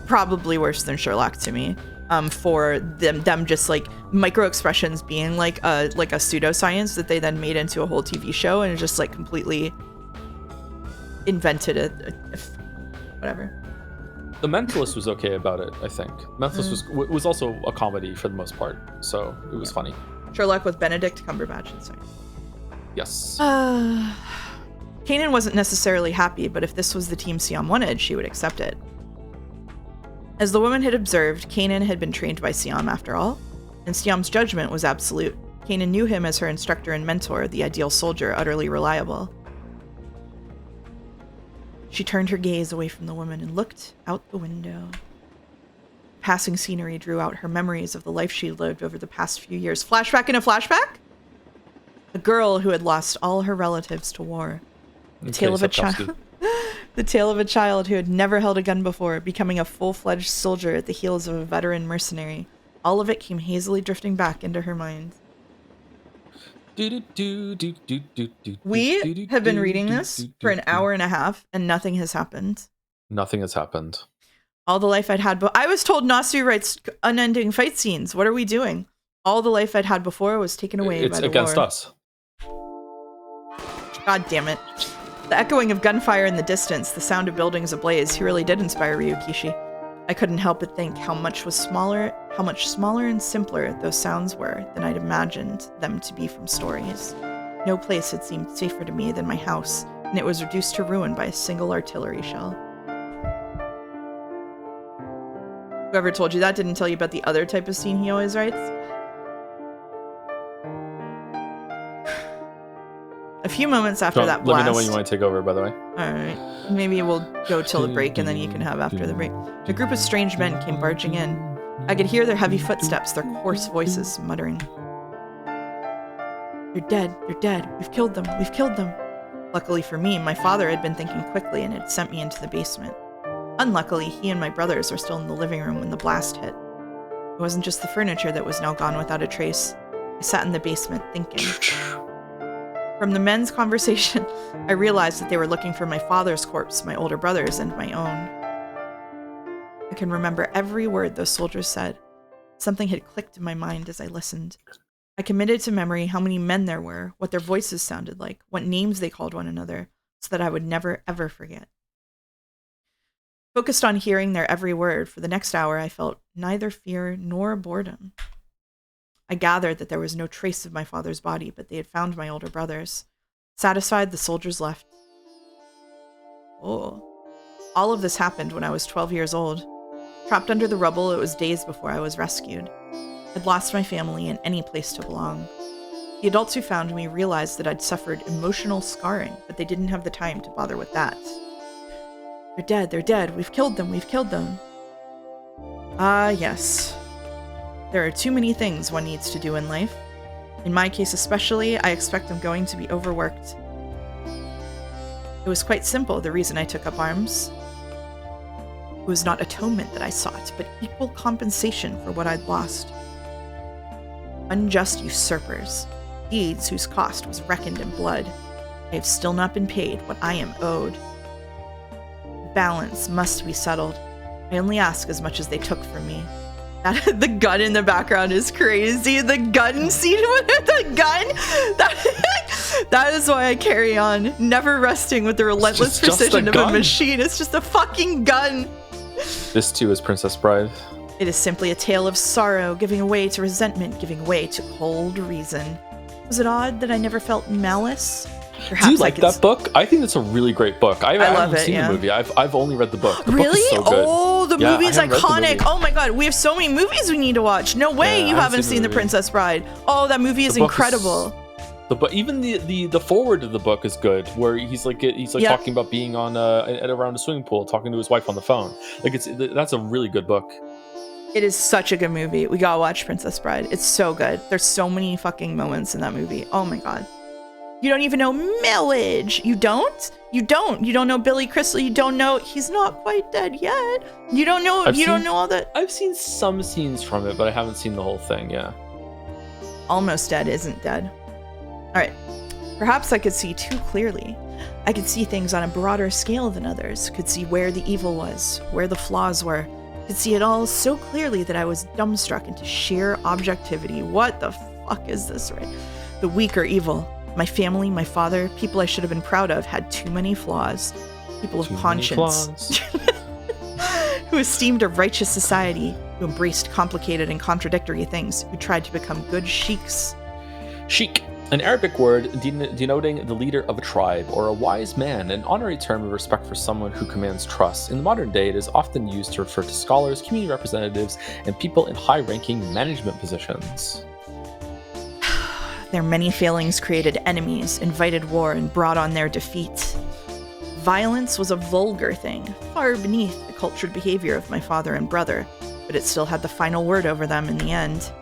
Speaker 1: probably worse than Sherlock to me. For them just like micro expressions being like a pseudoscience that they then made into a whole TV show and just like completely invented whatever.
Speaker 2: The Mentalist was okay about it, I think. Mentalist was also a comedy for the most part, so it was funny.
Speaker 1: Sherlock with Benedict Cumberbatch and sorry.
Speaker 2: Yes.
Speaker 1: Kanan wasn't necessarily happy, but if this was the team Siam wanted, she would accept it. As the woman had observed, Kanan had been trained by Siam after all, and Siam's judgment was absolute. Kanan knew him as her instructor and mentor, the ideal soldier, utterly reliable. She turned her gaze away from the woman and looked out the window. Passing scenery drew out her memories of the life she lived over the past few years. Flashback in a flashback? A girl who had lost all her relatives to war. A tale of a child. The tale of a child who had never held a gun before, becoming a full-fledged soldier at the heels of a veteran mercenary. All of it came hazily drifting back into her mind. We have been reading this for an hour and a half, and nothing has happened.
Speaker 2: Nothing has happened.
Speaker 1: All the life I'd had, but I was told Nasu writes unending fight scenes. What are we doing? All the life I'd had before was taken away by the war.
Speaker 2: It's against us.
Speaker 1: God damn it. The echoing of gunfire in the distance, the sound of buildings ablaze, he really did inspire Ryukishi. I couldn't help but think how much smaller and simpler those sounds were than I'd imagined them to be from stories. No place had seemed safer to me than my house, and it was reduced to ruin by a single artillery shell. Whoever told you that didn't tell you about the other type of scene he always writes? A few moments after that blast...
Speaker 2: Let me know when you want to take over, by the way.
Speaker 1: Alright. Maybe we'll go till the break, and then you can have after the break. A group of strange men came barging in. I could hear their heavy footsteps, their hoarse voices, muttering. They're dead. They're dead. We've killed them. We've killed them. Luckily for me, my father had been thinking quickly and had sent me into the basement. Unluckily, he and my brothers were still in the living room when the blast hit. It wasn't just the furniture that was now gone without a trace. I sat in the basement thinking. From the men's conversation, I realized that they were looking for my father's corpse, my older brother's, and my own. I can remember every word those soldiers said. Something had clicked in my mind as I listened. I committed to memory how many men there were, what their voices sounded like, what names they called one another, so that I would never, ever forget. Focused on hearing their every word, for the next hour I felt neither fear nor boredom. I gathered that there was no trace of my father's body, but they had found my older brothers. Satisfied, the soldiers left. Oh. All of this happened when I was 12 years old. Trapped under the rubble, it was days before I was rescued. I'd lost my family and any place to belong. The adults who found me realized that I'd suffered emotional scarring, but they didn't have the time to bother with that. They're dead, they're dead. We've killed them, we've killed them. Ah, yes. There are too many things one needs to do in life. In my case especially, I expect I'm going to be overworked. It was quite simple, the reason I took up arms. It was not atonement that I sought, but equal compensation for what I'd lost. Unjust usurpers, deeds whose cost was reckoned in blood. I have still not been paid what I am owed. Balance must be settled. I only ask as much as they took from me. The gun in the background is crazy. The gun scene with the gun. That is why I carry on, never resting with the relentless precision of a machine. It's just a fucking gun.
Speaker 2: This too is Princess Bride.
Speaker 1: It is simply a tale of sorrow, giving way to resentment, giving way to cold reason. Was it odd that I never felt malice? Perhaps
Speaker 2: do you like that book? I think it's a really great book. I haven't seen the movie. I've only read the book. The
Speaker 1: really?
Speaker 2: Book is so good.
Speaker 1: Oh, the movie's iconic. Oh my god, we have so many movies we need to watch. No way you haven't seen The Princess Bride. Oh, that movie is incredible.
Speaker 2: Even the forward of the book is good, where he's talking about being on around a swimming pool, talking to his wife on the phone. That's a really good book.
Speaker 1: It is such a good movie. We gotta watch Princess Bride. It's so good. There's so many fucking moments in that movie. Oh my god. You don't even know Millage. You don't? You don't know Billy Crystal. You don't know he's not quite dead yet. You don't know. Don't know all that.
Speaker 2: I've seen some scenes from it, but I haven't seen the whole thing. Yeah.
Speaker 1: Almost dead isn't dead. All right. Perhaps I could see too clearly. I could see things on a broader scale than others. Could see where the evil was, where the flaws were. Could see it all so clearly that I was dumbstruck into sheer objectivity. What the fuck is this, right? The weak are evil. My family, my father, people I should have been proud of, had too many flaws. People of conscience. Who esteemed a righteous society, who embraced complicated and contradictory things, who tried to become good sheiks.
Speaker 2: Sheik, an Arabic word denoting the leader of a tribe or a wise man, an honorary term of respect for someone who commands trust. In the modern day, it is often used to refer to scholars, community representatives, and people in high-ranking management positions.
Speaker 1: Their many failings created enemies, invited war, and brought on their defeat. Violence was a vulgar thing, far beneath the cultured behavior of my father and brother, but it still had the final word over them in the end.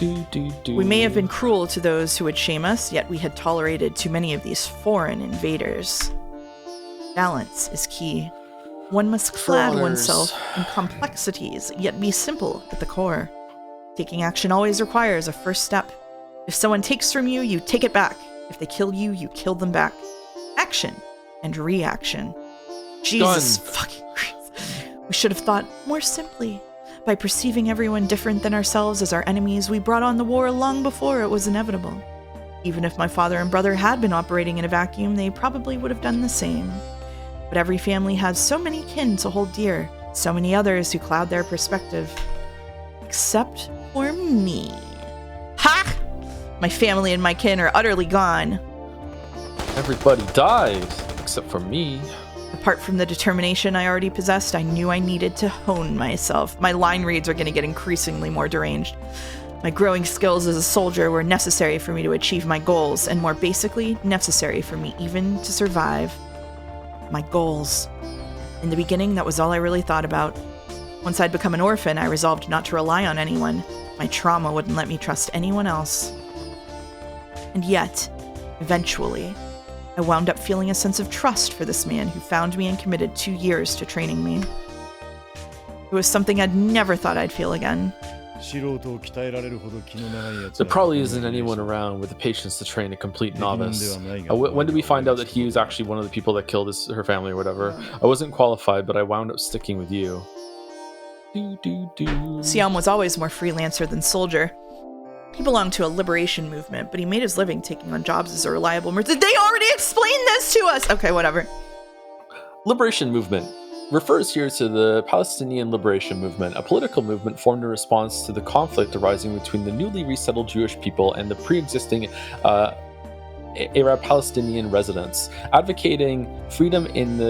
Speaker 1: We may have been cruel to those who would shame us, yet we had tolerated too many of these foreign invaders. Balance is key. One must clad
Speaker 2: others.
Speaker 1: oneself in complexities, yet be simple at the core. Taking action always requires a first step. If someone takes from you, you take it back. If they kill you, you kill them back. Action and reaction. Jesus fucking Christ. We should have thought more simply. By perceiving everyone different than ourselves as our enemies, we brought on the war long before it was inevitable. Even if my father and brother had been operating in a vacuum, they probably would have done the same. But every family has so many kin to hold dear, so many others who cloud their perspective. Except for me. Ha! My family and my kin are utterly gone.
Speaker 2: Everybody died, except for me.
Speaker 1: Apart from the determination I already possessed, I knew I needed to hone myself. My line reads are going to get increasingly more deranged. My growing skills as a soldier were necessary for me to achieve my goals, and more basically, necessary for me even to survive. My goals. In the beginning, that was all I really thought about. Once I'd become an orphan, I resolved not to rely on anyone. My trauma wouldn't let me trust anyone else. And yet, eventually, I wound up feeling a sense of trust for this man who found me and committed 2 years to training me. It was something I'd never thought I'd feel again.
Speaker 2: There probably isn't anyone around with the patience to train a complete novice. When did we find out that he was actually one of the people that killed her family or whatever? I wasn't qualified, but I wound up sticking with you.
Speaker 1: Siam was always more freelancer than soldier. He belonged to a liberation movement, but he made his living taking on jobs as a reliable merchant. They already explained this to us! Okay, whatever.
Speaker 2: Liberation movement refers here to the Palestinian Liberation Movement, a political movement formed in response to the conflict arising between the newly resettled Jewish people and the pre-existing Arab Palestinian residents, advocating freedom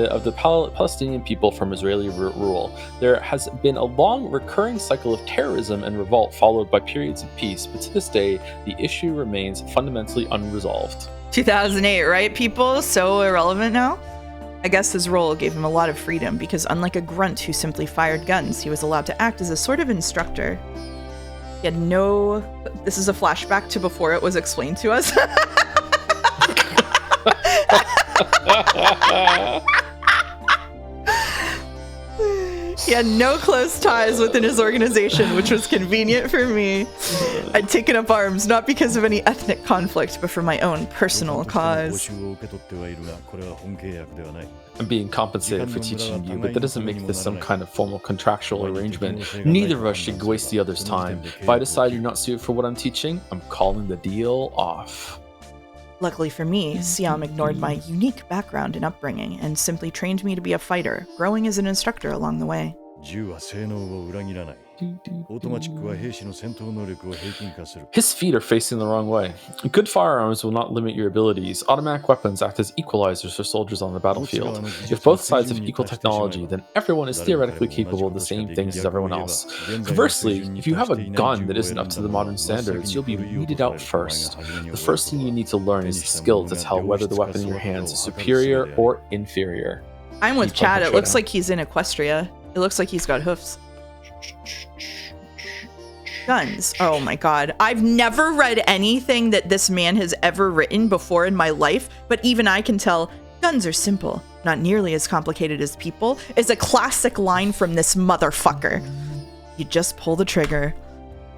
Speaker 2: of the Palestinian people from Israeli rule. There has been a long recurring cycle of terrorism and revolt followed by periods of peace, but to this day, the issue remains fundamentally unresolved.
Speaker 1: 2008, right, people? So irrelevant now? I guess his role gave him a lot of freedom because unlike a grunt who simply fired guns, he was allowed to act as a sort of instructor. He had no... This is a flashback to before it was explained to us. He had no close ties within his organization, which was convenient for me. I'd taken up arms not because of any ethnic conflict, but for my own personal cause.
Speaker 2: I'm being compensated for teaching you, but that doesn't make this some kind of formal contractual arrangement. Neither of us should waste the other's time. If I decide you're not suited for what I'm teaching, I'm calling the deal off.
Speaker 1: Luckily for me, Siam ignored my unique background and upbringing and simply trained me to be a fighter, growing as an instructor along the way.
Speaker 2: His feet are facing the wrong way. Good firearms will not limit your abilities. Automatic weapons act as equalizers for soldiers on the battlefield. If both sides have equal technology, then everyone is theoretically capable of the same things as everyone else. Conversely, if you have a gun that isn't up to the modern standards, you'll be weeded out first. The first thing you need to learn is the skill to tell whether the weapon in your hands is superior or inferior.
Speaker 1: I'm with Chad. It looks like he's in Equestria. It looks like he's got hoofs. Guns. Oh my god. I've never read anything that this man has ever written before in my life, but even I can tell guns are simple. Not nearly as complicated as people is a classic line from this motherfucker. You just pull the trigger.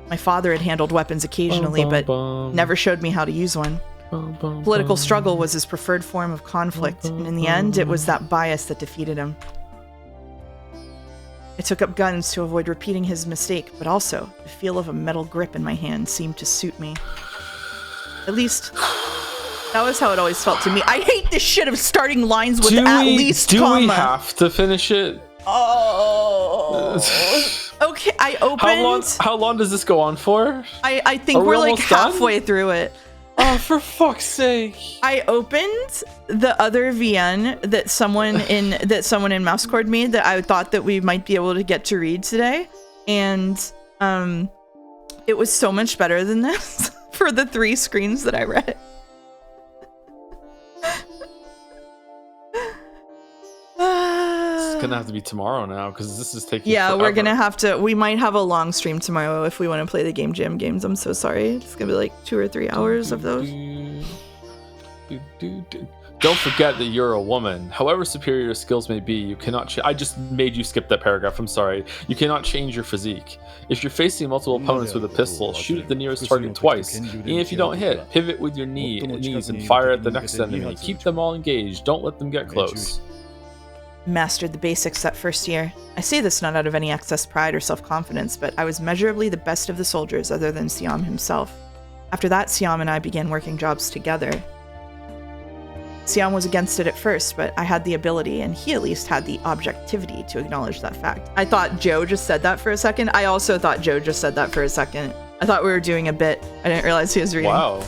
Speaker 1: My father had handled weapons occasionally, but never showed me how to use one. Political struggle was his preferred form of conflict, and in the end, it was that bias that defeated him. I took up guns to avoid repeating his mistake, but also the feel of a metal grip in my hand seemed to suit me. At least, that was how it always felt to me. I hate this shit of starting lines with at least comma.
Speaker 2: Do we have to finish it?
Speaker 1: Oh. Okay, I opened...
Speaker 2: How long does this go on for?
Speaker 1: I think we're like halfway through it.
Speaker 2: Oh, for fuck's sake!
Speaker 1: I opened the other VN that someone in Mousecord made that I thought that we might be able to get to read today, and it was so much better than this for the 3 screens that I read.
Speaker 2: It's gonna have to be tomorrow now because this is taking.
Speaker 1: Yeah,
Speaker 2: forever.
Speaker 1: we're gonna have to. We might have a long stream tomorrow if we want to play the Game Jam games. I'm so sorry. It's gonna be like 2 or 3 hours of those.
Speaker 2: Don't forget that you're a woman. However superior your skills may be, you cannot I just made you skip that paragraph, I'm sorry. You cannot change your physique. If you're facing multiple opponents with a pistol, shoot at the nearest target twice. Even if you don't hit, pivot with your knees and fire at the next enemy. Keep them all engaged. Don't let them get close.
Speaker 1: Mastered the basics that first year. I say this not out of any excess pride or self-confidence, but I was measurably the best of the soldiers other than Siam himself. After that, Siam and I began working jobs together. Siam was against it at first, but I had the ability, and he at least had the objectivity to acknowledge that fact. I thought Joe just said that for a second. I also thought Joe just said that for a second. I thought we were doing a bit. I didn't realize he was reading.
Speaker 2: Wow.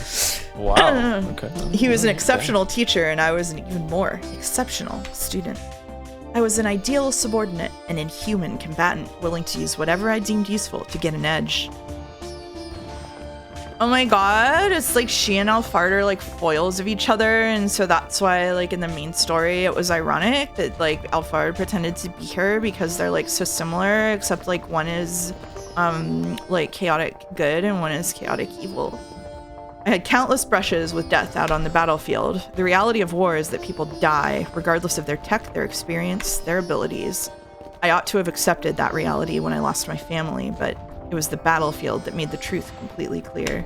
Speaker 2: Okay.
Speaker 1: He was an exceptional teacher, and I was an even more exceptional student. I was an ideal subordinate, an inhuman combatant, willing to use whatever I deemed useful to get an edge. Oh my god, it's like she and Alphard are like foils of each other, and so that's why like in the main story it was ironic that like Alphard pretended to be her because they're like so similar, except like one is like chaotic good and one is chaotic evil. I had countless brushes with death out on the battlefield. The reality of war is that people die, regardless of their tech, their experience, their abilities. I ought to have accepted that reality when I lost my family, but it was the battlefield that made the truth completely clear.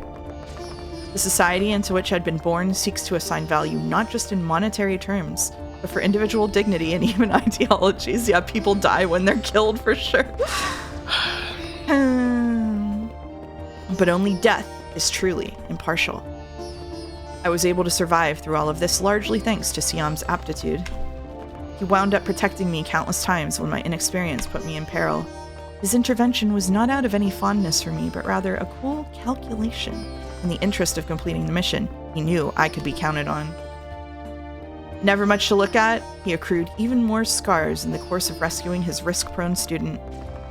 Speaker 1: The society into which I'd been born seeks to assign value not just in monetary terms, but for individual dignity and even ideologies. Yeah, people die when they're killed for sure. But only death is truly impartial. I was able to survive through all of this largely thanks to Siam's aptitude. He wound up protecting me countless times when my inexperience put me in peril. His intervention was not out of any fondness for me, but rather a cool calculation. In the interest of completing the mission, he knew I could be counted on. Never much to look at, he accrued even more scars in the course of rescuing his risk-prone student.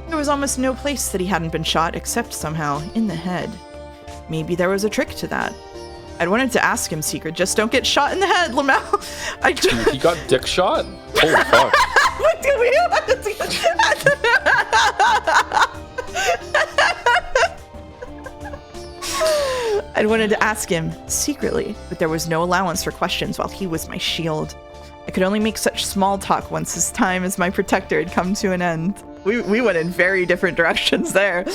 Speaker 1: There was almost no place that he hadn't been shot except somehow in the head. Maybe there was a trick to that. I'd wanted to ask him, Secret, just don't get shot in the head, Lamau.
Speaker 2: He got dick shot? Holy fuck.
Speaker 1: What do we I'd wanted to ask him secretly, but there was no allowance for questions while he was my shield. I could only make such small talk once his time as my protector had come to an end. We went in very different directions there.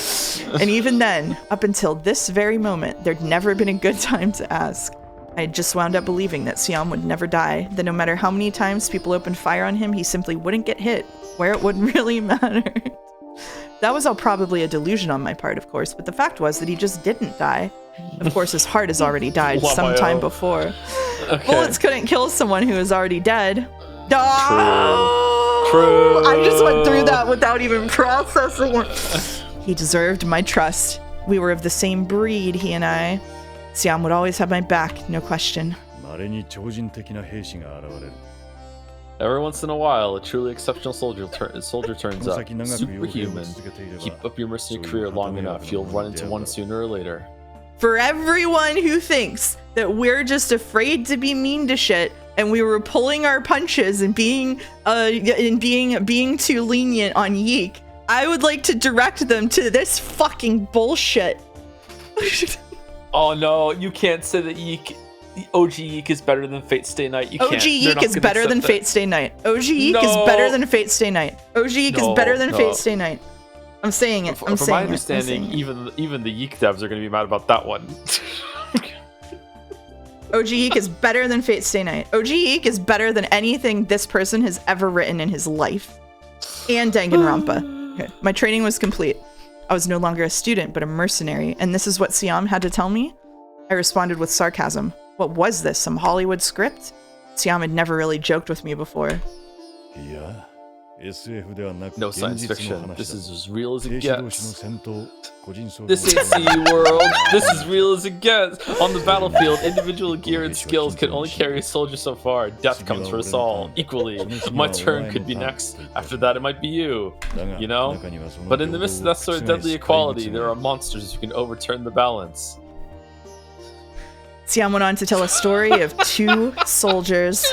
Speaker 1: And even then, up until this very moment, there'd never been a good time to ask. I had just wound up believing that Siam would never die, that no matter how many times people opened fire on him, he simply wouldn't get hit, where it wouldn't really matter. That was all probably a delusion on my part, of course, but the fact was that he just didn't die. Of course, his heart has already died some time before. Okay. Bullets couldn't kill someone who is already dead.
Speaker 2: True.
Speaker 1: I just went through that without even processing it. He deserved my trust. We were of the same breed, he and I. Siam would always have my back, no question.
Speaker 2: Every once in a while, a truly exceptional soldier turns up. Superhuman. Keep up your mercenary career long enough, you'll run into one sooner or later.
Speaker 1: For everyone who thinks that we're just afraid to be mean to shit and we were pulling our punches and being too lenient on Yeek, I would like to direct them to this fucking bullshit.
Speaker 2: Oh no, you can't say that OG Yeek is better than Fate Stay Night. You can't.
Speaker 1: OG Yeek is better than Fate Stay Night. OG Yeek is better than Fate Stay Night. OG Yeek is better than Fate Stay Night. I'm saying it.
Speaker 2: From my understanding, even the Yeek devs are going to be mad about that one.
Speaker 1: OG Yeek is better than Fate Stay Night. OG Yeek is better than anything this person has ever written in his life. And Danganronpa. Okay. My training was complete. I was no longer a student, but a mercenary, and this is what Siam had to tell me? I responded with sarcasm. What was this, some Hollywood script? Siam had never really joked with me before.
Speaker 2: No science fiction. This is as real as it gets. This ain't CE world. This is real as it gets. On the battlefield, individual gear and skills can only carry a soldier so far. Death comes for us all, equally. My turn could be next. After that, it might be you. You know? But in the midst of that sort of deadly equality, there are monsters who can overturn the balance.
Speaker 1: Siam went on to tell a story of two soldiers.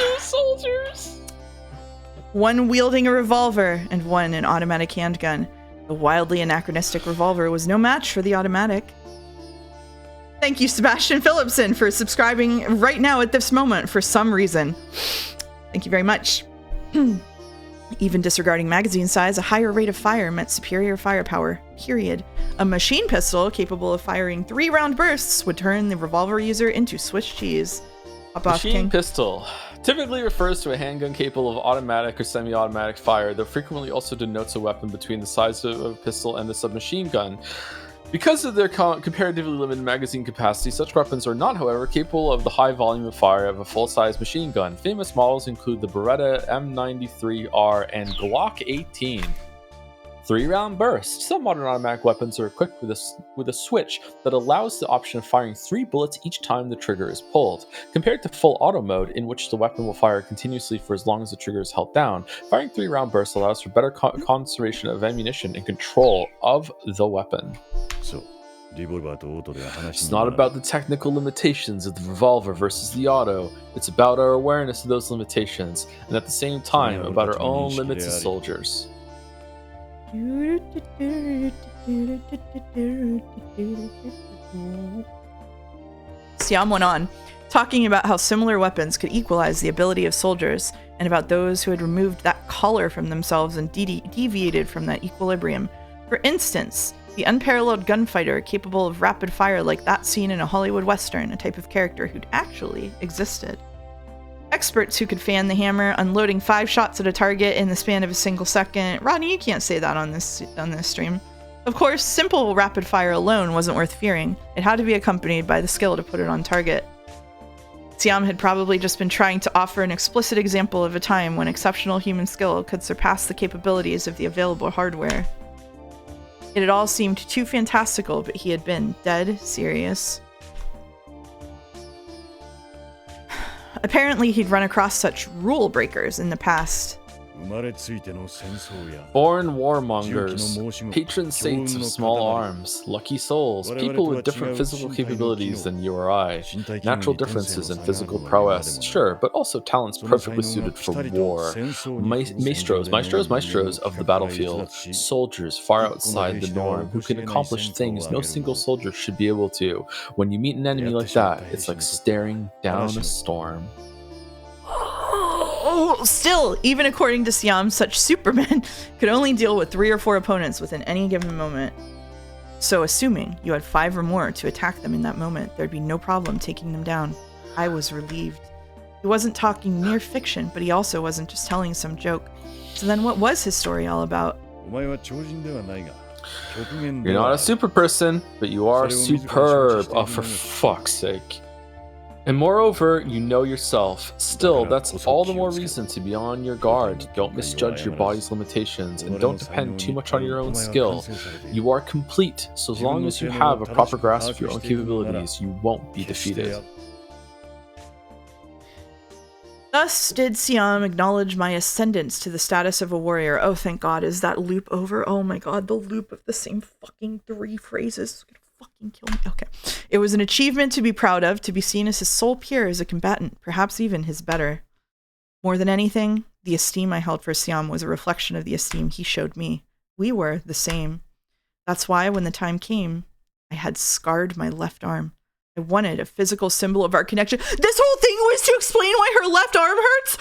Speaker 1: One wielding a revolver and one an automatic handgun. The wildly anachronistic revolver was no match for the automatic. Thank you, Sebastian Phillipson, for subscribing right now at this moment for some reason. Thank you very much. Even disregarding magazine size, a higher rate of fire meant superior firepower, period. A machine pistol capable of firing 3-round bursts would turn the revolver user into Swiss cheese. Hop off,
Speaker 2: Machine
Speaker 1: King.
Speaker 2: pistol typically refers to a handgun capable of automatic or semi-automatic fire, though frequently also denotes a weapon between the size of a pistol and a submachine gun. Because of their comparatively limited magazine capacity, such weapons are not, however, capable of the high volume of fire of a full-size machine gun. Famous models include the Beretta M93R and Glock 18. 3-round burst. Some modern automatic weapons are equipped with a switch that allows the option of firing 3 bullets each time the trigger is pulled. Compared to full auto mode, in which the weapon will fire continuously for as long as the trigger is held down, firing 3-round bursts allows for better conservation of ammunition and control of the weapon. It's not about the technical limitations of the revolver versus the auto. It's about our awareness of those limitations, and at the same time, about our own limits as soldiers.
Speaker 1: Siam went on, talking about how similar weapons could equalize the ability of soldiers, and about those who had removed that collar from themselves and deviated from that equilibrium. For instance, the unparalleled gunfighter capable of rapid fire like that seen in a Hollywood Western, a type of character who'd actually existed. Experts who could fan the hammer, unloading 5 shots at a target in the span of a single second. Rodney, you can't say that on this stream. Of course, simple rapid fire alone wasn't worth fearing. It had to be accompanied by the skill to put it on target. Siam had probably just been trying to offer an explicit example of a time when exceptional human skill could surpass the capabilities of the available hardware. It had all seemed too fantastical, but he had been dead serious. Apparently, he'd run across such rule breakers in the past.
Speaker 2: Born warmongers, patron saints of small arms, lucky souls, people with different physical capabilities than you or I, natural differences in physical prowess, sure, but also talents perfectly suited for war. Maestros of the battlefield, soldiers far outside the norm, who can accomplish things no single soldier should be able to. When you meet an enemy like that, it's like staring down a storm.
Speaker 1: Still, even according to Siam, such supermen could only deal with 3 or 4 opponents within any given moment. So assuming you had 5 or more to attack them in that moment, there'd be no problem taking them down. I was relieved. He wasn't talking mere fiction, but he also wasn't just telling some joke. So then what was his story all about?
Speaker 2: You're not a super person, but you are superb. Oh, for fuck's sake. And moreover, you know yourself. Still, that's all the more reason to be on your guard. Don't misjudge your body's limitations, and don't depend too much on your own skill. You are complete, so as long as you have a proper grasp of your own capabilities, you won't be defeated.
Speaker 1: Thus did Siam acknowledge my ascendance to the status of a warrior. Oh, thank God, is that loop over? Oh my God, the loop of the same fucking 3 phrases. Fucking kill me. Okay. It was an achievement to be proud of, to be seen as his sole peer as a combatant, perhaps even his better. More than anything, the esteem I held for Siam was a reflection of the esteem he showed me. We were the same. That's why when the time came, I had scarred my left arm. I wanted a physical symbol of our connection. This whole thing was to explain why her left arm hurts?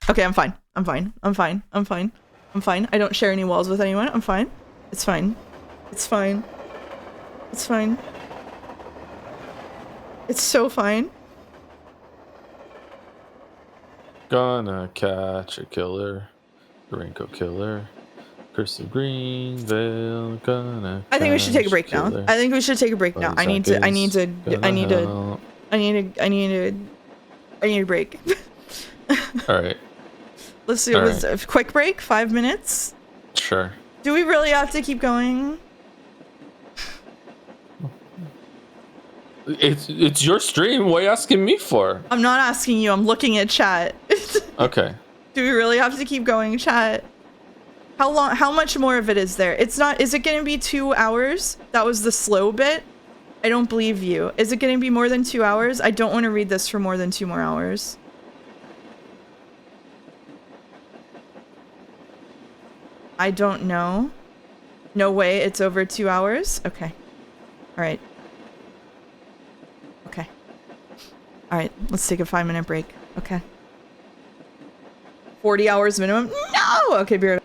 Speaker 1: Okay, I'm fine. I'm fine. I don't share any walls with anyone. I'm fine. It's fine. It's fine. It's fine. It's so fine.
Speaker 2: Gonna catch a killer. Raincoat killer. Curse of Greenvale. Gonna.
Speaker 1: I think we should take a break now. I need a break.
Speaker 2: Alright.
Speaker 1: Let's do a quick break, 5 minutes.
Speaker 2: Sure.
Speaker 1: Do we really have to keep going?
Speaker 2: It's your stream. What are you asking me for?
Speaker 1: I'm not asking you. I'm looking at chat.
Speaker 2: Okay.
Speaker 1: Do we really have to keep going, chat? How much more of it is there? It's not. Is it going to be 2 hours? That was the slow bit. I don't believe you. Is it going to be more than 2 hours? I don't want to read this for more than 2 more hours. I don't know. No way it's over 2 hours? Okay. All right. Okay. All right. Let's take a 5-minute break. Okay. 40 hours minimum? No! Okay, be right back.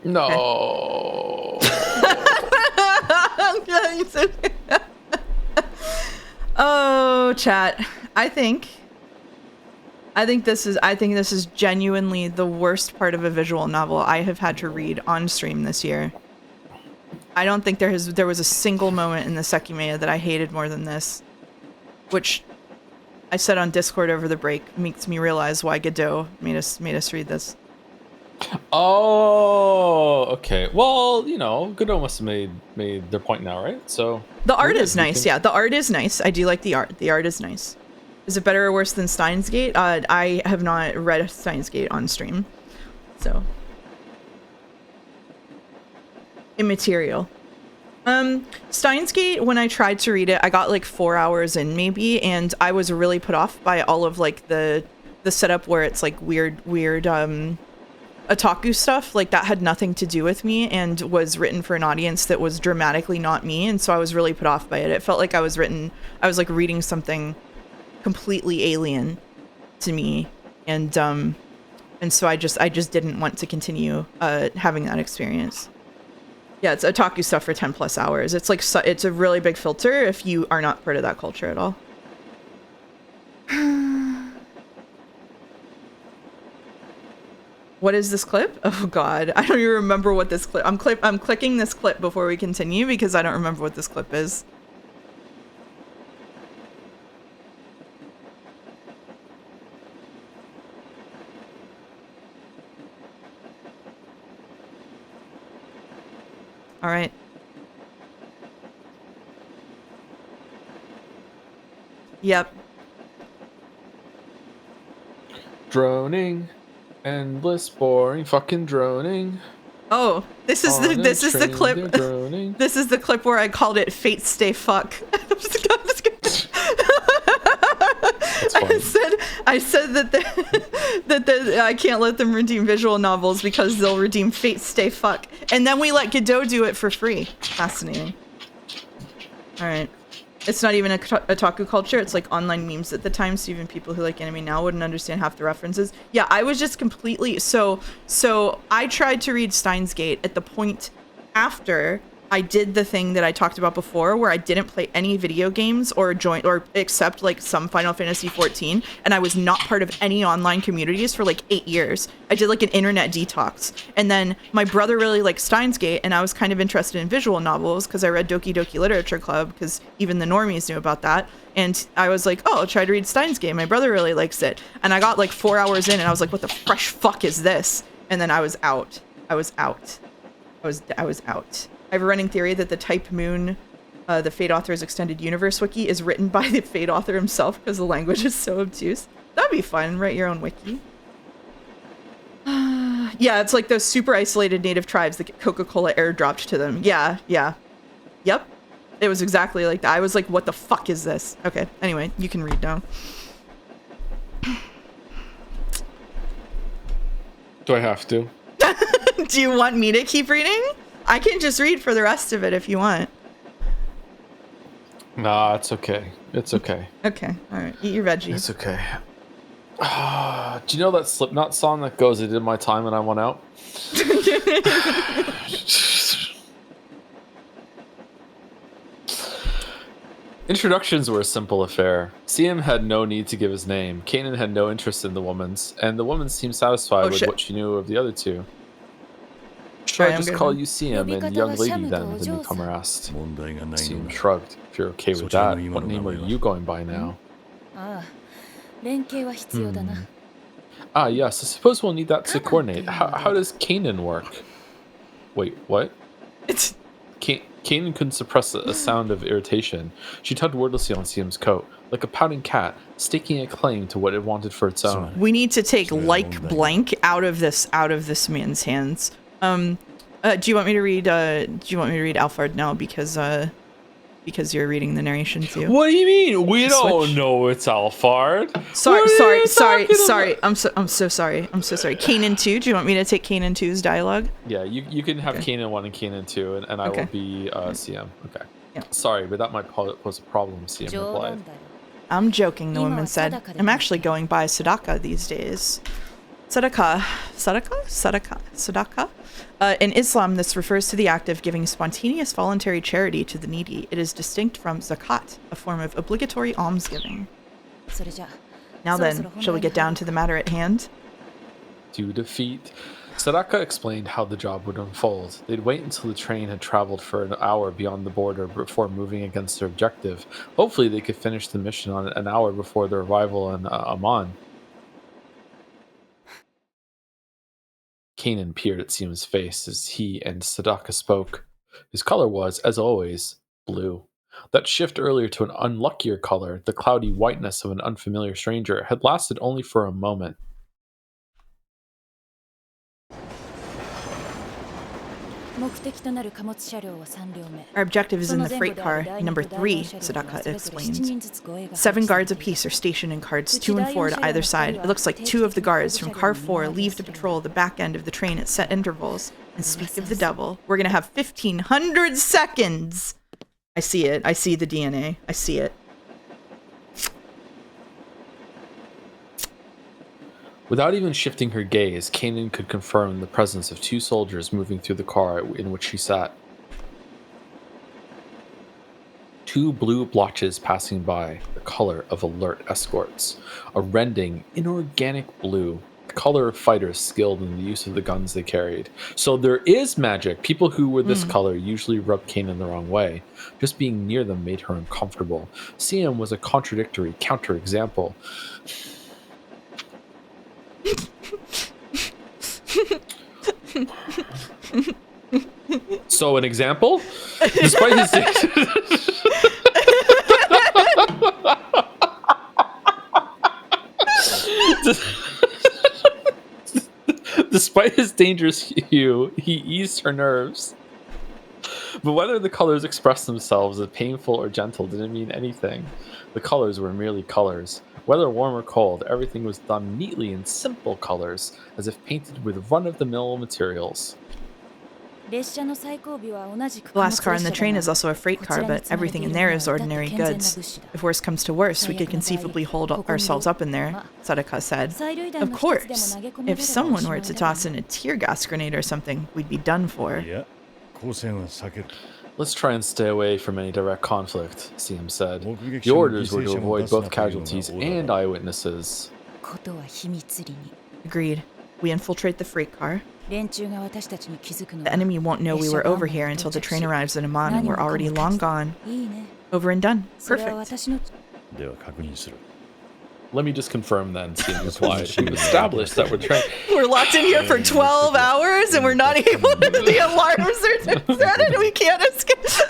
Speaker 2: No.
Speaker 1: Oh, chat. I think this is genuinely the worst part of a visual novel I have had to read on stream this year. I don't think there was a single moment in the Sekimeya that I hated more than this, which I said on Discord over the break makes me realize why Godot made us read this.
Speaker 2: Oh, okay. Well, you know, Godot must have made their point now, right? So
Speaker 1: the art is nice. Yeah, the art is nice. I do like the art. The art is nice. Is it better or worse than Steins Gate? I have not read Steins Gate on stream, so immaterial. Steins Gate, when I tried to read it, I got like 4 hours in maybe, and I was really put off by all of like the setup where it's like weird otaku stuff. Like that had nothing to do with me and was written for an audience that was dramatically not me, and so I was really put off by it. It felt like I was like reading something completely alien to me, and so I just didn't want to continue having that experience. Yeah, it's otaku stuff for 10 plus hours. It's like it's a really big filter if you are not part of that culture at all. What is this clip? Oh god, I don't even remember what this clip. I'm clicking this clip before we continue because I don't remember what this clip is. All right. Yep.
Speaker 2: Droning. Endless, boring, fucking droning.
Speaker 1: Oh, this is the clip. This is the clip where I called it "Fate Stay Fuck." I said that I can't let them redeem visual novels because they'll redeem Fate Stay Fuck, and then we let Godot do it for free. Fascinating. All right. It's not even a otaku culture. It's like online memes at the time, so even people who like anime now wouldn't understand half the references. Yeah, I was just completely... So I tried to read Steins Gate at the point after I did the thing that I talked about before, where I didn't play any video games or except like some Final Fantasy 14, and I was not part of any online communities for like 8 years. I did like an internet detox, and then my brother really liked Steins Gate, and I was kind of interested in visual novels because I read Doki Doki Literature Club, because even the normies knew about that, and I was like, oh, I'll try to read Steins Gate. My brother really likes it, and I got like 4 hours in, and I was like, what the fresh fuck is this? And then I was out. I was out. I have a running theory that the Type Moon, the Fate Author's Extended Universe wiki, is written by the Fate Author himself because the language is so obtuse. That'd be fun. Write your own wiki. Yeah, it's like those super isolated native tribes that get Coca-Cola airdropped to them. Yeah. Yep. It was exactly like that. I was like, what the fuck is this? Okay, anyway, you can read now.
Speaker 2: Do I have to?
Speaker 1: Do you want me to keep reading? I can just read for the rest of it if you want.
Speaker 2: Nah, it's okay. It's okay.
Speaker 1: Okay, all right. Eat your veggies.
Speaker 2: It's okay. Do you know that Slipknot song that goes, "I did my time and I went out"? Introductions were a simple affair. CM had no need to give his name. Kanan had no interest in the woman's, and the woman seemed satisfied with what she knew of the other two. Should I just call you CM and young lady then? The newcomer asked. CM shrugged. If you're okay with that, what name are you going by now? Yes, I suppose we'll need that to coordinate. How does Kanan work? Wait, what? Kanan couldn't suppress a sound of irritation. She tugged wordlessly on CM's coat, like a pouting cat, staking a claim to what it wanted for its own.
Speaker 1: We need to take like blank out of this man's hands. Do you want me to read Alphard now? Because because you're reading the narration too.
Speaker 2: What do you mean? We don't
Speaker 1: Switch.
Speaker 2: know it's Alphard.
Speaker 1: Sorry. I'm so sorry. Kanan 2. Do you want me to take Kanan 2's dialogue?
Speaker 2: Yeah, you can have
Speaker 1: Okay.
Speaker 2: Kanan 1 and Kanan 2, and I
Speaker 1: Okay.
Speaker 2: will be CM. Okay.
Speaker 1: Yeah.
Speaker 2: Sorry, but that might pose a problem, CM replied.
Speaker 1: I'm joking, the woman
Speaker 4: Ima
Speaker 1: said.
Speaker 4: Sadaka de
Speaker 1: I'm actually going by Sadaka these days. Sadaka? In Islam, this refers to the act of giving spontaneous voluntary charity to the needy. It is distinct from zakat, a form of obligatory almsgiving. Now then, shall we get down to the matter at hand?
Speaker 2: To defeat. Sadaka explained how the job would unfold. They'd wait until the train had traveled for an hour beyond the border before moving against their objective. Hopefully they could finish the mission on an hour before their arrival in Amman. Kanan peered at Siam's face as he and Sadaka spoke. His color was, as always, blue. That shift earlier to an unluckier color, the cloudy whiteness of an unfamiliar stranger, had lasted only for a moment.
Speaker 1: Our objective is in the freight car, number 3, Sadaka explains. 7 guards apiece are stationed in cars 2 and 4 to either side. It looks like 2 of the guards from car 4 leave to patrol the back end of the train at set intervals. And speak of the devil, we're gonna have 1,500 seconds! I see it. I see the DNA. I see it.
Speaker 2: Without even shifting her gaze, Kanan could confirm the presence of 2 soldiers moving through the car in which she sat. 2 blue blotches passing by, the color of alert escorts. A rending, inorganic blue, the color of fighters skilled in the use of the guns they carried. So there is magic. People who were this color usually rubbed Kanan the wrong way. Just being near them made her uncomfortable. Siam was a contradictory counterexample. So an example? Despite his Despite his dangerous hue, he eased her nerves. But whether the colors expressed themselves as painful or gentle didn't mean anything. The colors were merely colors. Whether warm or cold, everything was done neatly in simple colors, as if painted with run-of-the-mill materials.
Speaker 1: The last car in the train is also a freight car, but everything in there is ordinary goods. If worse comes to worse, we could conceivably hold ourselves up in there, Sadaka said. Of course. If someone were to toss in a tear gas grenade or something, we'd be done for.
Speaker 2: Let's try and stay away from any direct conflict, Siam said. The orders were to avoid both casualties and eyewitnesses.
Speaker 1: Agreed. We infiltrate the freight car. The enemy won't know we were over here until the train arrives in Amman and we're already long gone. Over and done. Perfect.
Speaker 2: Let me just confirm then, Siam replied. We've established that we're trying...
Speaker 1: We're locked in here for 12 hours and we're not able to... The alarms are set and we can't escape. Does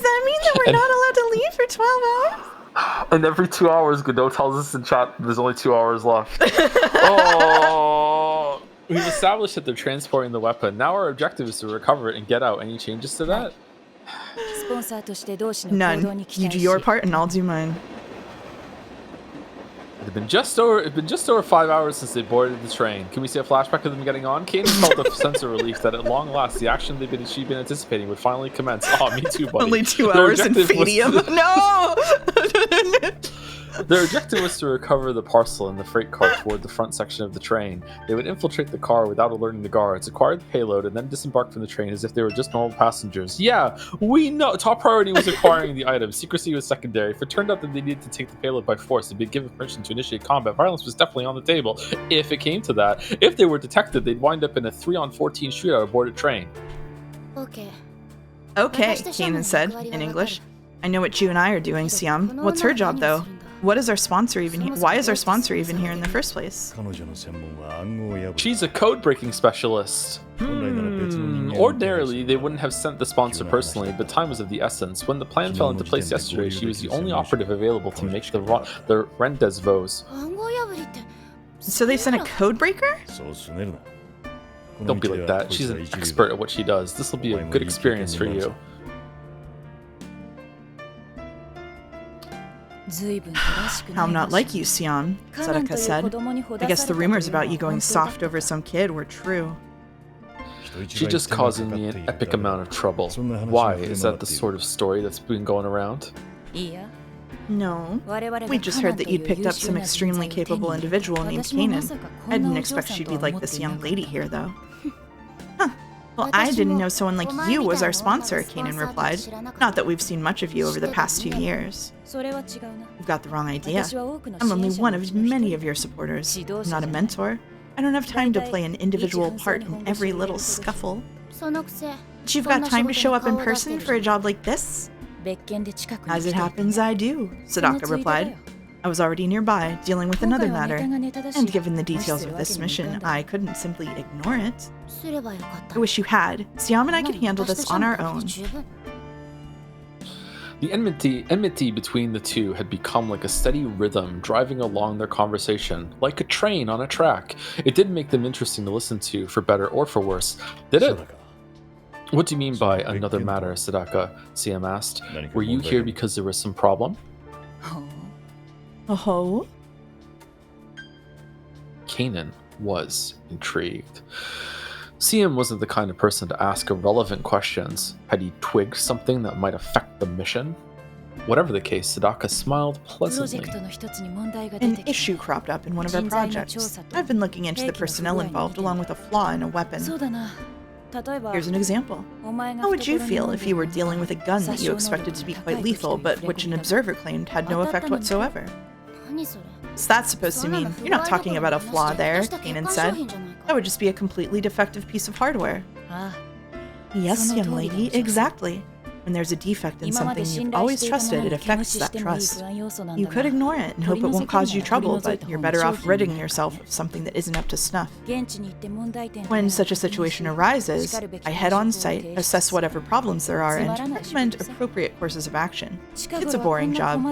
Speaker 1: that mean that we're not allowed to leave for 12 hours?
Speaker 2: And every 2 hours, Godot tells us in chat there's only 2 hours left. Oh! We've established that they're transporting the weapon. Now our objective is to recover it and get out. Any changes to that?
Speaker 1: None. You do your part and I'll do mine.
Speaker 2: It's been just over 5 hours since they boarded the train. Can we see a flashback of them getting on? Kanan felt a sense of relief that at long last the action she'd been anticipating would finally commence. Oh, me too, buddy.
Speaker 1: Only 2 hours in Fadium. No!
Speaker 2: Their objective was to recover the parcel in the freight car toward the front section of the train. They would infiltrate the car without alerting the guards, acquire the payload, and then disembark from the train as if they were just normal passengers. Yeah, we know. Top priority was acquiring the item. Secrecy was secondary. If it turned out that they needed to take the payload by force, they'd be given permission to initiate combat. Violence was definitely on the table. If it came to that, if they were detected, they'd wind up in a 3-on-14 shootout aboard a train.
Speaker 1: Okay, Kanan said, in English. I know what you and I are doing, Siam. What's her job, though? What is our sponsor even here? Why is our sponsor even here in the first place?
Speaker 2: She's a code-breaking specialist. Ordinarily, they wouldn't have sent the sponsor personally, but time was of the essence. When the plan fell into place yesterday, she was the only operative available to make the rendezvous.
Speaker 1: So they sent a code breaker?
Speaker 2: Don't be like that. She's an expert at what she does. This will be a good experience for you.
Speaker 1: How not like you, Sion, Sadaka said. I guess the rumors about you going soft over some kid were true.
Speaker 2: She's just causing me an epic amount of trouble. Why? Is that the sort of story that's been going around?
Speaker 1: No. We just heard that you'd picked up some extremely capable individual named Kanan. I didn't expect she'd be like this young lady here, though. Huh. Well, I didn't know someone like you was our sponsor, Kanan replied. Not that we've seen much of you over the past 2 years. You've got the wrong idea. I'm only one of many of your supporters. I'm not a mentor. I don't have time to play an individual part in every little scuffle. But you've got time to show up in person for a job like this? As it happens, I do, Sadaka replied. I was already nearby, dealing with another matter, and given the details of this mission, I couldn't simply ignore it. I wish you had. Siam and I could handle this on our own.
Speaker 2: The enmity between the two had become like a steady rhythm driving along their conversation, like a train on a track. It did make them interesting to listen to, for better or for worse. Did it? What do you mean by another matter, Sadaka? Siam asked. Were you here because there was some problem?
Speaker 1: Oh?
Speaker 2: Kanan was intrigued. Siam wasn't the kind of person to ask irrelevant questions. Had he twigged something that might affect the mission? Whatever the case, Sadaka smiled pleasantly.
Speaker 1: An issue cropped up in one of our projects. I've been looking into the personnel involved along with a flaw in a weapon. Here's an example. How would you feel if you were dealing with a gun that you expected to be quite lethal, but which an observer claimed had no effect whatsoever? What's that supposed to mean? You're not talking about a flaw there, Kanan said. That would just be a completely defective piece of hardware. Yes, young lady, exactly. When there's a defect in something you've always trusted, it affects that trust. You could ignore it and hope it won't cause you trouble, but you're better off ridding yourself of something that isn't up to snuff. When such a situation arises, I head on site, assess whatever problems there are, and recommend appropriate courses of action. It's a boring job.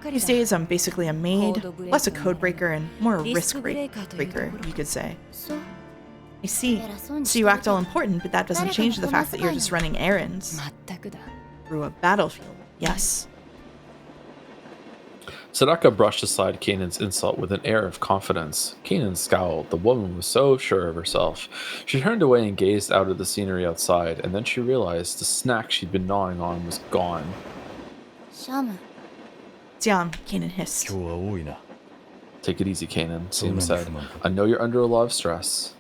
Speaker 1: These days, I'm basically a maid, less a code breaker, and more a risk breaker, you could say. I see. So you act all important, but that doesn't change the fact that you're just running errands. Through a battlefield, yes.
Speaker 2: Sadaka brushed aside Kanan's insult with an air of confidence. Kanan scowled. The woman was so sure of herself. She turned away and gazed out at the scenery outside, and then she realized the snack she'd been gnawing on was gone.
Speaker 1: Siam, Kanan hissed.
Speaker 2: Take it easy, Kanan, Siam said. I know you're under a lot of stress.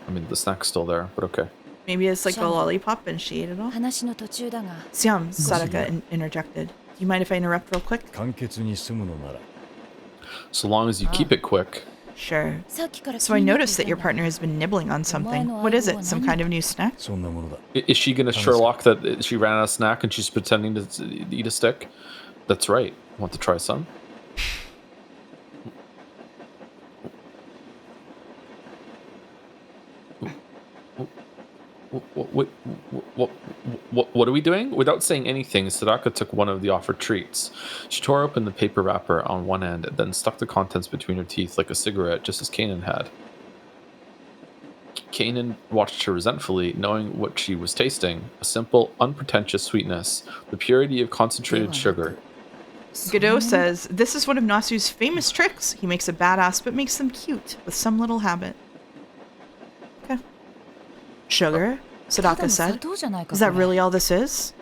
Speaker 2: I mean, the snack's still there, but okay.
Speaker 1: Maybe it's like a lollipop and she ate it all? Siam, Sadaka interjected. Do you mind if I interrupt real quick?
Speaker 2: So long as you keep it quick.
Speaker 1: Sure. So I noticed that your partner has been nibbling on something. What is it? Some kind of new snack?
Speaker 2: Is she going to Sherlock that she ran out of snack and she's pretending to eat a stick? That's right. Want to try some? What are we doing? Without saying anything, Sadaka took one of the offered treats. She tore open the paper wrapper on one end and then stuck the contents between her teeth like a cigarette, just as Kanan had. Kanan watched her resentfully, knowing what she was tasting. A simple, unpretentious sweetness. The purity of concentrated sugar.
Speaker 1: Godot says, this is one of Nasu's famous tricks. He makes a badass but makes them cute with some little habit. Okay. Sugar? Sadaka said. Is that really all this is?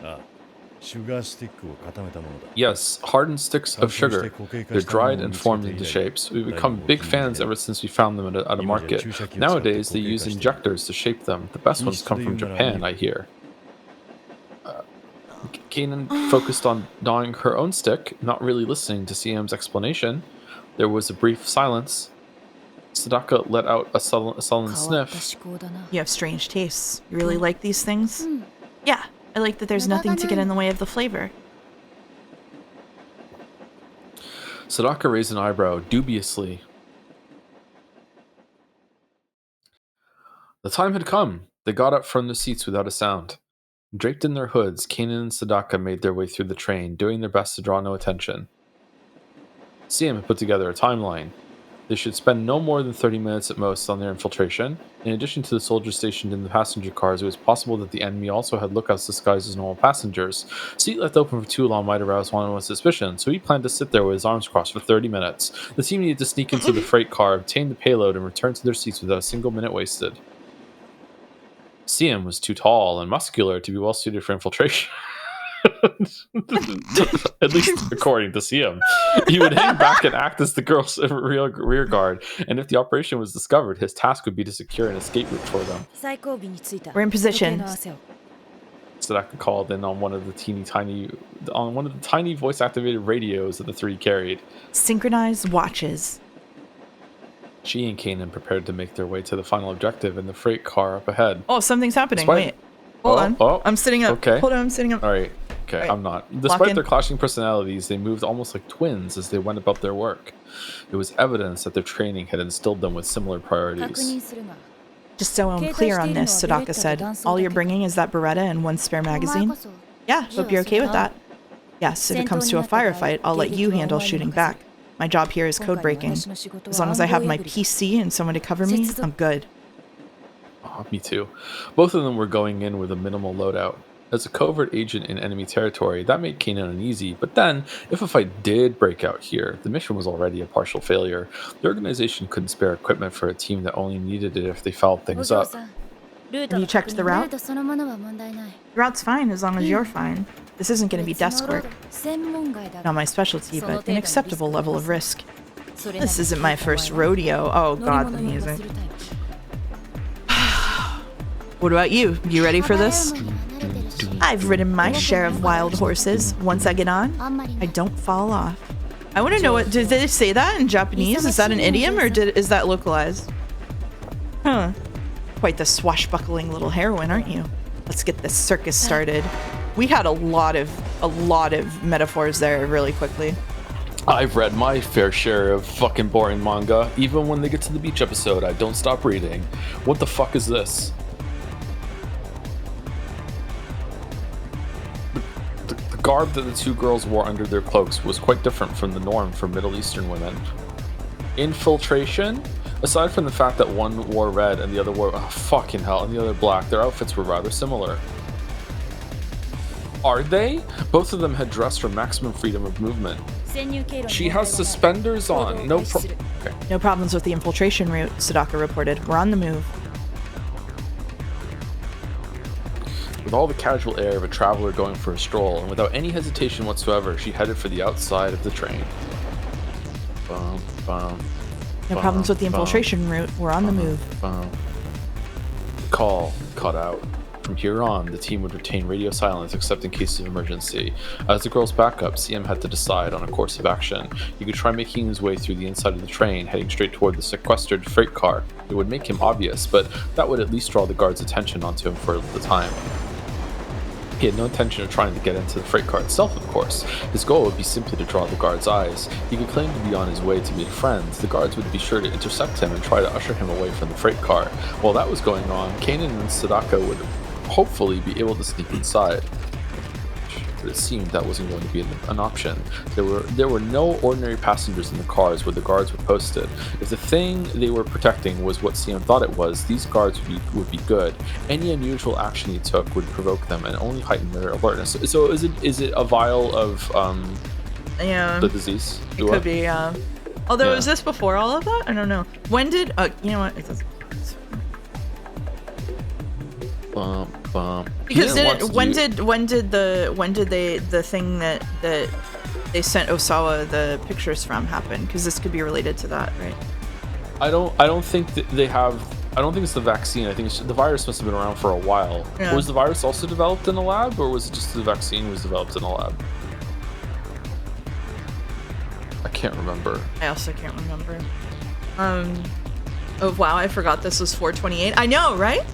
Speaker 2: Yes, hardened sticks of sugar. They're dried and formed into shapes. We've become big fans ever since we found them at a market. Nowadays, they use injectors to shape them. The best ones come from Japan, I hear. Kanan focused on gnawing her own stick, not really listening to Siam's explanation. There was a brief silence. Sadaka let out a sullen sniff.
Speaker 1: You have strange tastes. You really like these things? Yeah, I like that there's nothing to get in the way of the flavor.
Speaker 2: Sadaka raised an eyebrow dubiously. The time had come. They got up from their seats without a sound. Draped in their hoods, Kanan and Sadaka made their way through the train, doing their best to draw no attention. Siam had put together a timeline. They should spend no more than 30 minutes at most on their infiltration. In addition to the soldiers stationed in the passenger cars, it was possible that the enemy also had lookouts disguised as normal passengers. Seat left open for too long might arouse one's suspicion, so he planned to sit there with his arms crossed for 30 minutes. The team needed to sneak into the freight car, obtain the payload, and return to their seats without a single minute wasted. CM was too tall and muscular to be well suited for infiltration. At least according to CM. He would hang back and act as the girl's rear guard, and if the operation was discovered, his task would be to secure an escape route for them.
Speaker 1: We're in position.
Speaker 2: Sadaka called in on one of the tiny voice-activated radios that the three carried.
Speaker 1: Synchronized watches.
Speaker 2: She and Kanan prepared to make their way to the final objective in the freight car up ahead.
Speaker 1: Oh, something's happening. Wait. Hold on.
Speaker 2: Oh,
Speaker 1: I'm sitting up.
Speaker 2: Okay.
Speaker 1: Hold on, I'm sitting up.
Speaker 2: All right. Okay, I'm not. Despite their clashing personalities, they moved almost like twins as they went about their work. It was evidence that their training had instilled them with similar priorities.
Speaker 1: Just so I'm clear on this, Sadaka said, all you're bringing is that Beretta and one spare magazine? Yeah, hope you're okay with that. Yes, if it comes to a firefight, I'll let you handle shooting back. My job here is code breaking. As long as I have my PC and someone to cover me, I'm good.
Speaker 2: Oh, me too. Both of them were going in with a minimal loadout. As a covert agent in enemy territory, that made Kanan uneasy, but then, if a fight did break out here, the mission was already a partial failure. The organization couldn't spare equipment for a team that only needed it if they fouled things up.
Speaker 1: Have you checked the route? The route's fine as long as you're fine. This isn't going to be desk work. Not my specialty, but an acceptable level of risk. This isn't my first rodeo. Oh god, the music. What about you? You ready for this? I've ridden my share of wild horses. Once I get on, I don't fall off. I want to know did they say that in Japanese? Is that an idiom or is that localized? Huh. Quite the swashbuckling little heroine, aren't you? Let's get this circus started. We had a lot of metaphors there really quickly.
Speaker 2: I've read my fair share of fucking boring manga. Even when they get to the beach episode, I don't stop reading. What the fuck is this? The garb that the two girls wore under their cloaks was quite different from the norm for Middle Eastern women. Infiltration? Aside from the fact that one wore red and the other wore fucking hell and the other black, their outfits were rather similar. Are they? Both of them had dressed for maximum freedom of movement. She has suspenders on. No
Speaker 1: problems with the infiltration route, Sadaka reported. We're on the move.
Speaker 2: With all the casual air of a traveler going for a stroll, and without any hesitation whatsoever, she headed for the outside of the train.
Speaker 1: No problems with the infiltration route. We're on the move.
Speaker 2: Call cut out. From here on, the team would retain radio silence except in case of emergency. As the girl's backup, CM had to decide on a course of action. He could try making his way through the inside of the train, heading straight toward the sequestered freight car. It would make him obvious, but that would at least draw the guard's attention onto him for the time. He had no intention of trying to get into the freight car itself, of course. His goal would be simply to draw the guard's eyes. He could claim to be on his way to meet friends. The guards would be sure to intercept him and try to usher him away from the freight car. While that was going on, Kanan and Sadaka would hopefully be able to sneak inside. But it seemed that wasn't going to be an option. There were no ordinary passengers in the cars where the guards were posted. If the thing they were protecting was what CM thought it was, these guards would be good. Any unusual action he took would provoke them and only heighten their alertness. So is it a vial of the disease?
Speaker 1: It could be. Although is this before all of that? I don't know. When did you know what? Because when did the thing that they sent Osawa the pictures from happen? Because this could be related to that, right?
Speaker 2: I don't think that they have. I don't think it's the vaccine. I think the virus must have been around for a while. Yeah. Was the virus also developed in a lab, or was it just the vaccine was developed in a lab? I can't remember.
Speaker 1: I also can't remember. Oh wow, I forgot this was 428. I know, right?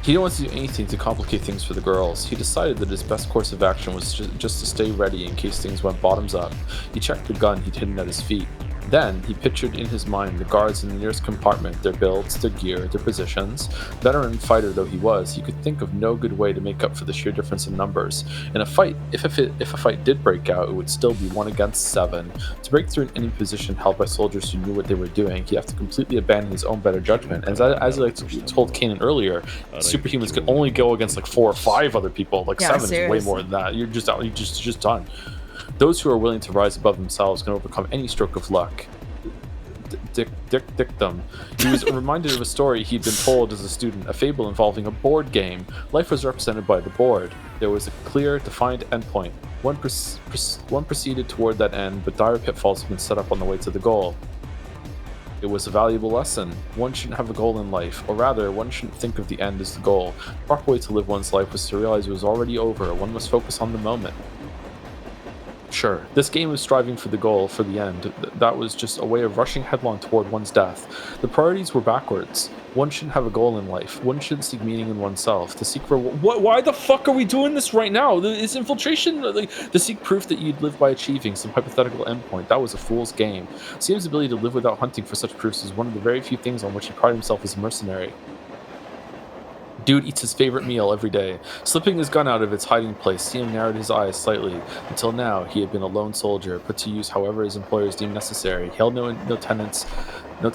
Speaker 2: He didn't want to do anything to complicate things for the girls. He decided that his best course of action was just to stay ready in case things went bottoms up. He checked the gun he'd hidden at his feet. Then he pictured in his mind the guards in the nearest compartment, their builds, their gear, their positions. Veteran fighter though he was, he could think of no good way to make up for the sheer difference in numbers. In a fight, if a fight did break out, it would still be 1 against 7. To break through in any position held by soldiers who knew what they were doing, he'd have to completely abandon his own better judgment. And as I told Kanan earlier, superhumans could only go against like 4 or 5 other people. Like 7 is way more than that. You're just out. You're just done. Those who are willing to rise above themselves can overcome any stroke of luck. Dictum. He was reminded of a story he'd been told as a student, a fable involving a board game. Life was represented by the board. There was a clear, defined endpoint. One proceeded toward that end, but dire pitfalls had been set up on the way to the goal. It was a valuable lesson. One shouldn't have a goal in life, or rather, one shouldn't think of the end as the goal. The proper way to live one's life was to realize it was already over. One must focus on the moment. Sure, this game was striving for the goal, for the end. That was just a way of rushing headlong toward one's death. The priorities were backwards. One shouldn't have a goal in life. One shouldn't seek meaning in oneself. To seek for why the fuck are we doing this right now? Is infiltration to seek proof that you'd live by achieving some hypothetical endpoint? That was a fool's game. Siam's ability to live without hunting for such proofs is one of the very few things on which he prided himself as a mercenary. Dude eats his favorite meal every day. Slipping his gun out of its hiding place, Siam narrowed his eyes slightly. Until now, he had been a lone soldier, put to use however his employers deemed necessary. He held no tenets, no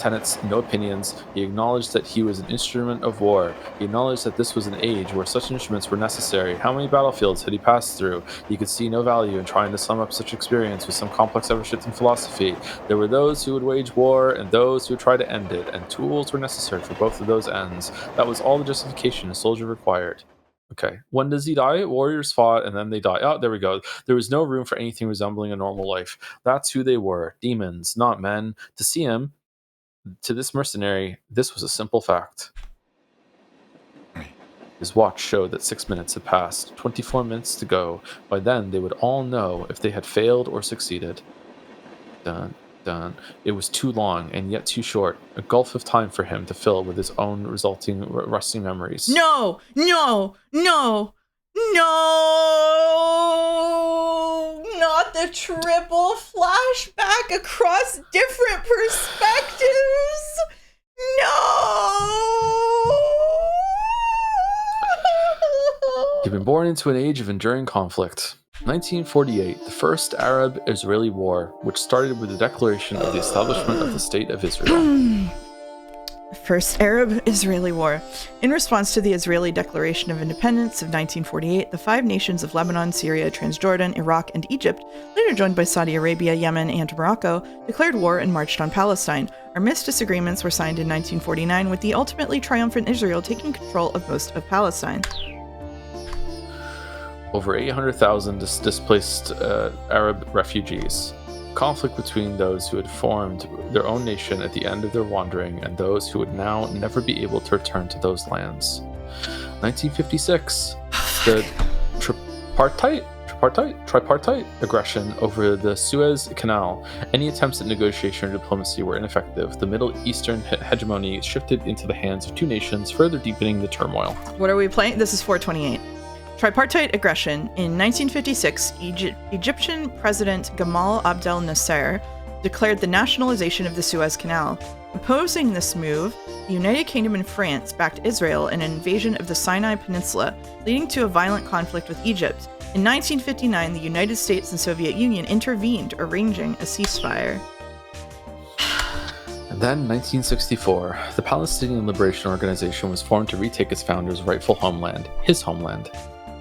Speaker 2: opinions. He acknowledged that he was an instrument of war. He acknowledged that this was an age where such instruments were necessary. How many battlefields had he passed through? He could see no value in trying to sum up such experience with some complex ever-shifting philosophy. There were those who would wage war and those who would try to end it, and tools were necessary for both of those ends. That was all the justification a soldier required. Okay. When does he die? Warriors fought and then they died. Oh, there we go. There was no room for anything resembling a normal life. That's who they were. Demons, not men. To see him, to this mercenary, this was a simple fact. His watch showed that 6 minutes had passed, 24 minutes to go. By then, they would all know if they had failed or succeeded. Dun. It was too long and yet too short, a gulf of time for him to fill with his own resulting rusting memories.
Speaker 1: No! Not the triple flashback across different perspectives! No!
Speaker 2: He'd been born into an age of enduring conflict. 1948, the First Arab-Israeli War, which started with the declaration of the establishment of the State of Israel.
Speaker 1: First Arab-Israeli War. In response to the Israeli Declaration of Independence of 1948, the 5 nations of Lebanon, Syria, Transjordan, Iraq, and Egypt, later joined by Saudi Arabia, Yemen, and Morocco, declared war and marched on Palestine. Armistice disagreements were signed in 1949, with the ultimately triumphant Israel taking control of most of Palestine.
Speaker 2: Over 800,000 displaced Arab refugees. Conflict between those who had formed their own nation at the end of their wandering and those who would now never be able to return to those lands. 1956, the tripartite aggression over the Suez Canal. Any attempts at negotiation or diplomacy were ineffective. The Middle Eastern hegemony shifted into the hands of 2 nations, further deepening the turmoil.
Speaker 1: What are we playing? This is 428. Tripartite aggression. In 1956, Egyptian President Gamal Abdel Nasser declared the nationalization of the Suez Canal. Opposing this move, the United Kingdom and France backed Israel in an invasion of the Sinai Peninsula, leading to a violent conflict with Egypt. In 1959, the United States and Soviet Union intervened, arranging a ceasefire.
Speaker 2: And then, 1964, the Palestinian Liberation Organization was formed to retake its founder's rightful homeland, his homeland.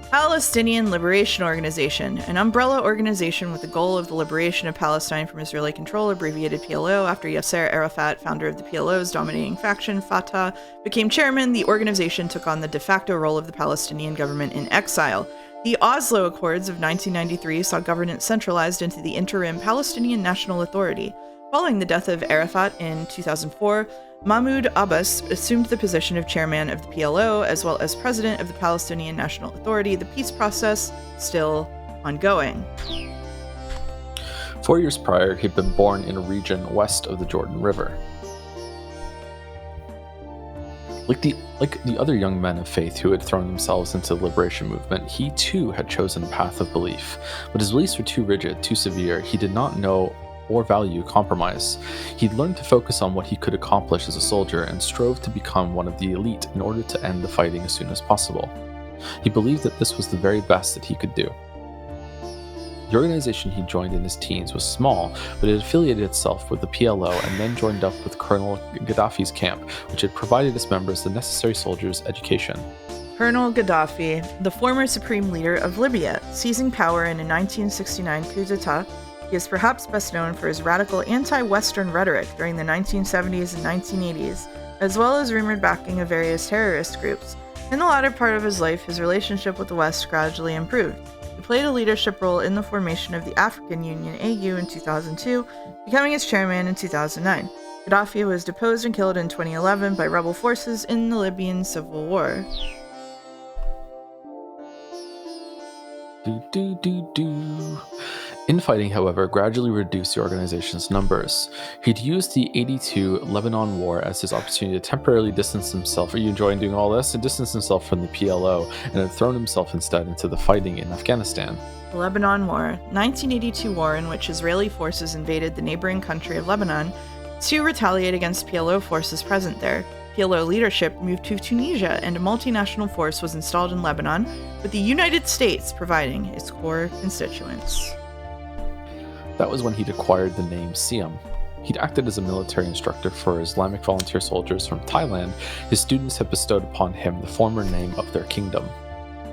Speaker 1: Palestinian Liberation Organization, an umbrella organization with the goal of the liberation of Palestine from Israeli control, abbreviated PLO. After Yasser Arafat, founder of the PLO's dominating faction, Fatah, became chairman, the organization took on the de facto role of the Palestinian government in exile. The Oslo Accords of 1993 saw governance centralized into the interim Palestinian National Authority. Following the death of Arafat in 2004, Mahmoud Abbas assumed the position of chairman of the PLO, as well as president of the Palestinian National Authority. The peace process still ongoing.
Speaker 2: 4 years prior, he'd been born in a region west of the Jordan River. Like the other young men of faith who had thrown themselves into the liberation movement, he too had chosen a path of belief. But his beliefs were too rigid, too severe. He did not know or value compromise. He'd learned to focus on what he could accomplish as a soldier and strove to become one of the elite in order to end the fighting as soon as possible. He believed that this was the very best that he could do. The organization he joined in his teens was small, but it affiliated itself with the PLO and then joined up with Colonel Gaddafi's camp, which had provided its members the necessary soldiers' education.
Speaker 1: Colonel Gaddafi, the former supreme leader of Libya, seizing power in a 1969 coup d'etat, he is perhaps best known for his radical anti-Western rhetoric during the 1970s and 1980s, as well as rumored backing of various terrorist groups. In the latter part of his life, his relationship with the West gradually improved. He played a leadership role in the formation of the African Union AU in 2002, becoming its chairman in 2009. Gaddafi was deposed and killed in 2011 by rebel forces in the Libyan civil war.
Speaker 2: Infighting, however, gradually reduced the organization's numbers. He'd used the 82 Lebanon War as his opportunity to temporarily distance himself. Are you enjoying doing all this? To distance himself from the PLO and had thrown himself instead into the fighting in Afghanistan.
Speaker 1: The Lebanon War, 1982 war in which Israeli forces invaded the neighboring country of Lebanon to retaliate against PLO forces present there. PLO leadership moved to Tunisia and a multinational force was installed in Lebanon, with the United States providing its core constituents.
Speaker 2: That was when he'd acquired the name Siam. He'd acted as a military instructor for Islamic volunteer soldiers from Thailand. His students had bestowed upon him the former name of their kingdom.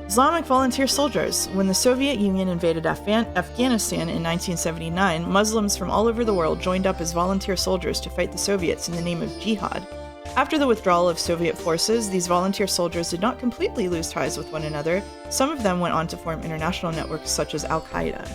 Speaker 1: Islamic volunteer soldiers. When the Soviet Union invaded Afghanistan in 1979, Muslims from all over the world joined up as volunteer soldiers to fight the Soviets in the name of jihad. After the withdrawal of Soviet forces, these volunteer soldiers did not completely lose ties with one another. Some of them went on to form international networks such as Al-Qaeda.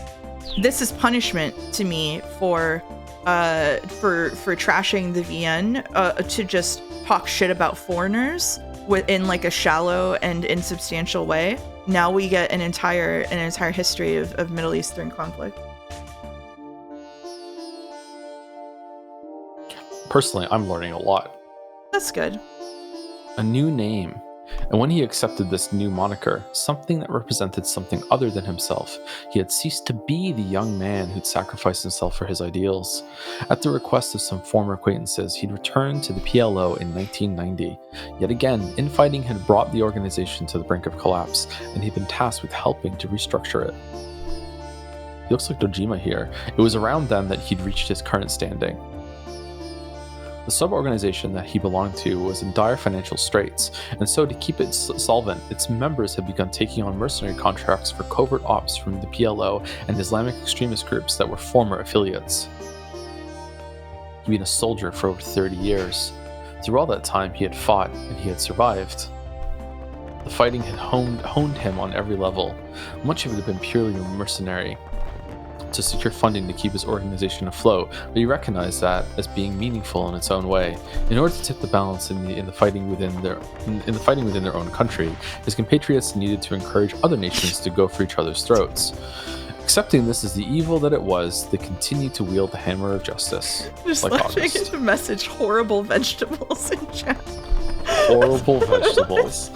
Speaker 1: This is punishment to me for trashing the VN, to just talk shit about foreigners in like a shallow and insubstantial way. Now we get an entire history of Middle Eastern conflict.
Speaker 2: Personally, I'm learning a lot.
Speaker 1: That's good.
Speaker 2: A new name. And when he accepted this new moniker, something that represented something other than himself, he had ceased to be the young man who'd sacrificed himself for his ideals. At the request of some former acquaintances, he'd returned to the PLO in 1990. Yet again, infighting had brought the organization to the brink of collapse, and he'd been tasked with helping to restructure it. He looks like Dojima here. It was around then that he'd reached his current standing. The sub-organization that he belonged to was in dire financial straits, and so to keep it solvent, its members had begun taking on mercenary contracts for covert ops from the PLO and Islamic extremist groups that were former affiliates. He'd been a soldier for over 30 years. Through all that time, he had fought, and he had survived. The fighting had honed him on every level. Much of it had been purely mercenary, to secure funding to keep his organization afloat, but he recognized that as being meaningful in its own way. In order to tip the balance in the fighting within their own country, his compatriots needed to encourage other nations to go for each other's throats. Accepting this as the evil that it was, they continued to wield the hammer of justice.
Speaker 1: Just
Speaker 2: like
Speaker 1: laughing
Speaker 2: August.
Speaker 1: at the message, horrible vegetables in chat.
Speaker 2: Horrible vegetables.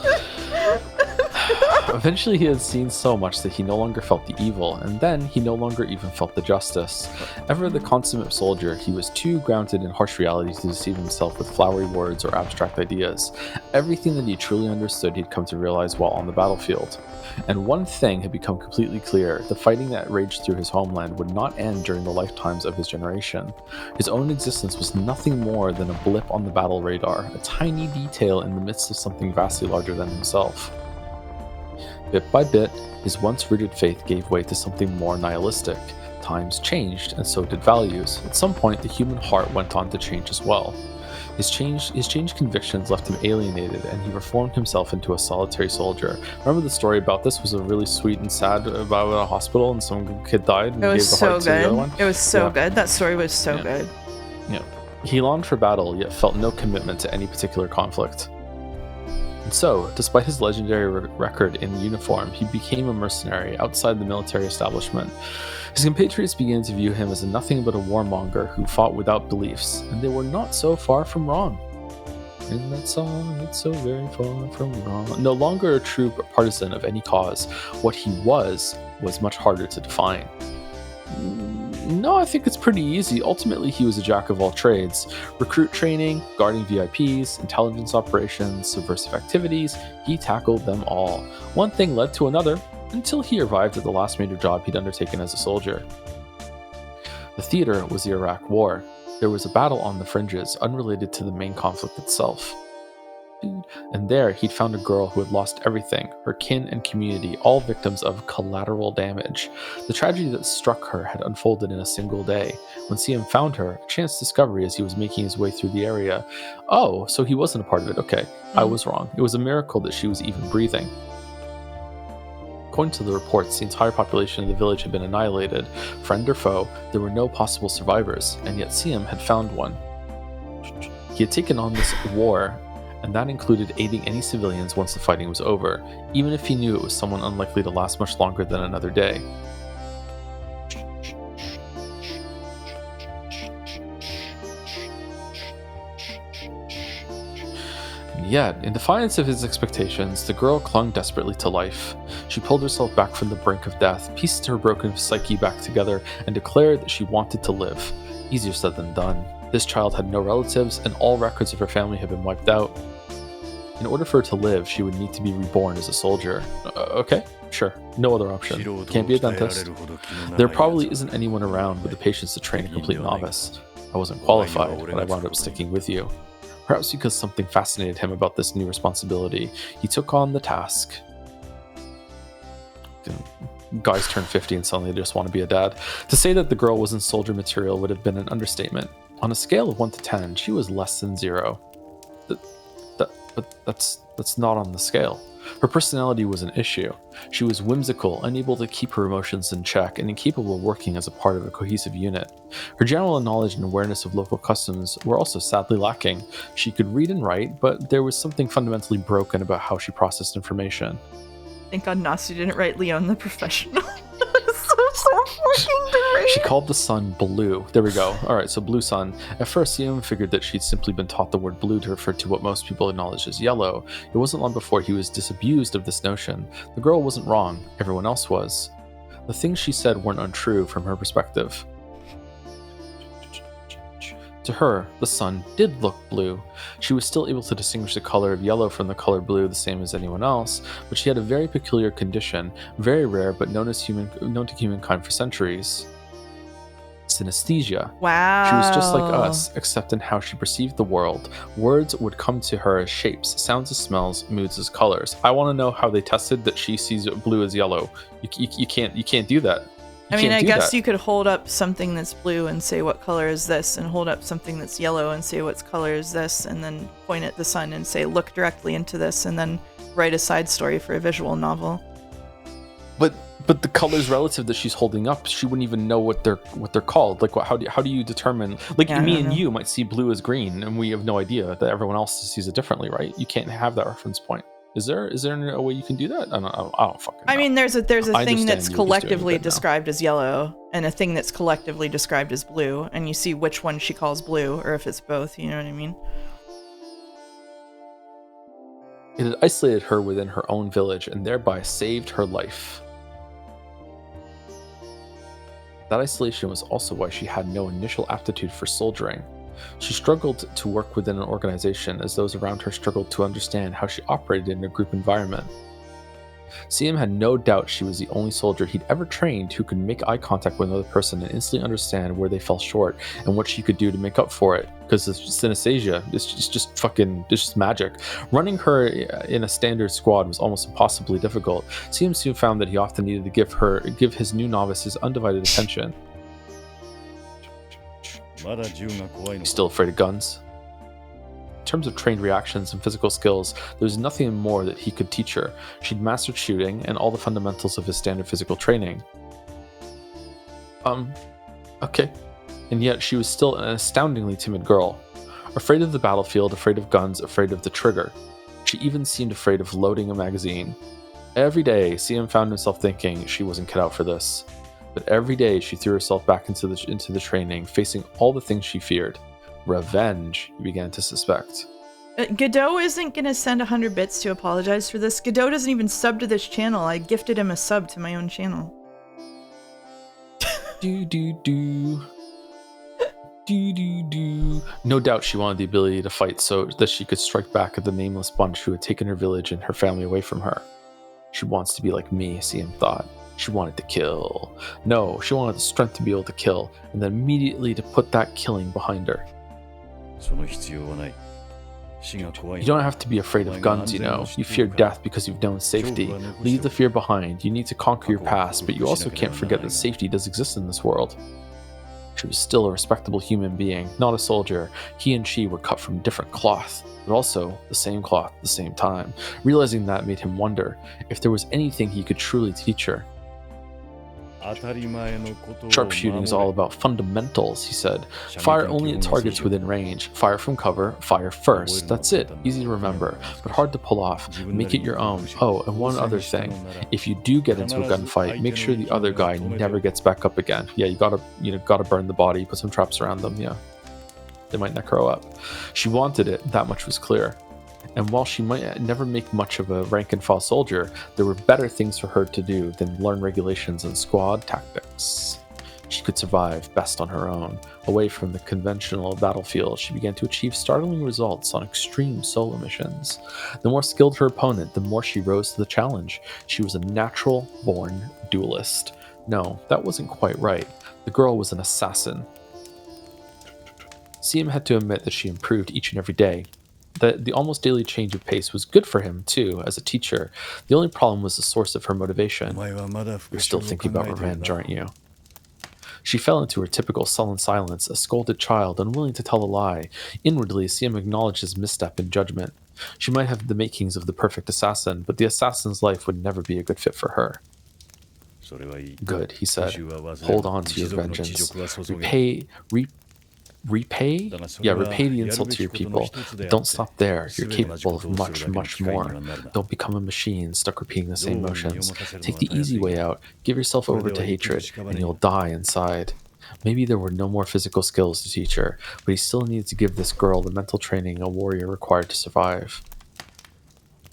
Speaker 2: Eventually he had seen so much that he no longer felt the evil, and then he no longer even felt the justice. Ever the consummate soldier, he was too grounded in harsh reality to deceive himself with flowery words or abstract ideas. Everything that he truly understood he'd come to realize while on the battlefield. And one thing had become completely clear: the fighting that raged through his homeland would not end during the lifetimes of his generation. His own existence was nothing more than a blip on the battle radar, a tiny detail in the midst of something vastly larger than himself. Bit by bit, his once rooted faith gave way to something more nihilistic. Times changed, and so did values. At some point, the human heart went on to change as well. His changed convictions left him alienated, and he reformed himself into a solitary soldier. Remember the story about this? Was a really sweet and sad about a hospital, and some kid died and
Speaker 1: It was
Speaker 2: gave the
Speaker 1: so
Speaker 2: heart to the other
Speaker 1: good.
Speaker 2: one?
Speaker 1: It was so
Speaker 2: Yeah.
Speaker 1: good. That story was so good.
Speaker 2: Yeah. He longed for battle, yet felt no commitment to any particular conflict. And so, despite his legendary record in uniform, he became a mercenary outside the military establishment. His compatriots began to view him as nothing but a warmonger who fought without beliefs, and they were not so far from wrong. In that song, it's so very far from wrong. No longer a true partisan of any cause, what he was much harder to define. No, I think it's pretty easy. Ultimately, he was a jack of all trades. Recruit training, guarding VIPs, intelligence operations, subversive activities, he tackled them all. One thing led to another, until he arrived at the last major job he'd undertaken as a soldier. The theater was the Iraq War. There was a battle on the fringes, unrelated to the main conflict itself. And there, he'd found a girl who had lost everything, her kin and community, all victims of collateral damage. The tragedy that struck her had unfolded in a single day. When CM found her, a chance discovery as he was making his way through the area. Oh, so he wasn't a part of it. Okay, I was wrong. It was a miracle that she was even breathing. According to the reports, the entire population of the village had been annihilated. Friend or foe, there were no possible survivors, and yet CM had found one. He had taken on this war, and that included aiding any civilians once the fighting was over, even if he knew it was someone unlikely to last much longer than another day. And yet, in defiance of his expectations, the girl clung desperately to life. She pulled herself back from the brink of death, pieced her broken psyche back together, and declared that she wanted to live. Easier said than done. This child had no relatives, and all records of her family had been wiped out. In order for her to live, she would need to be reborn as a soldier. Okay, sure. No other option. Can't be a dentist. There probably isn't anyone around with the patience to train a complete novice. I wasn't qualified, but I wound up sticking with you. Perhaps because something fascinated him about this new responsibility, he took on the task. Guys turn 50 and suddenly they just want to be a dad. To say that the girl wasn't soldier material would have been an understatement. On a scale of 1 to 10, she was less than 0. But that's not on the scale. Her personality was an issue. She was whimsical, unable to keep her emotions in check, and incapable of working as a part of a cohesive unit. Her general knowledge and awareness of local customs were also sadly lacking. She could read and write, but there was something fundamentally broken about how she processed information.
Speaker 1: Thank God Nasu didn't write Leon the Professional. so fucking deranged.
Speaker 2: She called the sun blue. There we go. Alright, so blue sun. At first, Siam figured that she'd simply been taught the word blue to refer to what most people acknowledge as yellow. It wasn't long before he was disabused of this notion. The girl wasn't wrong. Everyone else was. The things she said weren't untrue from her perspective. To her, the sun did look blue. She was still able to distinguish the color of yellow from the color blue the same as anyone else, but she had a very peculiar condition, very rare but known to humankind for centuries. Synesthesia.
Speaker 1: Wow.
Speaker 2: She was just like us, except in how she perceived the world. Words would come to her as shapes, sounds as smells, moods as colors. I want to know how they tested that she sees blue as yellow. You can't do that.
Speaker 1: I guess you could hold up something that's blue and say what color is this, and hold up something that's yellow and say what color is this, and then point at the sun and say look directly into this, and then write a side story for a visual novel.
Speaker 2: But the colors relative that she's holding up, she wouldn't even know what they're called. Like, how do you determine? Like, me and you might see blue as green, and we have no idea that everyone else sees it differently, right? You can't have that reference point. Is there a way you can do that? I don't fucking know.
Speaker 1: I mean, there's a thing that's collectively described as yellow, and a thing that's collectively described as blue, and you see which one she calls blue, or if it's both. You know what I mean?
Speaker 2: It had isolated her within her own village, and thereby saved her life. That isolation was also why she had no initial aptitude for soldiering. She struggled to work within an organization as those around her struggled to understand how she operated in a group environment. CM had no doubt she was the only soldier he'd ever trained who could make eye contact with another person and instantly understand where they fell short and what she could do to make up for it, because this synesthesia is just magic. Running her in a standard squad was almost impossibly difficult. CM soon found that he often needed to give his new novice his undivided attention. He's still afraid of guns. In terms of trained reactions and physical skills, there was nothing more that he could teach her. She'd mastered shooting and all the fundamentals of his standard physical training. Okay. And yet she was still an astoundingly timid girl. Afraid of the battlefield, afraid of guns, afraid of the trigger. She even seemed afraid of loading a magazine. Every day, CM found himself thinking she wasn't cut out for this. But every day she threw herself back into the training, facing all the things she feared. Revenge, he began to suspect.
Speaker 1: Godot isn't going to send 100 bits to apologize for this. Godot doesn't even sub to this channel. I gifted him a sub to my own channel.
Speaker 2: Do do do. Do do do. No doubt she wanted the ability to fight so that she could strike back at the nameless bunch who had taken her village and her family away from her. She wants to be like me, CM thought. She wanted to kill. No, she wanted the strength to be able to kill, and then immediately to put that killing behind her.
Speaker 3: その必要はない。死が怖い
Speaker 2: You don't have to be afraid of guns, you know. You fear death because you've known safety. Leave the fear behind. You need to conquer your past, but you also can't forget that safety does exist in this world. She was still a respectable human being, not a soldier. He and she were cut from different cloth, but also the same cloth at the same time. Realizing that made him wonder if there was anything he could truly teach her.
Speaker 3: 当たり前のことを
Speaker 2: Sharpshooting is
Speaker 3: 守
Speaker 2: all
Speaker 3: れ
Speaker 2: about fundamentals, he said. Fire only at targets within range. Fire from cover, fire first. That's it. Easy to remember, but hard to pull off. Make it your own. Oh, and one other thing. If you do get into a gunfight, make sure the other guy never gets back up again. Yeah, you gotta burn the body, put some traps around them, yeah. They might necro up. She wanted it, that much was clear. And while she might never make much of a rank-and-file soldier, there were better things for her to do than learn regulations and squad tactics. She could survive best on her own. Away from the conventional battlefield, she began to achieve startling results on extreme solo missions. The more skilled her opponent, the more she rose to the challenge. She was a natural-born duelist. No, that wasn't quite right. The girl was an assassin. CM had to admit that she improved each and every day. The almost daily change of pace was good for him, too, as a teacher. The only problem was the source of her motivation.
Speaker 3: お前はまだ
Speaker 2: You're
Speaker 3: 復
Speaker 2: still
Speaker 3: 讐を
Speaker 2: thinking
Speaker 3: 考
Speaker 2: about
Speaker 3: えているん
Speaker 2: revenge,
Speaker 3: だ
Speaker 2: aren't you? She fell into her typical sullen silence, a scolded child, unwilling to tell a lie. Inwardly, CM acknowledged his misstep in judgment. She might have the makings of the perfect assassin, but the assassin's life would never be a good fit for her.
Speaker 3: それはいい
Speaker 2: Good, he said.
Speaker 3: 復讐は忘れ
Speaker 2: Hold on to your
Speaker 3: 一族の恥
Speaker 2: vengeance.
Speaker 3: 辱は注げ
Speaker 2: Repay? Yeah, repay the insult to your people. But don't stop there. You're capable of much, much more. Don't become a machine stuck repeating the same motions. Take the easy way out. Give yourself over to hatred, and you'll die inside. Maybe there were no more physical skills to teach her, but he still needed to give this girl the mental training a warrior required to survive.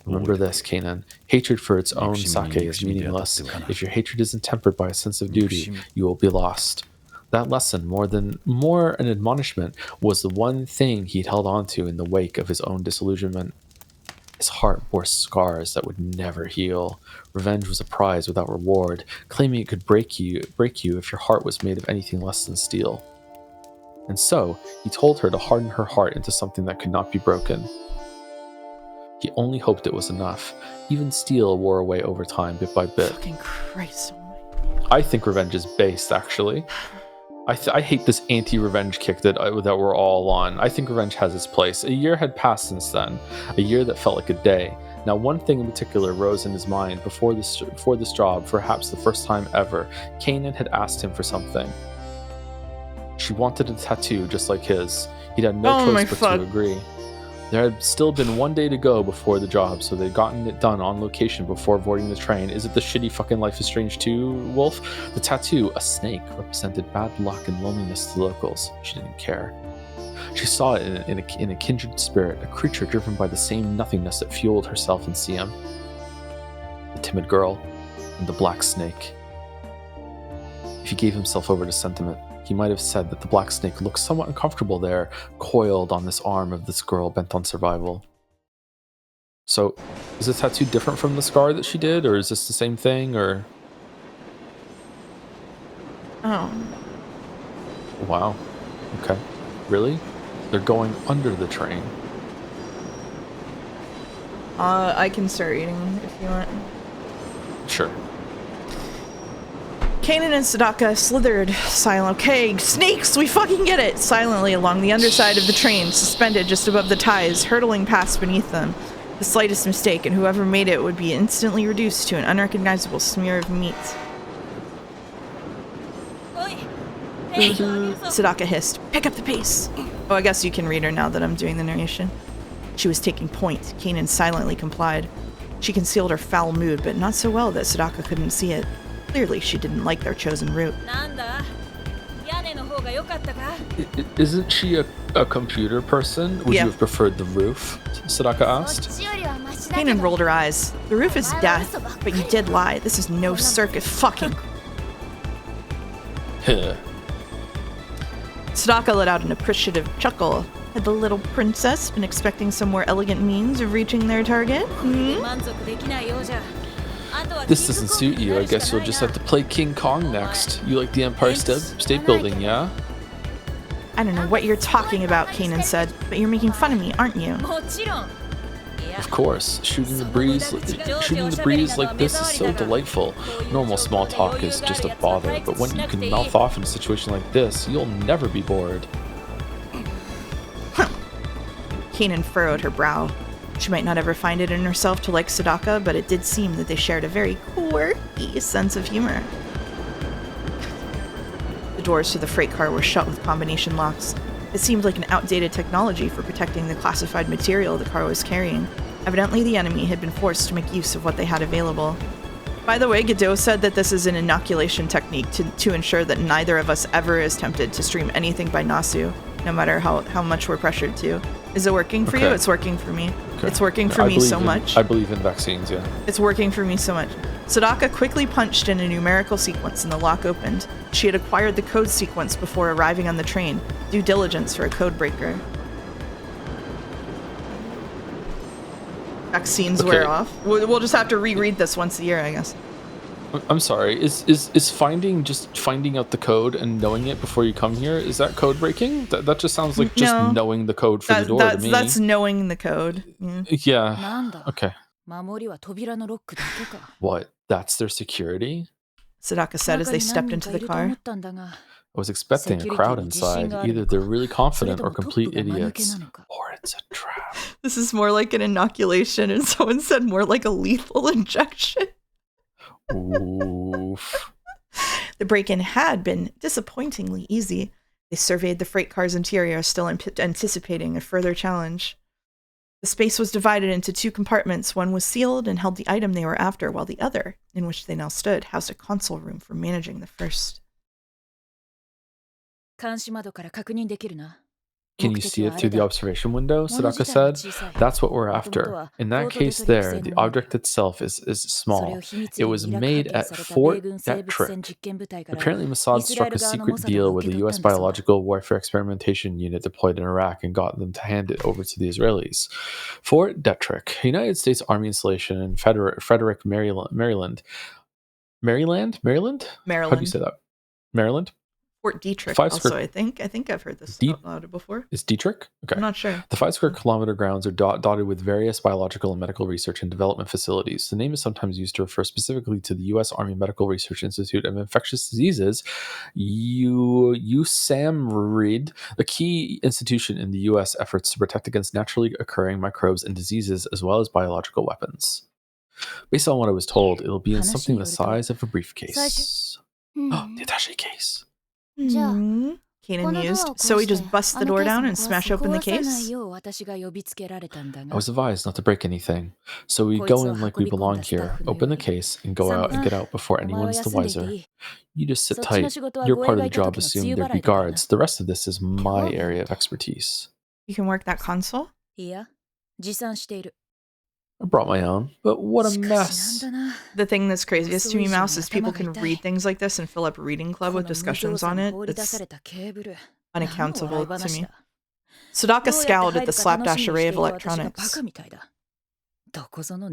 Speaker 2: Remember this, Kanan. Hatred for its own sake is meaningless. If your hatred isn't tempered by a sense of duty, you will be lost. That lesson, more an admonishment, was the one thing he'd held on to in the wake of his own disillusionment. His heart bore scars that would never heal. Revenge was a prize without reward, claiming it could break you if your heart was made of anything less than steel. And so, he told her to harden her heart into something that could not be broken. He only hoped it was enough. Even steel wore away over time, bit by bit.
Speaker 1: Fucking Christ.
Speaker 2: I think revenge is based, actually. I hate this anti-revenge kick that we're all on. I think revenge has its place. A year had passed since then, a year that felt like a day. Now, one thing in particular rose in his mind before this job, perhaps the first time ever. Kanan had asked him for something. She wanted a tattoo just like his. He'd had no choice but to agree. There had still been one day to go before the job, so they'd gotten it done on location before boarding the train. Is it the shitty fucking Life is Strange 2, Wolf? The tattoo, a snake, represented bad luck and loneliness to the locals. She didn't care. She saw it in a kindred spirit, a creature driven by the same nothingness that fueled herself and CM. The timid girl and the black snake. If he gave himself over to sentiment, he might have said that the black snake looked somewhat uncomfortable there, coiled on this arm of this girl bent on survival. So, is the tattoo different from the scar that she did, or is this the same thing, or...
Speaker 1: Oh.
Speaker 2: Wow. Okay. Really? They're going under the train.
Speaker 1: I can start reading if you want.
Speaker 2: Sure.
Speaker 1: Kanan and Sadaka slithered silent. Okay, snakes, we fucking get it! Silently along the underside of the train, suspended just above the ties, hurtling past beneath them. The slightest mistake, and whoever made it would be instantly reduced to an unrecognizable smear of meat. Sadaka hissed. Pick up the pace! Oh, I guess you can read her now that I'm doing the narration. She was taking point. Kanan silently complied. She concealed her foul mood, but not so well that Sadaka couldn't see it. Clearly, she didn't like their chosen route.
Speaker 2: Isn't she a computer person? Would you have preferred the roof? Sadaka asked.
Speaker 1: Kanan rolled her eyes. The roof is death, but you did lie. This is no circus. Fucking. Sadaka let out an appreciative chuckle. Had the little princess been expecting some more elegant means of reaching their target?
Speaker 2: This doesn't suit you. I guess you'll just have to play King Kong next. You like the Empire State Building, yeah?
Speaker 1: I don't know what you're talking about, Kanan said, but you're making fun of me, aren't you?
Speaker 2: Of course. Shooting the breeze like this is so delightful. Normal small talk is just a bother, but when you can mouth off in a situation like this, you'll never be bored.
Speaker 1: Kanan furrowed her brow. She might not ever find it in herself to like Sadaka, but it did seem that they shared a very quirky sense of humor. The doors to the freight car were shut with combination locks. It seemed like an outdated technology for protecting the classified material the car was carrying. Evidently, the enemy had been forced to make use of what they had available. By the way, Godot said that this is an inoculation technique to ensure that neither of us ever is tempted to stream anything by Nasu, no matter how much we're pressured to. Is it working for you? It's working for me. Okay. It's working for me so much.
Speaker 2: I believe in vaccines, yeah.
Speaker 1: It's working for me so much. Sadaka quickly punched in a numerical sequence and the lock opened. She had acquired the code sequence before arriving on the train. Due diligence for a code breaker. Vaccines wear off. We'll just have to reread this once a year, I guess.
Speaker 2: I'm sorry. Is finding out the code and knowing it before you come here, is that code breaking? That just sounds like just knowing the code for the door to me.
Speaker 1: That's knowing the code.
Speaker 2: Yeah. Okay. What? That's their security?
Speaker 1: Sadaka said as they stepped into the car.
Speaker 2: I was expecting a crowd inside. Either they're really confident or complete idiots. Or it's a trap.
Speaker 1: This is more like an inoculation, and someone said more like a lethal injection.
Speaker 2: Oof.
Speaker 1: The break-in had been disappointingly easy. They surveyed the freight car's interior, still anticipating a further challenge. The space was divided into two compartments. One was sealed and held the item they were after, while the other, in which they now stood, housed a console room for managing the first.
Speaker 2: Can you see it through the observation window? Sadaka said. That's what we're after. In that case there, the object itself is small. It was made at Fort Detrick. Apparently Mossad struck a secret deal with the U.S. Biological Warfare Experimentation Unit deployed in Iraq and got them to hand it over to the Israelis. Fort Detrick, a United States Army installation in Frederick, Maryland. Maryland? How do you say that? Maryland?
Speaker 1: Fort Detrick also, I think. I think I've heard this out loud before.
Speaker 2: Is Detrick? Okay.
Speaker 1: I'm not sure.
Speaker 2: The 5 square kilometer grounds are dotted with various biological and medical research and development facilities. The name is sometimes used to refer specifically to the U.S. Army Medical Research Institute of Infectious Diseases, USAMRID, a key institution in the U.S. efforts to protect against naturally occurring microbes and diseases as well as biological weapons. Based on what I was told, it'll be in something the size of a briefcase. Oh, the attaché case.
Speaker 1: Kanan mused. So we just bust the door down and smash open the case?
Speaker 2: I was advised not to break anything. So we go in like we belong here, open the case, and go out and get out before anyone's the wiser. You just sit tight. Your part of the job assumed there'd be guards. The rest of this is my area of expertise.
Speaker 1: You can work that console?
Speaker 2: I brought my own, but what a mess.
Speaker 1: The thing that's craziest to me, Mouse, is people can read things like this and fill up reading club with discussions on it. It's unaccountable to me. Sadaka scowled at the slapdash array of electronics.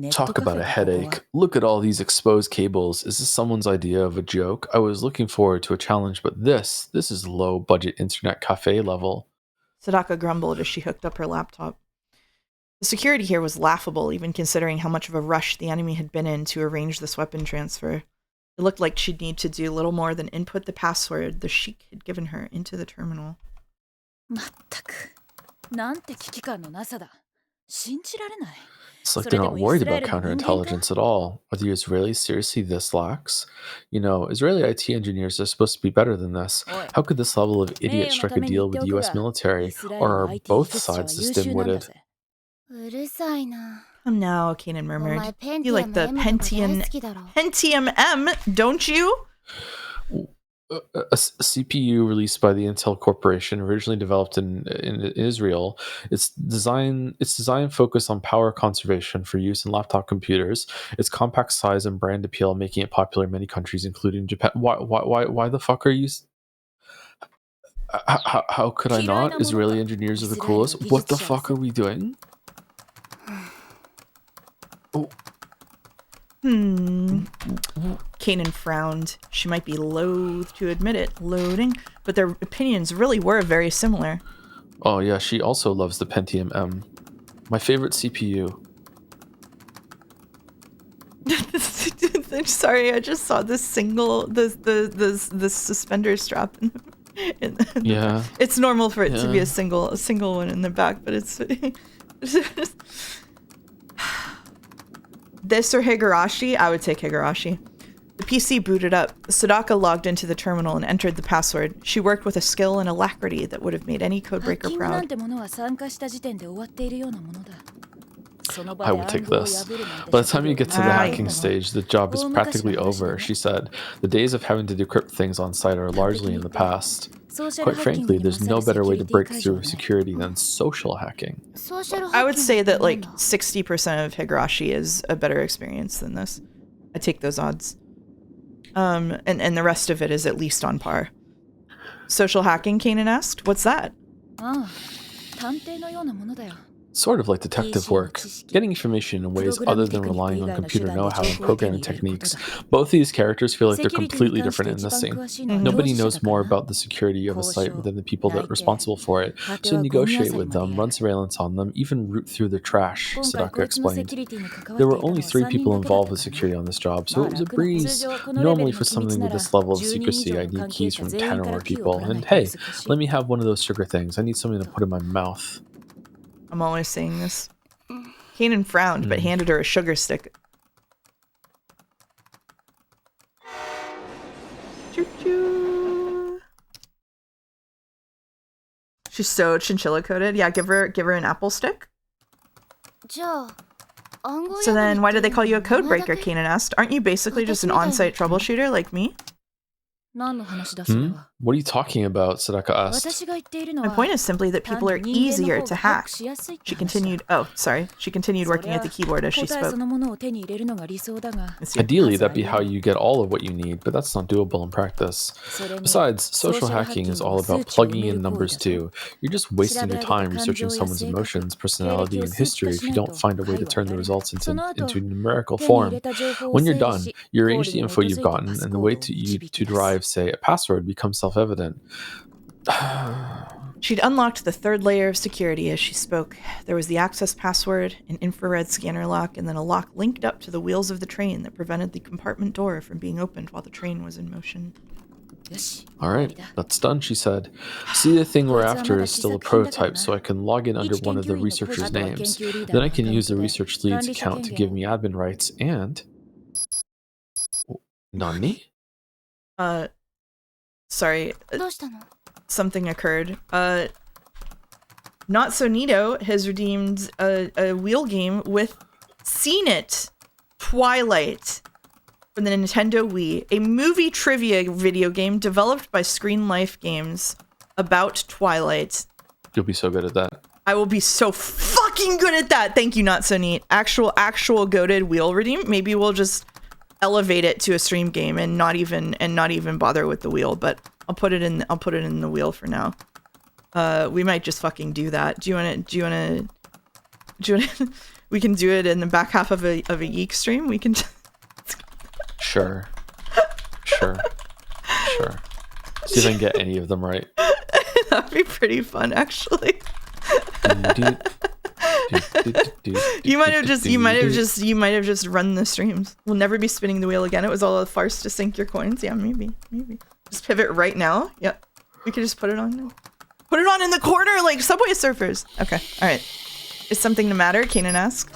Speaker 2: Talk about a headache. Look at all these exposed cables. Is this someone's idea of a joke? I was looking forward to a challenge, but this is low budget internet cafe level.
Speaker 1: Sadaka grumbled as she hooked up her laptop. The security here was laughable, even considering how much of a rush the enemy had been in to arrange this weapon transfer. It looked like she'd need to do little more than input the password the Sheik had given her into the terminal.
Speaker 2: It's like they're not worried about counterintelligence at all. Are the Israelis seriously this lax? You know, Israeli IT engineers are supposed to be better than this. How could this level of idiot strike a deal with the US military? Or are both sides this dim-witted?
Speaker 1: No, Kanan murmured. You like the Pentium M, don't you?
Speaker 2: A CPU released by the Intel Corporation, originally developed in Israel. Its design focused on power conservation for use in laptop computers. Its compact size and brand appeal making it popular in many countries, including Japan. Why the fuck are you How could I not? Israeli engineers are the coolest. What the fuck are we doing? Oh.
Speaker 1: Kanan frowned. She might be loath to admit it. Loading. But their opinions really were very similar.
Speaker 2: Oh yeah, she also loves the Pentium M. My favorite CPU.
Speaker 1: Sorry, I just saw this single, the suspender strap.
Speaker 2: Yeah.
Speaker 1: It's normal for it to be a single one in the back, but it's... This or Higurashi? I would take Higurashi. The PC booted up. Sadaka logged into the terminal and entered the password. She worked with a skill and alacrity that would have made any codebreaker proud.
Speaker 2: I would take this. By the time you get to the hacking stage, the job is practically over, she said. The days of having to decrypt things on site are largely in the past. Quite frankly, there's no better way to break through security than social hacking.
Speaker 1: I would say that like 60% of Higurashi is a better experience than this. I take those odds. And the rest of it is at least on par. Social hacking, Kanan asked. What's that?
Speaker 2: Sort of like detective work, getting information in ways other than relying on computer know-how and programming techniques. Both these characters feel like they're completely different in this scene. Nobody knows more about the security of a site than the people that are responsible for it, so negotiate with them, run surveillance on them, even root through their trash, Sadaka explained. There were only 3 people involved with security on this job, so it was a breeze. Normally for something with this level of secrecy, I need keys from 10 or more people, and hey, let me have one of those sugar things. I need something to put in my mouth.
Speaker 1: I'm always saying this. Kanan frowned, but handed her a sugar stick. Choo-choo. She's so chinchilla coated. Yeah, give her an apple stick. So then why did they call you a code breaker? Kanan asked. Aren't you basically just an on-site troubleshooter like me?
Speaker 2: What are you talking about? Sadaka asked.
Speaker 1: My point is simply that people are easier to hack. She continued working at the keyboard as she spoke.
Speaker 2: Ideally, that'd be how you get all of what you need, but that's not doable in practice. Besides, social hacking is all about plugging in numbers too. You're just wasting your time researching someone's emotions, personality, and history if you don't find a way to turn the results into numerical form. When you're done, you arrange the info you've gotten, and the way to derive, say, a password becomes self-evident.
Speaker 1: She'd unlocked the 3rd layer of security as she spoke. There was the access password, an infrared scanner lock, and then a lock linked up to the wheels of the train that prevented the compartment door from being opened while the train was in motion.
Speaker 2: Alright, that's done, she said. See, the thing we're after is still a prototype, so I can log in under one of the researchers' names. Then I can use the research lead's account to give me admin rights, and... Nani?
Speaker 1: Sorry. Something occurred. Not So Neato has redeemed a wheel game with Seen It Twilight from the Nintendo Wii, a movie trivia video game developed by Screen Life Games about Twilight.
Speaker 2: You'll be so good at that.
Speaker 1: I will be so fucking good at that. Thank you, Not So Neat. Actual goated wheel redeem. Maybe we'll just elevate it to a stream game and not even bother with the wheel, but I'll put it in the wheel for now. We might just fucking do that. Do you wanna we can do it in the back half of a Yeek stream? We can
Speaker 2: Sure. See if I can get any of them right.
Speaker 1: That'd be pretty fun, actually. You might have just run the streams. We'll never be spinning the wheel again. It was all a farce to sink your coins. Yeah, maybe. Just pivot right now. Yep. We could just put it on. Put it on in the corner like Subway Surfers. Okay. All right. Is something the matter? Kanan asked.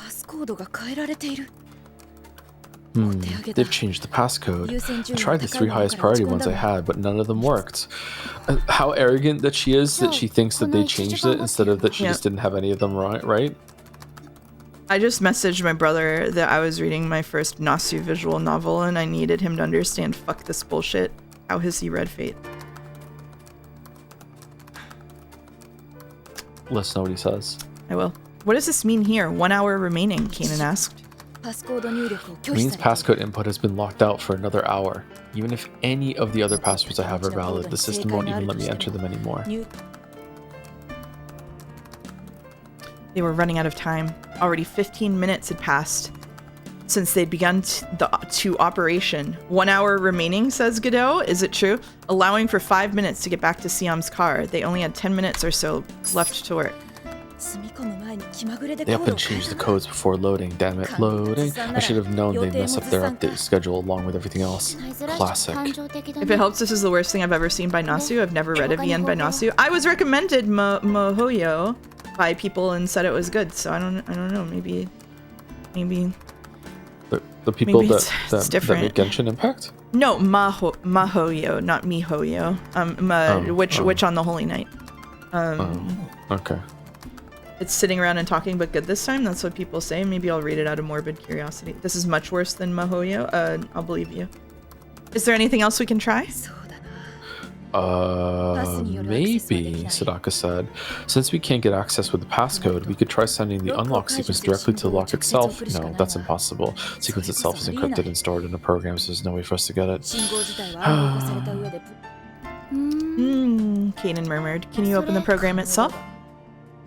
Speaker 2: They've changed the passcode. I tried the 3 highest priority ones I had, but none of them worked. How arrogant that she is that she thinks that they changed it instead of that she just didn't have any of them right?
Speaker 1: I just messaged my brother that I was reading my first Nasu visual novel and I needed him to understand fuck this bullshit. How has he read Fate?
Speaker 2: Let's know what he says.
Speaker 1: I will. What does this mean here? 1 hour remaining, Kanan asked.
Speaker 2: Means passcode input has been locked out for another hour. Even if any of the other passwords I have are valid, the system won't even let me enter them anymore.
Speaker 1: They were running out of time. Already 15 minutes had passed since they'd begun to operation. 1 hour remaining, says Godot. Is it true? Allowing for 5 minutes to get back to Siam's car. They only had 10 minutes or so left to work.
Speaker 2: They up and changed the codes before loading. Damn it, loading. I should have known they'd mess up their update schedule along with everything else. Classic.
Speaker 1: If it helps, this is the worst thing I've ever seen by Nasu. I've never read a VN by Nasu. I was recommended Mohoyo by people and said it was good, so I don't know. Maybe
Speaker 2: the people
Speaker 1: maybe
Speaker 2: that make Genshin Impact?
Speaker 1: No, Mahoyo, not Mihoyo. Which on the Holy Night.
Speaker 2: Okay.
Speaker 1: It's sitting around and talking, but good this time. That's what people say. Maybe I'll read it out of morbid curiosity. This is much worse than Mahoyo. I'll believe you. Is there anything else we can try?
Speaker 2: Maybe, Sadaka said. Since we can't get access with the passcode, we could try sending the unlock sequence directly to the lock itself. No, that's impossible. The sequence itself is encrypted and stored in a program, so there's no way for us to get it.
Speaker 1: Kanan murmured. Can you open the program itself?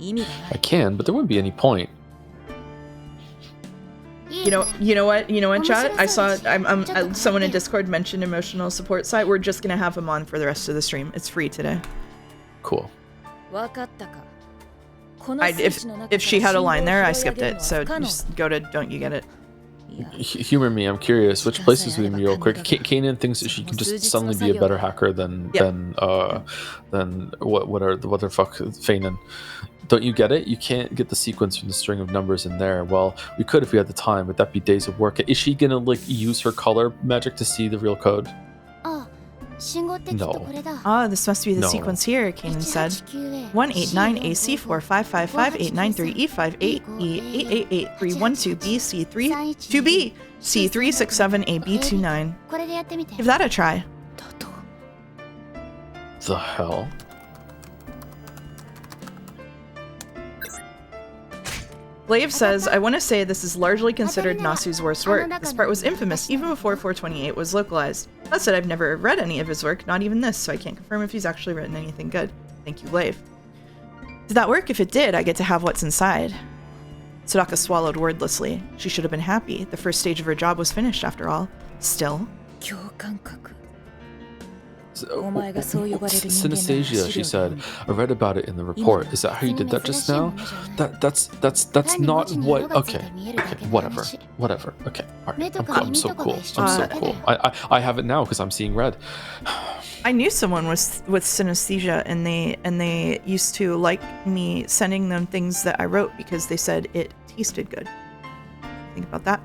Speaker 2: I can, but there wouldn't be any point.
Speaker 1: You know what, chat? I saw someone in Discord mentioned emotional support site. We're just gonna have him on for the rest of the stream. It's free today.
Speaker 2: Cool.
Speaker 1: If she had a line there, I skipped it. So just go to Don't You Get It.
Speaker 2: Humor me, I'm curious. Which places would be real quick? Kanan thinks that she can just suddenly be a better hacker than what the fuck Feynman. Don't you get it? You can't get the sequence from the string of numbers in there. Well, we could if we had the time, but that'd be days of work. Is she gonna use her color magic to see the real code? No.
Speaker 1: This must be the sequence here, Kanan said. 189AC4555893E58E8883112BC3 2B C37AB29. Give that a try.
Speaker 2: The hell?
Speaker 1: Glaive says, I want to say this is largely considered Nasu's worst work. This part was infamous even before 428 was localized. That said, I've never read any of his work, not even this, so I can't confirm if he's actually written anything good. Thank you, Glaive. Did that work? If it did, I get to have what's inside. Sadaka swallowed wordlessly. She should have been happy. The first stage of her job was finished, after all. Still.
Speaker 2: Synesthesia, she said. I read about it in the report. Is that how you did that just now? That's not what. Okay, whatever. Okay, alright. I'm so cool. I have it now because I'm seeing red.
Speaker 1: I knew someone with synesthesia, and they used to like me sending them things that I wrote because they said it tasted good. Think about that.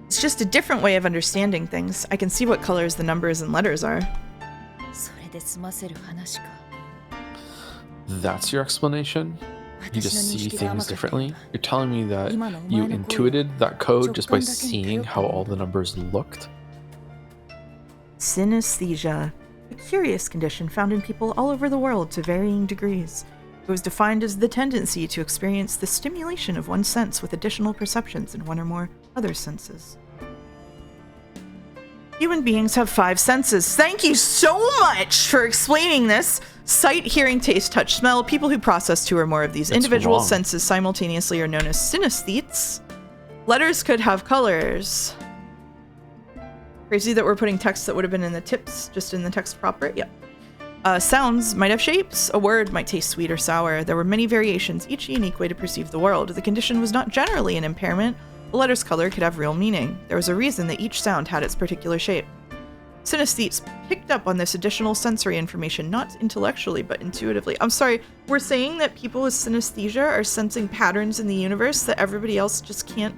Speaker 1: It's just a different way of understanding things. I can see what colors the numbers and letters are.
Speaker 2: That's your explanation? You just see things differently? You're telling me that you intuited that code just by seeing how all the numbers looked?
Speaker 1: Synesthesia. A curious condition found in people all over the world to varying degrees. It was defined as the tendency to experience the stimulation of one sense with additional perceptions in one or more other senses. Human beings have 5 senses. Thank you so much for explaining this. Sight, hearing, taste, touch, smell. People who process 2 or more of these individual senses simultaneously are known as synesthetes. Letters could have colors. Crazy that we're putting text that would have been in the tips just in the text proper. Yep. Sounds might have shapes. A word might taste sweet or sour. There were many variations, each a unique way to perceive the world. The condition was not generally an impairment. The letter's color could have real meaning. There was a reason that each sound had its particular shape. Synesthetes picked up on this additional sensory information, not intellectually, but intuitively. I'm sorry, we're saying that people with synesthesia are sensing patterns in the universe that everybody else just can't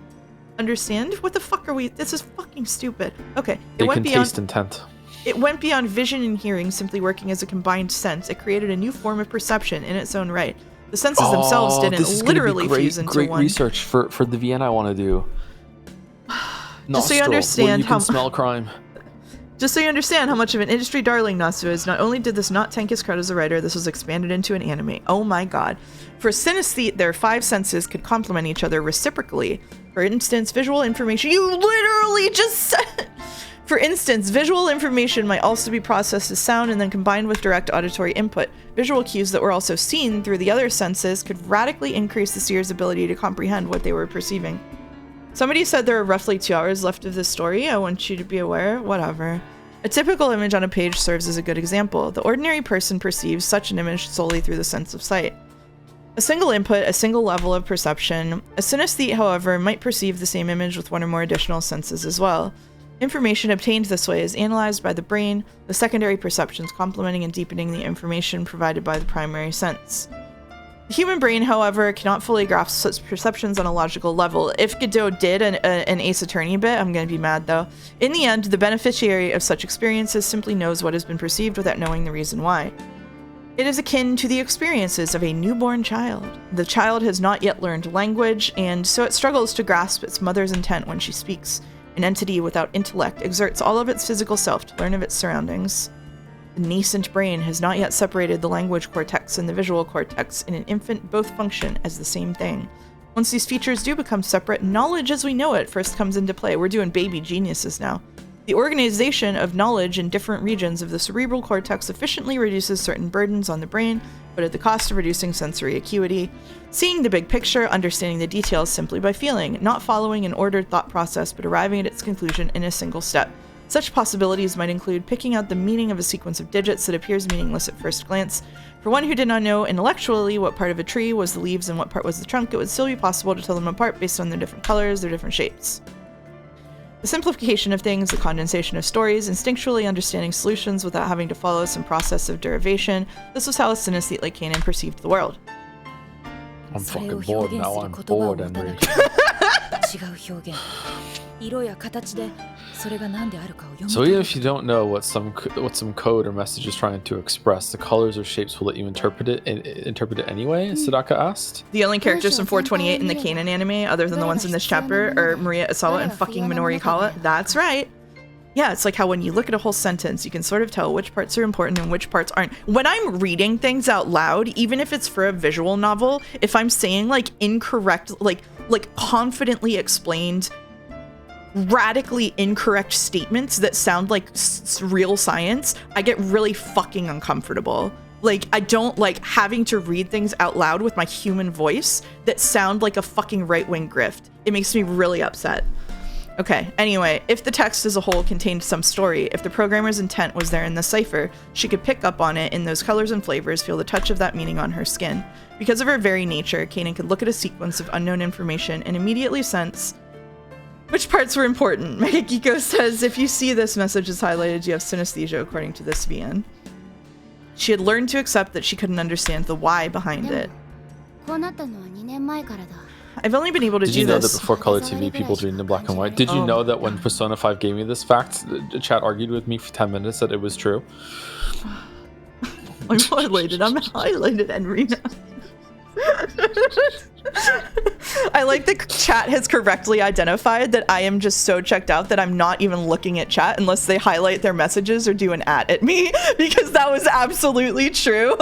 Speaker 1: understand? What the fuck are we? This is fucking stupid. Okay.
Speaker 2: It can taste intent.
Speaker 1: It went beyond vision and hearing simply working as a combined sense. It created a new form of perception in its own right. The senses themselves didn't literally fuse into one.
Speaker 2: Great research for the VN I want to do.
Speaker 1: Just so you understand
Speaker 2: how smell crime.
Speaker 1: Just so you understand how much of an industry darling Nasu is, not only did this not tank his credit as a writer, this was expanded into an anime. Oh my god. For synesthete, their 5 senses could complement each other reciprocally. For instance, visual information. You literally just said. For instance, visual information might also be processed as sound and then combined with direct auditory input. Visual cues that were also seen through the other senses could radically increase the seer's ability to comprehend what they were perceiving. Somebody said there are roughly 2 hours left of this story. I want you to be aware. Whatever. A typical image on a page serves as a good example. The ordinary person perceives such an image solely through the sense of sight. A single input, a single level of perception. A synesthete, however, might perceive the same image with one or more additional senses as well. Information obtained this way is analyzed by the brain, the secondary perceptions complementing and deepening the information provided by the primary sense. The human brain, however, cannot fully grasp such perceptions on a logical level. If Godot did an Ace Attorney bit, I'm going to be mad though. In the end, the beneficiary of such experiences simply knows what has been perceived without knowing the reason why. It is akin to the experiences of a newborn child. The child has not yet learned language, and so it struggles to grasp its mother's intent when she speaks. An entity without intellect exerts all of its physical self to learn of its surroundings. The nascent brain has not yet separated the language cortex and the visual cortex. In an infant, both function as the same thing. Once these features do become separate, knowledge as we know it first comes into play. We're doing baby geniuses now. The organization of knowledge in different regions of the cerebral cortex efficiently reduces certain burdens on the brain, but at the cost of reducing sensory acuity. Seeing the big picture, understanding the details simply by feeling, not following an ordered thought process, but arriving at its conclusion in a single step. Such possibilities might include picking out the meaning of a sequence of digits that appears meaningless at first glance. For one who did not know intellectually what part of a tree was the leaves and what part was the trunk, it would still be possible to tell them apart based on their different colors, their different shapes. The simplification of things, the condensation of stories, instinctually understanding solutions without having to follow some process of derivation. This was how a synesthete like Kanan perceived the world.
Speaker 3: I'm fucking bored now. I'm bored, Henry.
Speaker 4: 違う表現色や形でそれが何であるかを読む
Speaker 2: So even if you don't know what some code or message is trying to express, the colors or shapes will let you interpret it anyway? Sadaka asked.
Speaker 1: The only characters from 428 in the Kanan anime, other than the ones in this chapter, are Maria Isawa and fucking Minori Kawa. That's right. Yeah, it's like how when you look at a whole sentence, you can sort of tell which parts are important and which parts aren't. When I'm reading things out loud, even if it's for a visual novel, if I'm saying like incorrect, like confidently explained, radically incorrect statements that sound like real science, I get really fucking uncomfortable. Like, I don't like having to read things out loud with my human voice that sound like a fucking right-wing grift. It makes me really upset. Okay, anyway, if the text as a whole contained some story, if the programmer's intent was there in the cipher, she could pick up on it in those colors and flavors, feel the touch of that meaning on her skin. Because of her very nature, Kanan could look at a sequence of unknown information and immediately sense which parts were important. Megakiko says, if you see this message is highlighted, you have synesthesia, according to this VN. She had learned to accept that she couldn't understand the why behind it.
Speaker 4: こうなったのは2年前からだ
Speaker 1: I've only been able to
Speaker 2: Did
Speaker 1: do
Speaker 2: you know
Speaker 1: this.
Speaker 2: that before color TV, people dreamed in black and white? Did you know that when Persona 5 gave me this fact, the chat argued with me for 10 minutes that it was true?
Speaker 1: I'm highlighted, Henry. I like the chat has correctly identified that I am just so checked out that I'm not even looking at chat unless they highlight their messages or do an at me, because that was absolutely true.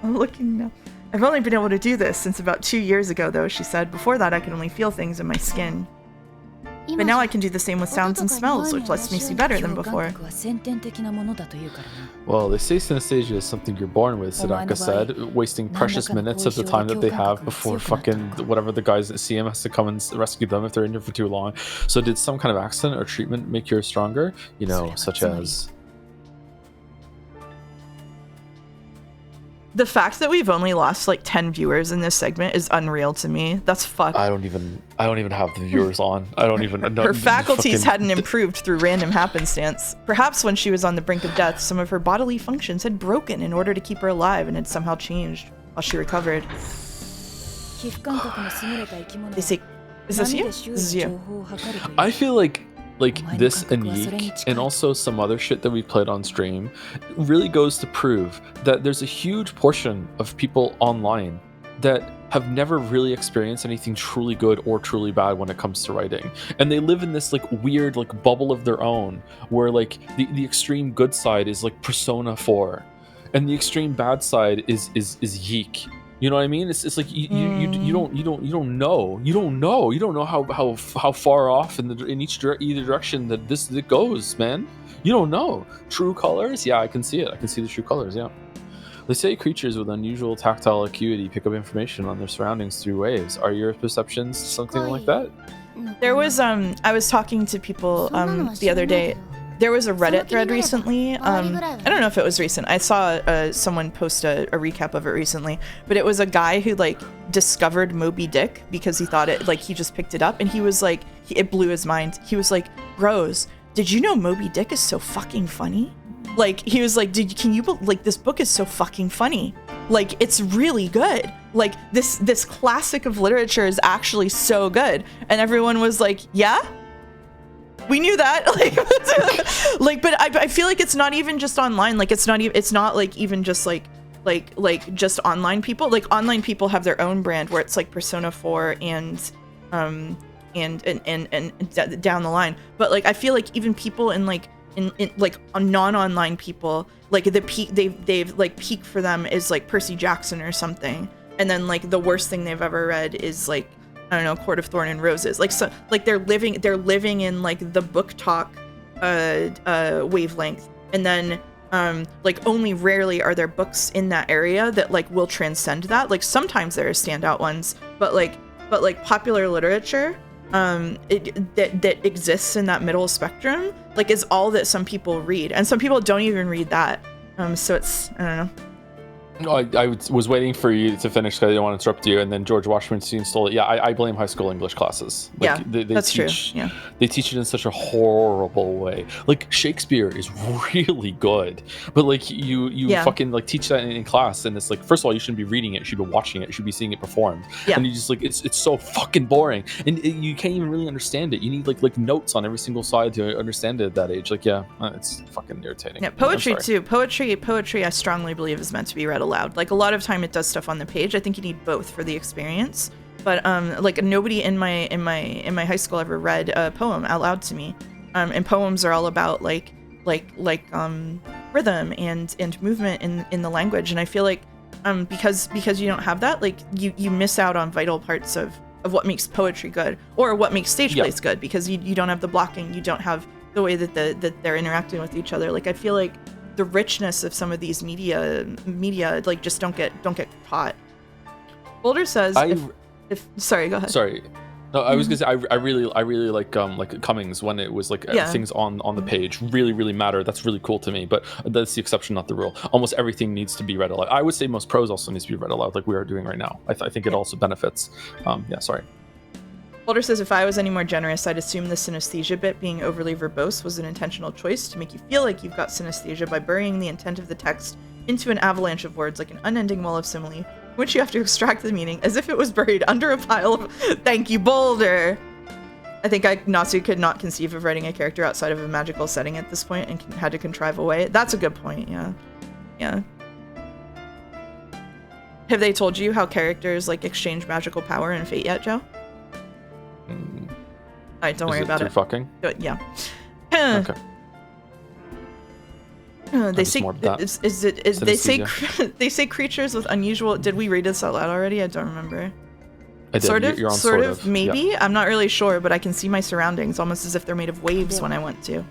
Speaker 1: I'm looking now. I've only been able to do this since about 2 years ago, though, she said. Before that, I could only feel things in my skin. But now I can do the same with sounds and smells, which lets me see better than before.
Speaker 3: Well, they say synesthesia is something you're born with, Sadaka said, wasting precious minutes of the time that they have before fucking whatever the guys at CM has to come and rescue them if they're in here for too long. So did some kind of accident or treatment make yours stronger? You know, such as...
Speaker 1: The fact that we've only lost like 10 viewers in this segment is unreal to me. That's fucked.
Speaker 3: I don't even have the viewers on. I don't even know.
Speaker 1: Her faculties hadn't improved through random happenstance. Perhaps when she was on the brink of death, some of her bodily functions had broken in order to keep her alive and had somehow changed while she recovered. They say, is this you? This is you.
Speaker 2: I feel like this and Yeek and also some other shit that we played on stream really goes to prove that there's a huge portion of people online that have never really experienced anything truly good or truly bad when it comes to writing, and they live in this like weird like bubble of their own where like the extreme good side is like Persona 4 and the extreme bad side is Yeek.
Speaker 3: You know what I mean? It's like you don't know how far off in either direction that it goes, man. You don't know. True colors? Yeah, I can see it. I can see the true colors. Yeah. They say creatures with unusual tactile acuity pick up information on their surroundings through waves. Are your perceptions something like that?
Speaker 1: There was I was talking to people the other day. There was a Reddit thread recently. I don't know if it was recent. I saw someone post a recap of it recently, but it was a guy who like discovered Moby Dick because he thought it, like he just picked it up, and he was like, it blew his mind. He was like, "Bros, did you know Moby Dick is so fucking funny?" Like he was like, like this book is so fucking funny. Like it's really good. Like this classic of literature is actually so good. And everyone was like, "Yeah, we knew that." Like, but I feel like it's not even just online. Like it's not like even just like just online people. Like online people have their own brand where it's like Persona 4 and down the line. But like I feel like even people in like on non-online people, like the peak they've like peak for them is like Percy Jackson or something, and then like the worst thing they've ever read is like, I don't know, Court of Thorn and Roses. Like so like they're living in like the book talk wavelength, and then like only rarely are there books in that area that like will transcend that. Like sometimes there are standout ones, but like popular literature that exists in that middle spectrum, like is all that some people read, and some people don't even read that. So it's, I don't know.
Speaker 3: I was waiting for you to finish because I didn't want to interrupt you, and then George Washington stole it. Yeah, I blame high school English classes. Like,
Speaker 1: yeah,
Speaker 3: they
Speaker 1: that's
Speaker 3: teach,
Speaker 1: true. Yeah,
Speaker 3: they teach it in such a horrible way. Like Shakespeare is really good, but like you fucking like teach that in class, and it's like, first of all, you shouldn't be reading it. You should be watching it. You should be seeing it performed.
Speaker 1: Yeah.
Speaker 3: And you just like it's so fucking boring, and you can't even really understand it. You need like notes on every single side to understand it at that age. Like it's fucking irritating.
Speaker 1: Yeah, poetry too. Poetry, I strongly believe is meant to be read aloud. Like a lot of time it does stuff on the page. I think you need both for the experience. But like nobody in my high school ever read a poem out loud to me. And poems are all about like rhythm and movement in the language. And I feel like because you don't have that, like you miss out on vital parts of what makes poetry good, or what makes stage plays good, because you don't have the blocking, you don't have the way that they're interacting with each other. Like I feel like the richness of some of these media like just don't get taught. Boulder says if sorry, go ahead.
Speaker 3: Sorry. No, I was gonna say I really like Cummings when it was like things on the page really matter. That's really cool to me, but that's the exception, not the rule. Almost everything needs to be read aloud. I would say most prose also needs to be read aloud, like we are doing right now. I think it also benefits. Sorry.
Speaker 1: Boulder says, if I was any more generous, I'd assume the synesthesia bit being overly verbose was an intentional choice to make you feel like you've got synesthesia by burying the intent of the text into an avalanche of words like an unending wall of simile, which you have to extract the meaning as if it was buried under a pile of... Thank you, Boulder! I think Nasu could not conceive of writing a character outside of a magical setting at this point and had to contrive a way. That's a good point, yeah. Yeah. Have they told you how characters like exchange magical power in Fate yet, Joe? Alright, don't worry about it.
Speaker 3: Fucking?
Speaker 1: Yeah.
Speaker 3: Okay.
Speaker 1: They say they say creatures with unusual. Did we read this out loud already? I don't remember.
Speaker 3: I did. You're on
Speaker 1: sort of, maybe. Yeah. I'm not really sure, but I can see my surroundings almost as if they're made of waves when I want to.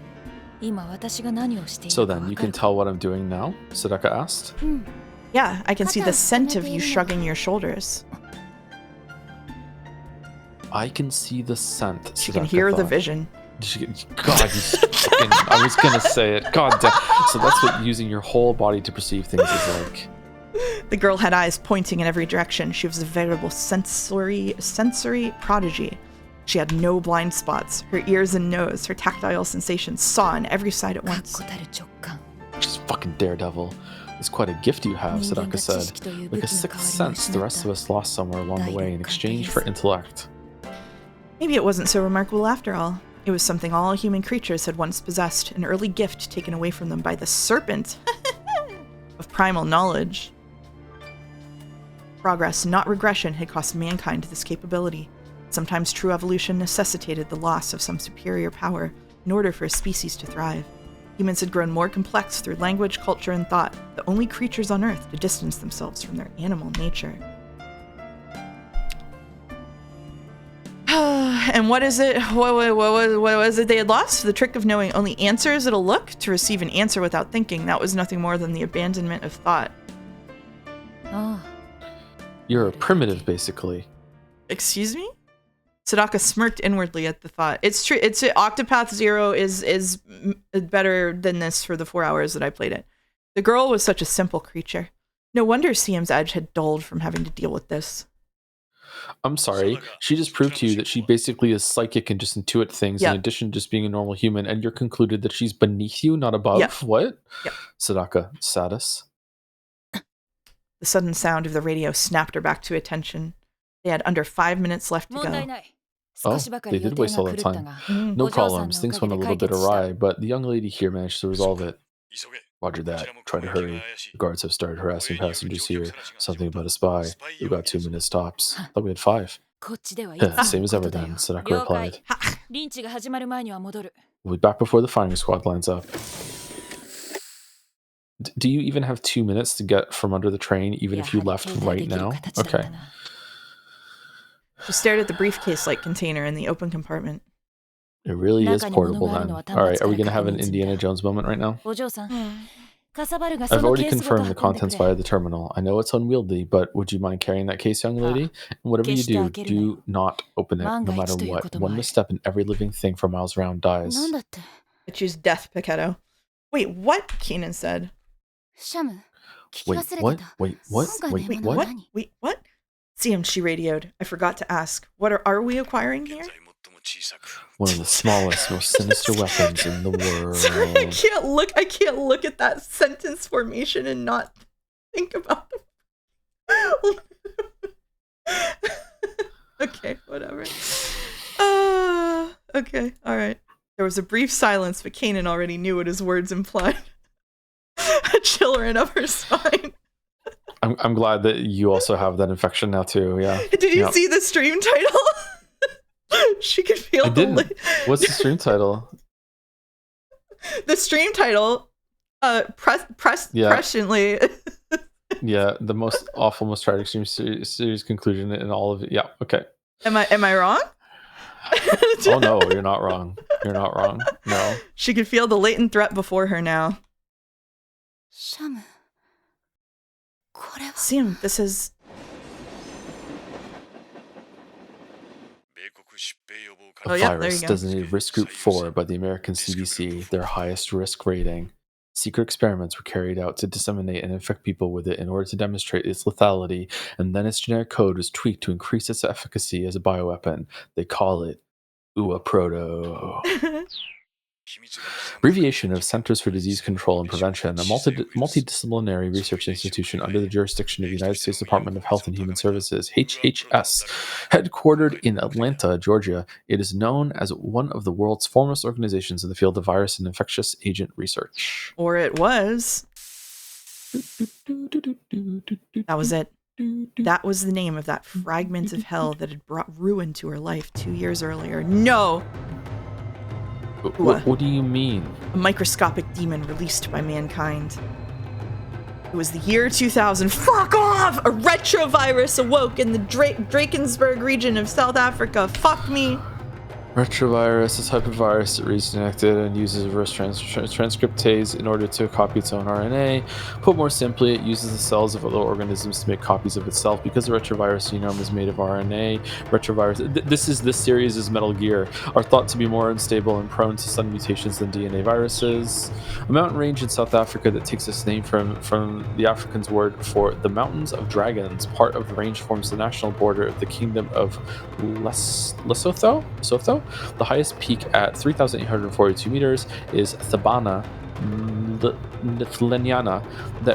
Speaker 3: So then, you can tell what I'm doing now? Sadaka asked.
Speaker 1: Yeah, I can see the scent of you shrugging your shoulders.
Speaker 3: I can see the scent.
Speaker 1: She can hear the vision.
Speaker 3: God, I was gonna say it. God damn. So that's what using your whole body to perceive things is like.
Speaker 1: The girl had eyes pointing in every direction. She was a veritable sensory prodigy. She had no blind spots. Her ears and nose, her tactile sensations saw on every side at once.
Speaker 3: She's fucking daredevil. It's quite a gift you have, Sadaka said. Like a sixth sense the rest of us lost somewhere along the way in exchange for intellect.
Speaker 1: Maybe it wasn't so remarkable after all. It was something all human creatures had once possessed, an early gift taken away from them by the serpent of primal knowledge. Progress, not regression, had cost mankind this capability. Sometimes true evolution necessitated the loss of some superior power in order for a species to thrive. Humans had grown more complex through language, culture, and thought, the only creatures on Earth to distance themselves from their animal nature. what is it? What was it they had lost? The trick of knowing only answers it'll look to receive an answer without thinking. That was nothing more than the abandonment of thought.
Speaker 4: Oh.
Speaker 3: You're a primitive, basically.
Speaker 1: Excuse me? Sadaka smirked inwardly at the thought. It's true. It's Octopath Zero is better than this for the 4 hours that I played it. The girl was such a simple creature. No wonder CM's edge had dulled from having to deal with this.
Speaker 3: I'm sorry. She just proved to you that she basically is psychic and just intuit things
Speaker 1: Yep.
Speaker 3: in addition to just being a normal human, and you're concluded that she's beneath you, not above?
Speaker 1: Yep.
Speaker 3: What?
Speaker 1: Yep.
Speaker 3: Sadaka, Sadis.
Speaker 1: The sudden sound of the radio snapped her back to attention. They had under 5 minutes left to go.
Speaker 3: Oh, they did waste all that time. No problems. Things went a little bit awry, but the young lady here managed to resolve it. Roger that. Try to hurry. The guards have started harassing passengers here. Something about a spy. We've got 2 minutes tops. Thought we had 5. Same as ever then, Sadaka replied. We'll be back before the firing squad lines up. Do you even have 2 minutes to get from under the train, even if you left right now? Okay.
Speaker 1: She stared at the briefcase-like container in the open compartment.
Speaker 3: It really is portable then. Alright, are we going to have an Indiana Jones moment right now? I've already confirmed the contents via the terminal. I know it's unwieldy, but would you mind carrying that case, young lady? And whatever you do, do not open it, no matter what. One misstep and every living thing for miles around dies.
Speaker 1: I choose death, Pichetto. Wait, what? Keenan said.
Speaker 3: Wait, what? Wait, what? Wait, what?
Speaker 1: Wait, what? CM, she radioed. I forgot to ask. What are we acquiring here?
Speaker 3: One of the smallest, most sinister weapons in the world.
Speaker 1: Sorry, I can't look at that sentence formation and not think about it. Okay, whatever. Okay, alright. There was a brief silence, but Kanan already knew what his words implied. A chill ran up her spine.
Speaker 3: I'm glad that you also have that infection now too, yeah.
Speaker 1: Did you see the stream title? She could feel
Speaker 3: What's the stream title?
Speaker 1: The stream title, presciently.
Speaker 3: Yeah, the most awful, most tragic stream series conclusion in all of it. Yeah, okay.
Speaker 1: Am I wrong?
Speaker 3: Oh no, you're not wrong. You're not wrong. No.
Speaker 1: She could feel the latent threat before her now. Sim, this is...
Speaker 3: A virus designated Risk Group 4 by the American CDC, their highest risk rating. Secret experiments were carried out to disseminate and infect people with it in order to demonstrate its lethality, and then its generic code was tweaked to increase its efficacy as a bioweapon. They call it Proto. Abbreviation of Centers for Disease Control and Prevention, a multidisciplinary research institution under the jurisdiction of the United States Department of Health and Human Services, HHS. Headquartered in Atlanta, Georgia, it is known as one of the world's foremost organizations in the field of virus and infectious agent research.
Speaker 1: Or it was. That was it. That was the name of that fragment of hell that had brought ruin to her life 2 years earlier. No!
Speaker 3: What do you mean?
Speaker 1: A microscopic demon released by mankind. It was the year 2000. Fuck off! A retrovirus awoke in the Drakensberg region of South Africa. Fuck me.
Speaker 3: Retrovirus, a type of virus that reads connected and uses reverse transcriptase in order to copy its own RNA. Put more simply, it uses the cells of other organisms to make copies of itself. Because the retrovirus genome is made of RNA, this series is Metal Gear, are thought to be more unstable and prone to sudden mutations than DNA viruses. A mountain range in South Africa that takes its name from the Afrikaans word for the Mountains of Dragons. Part of the range forms the national border of the Kingdom of Lesotho? The highest peak at 3,842 meters is Thabana Ntlanyana,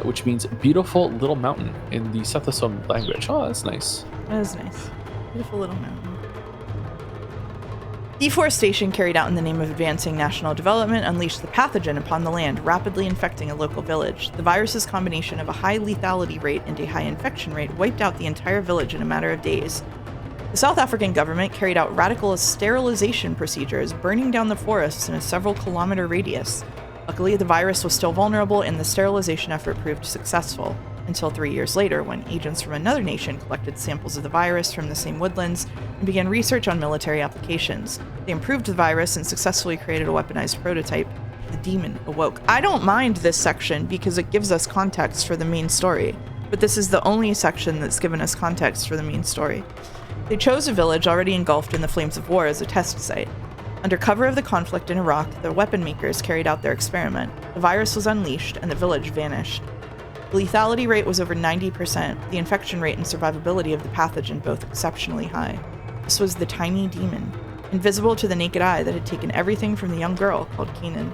Speaker 3: which means beautiful little mountain in the Sethusom language. Oh, that's nice.
Speaker 1: That is nice. Beautiful little mountain. Deforestation carried out in the name of advancing national development unleashed the pathogen upon the land, rapidly infecting a local village. The virus's combination of a high lethality rate and a high infection rate wiped out the entire village in a matter of days. The South African government carried out radical sterilization procedures, burning down the forests in a several-kilometer radius. Luckily, the virus was still vulnerable and the sterilization effort proved successful. until 3 years later when agents from another nation collected samples of the virus from the same woodlands and began research on military applications. They improved the virus and successfully created a weaponized prototype. The demon awoke. I don't mind this section because it gives us context for the main story, but this is the only section that's given us context for the main story. They chose a village already engulfed in the flames of war as a test site. Under cover of the conflict in Iraq, the weapon makers carried out their experiment. The virus was unleashed and the village vanished. The lethality rate was over 90%, the infection rate and survivability of the pathogen both exceptionally high. This was the tiny demon, invisible to the naked eye, that had taken everything from the young girl called Kanan.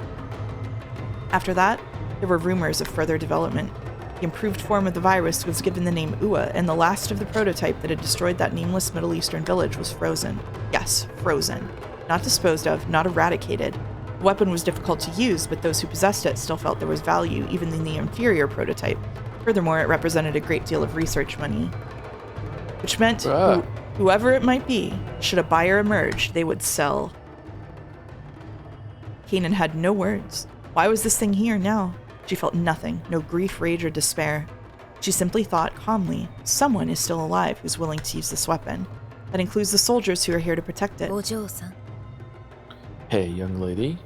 Speaker 1: After that, there were rumors of further development. The improved form of the virus was given the name Ua, and the last of the prototype that had destroyed that nameless Middle Eastern village was frozen. Yes, frozen. Not disposed of, not eradicated. The weapon was difficult to use, but those who possessed it still felt there was value even in the inferior prototype. Furthermore, it represented a great deal of research money. Which meant whoever it might be, should a buyer emerge, they would sell. Kanan had no words. Why was this thing here now? She felt nothing, no grief, rage, or despair. She simply thought calmly, someone is still alive who's willing to use this weapon. That includes the soldiers who are here to protect it.
Speaker 3: Hey, young lady.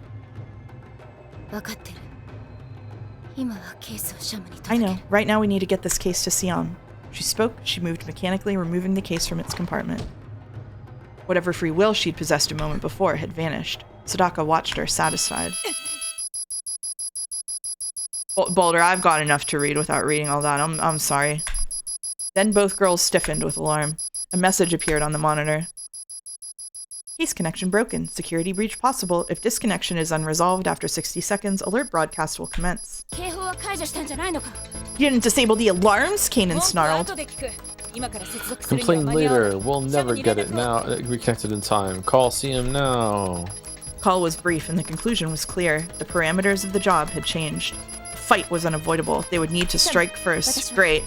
Speaker 1: I know. Right now we need to get this case to Siam. She spoke, she moved mechanically, removing the case from its compartment. Whatever free will she'd possessed a moment before had vanished. Sadaka watched her, satisfied. Boulder, I've got enough to read without reading all that. I'm sorry. Then both girls stiffened with alarm. A message appeared on the monitor. Case connection broken. Security breach possible. If disconnection is unresolved after 60 seconds, alert broadcast will commence. You didn't disable the alarms? Kanan snarled.
Speaker 3: Complain later. We'll never get it now. Reconnected in time. Call CM now.
Speaker 1: Call was brief and the conclusion was clear. The parameters of the job had changed. The fight was unavoidable. They would need to strike first. Great.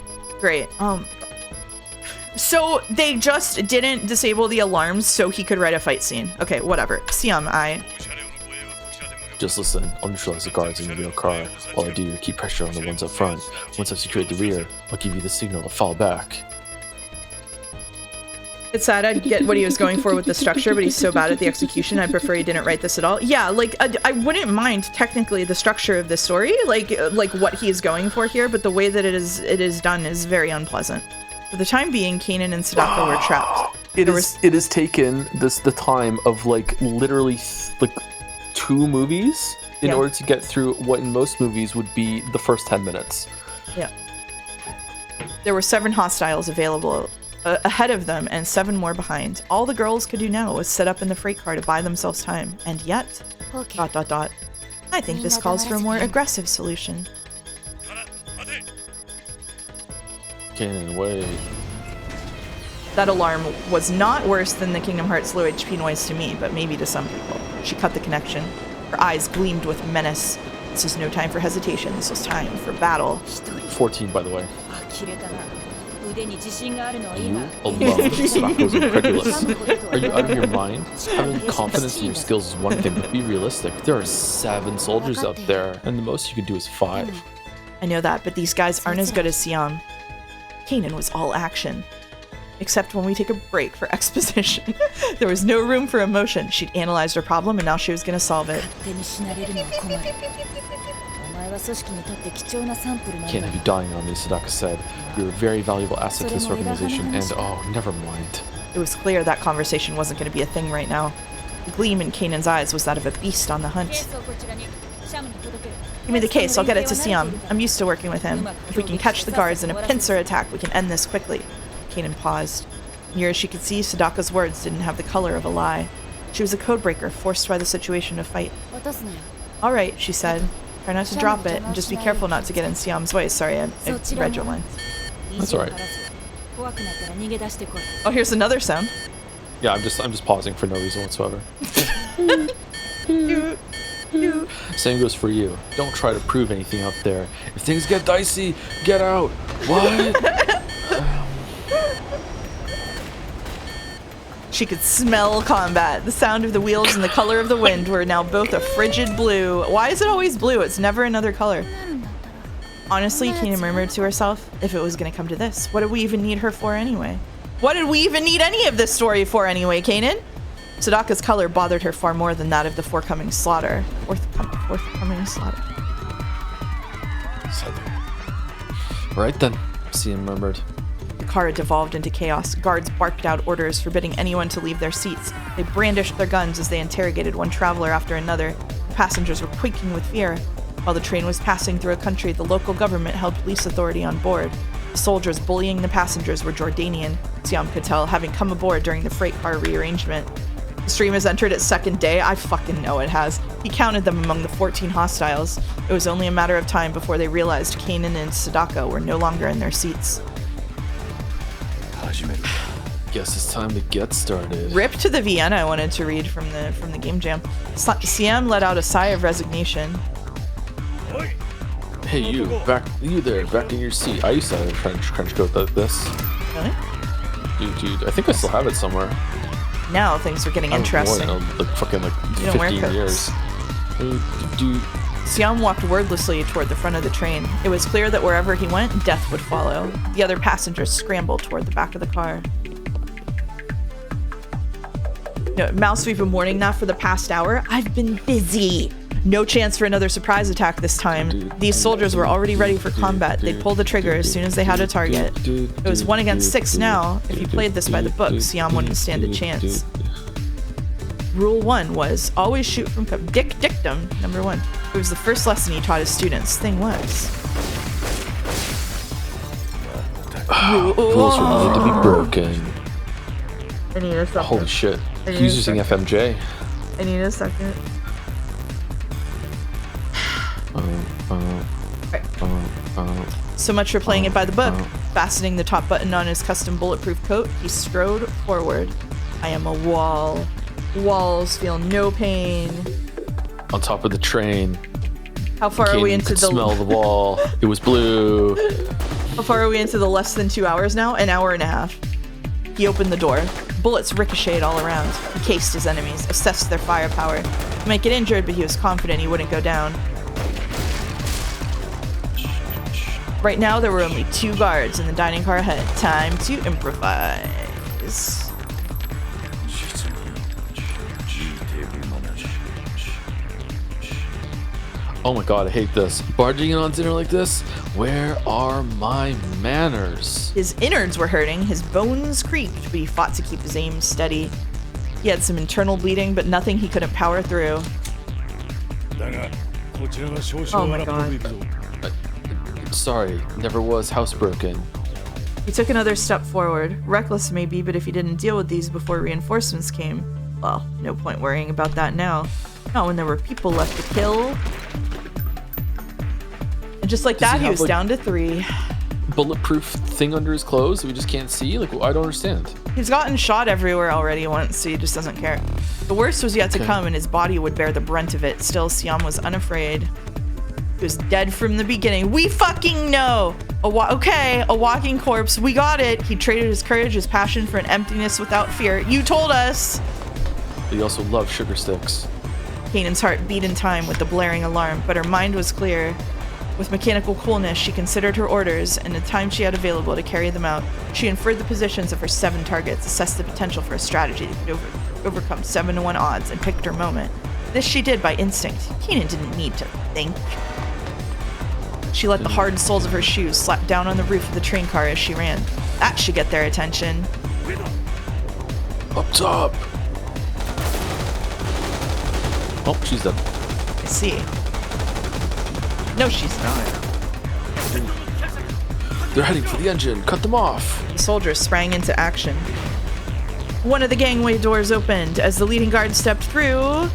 Speaker 1: So they just didn't disable the alarms so he could write a fight scene. Okay, whatever. Siam,
Speaker 3: Just listen. I'll neutralize the guards in your car. While I do, keep pressure on the ones up front. Once I've secured the rear, I'll give you the signal to fall back.
Speaker 1: It's sad I'd get what he was going for with the structure, but he's so bad at the execution, I'd prefer he didn't write this at all. Yeah, like, I wouldn't mind technically the structure of the story, like what he's going for here, but the way that it is done is very unpleasant. For the time being, Kanan and Sadaka were trapped.
Speaker 3: It has taken the time of like literally like 2 movies in order to get through what in most movies would be the first 10 minutes.
Speaker 1: Yeah. There were 7 hostiles available ahead of them and 7 more behind. All the girls could do now was sit up in the freight car to buy themselves time. And yet... ... I think this calls for a more aggressive solution.
Speaker 3: Kanan, wait.
Speaker 1: That alarm was not worse than the Kingdom Hearts low HP noise to me, but maybe to some people. She cut the connection. Her eyes gleamed with menace. This was no time for hesitation. This was time for battle.
Speaker 3: 14, by the way. You alone, Sadako's incredulous. Are you out of your mind? Having confidence in your skills is one thing, but be realistic. There are 7 soldiers out there, and the most you can do is 5.
Speaker 1: I know that, but these guys aren't as good as Siam. Kanan was all action. Except when we take a break for exposition. There was no room for emotion. She'd analyzed her problem and now she was gonna solve it.
Speaker 3: Can't have you dying on me, Sadaka said. You're a very valuable asset to this organization, and oh, never mind.
Speaker 1: It was clear that conversation wasn't gonna be a thing right now. The gleam in Kanan's eyes was that of a beast on the hunt. Give me the case, I'll get it to Siam. I'm used to working with him. If we can catch the guards in a pincer attack, we can end this quickly. Kanan paused. Near as she could see, Sadaka's words didn't have the color of a lie. She was a codebreaker, forced by the situation to fight. All right, she said. Try not to drop it, and just be careful not to get in Siam's way. Sorry, I read your line.
Speaker 3: That's alright.
Speaker 1: Oh, here's another sound.
Speaker 3: Yeah, I'm just pausing for no reason whatsoever. Same goes for you. Don't try to prove anything out there. If things get dicey, get out. What?
Speaker 1: She could smell combat. The sound of the wheels and the color of the wind were now both a frigid blue. Why is it always blue? It's never another color. Honestly, Kina murmured to herself, if it was going to come to this, what did we even need her for anyway? What did we even need any of this story for anyway, Kanan? Sadaka's color bothered her far more than that of the forthcoming slaughter. Forthcoming slaughter.
Speaker 3: Right then, CM murmured.
Speaker 1: The car had devolved into chaos. Guards barked out orders forbidding anyone to leave their seats. They brandished their guns as they interrogated one traveler after another. The passengers were quaking with fear. While the train was passing through a country, the local government held police authority on board. The soldiers bullying the passengers were Jordanian, Siam could tell, having come aboard during the freight car rearrangement. The stream has entered its second day. I fucking know it has. He counted them among the 14 hostiles. It was only a matter of time before they realized Kanan and Sadaka were no longer in their seats.
Speaker 3: Guess it's time to get started.
Speaker 1: Rip to the Vienna I wanted to read from the game jam. Siam let out a sigh of resignation.
Speaker 3: Hey you there, back in your seat. I used to have a trench coat like this.
Speaker 1: Really?
Speaker 3: Dude, I think I still have it somewhere.
Speaker 1: Now things are getting interesting.
Speaker 3: Like fucking like
Speaker 1: You don't wear
Speaker 3: 15 years. Dude.
Speaker 1: Siam walked wordlessly toward the front of the train. It was clear that wherever he went, death would follow. The other passengers scrambled toward the back of the car. No, Mouse, we've been warning that for the past hour. I've been busy. No chance for another surprise attack this time. These soldiers were already ready for combat. They'd pull the trigger as soon as they had a target. It was 1 against 6 now. If he played this by the book, Siam wouldn't stand a chance. Rule 1 was always shoot from cover. Dictum, number 1. It was the first lesson he taught his students. Thing was.
Speaker 3: Rules were made to be broken.
Speaker 1: I need a second.
Speaker 3: Holy shit. He's using FMJ.
Speaker 1: I need a second. So much for playing it by the book. Fastening the top button on his custom bulletproof coat, he strode forward. I am a wall. Walls feel no pain.
Speaker 3: On top of the train.
Speaker 1: How far are we into the
Speaker 3: smell the wall? It was blue.
Speaker 1: How far are we into the less than 2 hours now? An hour and a half. He opened the door. Bullets ricocheted all around. He cased his enemies, assessed their firepower. He might get injured, but he was confident he wouldn't go down. Right now, there were only 2 guards in the dining car ahead. Time to improvise.
Speaker 3: Oh my god, I hate this. Barging in on dinner like this? Where are my manners?
Speaker 1: His innards were hurting, his bones creaked, but he fought to keep his aim steady. He had some internal bleeding, but nothing he couldn't power through. Oh my god.
Speaker 3: Sorry, never was housebroken.
Speaker 1: He took another step forward. Reckless maybe, but if he didn't deal with these before reinforcements came, well, no point worrying about that now. Not when there were people left to kill. And just like that, he was down to 3.
Speaker 3: Bulletproof thing under his clothes that we just can't see? Like, I don't understand.
Speaker 1: He's gotten shot everywhere already once, so he just doesn't care. The worst was yet to come, and his body would bear the brunt of it. Still, Siam was unafraid. He was dead from the beginning. We fucking know! A walking corpse. We got it. He traded his courage, his passion for an emptiness without fear. You told us!
Speaker 3: But he also loved sugar sticks.
Speaker 1: Kanan's heart beat in time with the blaring alarm, but her mind was clear. With mechanical coolness, she considered her orders and the time she had available to carry them out. She inferred the positions of her 7 targets, assessed the potential for a strategy that could overcome 7-to-1 odds, and picked her moment. This she did by instinct. Kanan didn't need to think. She let the hard soles of her shoes slap down on the roof of the train car as she ran. That should get their attention.
Speaker 3: Up top! Oh, she's dead.
Speaker 1: I see. No, she's not.
Speaker 3: They're heading for the engine. Cut them off.
Speaker 1: The soldiers sprang into action. One of the gangway doors opened. As the leading guard stepped through,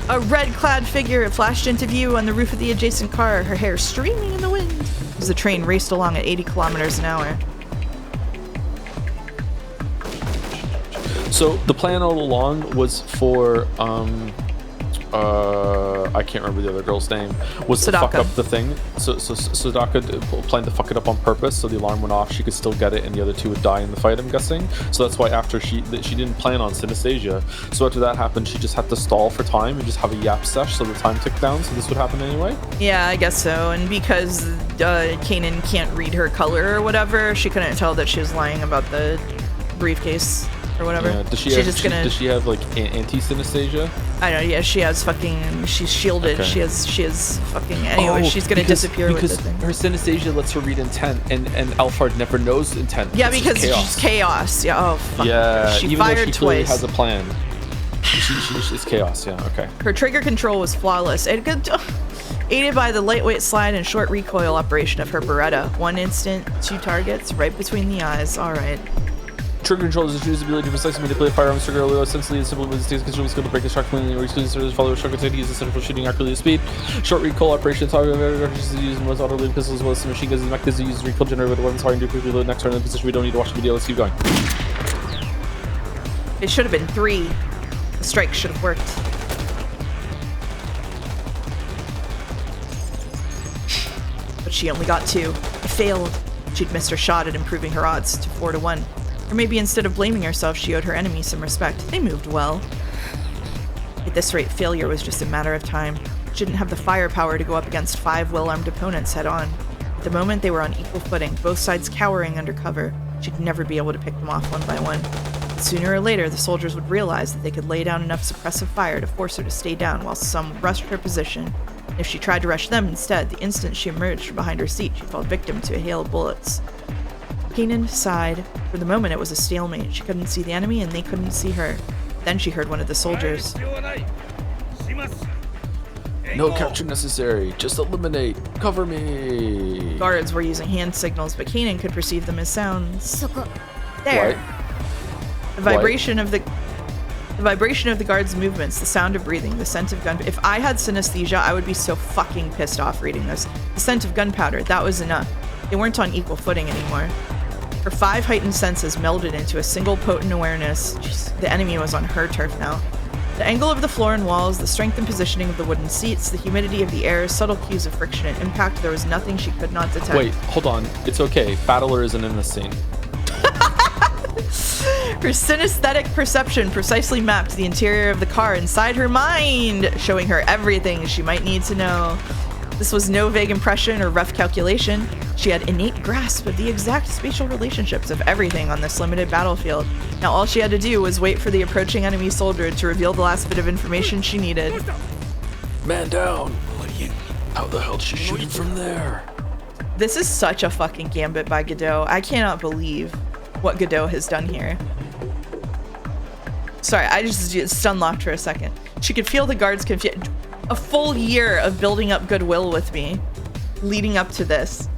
Speaker 1: a red-clad figure flashed into view on the roof of the adjacent car, her hair streaming in the wind as the train raced along at 80 kilometers an hour.
Speaker 3: So the plan all along was for I can't remember the other girl's name, was to
Speaker 1: Sadaka.
Speaker 3: fuck up the thing. So Sadaka planned to fuck it up on purpose, so the alarm went off, she could still get it, and the other two would die in the fight, I'm guessing. So that's why after she didn't plan on synesthesia. So after that happened, she just had to stall for time and just have a yap sesh so the time ticked down, so this would happen anyway?
Speaker 1: Yeah, I guess so. And because Kanan can't read her color or whatever, she couldn't tell that she was lying about the briefcase or whatever.
Speaker 3: Yeah, does she have like anti-synesthesia?
Speaker 1: I don't know, yeah, she has fucking, she's shielded.
Speaker 3: Okay.
Speaker 1: She has fucking, anyway, she's gonna disappear with the thing.
Speaker 3: Her synesthesia lets her read intent, and Alphard never knows intent.
Speaker 1: Yeah,
Speaker 3: It's
Speaker 1: because
Speaker 3: just
Speaker 1: she's chaos. Yeah, oh fuck.
Speaker 3: Yeah,
Speaker 1: She
Speaker 3: even though
Speaker 1: fired
Speaker 3: she clearly
Speaker 1: twice.
Speaker 3: has a plan. It's chaos, yeah, okay.
Speaker 1: Her trigger control was flawless. It could, aided by the lightweight slide and short recoil operation of her Beretta. 1 instant, 2 targets, right between the eyes. Alright.
Speaker 3: Trigger control is the ability to precisely manipulate firearms trigger really essentially and simple with control skill to break the shock cleanly or exclusively follow a shock attack use essential shooting accurately at speed. Short recoil operation target is used in most auto load pistols as well as machine guns and mechanisms use recoil generator weapons hard and do quickly load next turn in the position we don't need to watch the video. Let's keep going.
Speaker 1: It should have been 3. The strike should have worked. But she only got 2. It failed. She'd missed her shot at improving her odds to 4-1. Or maybe instead of blaming herself, she owed her enemy some respect. They moved well. At this rate, failure was just a matter of time. She didn't have the firepower to go up against 5 well-armed opponents head-on. At the moment, they were on equal footing, both sides cowering under cover. She'd never be able to pick them off one by one. But sooner or later, the soldiers would realize that they could lay down enough suppressive fire to force her to stay down while some rushed her position. And if she tried to rush them instead, the instant she emerged from behind her seat, she fell victim to a hail of bullets. Kanan sighed. For the moment, it was a stalemate. She couldn't see the enemy, and they couldn't see her. Then she heard one of the soldiers.
Speaker 3: No capture necessary. Just eliminate. Cover me.
Speaker 1: Guards were using hand signals, but Kanan could perceive them as sounds. There.
Speaker 3: What?
Speaker 1: The vibration of the guard's movements, the sound of breathing, the scent of gun. If I had synesthesia, I would be so fucking pissed off reading this. The scent of gunpowder, that was enough. They weren't on equal footing anymore. Her 5 heightened senses melded into a single potent awareness. Jeez, the enemy was on her turf now. The angle of the floor and walls, the strength and positioning of the wooden seats, the humidity of the air, subtle cues of friction and impact, there was nothing she could not detect.
Speaker 3: Wait, hold on. It's okay. Battler isn't in this scene.
Speaker 1: Her synesthetic perception precisely mapped the interior of the car inside her mind, showing her everything she might need to know. This was no vague impression or rough calculation. She had innate grasp of the exact spatial relationships of everything on this limited battlefield. Now all she had to do was wait for the approaching enemy soldier to reveal the last bit of information she needed.
Speaker 3: Man down. How the hell did she shooting from there?
Speaker 1: This is such a fucking gambit by Godot. I cannot believe what Godot has done here. Sorry, I just stun locked for a second. She could feel the guards confused. A full year of building up goodwill with me, leading up to this.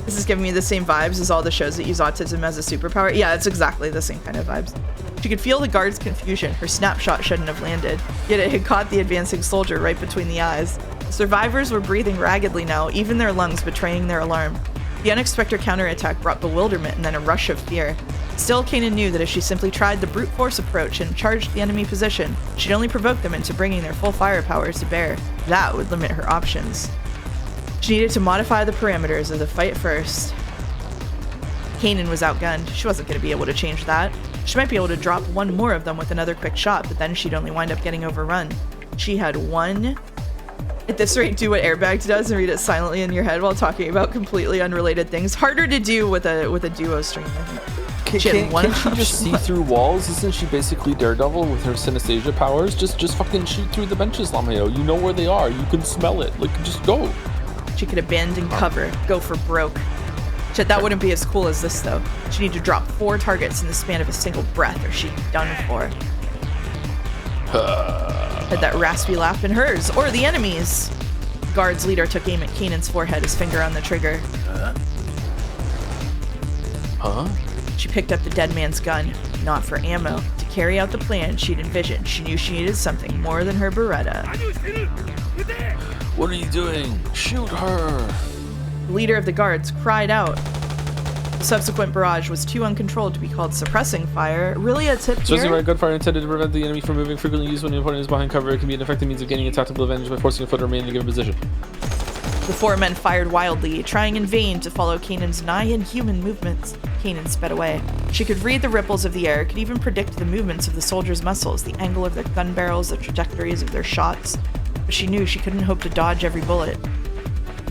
Speaker 1: This is giving me the same vibes as all the shows that use autism as a superpower. Yeah, it's exactly the same kind of vibes. She could feel the guard's confusion. Her snapshot shouldn't have landed, yet it had caught the advancing soldier right between the eyes. The survivors were breathing raggedly now, even their lungs betraying their alarm. The unexpected counterattack brought bewilderment and then a rush of fear. Still, Kanan knew that if she simply tried the brute force approach and charged the enemy position, she'd only provoke them into bringing their full firepower to bear. That would limit her options. She needed to modify the parameters of the fight first. Kanan was outgunned. She wasn't going to be able to change that. She might be able to drop one more of them with another quick shot, but then she'd only wind up getting overrun. She had one... At this rate, do what Airbagged does and read it silently in your head while talking about completely unrelated things. Harder to do with a duo stream, I think.
Speaker 3: Can't she just see through walls? Isn't she basically Daredevil with her synesthesia powers? Just fucking shoot through the benches, Lameo. You know where they are. You can smell it. Like, just go.
Speaker 1: She could abandon cover, go for broke. Shit, that wouldn't be as cool as this, though. She'd need to drop 4 targets in the span of a single breath, or she'd be done for. Had that raspy laugh in hers, or the enemy's. The guard's leader took aim at Kanan's forehead, his finger on the trigger.
Speaker 3: Huh?
Speaker 1: She picked up the dead man's gun, not for ammo. To carry out the plan she'd envisioned, she knew she needed something more than her Beretta.
Speaker 3: What are you doing? Shoot her!
Speaker 1: The leader of the guards cried out. The subsequent barrage was too uncontrolled to be called suppressing fire. Really a tip
Speaker 3: Suppressing
Speaker 1: here?
Speaker 3: fire, gunfire intended to prevent the enemy from moving, frequently used when an opponent is behind cover. It can be an effective means of gaining a tactical advantage by forcing a foot to remain in a given position.
Speaker 1: The four men fired wildly, trying in vain to follow Kanan's nigh-inhuman movements. Kanan sped away. She could read the ripples of the air, could even predict the movements of the soldiers' muscles, the angle of their gun barrels, the trajectories of their shots. But she knew she couldn't hope to dodge every bullet.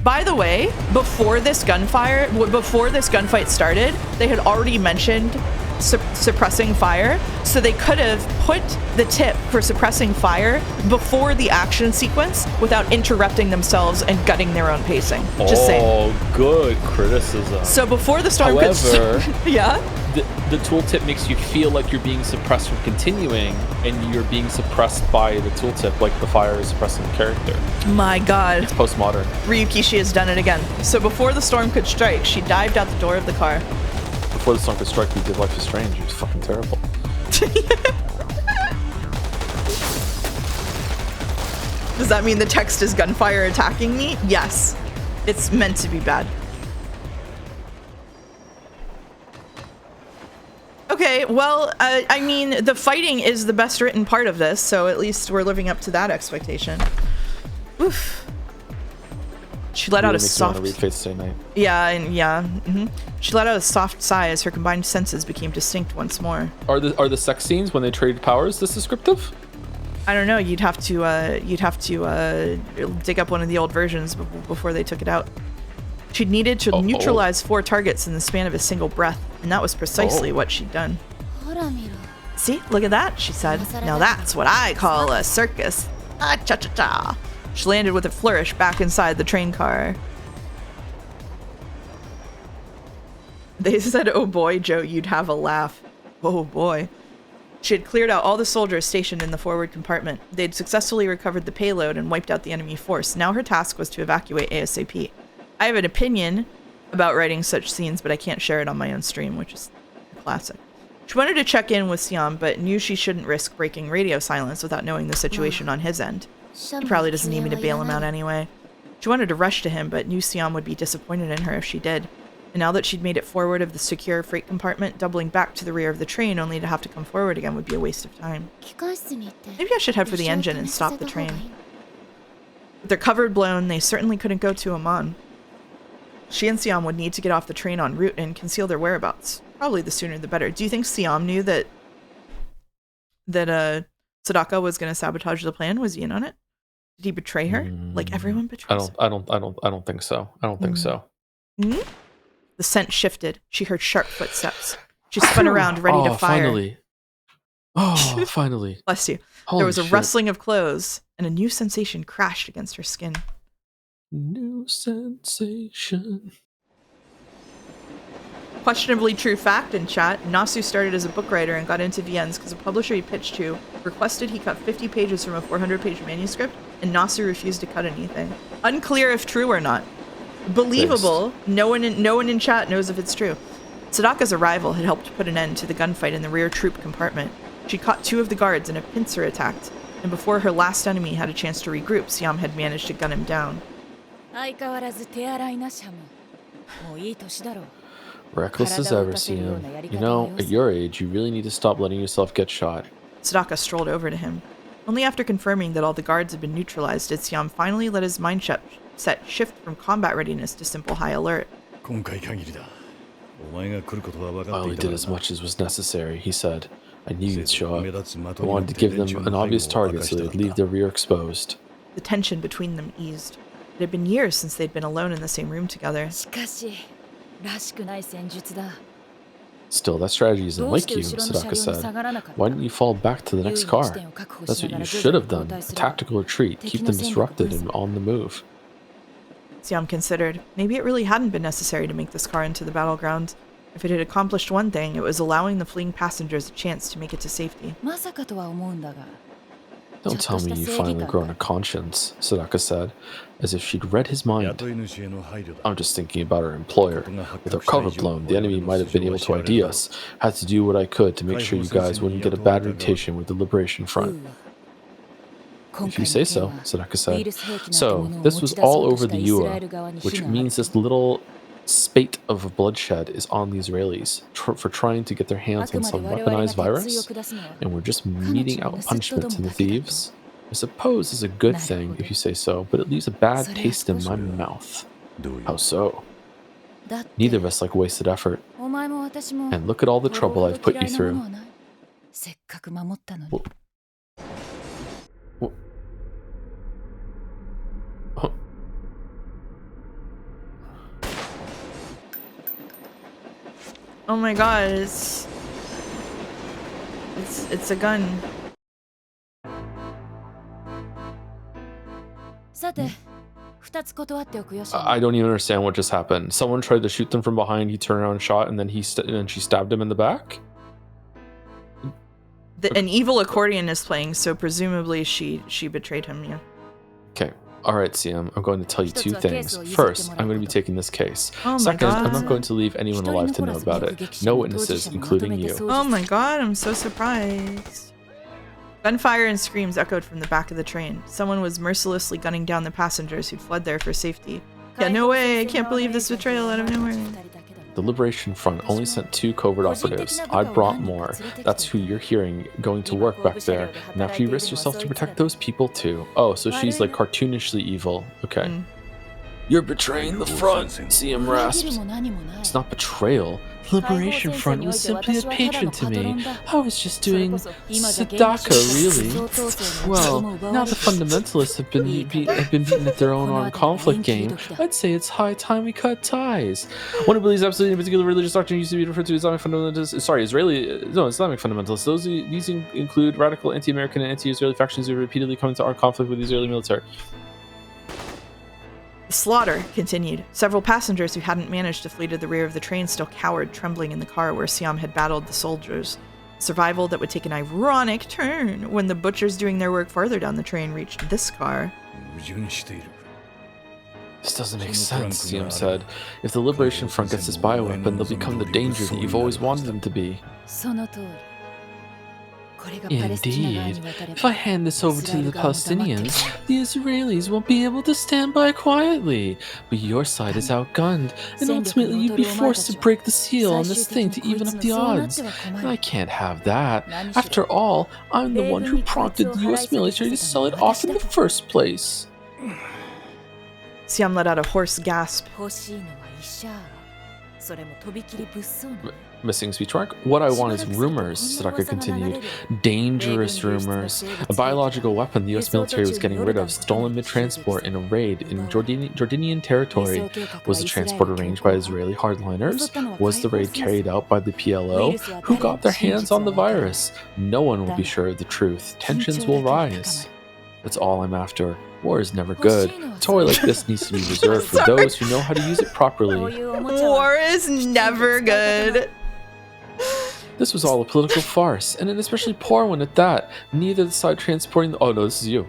Speaker 1: By the way, before this gunfight started, they had already mentioned suppressing fire, so they could have put the tip for suppressing fire before the action sequence without interrupting themselves and gutting their own pacing. Just saying.
Speaker 3: Oh, good criticism.
Speaker 1: So before the storm could yeah?
Speaker 3: The tooltip makes you feel like you're being suppressed from continuing, and you're being suppressed by the tooltip, like the fire is suppressing the character.
Speaker 1: My god.
Speaker 3: It's postmodern.
Speaker 1: Ryukishi has done it again. So before the storm could strike, she dived out the door of the car.
Speaker 3: Before the storm could strike, we did Life is Strange. It was fucking terrible.
Speaker 1: Does that mean the text is gunfire attacking me? Yes. It's meant to be bad. Okay, well, I mean, the fighting is the best written part of this, so at least we're living up to that expectation. Oof. She let out a soft.
Speaker 3: Read Fate Stay Night.
Speaker 1: Yeah, and yeah. She let out a soft sigh as her combined senses became distinct once more.
Speaker 3: Are the sex scenes when they trade powers this descriptive?
Speaker 1: I don't know. You'd have to dig up one of the old versions before they took it out. She'd needed to neutralize 4 targets in the span of a single breath, and that was precisely what she'd done. See, look at that, she said. Now that's what I call a circus. Ah, cha-cha-cha. She landed with a flourish back inside the train car. They said, oh boy, Joe, you'd have a laugh. Oh boy. She had cleared out all the soldiers stationed in the forward compartment. They'd successfully recovered the payload and wiped out the enemy force. Now her task was to evacuate ASAP. I have an opinion about writing such scenes, but I can't share it on my own stream, which is classic. She wanted to check in with Siam, but knew she shouldn't risk breaking radio silence without knowing the situation on his end. He probably doesn't need me to bail him out anyway. She wanted to rush to him, but knew Siam would be disappointed in her if she did. And now that she'd made it forward of the secure freight compartment, doubling back to the rear of the train only to have to come forward again would be a waste of time. Maybe I should head for the engine and stop the train. With their cover blown, they certainly couldn't go to Amman. She and Siam would need to get off the train en route and conceal their whereabouts. Probably the sooner the better. Do you think Siam knew that Sadaka was going to sabotage the plan? Was he in on it? Did he betray her? Like everyone betrays her?
Speaker 3: I don't think so. I don't think so.
Speaker 1: The scent shifted. She heard sharp footsteps. She spun around, ready to fire.
Speaker 3: Finally. Oh, finally.
Speaker 1: Bless you.
Speaker 3: Holy
Speaker 1: there was a
Speaker 3: shit.
Speaker 1: rustling of clothes, and a new sensation crashed against her skin.
Speaker 3: New sensation.
Speaker 1: Questionably true fact in chat, Nasu started as a book writer and got into VNs because a publisher he pitched to requested he cut 50 pages from a 400-page manuscript, and Nasu refused to cut anything. Unclear if true or not. Believable. No one in chat knows if it's true. Sadaka's arrival had helped put an end to the gunfight in the rear troop compartment. She caught 2 of the guards and a pincer attacked, and before her last enemy had a chance to regroup, Siam had managed to gun him down.
Speaker 3: Reckless as ever, Siam. You know, at your age, you really need to stop letting yourself get shot.
Speaker 1: Sadaka strolled over to him. Only after confirming that all the guards had been neutralized did Siam finally let his mindset shift from combat readiness to simple high alert.
Speaker 3: I only did as much as was necessary, he said. I knew you'd show up. I wanted to give them an obvious target so they'd leave their rear exposed.
Speaker 1: The tension between them eased. It had been years since they'd been alone in the same room together.
Speaker 3: Still, that strategy isn't like you, Sadaka said. Why didn't you fall back to the next car? That's what you should have done. A tactical retreat. Keep them disrupted and on the move.
Speaker 1: Siam considered. Maybe it really hadn't been necessary to make this car into the battleground. If it had accomplished one thing, it was allowing the fleeing passengers a chance to make it to safety.
Speaker 3: Don't tell me you've finally grown a conscience, Sadaka said, as if she'd read his mind. I'm just thinking about our employer. With our cover blown, the enemy might have been able to ID us. Had to do what I could to make sure you guys wouldn't get a bad reputation with the Liberation Front. If you say so, Sadaka said. So, this was all over the UA, which means this little spate of bloodshed is on the Israelis for trying to get their hands on some weaponized virus, and we're just meting out punishment to the thieves. I suppose is a good thing if you say so, but it leaves a bad taste in my mouth. How so? Neither of us like wasted effort. And look at all the trouble I've put you through. Huh.
Speaker 1: Oh my god, it's a gun.
Speaker 3: I don't even understand what just happened. Someone tried to shoot them from behind, he turned around and shot, and then she stabbed him in the back?
Speaker 1: An evil accordion is playing, so presumably she betrayed him, yeah.
Speaker 3: Okay. Alright, CM, I'm going to tell you two things. First, I'm going to be taking this case.
Speaker 1: Oh my
Speaker 3: Second,
Speaker 1: god.
Speaker 3: I'm not going to leave anyone alive to know about it. No witnesses, including you.
Speaker 1: Oh my god, I'm so surprised. Gunfire and screams echoed from the back of the train. Someone was mercilessly gunning down the passengers who'd fled there for safety. Yeah, no way, I can't believe this betrayal out of nowhere.
Speaker 3: The Liberation Front only sent 2 covert operatives. I brought more. That's who you're hearing going to work back there. And after you risk yourself to protect those people too. Oh, so she's like cartoonishly evil. Okay. You're betraying the front, CM rasps. It's not betrayal. The Liberation Front was simply a patron to me. I was just doing Sadaka, really. Well, now the fundamentalists have been beaten at their own armed conflict game, I'd say it's high time we cut ties. One who believes absolutely in a particular religious doctrine used to be referred to as Islamic fundamentalists. Sorry, Islamic fundamentalists. These include radical anti-American and anti-Israeli factions who repeatedly come into armed conflict with the Israeli military.
Speaker 1: The slaughter continued. Several passengers who hadn't managed to flee to the rear of the train still cowered, trembling in the car where Siam had battled the soldiers. Survival that would take an ironic turn when the butchers doing their work farther down the train reached this car.
Speaker 3: This doesn't make sense, Siam said. If the Liberation Front gets this bioweapon, they'll become the danger that you've always wanted them to be. Indeed. If I hand this over to the Palestinians, the Israelis won't be able to stand by quietly. But your side is outgunned, and ultimately you'd be forced to break the seal on this thing to even up the odds. And I can't have that. After all, I'm the one who prompted the US military to sell it off in the first place.
Speaker 1: Siam let out a hoarse gasp.
Speaker 3: Missing speech mark. What I want is rumors, Sadaka continued. Dangerous rumors. A biological weapon the US military was getting rid of, stolen mid-transport in a raid in Jordanian territory. Was the transport arranged by Israeli hardliners? Was the raid carried out by the PLO? Who got their hands on the virus? No one will be sure of the truth. Tensions will rise. That's all I'm after. War is never good. A toy like this needs to be reserved for those who know how to use it properly.
Speaker 1: War is never good.
Speaker 3: This was all a political farce, and an especially poor one at that. Neither the side transporting the— oh no, this is you.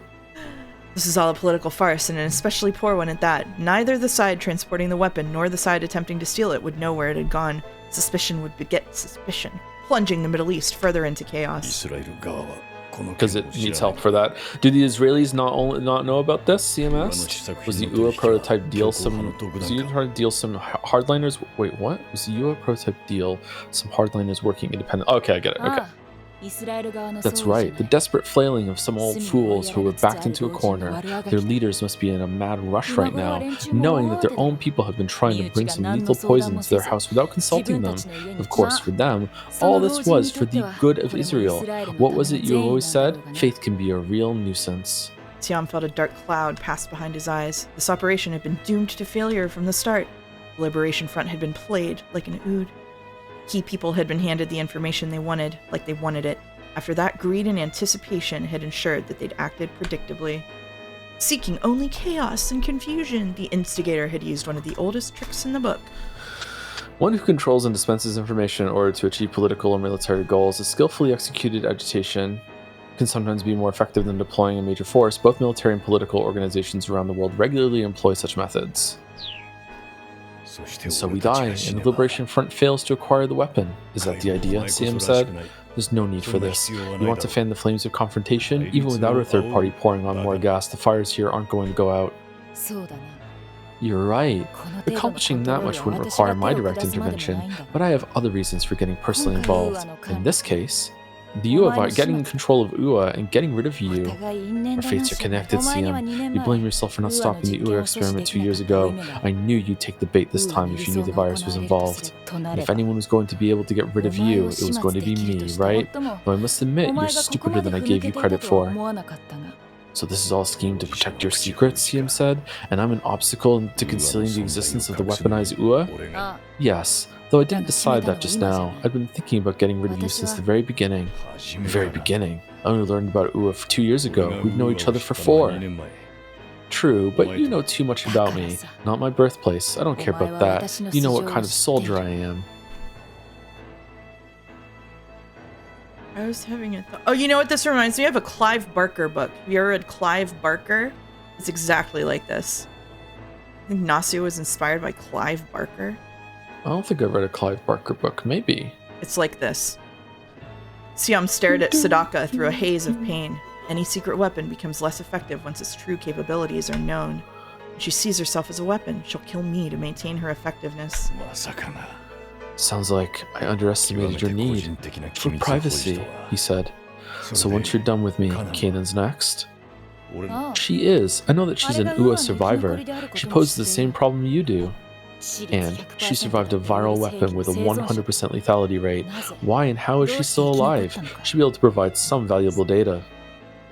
Speaker 1: This is all a political farce, and an especially poor one at that. Neither the side transporting the weapon nor the side attempting to steal it would know where it had gone. Suspicion would beget suspicion, plunging the Middle East further into chaos.
Speaker 3: Because it needs help for that. Do the Israelis not know about this, CMS? Was the UA prototype deal some hardliners? Wait, what? Was the UA prototype deal some hardliners working independent? Okay, I get it. Okay. That's right. The desperate flailing of some old fools who were backed into a corner. Their leaders must be in a mad rush right now, knowing that their own people have been trying to bring some lethal poison to their house without consulting them. Of course, for them, all this was for the good of Israel. What was it you always said? Faith can be a real nuisance.
Speaker 1: Siam felt a dark cloud pass behind his eyes. This operation had been doomed to failure from the start. The Liberation Front had been played like an ood. Key people had been handed the information they wanted, like they wanted it. After that, greed and anticipation had ensured that they'd acted predictably. Seeking only chaos and confusion, the instigator had used one of the oldest tricks in the book.
Speaker 3: One who controls and dispenses information in order to achieve political or military goals. A skillfully executed agitation can sometimes be more effective than deploying a major force. Both military and political organizations around the world regularly employ such methods. And so we die, and the Liberation Front fails to acquire the weapon. Is that the idea? CM said. There's no need for this. You want to fan the flames of confrontation? Even without a third party pouring on more gas, the fires here aren't going to go out. You're right. Accomplishing that much wouldn't require my direct intervention, but I have other reasons for getting personally involved. In this case, the Ua getting control of Ua and getting rid of you. Our fates are connected, CM. You blame yourself for not stopping the Ua experiment 2 years ago. I knew you'd take the bait this time if you knew the virus was involved. And if anyone was going to be able to get rid of you, it was going to be me, right? Though I must admit, you're stupider than I gave you credit for. So this is all a scheme to protect your secrets, CM said, and I'm an obstacle to concealing the existence of the weaponized Ua? Yes, though I didn't decide that just now. I've been thinking about getting rid of you since the very beginning. Very beginning? I only learned about Ua 2 years ago. We've known each other for 4. True, but you know too much about me. Not my birthplace. I don't care about that. You know what kind of soldier I am.
Speaker 1: I was having a thought. Oh, you know what this reminds me of? A Clive Barker book. Have you ever read Clive Barker? It's exactly like this. I think Nasu was inspired by Clive Barker.
Speaker 3: I don't think I've read a Clive Barker book. Maybe.
Speaker 1: It's like this. Siam stared at Sadaka through a haze of pain. Any secret weapon becomes less effective once its true capabilities are known. When she sees herself as a weapon, she'll kill me to maintain her effectiveness.
Speaker 3: Sounds like I underestimated your need for privacy, he said. So once you're done with me, Kanan's next? She is. I know that she's an Ua survivor. She poses the same problem you do. And she survived a viral weapon with a 100% lethality rate. Why and how is she still alive? She'd be able to provide some valuable data.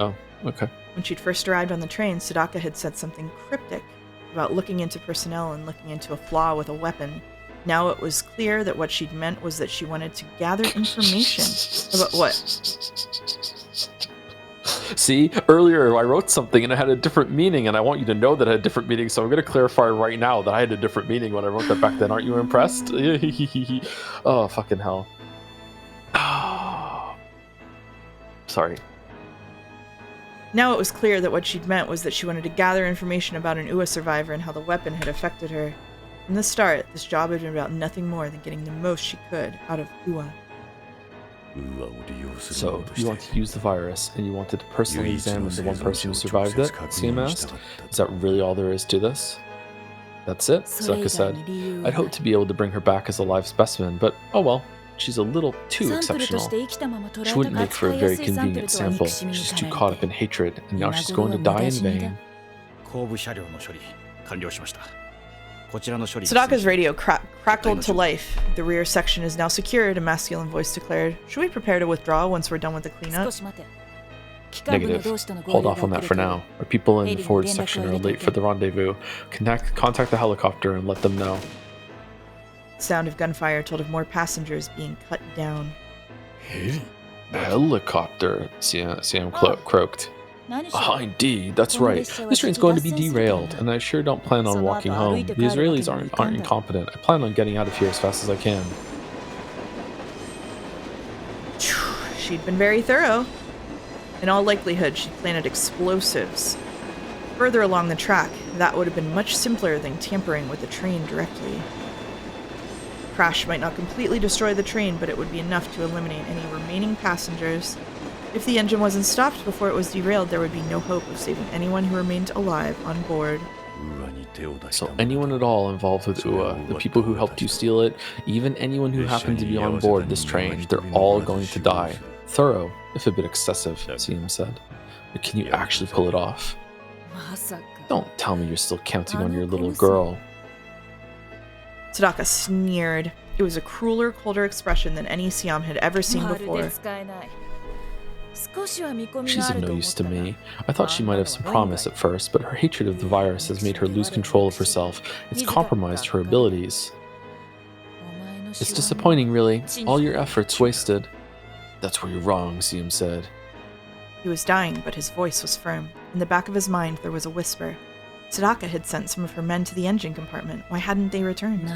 Speaker 3: Oh, okay.
Speaker 1: When she'd first arrived on the train, Sadaka had said something cryptic about looking into personnel and looking into a flaw with a weapon. Now it was clear that what she'd meant was that she wanted to gather information about what?
Speaker 3: See, earlier I wrote something and it had a different meaning, and I want you to know that it had a different meaning, so I'm going to clarify right now that I had a different meaning when I wrote that back then. Aren't you impressed? Oh, fucking hell. Sorry.
Speaker 1: Now it was clear that what she'd meant was that she wanted to gather information about an Ua survivor and how the weapon had affected her. From the start, this job had been about nothing more than getting the most she could out of Ua.
Speaker 3: So, you want to use the virus, and you wanted to personally examine the one person who survived it? CM asked. Is that really all there is to this? That's it, Sadaka said. I'd hoped to be able to bring her back as a live specimen, but oh well. She's a little too exceptional. She wouldn't make for a very convenient sample. She's too caught up in hatred, and now she's going to die in vain.
Speaker 1: Sadaka's radio crackled to life. The rear section is now secured, a masculine voice declared. Should we prepare to withdraw once we're done with the cleanup?
Speaker 3: Negative. Hold off on that for now. Our people in the forward section are late for the rendezvous. Contact the helicopter and let them know.
Speaker 1: The sound of gunfire told of more passengers being cut down.
Speaker 3: Helicopter, Siam croaked. Ah, indeed, that's right. This train's going to be derailed, and I sure don't plan on walking home. The Israelis aren't incompetent. I plan on getting out of here as fast as I can.
Speaker 1: She'd been very thorough. In all likelihood, she'd planted explosives. Further along the track, that would have been much simpler than tampering with the train directly. Crash might not completely destroy the train, but it would be enough to eliminate any remaining passengers. If the engine wasn't stopped before it was derailed, there would be no hope of saving anyone who remained alive on board.
Speaker 3: So anyone at all involved with Ua, the people who helped you steal it, even anyone who happened to be on board this train, they're all going to die. Thorough, if a bit excessive, CM said. But can you actually pull it off? Don't tell me you're still counting on your little girl.
Speaker 1: Sadaka sneered. It was a crueler, colder expression than any Siam had ever seen before.
Speaker 3: She's of no use to me. I thought she might have some promise at first, but her hatred of the virus has made her lose control of herself. It's compromised her abilities. It's disappointing, really. All your efforts wasted. That's where you're wrong, CM said.
Speaker 1: He was dying, but his voice was firm. In the back of his mind, there was a whisper. Sadaka had sent some of her men to the engine compartment. Why hadn't they returned?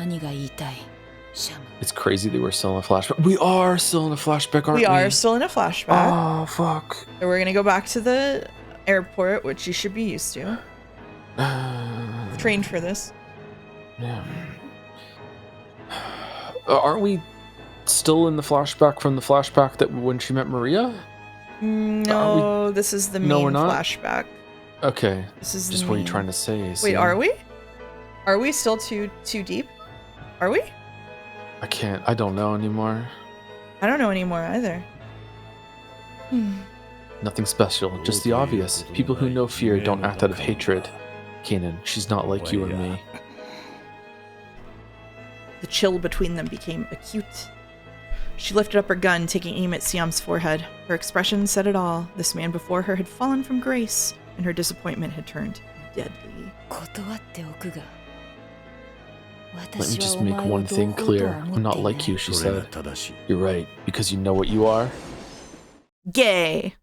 Speaker 3: It's crazy that we're still in a flashback. We are still in a flashback, aren't we?
Speaker 1: We are still in a flashback.
Speaker 3: Oh, fuck.
Speaker 1: And we're gonna go back to the airport, which you should be used to. Trained for this.
Speaker 3: Yeah. Aren't we still in the flashback from the flashback that when she met Maria?
Speaker 1: No, this is the main flashback.
Speaker 3: Okay.
Speaker 1: This is
Speaker 3: just what you're trying to say.
Speaker 1: Wait, are we? Are we still too deep? Are we?
Speaker 3: I don't know anymore.
Speaker 1: I don't know anymore either.
Speaker 3: Nothing special, just the obvious. People who know fear don't act out of hatred. Kanan, she's not like you or me.
Speaker 1: The chill between them became acute. She lifted up her gun, taking aim at Siam's forehead. Her expression said it all. This man before her had fallen from grace, and her disappointment had turned deadly.
Speaker 3: Let me just make one thing clear. I'm not like you, she said. You're right, because you know what you are?
Speaker 1: Gay.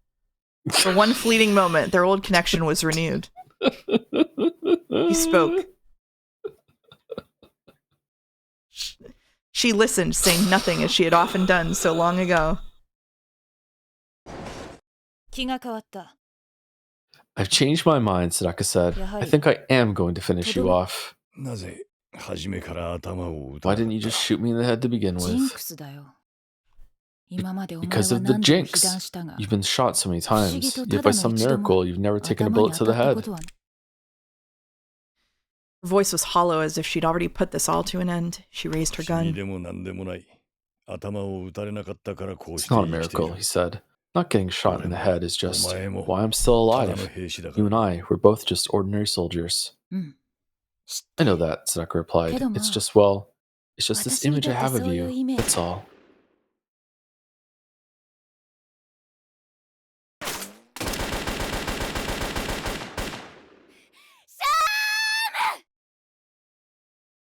Speaker 1: For one fleeting moment, their old connection was renewed. He spoke. She listened, saying nothing as she had often done so long ago.
Speaker 3: I've changed my mind, Sadaka said. I think I am going to finish you off. Why didn't you just shoot me in the head to begin with? Because of the jinx. You've been shot so many times, yet by some miracle you've never taken a bullet to the head.
Speaker 1: Her voice was hollow, as if she'd already put this all to an end. She raised her gun.
Speaker 3: It's not a miracle, he said. Not getting shot in the head is just why I'm still alive. You and I, we're both just ordinary soldiers. I know that, Sadaka replied. It's just this image I have of you, that's all.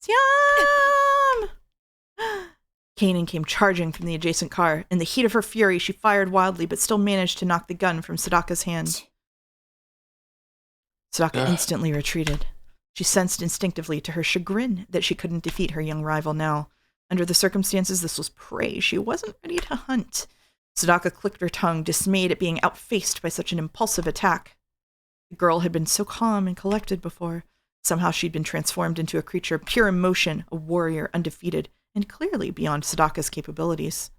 Speaker 1: Siam! Kanan came charging from the adjacent car. In the heat of her fury, she fired wildly, but still managed to knock the gun from Sadaka's hand. Sadaka instantly retreated. She sensed instinctively, to her chagrin, that she couldn't defeat her young rival now. Under the circumstances, this was prey she wasn't ready to hunt. Sadaka clicked her tongue, dismayed at being outfaced by such an impulsive attack. The girl had been so calm and collected before. Somehow she'd been transformed into a creature of pure emotion, a warrior undefeated, and clearly beyond Sadaka's capabilities.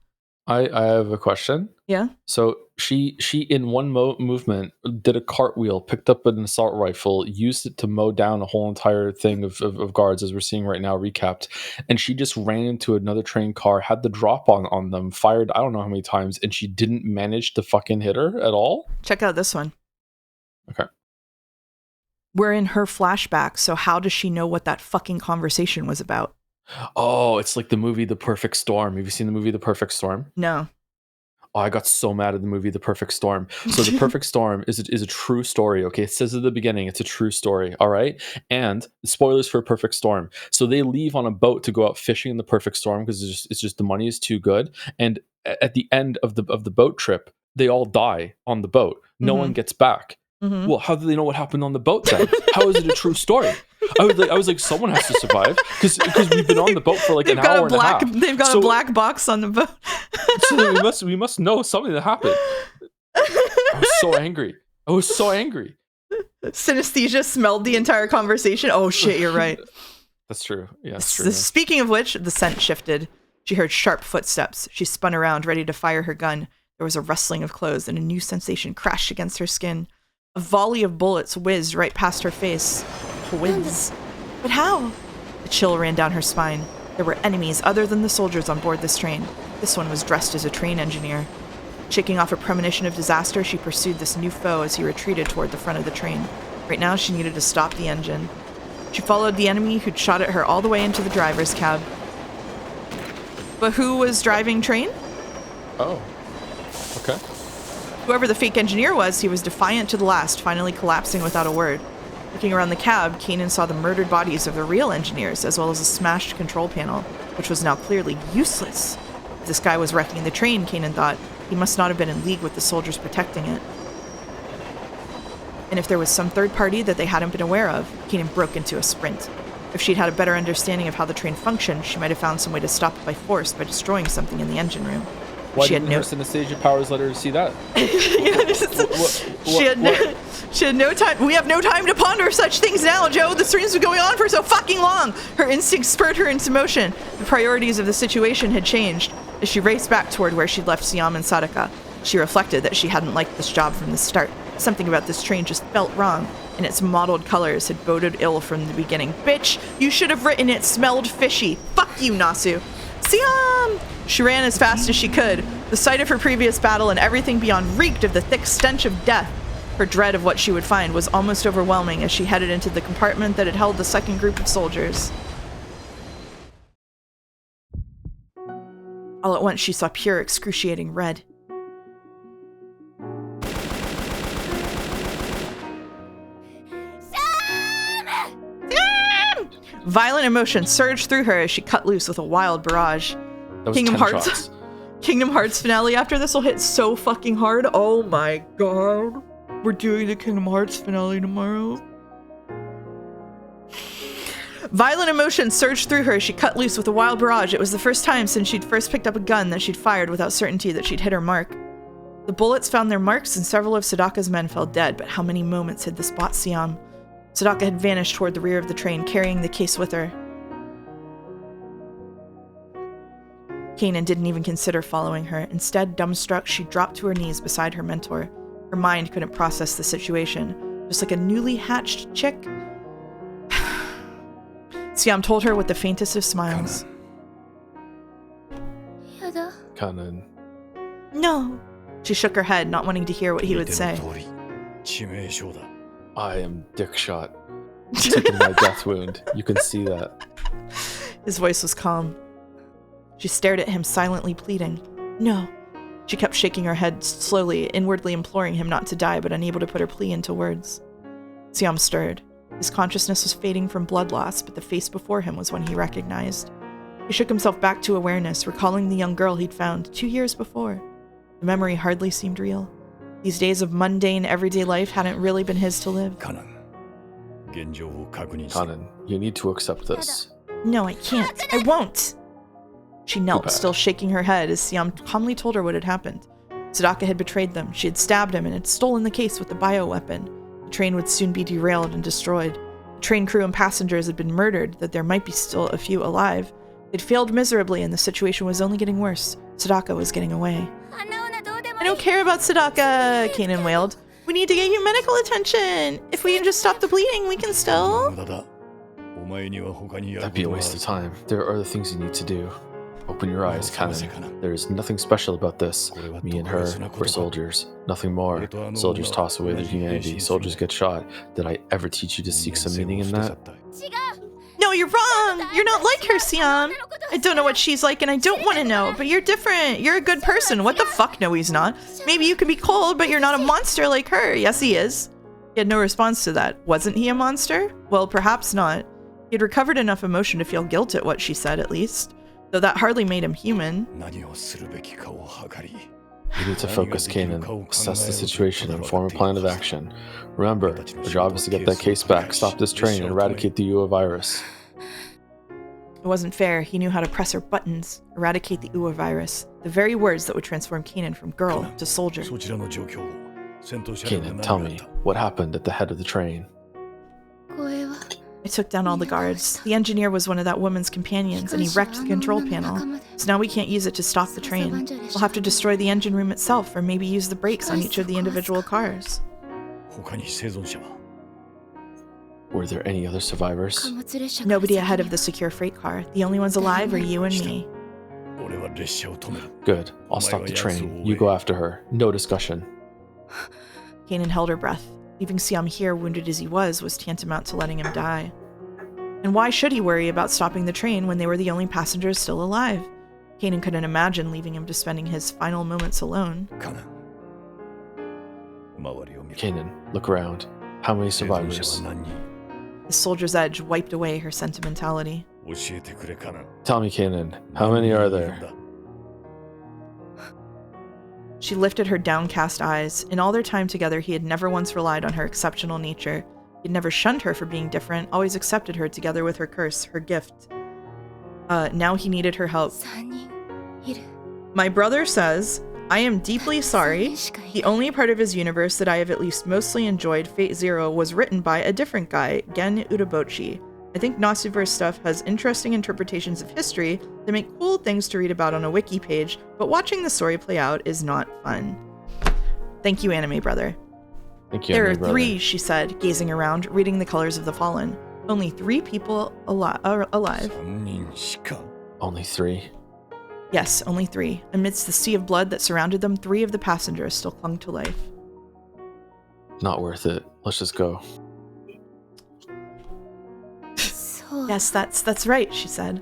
Speaker 3: I have a question.
Speaker 1: Yeah?
Speaker 3: So she in one movement did a cartwheel, picked up an assault rifle, used it to mow down a whole entire thing of guards, as we're seeing right now, recapped. And she just ran into another train car, had the drop on them, fired I don't know how many times, and she didn't manage to fucking hit her at all?
Speaker 1: Check out this one.
Speaker 3: Okay.
Speaker 1: We're in her flashback, so how does she know what that fucking conversation was about?
Speaker 3: Oh, it's like the movie The Perfect Storm. Have you seen the movie The Perfect Storm?
Speaker 1: No.
Speaker 3: Oh, I got so mad at the movie The Perfect Storm. So The Perfect Storm is a true story, okay? It says at the beginning it's a true story, all right? And spoilers for Perfect Storm. So they leave on a boat to go out fishing in the Perfect Storm because it's just the money is too good. And at the end of the boat trip, they all die on the boat. No one gets back. Well, how do they know what happened on the boat then? How is it a true story? I was like, someone has to survive because we've been on the boat for like an hour and a half.
Speaker 1: They've got a black box on the boat.
Speaker 3: So we must know something that happened. I was so angry.
Speaker 1: Synesthesia smelled the entire conversation. Oh shit, you're right.
Speaker 3: That's true. Yeah, that's true.
Speaker 1: Speaking of which, the scent shifted. She heard sharp footsteps. She spun around, ready to fire her gun. There was a rustling of clothes, and a new sensation crashed against her skin. A volley of bullets whizzed right past her face. Whiz. But how? A chill ran down her spine. There were enemies other than the soldiers on board this train. This one was dressed as a train engineer. Shaking off a premonition of disaster, she pursued this new foe as he retreated toward the front of the train. Right now, she needed to stop the engine. She followed the enemy, who'd shot at her all the way into the driver's cab. But who was driving train?
Speaker 3: Oh. Okay.
Speaker 1: Whoever the fake engineer was, he was defiant to the last, finally collapsing without a word. Looking around the cab, Kanan saw the murdered bodies of the real engineers, as well as a smashed control panel, which was now clearly useless. If this guy was wrecking the train, Kanan thought, he must not have been in league with the soldiers protecting it. And if there was some third party that they hadn't been aware of, Kanan broke into a sprint. If she'd had a better understanding of how the train functioned, she might have found some way to stop it by force by destroying something in the engine room.
Speaker 3: Why didn't her synesthesia powers let her see that?
Speaker 1: She had no time. We have no time to ponder such things now, Joe. The stream's been going on for so fucking long. Her instincts spurred her into motion. The priorities of the situation had changed. As she raced back toward where she'd left Siam and Sadaka, she reflected that she hadn't liked this job from the start. Something about this train just felt wrong, and its mottled colors had boded ill from the beginning. Bitch, you should have written it smelled fishy. Fuck you, Nasu. Siam! She ran as fast as she could. The sight of her previous battle and everything beyond reeked of the thick stench of death. Her dread of what she would find was almost overwhelming as she headed into the compartment that had held the second group of soldiers. All at once, she saw pure, excruciating red. Violent emotion surged through her as she cut loose with a wild barrage. Kingdom Hearts. Kingdom Hearts finale after this will hit so fucking hard. Oh my god. We're doing the Kingdom Hearts finale tomorrow. Violent emotion surged through her as she cut loose with a wild barrage. It was the first time since she'd first picked up a gun that she'd fired without certainty that she'd hit her mark. The bullets found their marks and several of Sadaka's men fell dead, but how many moments had this bought Siam? Sadaka had vanished toward the rear of the train, carrying the case with her. Kanan didn't even consider following her. Instead, dumbstruck, she dropped to her knees beside her mentor. Her mind couldn't process the situation. Just like a newly hatched chick. Siam told her with the faintest of smiles.
Speaker 3: Kanan.
Speaker 1: No. She shook her head, not wanting to hear what he would say.
Speaker 3: I am Dickshot. Taking my death wound. You can see that.
Speaker 1: His voice was calm. She stared at him, silently pleading. No. She kept shaking her head slowly, inwardly imploring him not to die, but unable to put her plea into words. Siam stirred. His consciousness was fading from blood loss, but the face before him was one he recognized. He shook himself back to awareness, recalling the young girl he'd found 2 years before. The memory hardly seemed real. These days of mundane, everyday life hadn't really been his to live.
Speaker 3: Kanan, you need to accept this.
Speaker 1: No, I can't. I won't. She knelt, still shaking her head, as Siam calmly told her what had happened. Sadaka had betrayed them. She had stabbed him and had stolen the case with the bioweapon. The train would soon be derailed and destroyed. The train crew and passengers had been murdered, that there might be still a few alive. They'd failed miserably, and the situation was only getting worse. Sadaka was getting away. I don't care about Sadaka, Kanan wailed. We need to get you medical attention. If we can just stop the bleeding, we can still.
Speaker 3: That'd be a waste of time. There are other things you need to do. Open your eyes, Kanan. There is nothing special about this. Me and her, we're soldiers. Nothing more. Soldiers toss away their humanity. Soldiers get shot. Did I ever teach you to seek some meaning in that?
Speaker 1: No, you're wrong. You're not like her, Siam. I don't know what she's like and I don't want to know, but you're different. You're a good person. What the fuck? No, he's not. Maybe you can be cold, but you're not a monster like her. Yes, he is. He had no response to that. Wasn't he a monster? Well, perhaps not. He had recovered enough emotion to feel guilt at what she said, at least. Though that hardly made him human.
Speaker 3: You need to focus, Kanan. Assess the situation and form a plan of action. Remember, our job is to get that case back, stop this train, and eradicate the Uwa virus.
Speaker 1: It wasn't fair. He knew how to press her buttons, eradicate the Uwa virus, the very words that would transform Kanan from girl to soldier.
Speaker 3: Kanan, tell me, what happened at the head of the train?
Speaker 1: I took down all the guards. The engineer was one of that woman's companions, and he wrecked the control panel. So now we can't use it to stop the train. We'll have to destroy the engine room itself, or maybe use the brakes on each of the individual cars.
Speaker 3: Were there any other survivors?
Speaker 1: Nobody ahead of the secure freight car. The only ones alive are you and me.
Speaker 3: Good. I'll stop the train. You go after her. No discussion.
Speaker 1: Kanan held her breath. Leaving Siam here, wounded as he was tantamount to letting him die. And why should he worry about stopping the train when they were the only passengers still alive? Kanan couldn't imagine leaving him to spending his final moments alone.
Speaker 3: Kanan, look around. How many survivors?
Speaker 1: The soldier's edge wiped away her sentimentality.
Speaker 3: Tell me, Kanan, how many are there?
Speaker 1: She lifted her downcast eyes. In all their time together, he had never once relied on her exceptional nature. He'd never shunned her for being different, always accepted her together with her curse, her gift. Now he needed her help. My brother says, I am deeply sorry. The only part of his universe that I have at least mostly enjoyed, Fate Zero, was written by a different guy, Gen Urabochi. I think Nasuverse stuff has interesting interpretations of history that make cool things to read about on a wiki page, but watching the story play out is not fun. Thank you, anime brother.
Speaker 3: Thank you,
Speaker 1: There are
Speaker 3: brother.
Speaker 1: 3, she said, gazing around, reading the colors of the fallen. Only 3 people are alive.
Speaker 3: Only 3.
Speaker 1: Yes, only 3. Amidst the sea of blood that surrounded them, 3 of the passengers still clung to life.
Speaker 3: Not worth it. Let's just go.
Speaker 1: Yes, that's right, she said.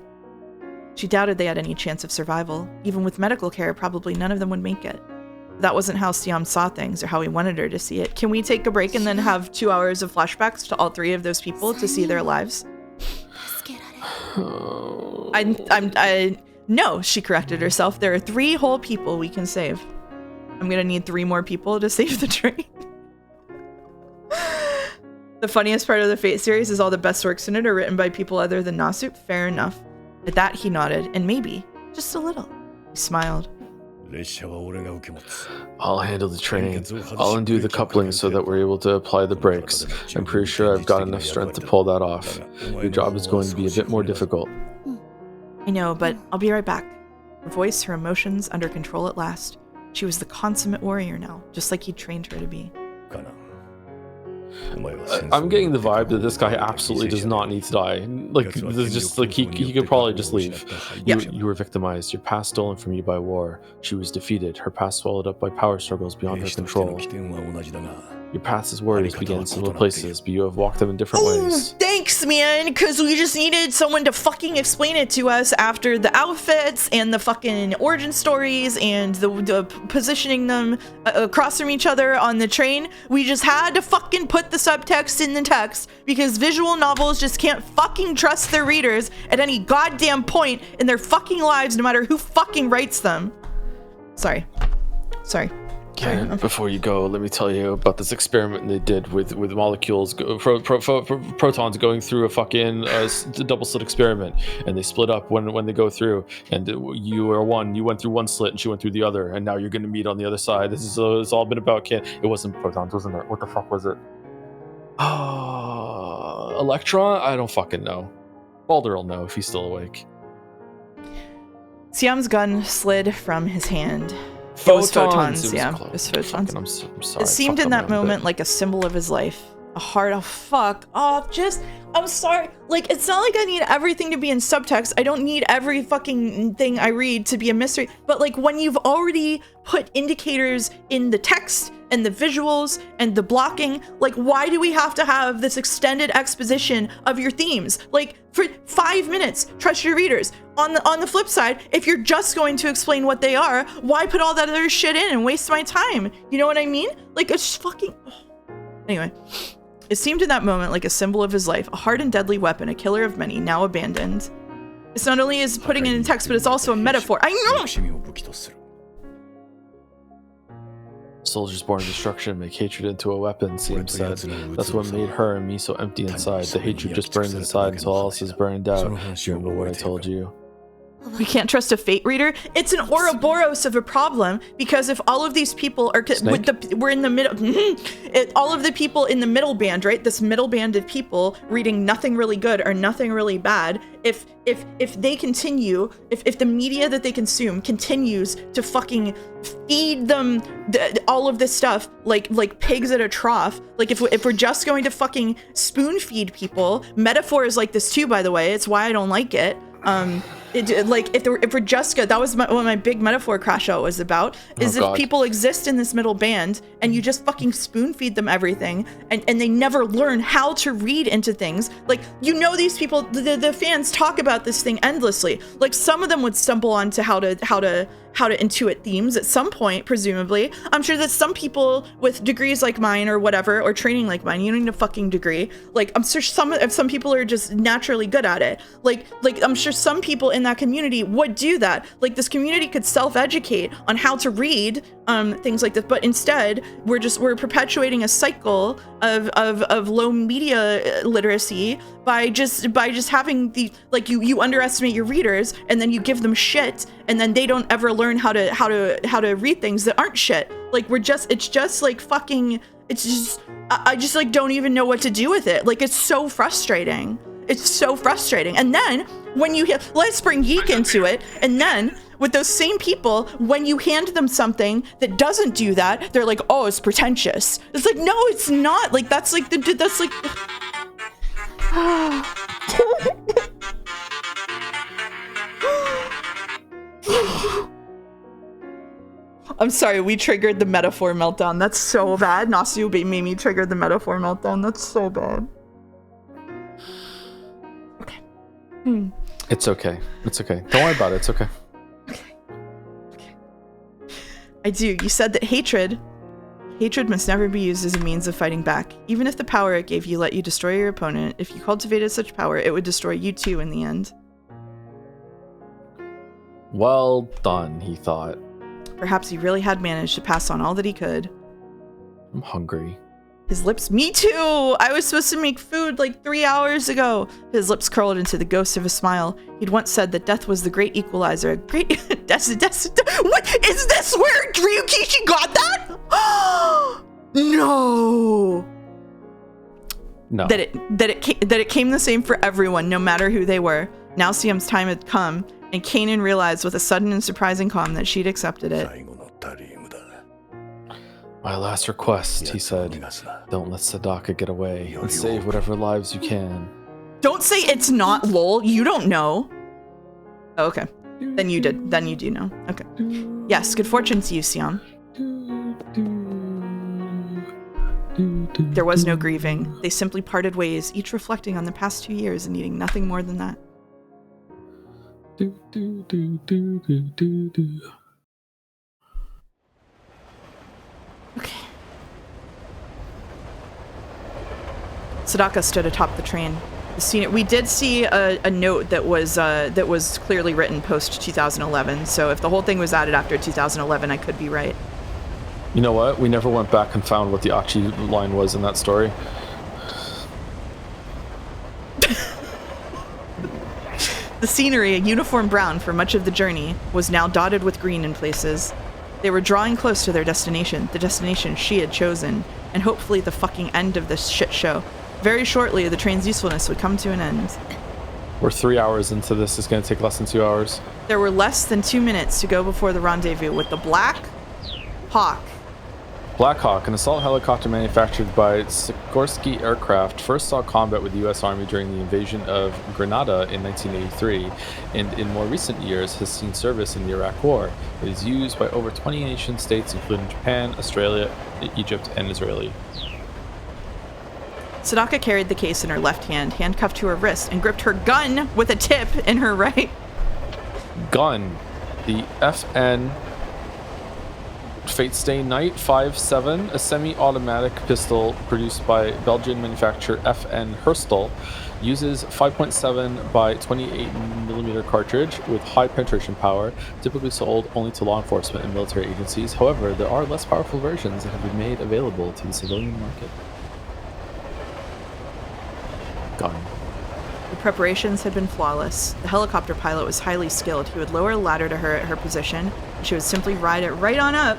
Speaker 1: She doubted they had any chance of survival. Even with medical care, probably none of them would make it. That wasn't how Siam saw things or how he wanted her to see it. Can we take a break and then have 2 hours of flashbacks to all 3 of those people to see their lives? No, she corrected herself. There are 3 whole people we can save. I'm gonna need 3 more people to save the train. The funniest part of the Fate series is all the best works in it are written by people other than Nasu. Fair enough. At that, he nodded, and maybe, just a little, he smiled.
Speaker 3: I'll handle the train. I'll undo the coupling so that we're able to apply the brakes. I'm pretty sure I've got enough strength to pull that off. Your job is going to be a bit more difficult.
Speaker 1: I know, but I'll be right back. Her voice, her emotions under control at last. She was the consummate warrior now, just like he'd trained her to be.
Speaker 3: I'm getting the vibe that this guy absolutely does not need to die. Like, this is just like he could probably just leave. You were victimized, your past stolen from you by war. She was defeated, her past swallowed up by power struggles beyond her control. Your paths as warriors began in similar places, but you have walked them in different ways.
Speaker 1: Thanks, man, because we just needed someone to fucking explain it to us after the outfits and the fucking origin stories and the positioning them across from each other on the train. We just had to fucking put the subtext in the text because visual novels just can't fucking trust their readers at any goddamn point in their fucking lives, no matter who fucking writes them. Sorry.
Speaker 3: Okay, before you go, let me tell you about this experiment they did with molecules, protons going through a fucking double slit experiment, and they split up when they go through, and you are one, you went through one slit and she went through the other, and now you're going to meet on the other side. This is it's all been about it wasn't protons, wasn't it? What the fuck was it? Electron? I don't fucking know. Baldur will know if he's still awake.
Speaker 1: Siam's gun slid from his hand.
Speaker 3: Photons.
Speaker 1: Yeah. It was photons. I'm sorry. It seemed in that moment like a symbol of his life. A heart. Oh, fuck off. I'm sorry. Like, it's not like I need everything to be in subtext. I don't need every fucking thing I read to be a mystery. But, like, when you've already put indicators in the text and the visuals and the blocking, like, why do we have to have this extended exposition of your themes? Like, for 5 minutes, trust your readers. On the flip side, if you're just going to explain what they are, why put all that other shit in and waste my time? You know what I mean? Like, it's just fucking... Anyway. It seemed in that moment like a symbol of his life, a hard and deadly weapon, a killer of many, now abandoned. It's not only is putting it in text, but it's also a metaphor. I know!
Speaker 3: Soldiers born in destruction make hatred into a weapon, Siam said. That's what made her and me so empty inside. The hatred just burns inside until all else is burned out. Remember what I told you?
Speaker 1: We can't trust a fate reader. It's an Ouroboros of a problem because if all of these people are we're in the middle, all of the people in the middle band, right? This middle band of people reading nothing really good or nothing really bad. If they continue, if the media that they consume continues to fucking feed them all of this stuff like pigs at a trough, like if we're just going to fucking spoon feed people, metaphors like this too, by the way, it's why I don't like it. Like if we're just good, that was what my big metaphor crash out was about, is if people exist in this middle band and you just fucking spoon feed them everything and they never learn how to read into things. Like, you know, these people, the fans talk about this thing endlessly. Like, some of them would stumble onto how to intuit themes at some point, presumably. I'm sure that some people with degrees like mine or whatever, or training like mine, you don't need a fucking degree. Like, I'm sure some people are just naturally good at it. Like I'm sure some people in that community would do that. Like, this community could self-educate on how to read things like this, but instead we're perpetuating a cycle of low media literacy by just having the, like, you underestimate your readers and then you give them shit and then they don't ever learn how to read things that aren't shit. Like, it's just like fucking, it's just, I just like don't even know what to do with it. Like, it's so frustrating. It's so frustrating. And then when you hit, let's bring Yeek into it, and then with those same people, when you hand them something that doesn't do that, they're like, oh, it's pretentious. It's like, no, it's not. Like, that's like that's like. I'm sorry, we triggered the metaphor meltdown. That's so bad. Nasu made me trigger the metaphor meltdown. That's so bad. Okay.
Speaker 3: It's okay. It's okay. Don't worry about it. It's okay.
Speaker 1: Okay. I do. You said that hatred must never be used as a means of fighting back. Even if the power it gave you let you destroy your opponent, if you cultivated such power, it would destroy you too in the end.
Speaker 3: Well done, he thought.
Speaker 1: Perhaps he really had managed to pass on all that he could.
Speaker 3: I'm hungry.
Speaker 1: His lips, me too! I was supposed to make food like 3 hours ago. His lips curled into the ghost of a smile. He'd once said that death was the great equalizer. What is this where Ryukishi got that? No!
Speaker 3: No.
Speaker 1: That it came the same for everyone, no matter who they were. Now Siam's time had come, and Kanan realized with a sudden and surprising calm that she'd accepted it.
Speaker 3: My last request, he said. Don't let Sadaka get away, and save whatever lives you can.
Speaker 1: Don't say it's not, lol. You don't know. Oh, okay. Then you did. Then you do know. Okay. Yes, good fortune to you, Siam. There was no grieving. They simply parted ways, each reflecting on the past 2 years and needing nothing more than that. Okay. Sadaka stood atop the train. We did see a note that was clearly written post 2011. So if the whole thing was added after 2011, I could be right.
Speaker 3: You know what? We never went back and found what the Achi line was in that story.
Speaker 1: The scenery, a uniform brown for much of the journey, was now dotted with green in places. They were drawing close to their destination, the destination she had chosen, and hopefully the fucking end of this shit show. Very shortly, the train's usefulness would come to an end.
Speaker 3: We're 3 hours into this. It's going to take less than 2 hours.
Speaker 1: There were less than 2 minutes to go before the rendezvous with the Black Hawk.
Speaker 3: Black Hawk, an assault helicopter manufactured by Sikorsky Aircraft, first saw combat with the U.S. Army during the invasion of Grenada in 1983, and in more recent years has seen service in the Iraq War. It is used by over 20 nation states, including Japan, Australia, Egypt, and Israel.
Speaker 1: Sadaka carried the case in her left hand, handcuffed to her wrist, and gripped her gun with a tip in her right.
Speaker 3: Gun. The FN Fate Stay Knight 5.7, a semi-automatic pistol produced by Belgian manufacturer FN Herstal, uses 5.7 by 28mm cartridge with high penetration power, typically sold only to law enforcement and military agencies. However, there are less powerful versions that have been made available to the civilian market. Gun.
Speaker 1: The preparations had been flawless. The helicopter pilot was highly skilled. He would lower a ladder to her at her position, and she would simply ride it right on up.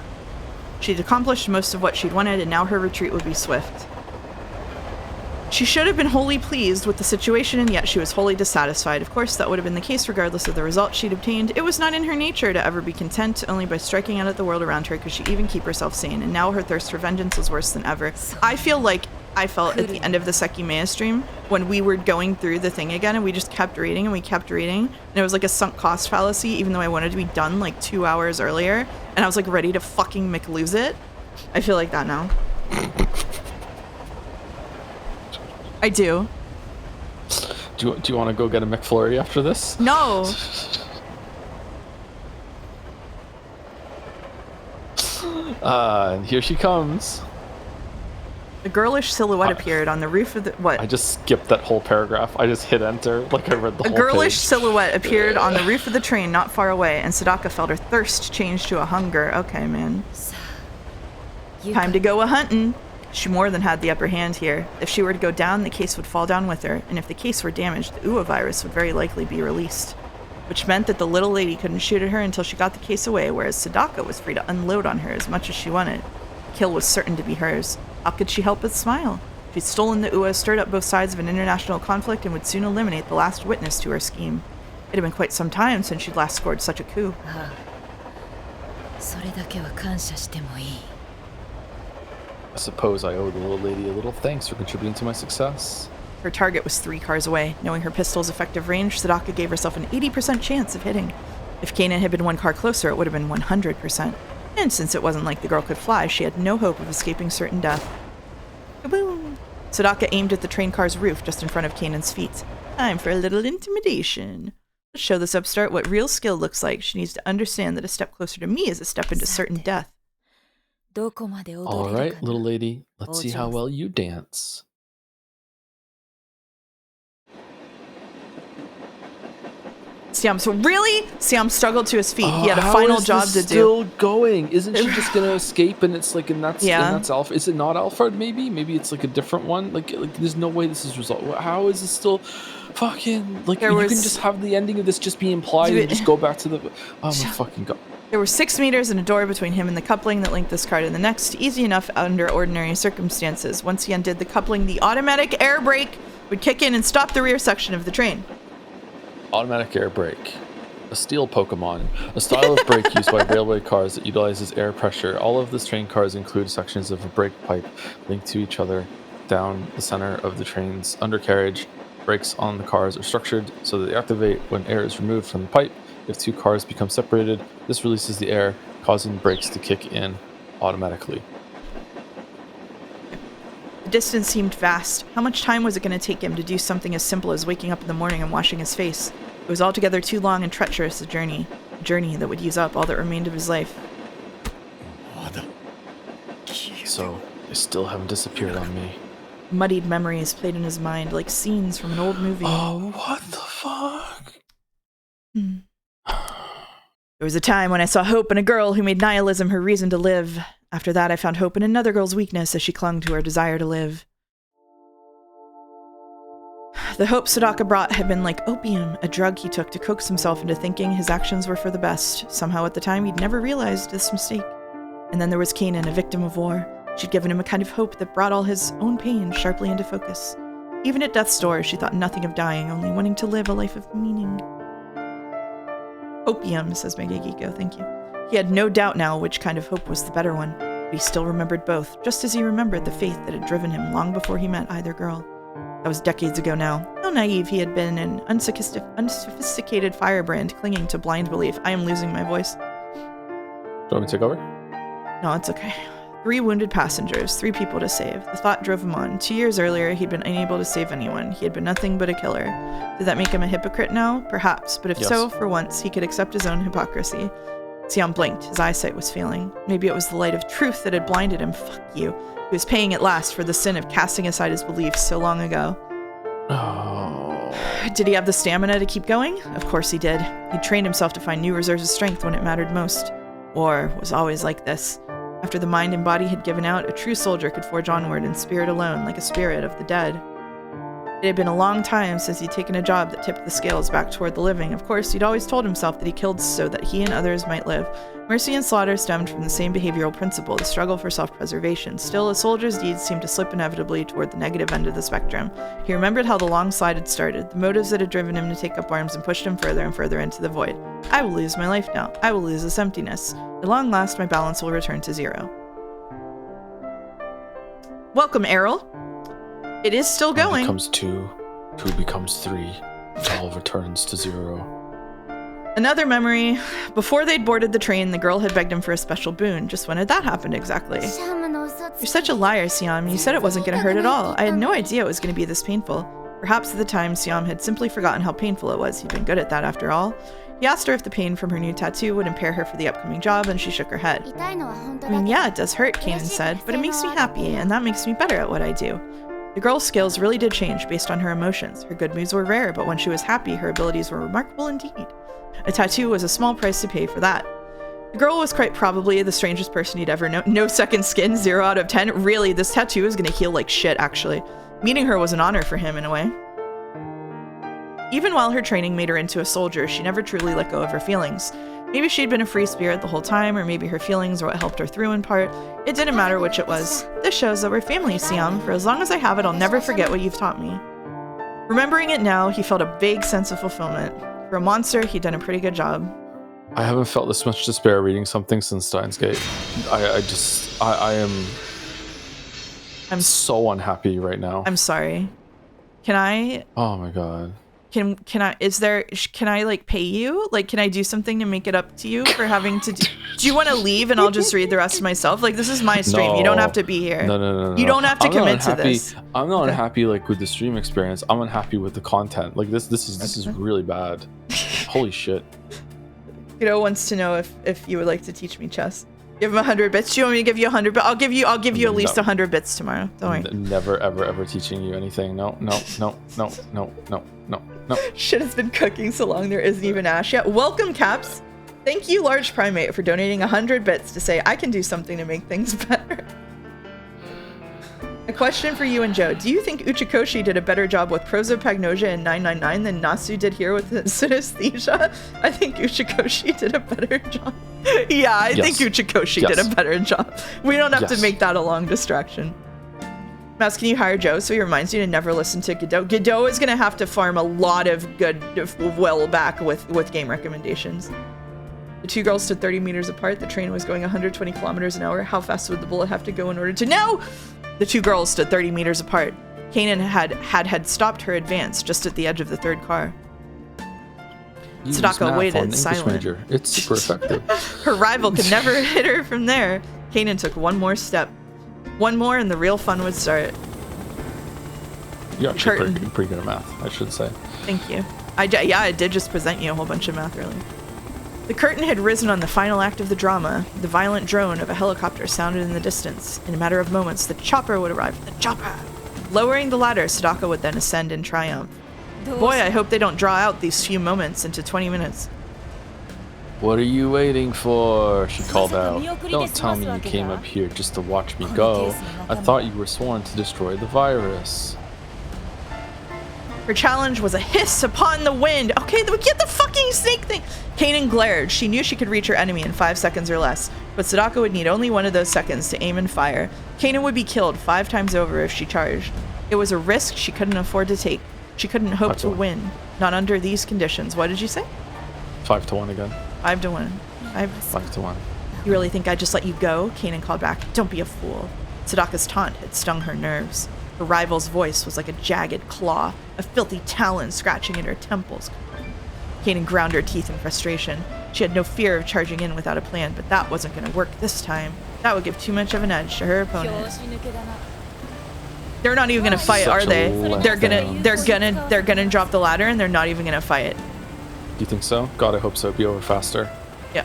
Speaker 1: She'd accomplished most of what she'd wanted, and now her retreat would be swift. She should have been wholly pleased with the situation, and yet she was wholly dissatisfied. Of course, that would have been the case regardless of the result she'd obtained. It was not in her nature to ever be content, only by striking out at the world around her could she even keep herself sane, and now her thirst for vengeance was worse than ever. I feel like I felt at the end of the Sekimea stream when we were going through the thing again and we just kept reading and we kept reading, and it was like a sunk cost fallacy, even though I wanted to be done like 2 hours earlier, and I was like ready to fucking McLose it. I feel like that now. I do.
Speaker 3: Do you want to go get a McFlurry after this?
Speaker 1: No.
Speaker 3: And here she comes.
Speaker 1: A girlish silhouette appeared on the roof of the... What?
Speaker 3: I just skipped that whole paragraph. I just hit enter like I read the whole page.
Speaker 1: A girlish silhouette appeared on the roof of the train not far away, and Sadaka felt her thirst change to a hunger. Okay, man. Time to go a-huntin'. She more than had the upper hand here. If she were to go down, the case would fall down with her, and if the case were damaged, the Uwa virus would very likely be released. Which meant that the little lady couldn't shoot at her until she got the case away, whereas Sadaka was free to unload on her as much as she wanted. The kill was certain to be hers. How could she help but smile? She'd stolen the Uwa, stirred up both sides of an international conflict, and would soon eliminate the last witness to her scheme. It had been quite some time since she'd last scored such a coup.
Speaker 4: それだけは感謝してもいい。
Speaker 3: I suppose I owe the little lady a little thanks for contributing to my success.
Speaker 1: Her target was 3 cars away. Knowing her pistol's effective range, Sadaka gave herself an 80% chance of hitting. If Kanan had been 1 car closer, it would have been 100%. And since it wasn't like the girl could fly, she had no hope of escaping certain death. Kaboom! Sadaka aimed at the train car's roof just in front of Kanan's feet. Time for a little intimidation. Let's show this upstart what real skill looks like. She needs to understand that a step closer to me is a step into certain death.
Speaker 3: Alright, little lady, let's see how well you dance.
Speaker 1: Siam, so really? Siam struggled to his feet. He had a final job to do.
Speaker 3: Still going? Isn't she just gonna escape? And it's like, and that's Alpha. Is it not Alphard? Maybe it's like a different one. Like there's no way this is resolved. How is this still fucking like? You can just have the ending of this just be implied and just go back to the. Oh my fucking god.
Speaker 1: There were 6 meters and a door between him and the coupling that linked this car to the next. Easy enough under ordinary circumstances. Once he undid the coupling, the automatic air brake would kick in and stop the rear section of the train.
Speaker 3: Automatic air brake. A steel Pokemon. A style of brake used by railway cars that utilizes air pressure. All of the train cars include sections of a brake pipe linked to each other down the center of the train's undercarriage. Brakes on the cars are structured so that they activate when air is removed from the pipe. If 2 cars become separated, this releases the air, causing brakes to kick in automatically.
Speaker 1: The distance seemed vast. How much time was it going to take him to do something as simple as waking up in the morning and washing his face? It was altogether too long and treacherous a journey that would use up all that remained of his life.
Speaker 3: So, they still haven't disappeared on me.
Speaker 1: Muddied memories played in his mind like scenes from an old movie.
Speaker 3: Oh, what the fuck?
Speaker 1: There was a time when I saw hope in a girl who made nihilism her reason to live. After that, I found hope in another girl's weakness as she clung to her desire to live. The hope Sadaka brought had been like opium, a drug he took to coax himself into thinking his actions were for the best. Somehow at the time, he'd never realized this mistake. And then there was Kanan, a victim of war. She'd given him a kind of hope that brought all his own pain sharply into focus. Even at death's door, she thought nothing of dying, only wanting to live a life of meaning. Opium, says Megagiko, thank you. He had no doubt now which kind of hope was the better one, but he still remembered both, just as he remembered the faith that had driven him long before he met either girl. That was decades ago now. How naive he had been, an unsophisticated firebrand clinging to blind belief. I am losing my voice.
Speaker 3: Do you want me to take over?
Speaker 1: No, it's okay. 3 wounded passengers, 3 people to save. The thought drove him on. 2 years earlier, he'd been unable to save anyone. He had been nothing but a killer. Did that make him a hypocrite now? Perhaps, but if so, for once, he could accept his own hypocrisy. Siam blinked. His eyesight was failing. Maybe it was the light of truth that had blinded him. Fuck you. He was paying at last for the sin of casting aside his beliefs so long ago.
Speaker 3: Oh.
Speaker 1: Did he have the stamina to keep going? Of course he did. He trained himself to find new reserves of strength when it mattered most. War was always like this. After the mind and body had given out, a true soldier could forge onward in spirit alone, like a spirit of the dead. It had been a long time since he'd taken a job that tipped the scales back toward the living. Of course, he'd always told himself that he killed so that he and others might live. Mercy and slaughter stemmed from the same behavioral principle, the struggle for self-preservation. Still, a soldier's deeds seemed to slip inevitably toward the negative end of the spectrum. He remembered how the long slide had started, the motives that had driven him to take up arms and pushed him further and further into the void. I will lose my life now. I will lose this emptiness. At long last, my balance will return to 0. Welcome, Errol. It is still going.
Speaker 3: 1 becomes 2, 2 becomes 3, it all returns to 0.
Speaker 1: Another memory. Before they'd boarded the train, the girl had begged him for a special boon. Just when had that happened exactly? You're such a liar, Siam. You said it wasn't going to hurt at all. I had no idea it was going to be this painful. Perhaps at the time, Siam had simply forgotten how painful it was. He'd been good at that after all. He asked her if the pain from her new tattoo would impair her for the upcoming job, and she shook her head. I mean, yeah, it does hurt, Kanan said, but it makes me happy, and that makes me better at what I do. The girl's skills really did change based on her emotions. Her good moods were rare, but when she was happy, her abilities were remarkable indeed. A tattoo was a small price to pay for that. The girl was quite probably the strangest person he'd ever known. No second skin, 0 out of 10. Really, this tattoo is going to heal like shit, actually. Meeting her was an honor for him, in a way. Even while her training made her into a soldier, she never truly let go of her feelings. Maybe she'd been a free spirit the whole time, or maybe her feelings were what helped her through in part. It didn't matter which it was. This shows that we're family, Siam. For as long as I have it, I'll never forget what you've taught me. Remembering it now, he felt a vague sense of fulfillment. For a monster, he'd done a pretty good job.
Speaker 3: I haven't felt this much despair reading something since Steins Gate. I am so unhappy right now.
Speaker 1: I'm sorry. Can I?
Speaker 3: Oh my god.
Speaker 1: Can I? Can I like pay you? Like, can I do something to make it up to you for having to? Do you want to leave and I'll just read the rest myself? Like, this is my stream.
Speaker 3: No.
Speaker 1: You don't have to be here.
Speaker 3: No.
Speaker 1: You don't have to commit to this.
Speaker 3: I'm not unhappy like with the stream experience. I'm unhappy with the content. Like this is really bad. Holy shit.
Speaker 1: Kiddo wants to know if you would like to teach me chess. Give him 100 bits. Do you want me to give you 100 bits? I'll give you at least 100 bits tomorrow. Don't worry.
Speaker 3: Never ever teaching you anything. No.
Speaker 1: Shit has been cooking so long there isn't even ash yet. Welcome, Caps. Thank you, Large Primate, for donating 100 bits to say I can do something to make things better. A question for you and Joe. Do you think Uchikoshi did a better job with prosopagnosia in 999 than Nasu did here with synesthesia? I think Uchikoshi did a better job. Yeah, I think Uchikoshi did a better job. We don't have to make that a long distraction. Mouse, can you hire Joe so he reminds you to never listen to Godot? Godot is going to have to farm a lot of good well back with game recommendations. The two girls stood 30 meters apart. The train was going 120 kilometers an hour. How fast would the bullet have to go in order to... No! The two girls stood 30 meters apart. Kanan had stopped her advance just at the edge of the third car. Sadako waited silent.
Speaker 3: It's super effective.
Speaker 1: Her rival could never hit her from there. Kanan took one more step. One more and the real fun would start.
Speaker 3: You're actually pretty good at math, I should say.
Speaker 1: Thank you. I did just present you a whole bunch of math earlier. The curtain had risen on the final act of the drama. The violent drone of a helicopter sounded in the distance. In a matter of moments, the chopper would arrive. The chopper! Lowering the ladder, Sadako would then ascend in triumph. Boy, I hope they don't draw out these few moments into 20 minutes.
Speaker 3: What are you waiting for? She called out. Don't tell me you came up here just to watch me go. I thought you were sworn to destroy the virus.
Speaker 1: Her challenge was a hiss upon the wind. Okay, we get the fucking snake thing. Kanan glared. She knew she could reach her enemy in 5 seconds or less, but Sadako would need only one of those seconds to aim and fire. Kanan would be killed 5 times over if she charged. It was a risk she couldn't afford to take. She couldn't hope to win. Not under these conditions. What did you say?
Speaker 3: 5 to 1 again.
Speaker 1: 5 to 1.
Speaker 3: 5 to 1.
Speaker 1: You really think I'd just let you go? Kanan called back. Don't be a fool. Sadaka's taunt had stung her nerves. Her rival's voice was like a jagged claw, a filthy talon scratching at her temples. Kanan ground her teeth in frustration. She had no fear of charging in without a plan, but that wasn't going to work this time. That would give too much of an edge to her opponent. They're not even going to fight, are they? They're gonna drop the ladder and they're not even going to fight.
Speaker 3: Do you think so? God, I hope so. It'd be over faster.
Speaker 1: Yeah.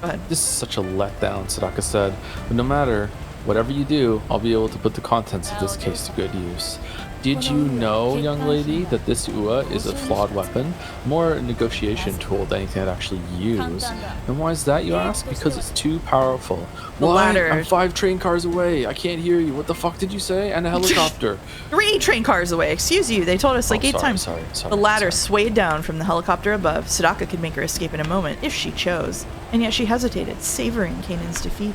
Speaker 1: Go ahead.
Speaker 3: This is such a letdown, Sadaka said. But no matter whatever you do, I'll be able to put the contents of this case to good use. Did you know, young lady, that this Ua is a flawed weapon? More a negotiation tool than anything I'd actually use. And why is that, you ask? Because it's too powerful. What? I'm 5 train cars away. I can't hear you. What the fuck did you say? And a helicopter.
Speaker 1: 3 train cars away. Excuse you. They told us like 8 times.
Speaker 3: Sorry.
Speaker 1: The ladder swayed down from the helicopter above. Sadaka could make her escape in a moment, if she chose. And yet she hesitated, savoring Kanan's defeat.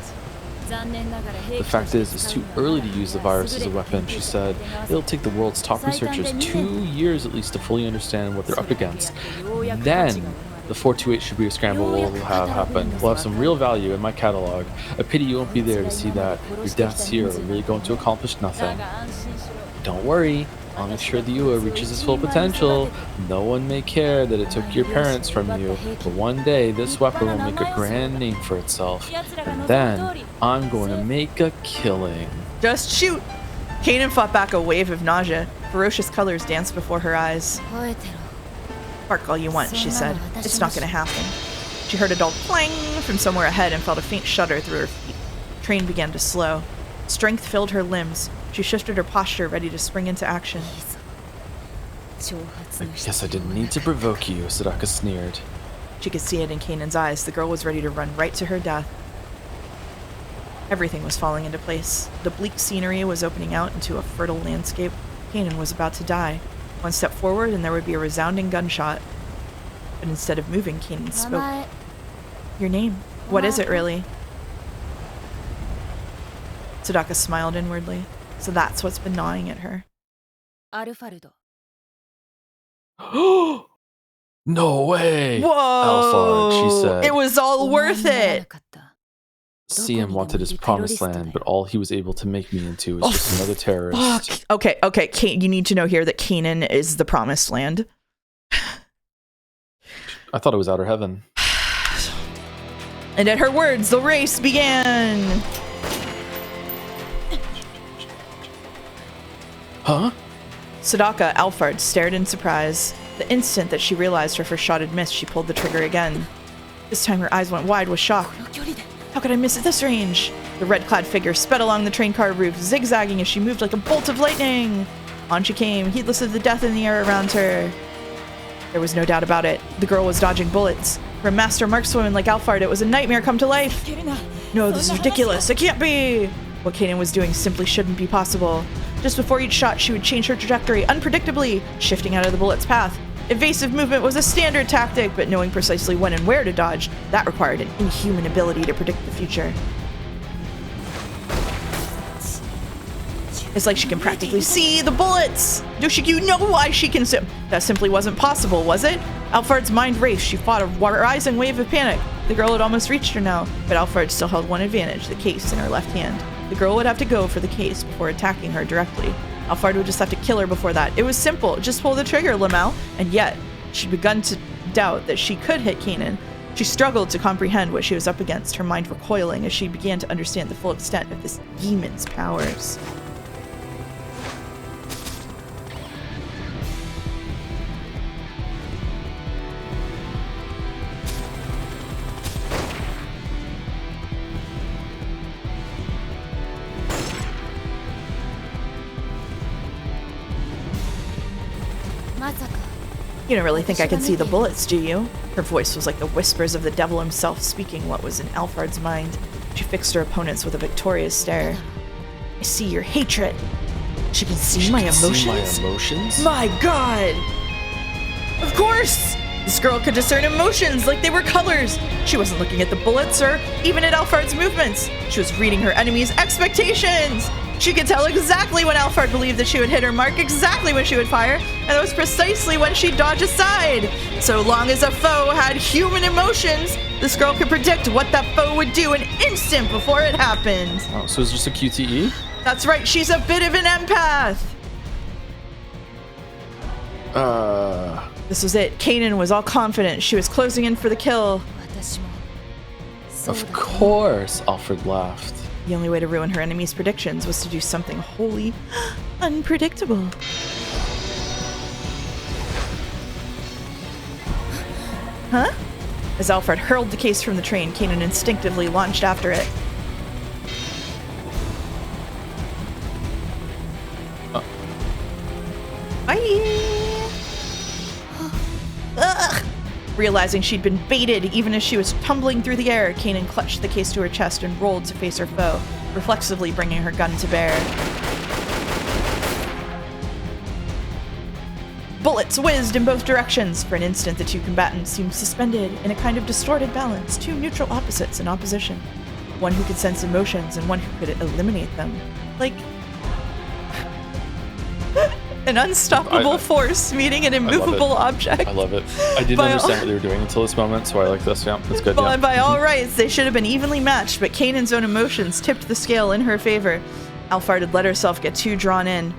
Speaker 3: The fact is, it's too early to use the virus as a weapon, she said. It'll take the world's top researchers 2 years at least to fully understand what they're up against. Then, the 428 Shibuya Scramble will have happen. We'll have some real value in my catalog. A pity you won't be there to see that. Your deaths here are really going to accomplish nothing. Don't worry. I'll make sure the Ua reaches its full potential. No one may care that it took your parents from you, but one day this weapon will make a grand name for itself. And then, I'm going to make a killing.
Speaker 1: Just shoot! Kanan fought back a wave of nausea. Ferocious colors danced before her eyes. Bark all you want, she said. It's not going to happen. She heard a dull clang from somewhere ahead and felt a faint shudder through her feet. The train began to slow. Strength filled her limbs. She shifted her posture, ready to spring into action.
Speaker 3: I guess I didn't need to provoke you, Sadaka sneered.
Speaker 1: She could see it in Kanan's eyes. The girl was ready to run right to her death. Everything was falling into place. The bleak scenery was opening out into a fertile landscape. Kanan was about to die. One step forward and there would be a resounding gunshot. But instead of moving, Kanan spoke. Your name? What is it, really? Sadaka smiled inwardly. So that's what's been gnawing at her.
Speaker 3: No way!
Speaker 1: Whoa!
Speaker 3: Alphard, she said.
Speaker 1: It was all worth it.
Speaker 3: CM wanted his promised land, but all he was able to make me into was just another terrorist.
Speaker 1: Fuck. Okay. You need to know here that Canaan is the promised land.
Speaker 3: I thought it was outer heaven.
Speaker 1: And at her words, the race began.
Speaker 3: Huh?
Speaker 1: Sadaka Alphard stared in surprise. The instant that she realized her first shot had missed, she pulled the trigger again. This time her eyes went wide with shock. How could I miss at this range? The red-clad figure sped along the train car roof, zigzagging as she moved like a bolt of lightning. On she came, heedless of the death in the air around her. There was no doubt about it. The girl was dodging bullets. For a master markswoman like Alphard, it was a nightmare come to life. No, this is ridiculous. It can't be. What Kanan was doing simply shouldn't be possible. Just before each shot, she would change her trajectory unpredictably, shifting out of the bullet's path. Evasive movement was a standard tactic, but knowing precisely when and where to dodge, that required an inhuman ability to predict the future. It's like she can practically see the bullets! Doshikyu, know why she can see— That simply wasn't possible, was it? Alphard's mind raced. She fought a rising wave of panic. The girl had almost reached her now, but Alphard still held one advantage, the case in her left hand. The girl would have to go for the case before attacking her directly. Alphard would just have to kill her before that. It was simple. Just pull the trigger, Lamau. And yet, she'd begun to doubt that she could hit Kanan. She struggled to comprehend what she was up against, her mind recoiling as she began to understand the full extent of this demon's powers. You don't really think I can see the bullets, do you? Her voice was like the whispers of the devil himself speaking what was in Alphard's mind. She fixed her opponents with a victorious stare. I see your hatred. She can see my emotions? My god! Of course! This girl could discern emotions like they were colors. She wasn't looking at the bullets or even at Alphard's movements. She was reading her enemy's expectations. She could tell exactly when Alphard believed that she would hit her mark, exactly when she would fire, and that was precisely when she'd dodge aside. So long as a foe had human emotions, this girl could predict what that foe would do an instant before it happened.
Speaker 3: Oh, so it's just a QTE?
Speaker 1: That's right, she's a bit of an empath. This was it. Kanan was all confident. She was closing in for the kill.
Speaker 3: Of course, Alfred laughed.
Speaker 1: The only way to ruin her enemy's predictions was to do something wholly unpredictable. Huh? As Alfred hurled the case from the train, Kanan instinctively launched after it. Bye! Ugh! Realizing she'd been baited even as she was tumbling through the air, Kanan clutched the case to her chest and rolled to face her foe, reflexively bringing her gun to bear. Bullets whizzed in both directions. For an instant, the two combatants seemed suspended in a kind of distorted balance, two neutral opposites in opposition. One who could sense emotions and one who could eliminate them. Like an unstoppable force meeting an immovable object.
Speaker 3: I love it. I didn't understand what they were doing until this moment, so I like this. Yeah, that's good.
Speaker 1: But by all rights, they should have been evenly matched, but Kanan's own emotions tipped the scale in her favor. Alphard had let herself get too drawn in,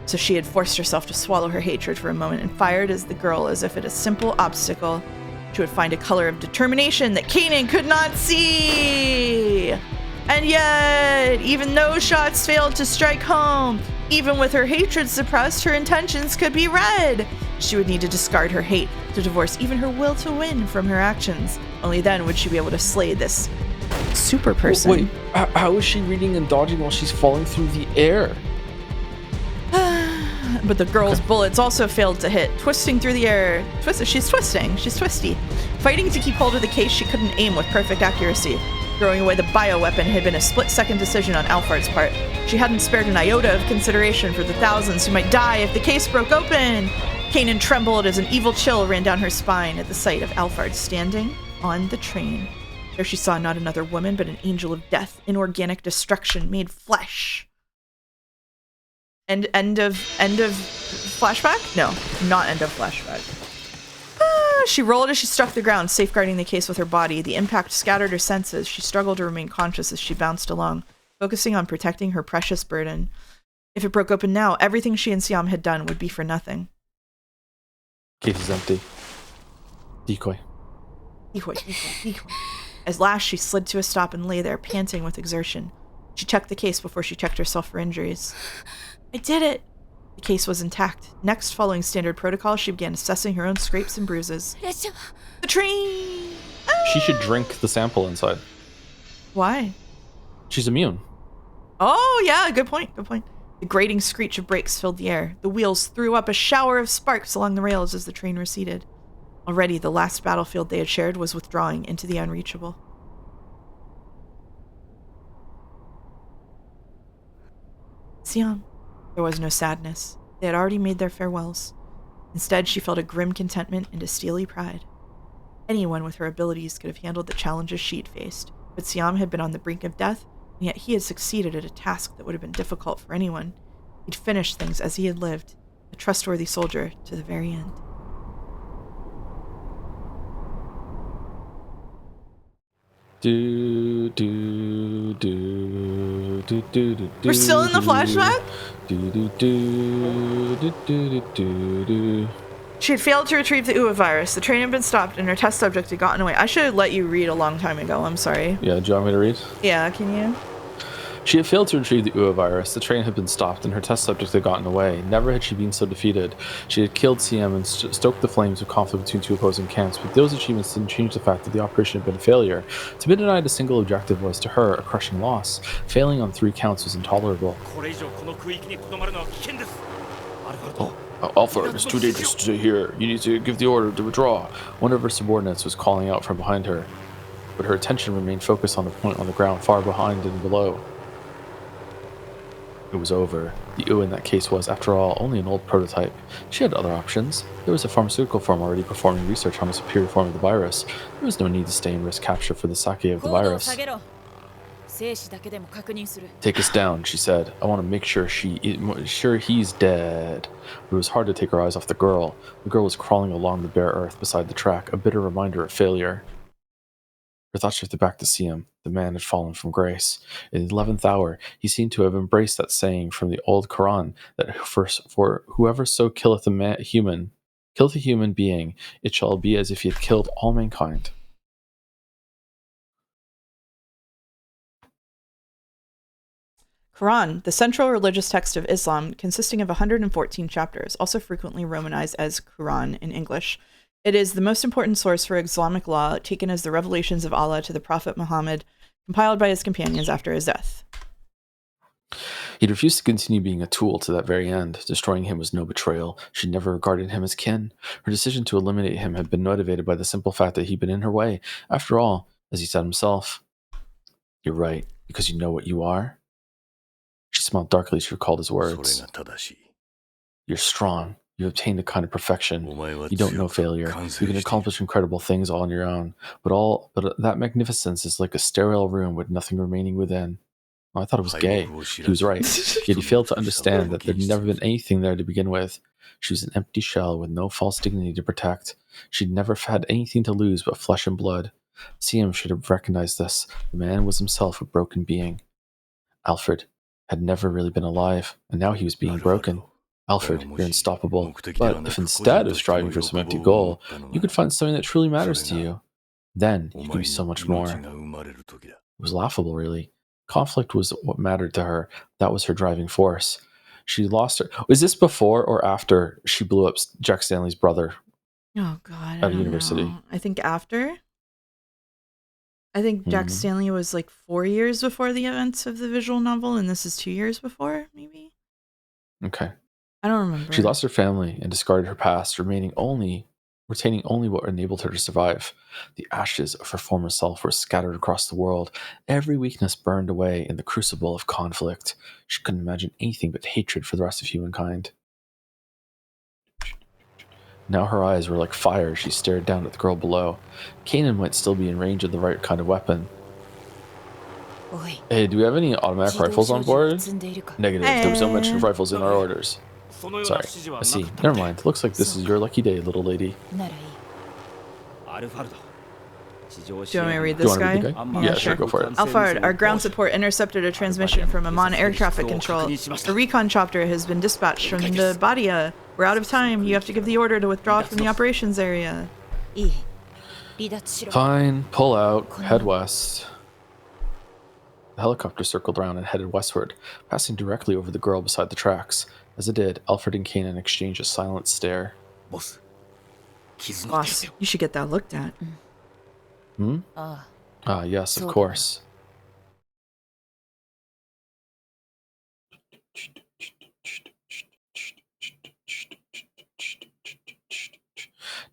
Speaker 1: so she had forced herself to swallow her hatred for a moment and fired as the girl as if at a simple obstacle. She would find a color of determination that Kanan could not see. And yet, even those shots failed to strike home. Even with her hatred suppressed, her intentions could be read. She would need to discard her hate, to divorce even her will to win from her actions. Only then would she be able to slay this super person.
Speaker 3: Wait, how is she reading and dodging while she's falling through the air?
Speaker 1: But the girl's bullets also failed to hit, twisting through the air. She's twisty. Fighting to keep hold of the case, she couldn't aim with perfect accuracy. Throwing away the bioweapon had been a split-second decision on Alphard's part. She hadn't spared an iota of consideration for the thousands who might die if the case broke open. Kanan trembled as an evil chill ran down her spine at the sight of Alphard standing on the train. There she saw not another woman, but an angel of death, inorganic destruction made flesh. End of flashback? No, not end of flashback. She rolled as she struck the ground, safeguarding the case with her body. The impact scattered her senses. She struggled to remain conscious as she bounced along, focusing on protecting her precious burden. If it broke open now, everything she and Siam had done would be for nothing.
Speaker 3: Case is empty. Decoy.
Speaker 1: Decoy. As last, she slid to a stop and lay there, panting with exertion. She checked the case before she checked herself for injuries. I did it! The case was intact. Next, following standard protocol, she began assessing her own scrapes and bruises. The train!
Speaker 3: She should drink the sample inside.
Speaker 1: Why?
Speaker 3: She's immune.
Speaker 1: Oh, yeah, good point. The grating screech of brakes filled the air. The wheels threw up a shower of sparks along the rails as the train receded. Already, the last battlefield they had shared was withdrawing into the unreachable. Siam. There was no sadness. They had already made their farewells. Instead, she felt a grim contentment and a steely pride. Anyone with her abilities could have handled the challenges she'd faced, but Siam had been on the brink of death, and yet he had succeeded at a task that would have been difficult for anyone. He'd finished things as he had lived, a trustworthy soldier to the very end. We're still in the flashback? She had failed to retrieve the Uwa virus. The train had been stopped and her test subject had gotten away. I should have let you read a long time ago. I'm sorry.
Speaker 3: Yeah, do you want me to read?
Speaker 1: Yeah, can you?
Speaker 3: She had failed to retrieve the Uwa virus. The train had been stopped and her test subject had gotten away. Never had she been so defeated. She had killed CM and stoked the flames of conflict between two opposing camps, but those achievements didn't change the fact that the operation had been a failure. To be denied a single objective was, to her, a crushing loss. Failing on 3 counts was intolerable. Alpha, it's too dangerous to stay here. You need to give the order to withdraw. One of her subordinates was calling out from behind her, but her attention remained focused on the point on the ground far behind and below. It was over. The U in that case was, after all, only an old prototype. She had other options. There was a pharmaceutical firm already performing research on a superior form of the virus. There was no need to stay and risk capture for the sake of the virus. Take us down, she said. I want to make sure he's dead. But it was hard to take her eyes off the girl. The girl was crawling along the bare earth beside the track, a bitter reminder of failure. Her thoughts shifted back to Siam. The man had fallen from grace. In the 11th hour, he seemed to have embraced that saying from the old Quran that for whoever so killeth a human being, it shall be as if he had killed all mankind.
Speaker 1: Quran, the central religious text of Islam, consisting of 114 chapters, also frequently romanized as Quran in English. It is the most important source for Islamic law, taken as the revelations of Allah to the Prophet Muhammad, compiled by his companions after his death.
Speaker 3: He'd refused to continue being a tool to that very end. Destroying him was no betrayal. She never regarded him as kin. Her decision to eliminate him had been motivated by the simple fact that he'd been in her way. After all, as he said himself, "You're right, because you know what you are." She smiled darkly as she recalled his words. "You're strong. You obtained a kind of perfection. You don't know failure. You can accomplish incredible things all on your own. But that magnificence is like a sterile room with nothing remaining within." Well, I thought it was gay. He was right. Yet he failed to understand that there'd never been anything there to begin with. She was an empty shell with no false dignity to protect. She'd never had anything to lose but flesh and blood. Siam should have recognized this. The man was himself a broken being. Alfred had never really been alive, and now he was being broken. Alfred, you're unstoppable. But if instead of striving for some empty goal, you could find something that truly matters to you, then you could be so much more. It was laughable, really. Conflict was what mattered to her. That was her driving force. She lost her. Was this before or after she blew up Jack Stanley's brother?
Speaker 1: Oh, God.
Speaker 3: At a university.
Speaker 1: Know. I think after. I think Jack Stanley was like 4 years before the events of the visual novel, and this is 2 years before, maybe?
Speaker 3: Okay.
Speaker 1: I don't remember.
Speaker 3: She lost her family and discarded her past, retaining only what enabled her to survive. The ashes of her former self were scattered across the world. Every weakness burned away in the crucible of conflict. She couldn't imagine anything but hatred for the rest of humankind. Now her eyes were like fire as she stared down at the girl below. Kanan might still be in range of the right kind of weapon. Hey, do we have any automatic rifles on board? Negative. There was no mention of rifles in our orders. Sorry. I see. Never mind. Looks like this is your lucky day, little lady.
Speaker 1: Do you want me to read
Speaker 3: Do you
Speaker 1: this
Speaker 3: want to
Speaker 1: guy?
Speaker 3: read the guy? Yeah, sure, go for it.
Speaker 1: Alphard, our ground support intercepted a transmission from Amon air traffic control. A recon chopper has been dispatched from the Badia. We're out of time. You have to give the order to withdraw from the operations area.
Speaker 4: いい離脱しろ
Speaker 3: Fine, pull out, head west. The helicopter circled around and headed westward, passing directly over the girl beside the tracks. As it did, Alfred and Kanan exchanged a silent stare.
Speaker 1: Boss, you should get that looked at.
Speaker 3: Hmm?
Speaker 4: あ
Speaker 3: Ah, yes, of
Speaker 4: So-
Speaker 3: course.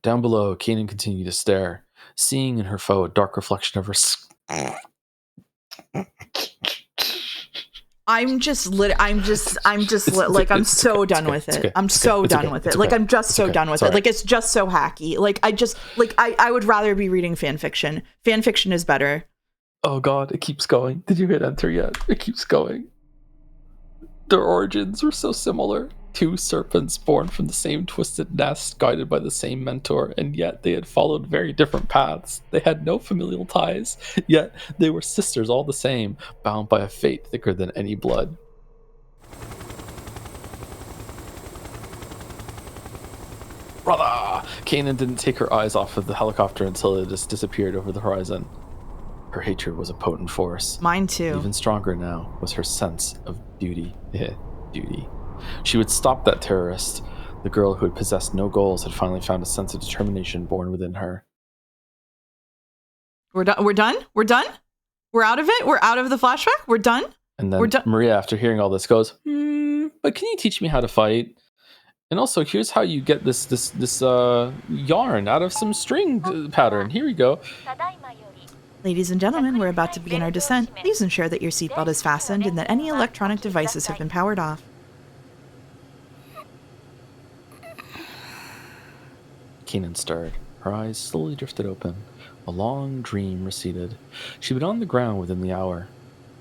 Speaker 3: Down below, Kanan continued to stare, seeing in her foe a dark reflection of her.
Speaker 1: I'm so done with it. I'm so done with it. Like, I'm just so done with it. Like, it's just so hacky. Like, I would rather be reading fan fiction. Fan fiction is better.
Speaker 3: Oh god, it keeps going. Did you hit enter yet? It keeps going. Their origins were so similar. Two serpents born from the same twisted nest, guided by the same mentor, and yet they had followed very different paths. They had no familial ties, yet they were sisters all the same, bound by a fate thicker than any blood. Brother! Kanan didn't take her eyes off of the helicopter until it just disappeared over the horizon. Her hatred was a potent force.
Speaker 1: Mine too.
Speaker 3: Even stronger now was her sense of duty. Duty. She would stop that terrorist. The girl who had possessed no goals had finally found a sense of determination born within her.
Speaker 1: We're done. We're done. We're done. We're out of it. We're out of the flashback. We're done.
Speaker 3: And then
Speaker 1: We're done.
Speaker 3: Maria, after hearing all this, goes, but can you teach me how to fight? And also, here's how you get this yarn out of some string pattern. Here we go.
Speaker 1: Ladies and gentlemen, we're about to begin our descent. Please ensure that your seatbelt is fastened and that any electronic devices have been powered off.
Speaker 3: Kanan stirred. Her eyes slowly drifted open. A long dream receded. She'd been on the ground within the hour.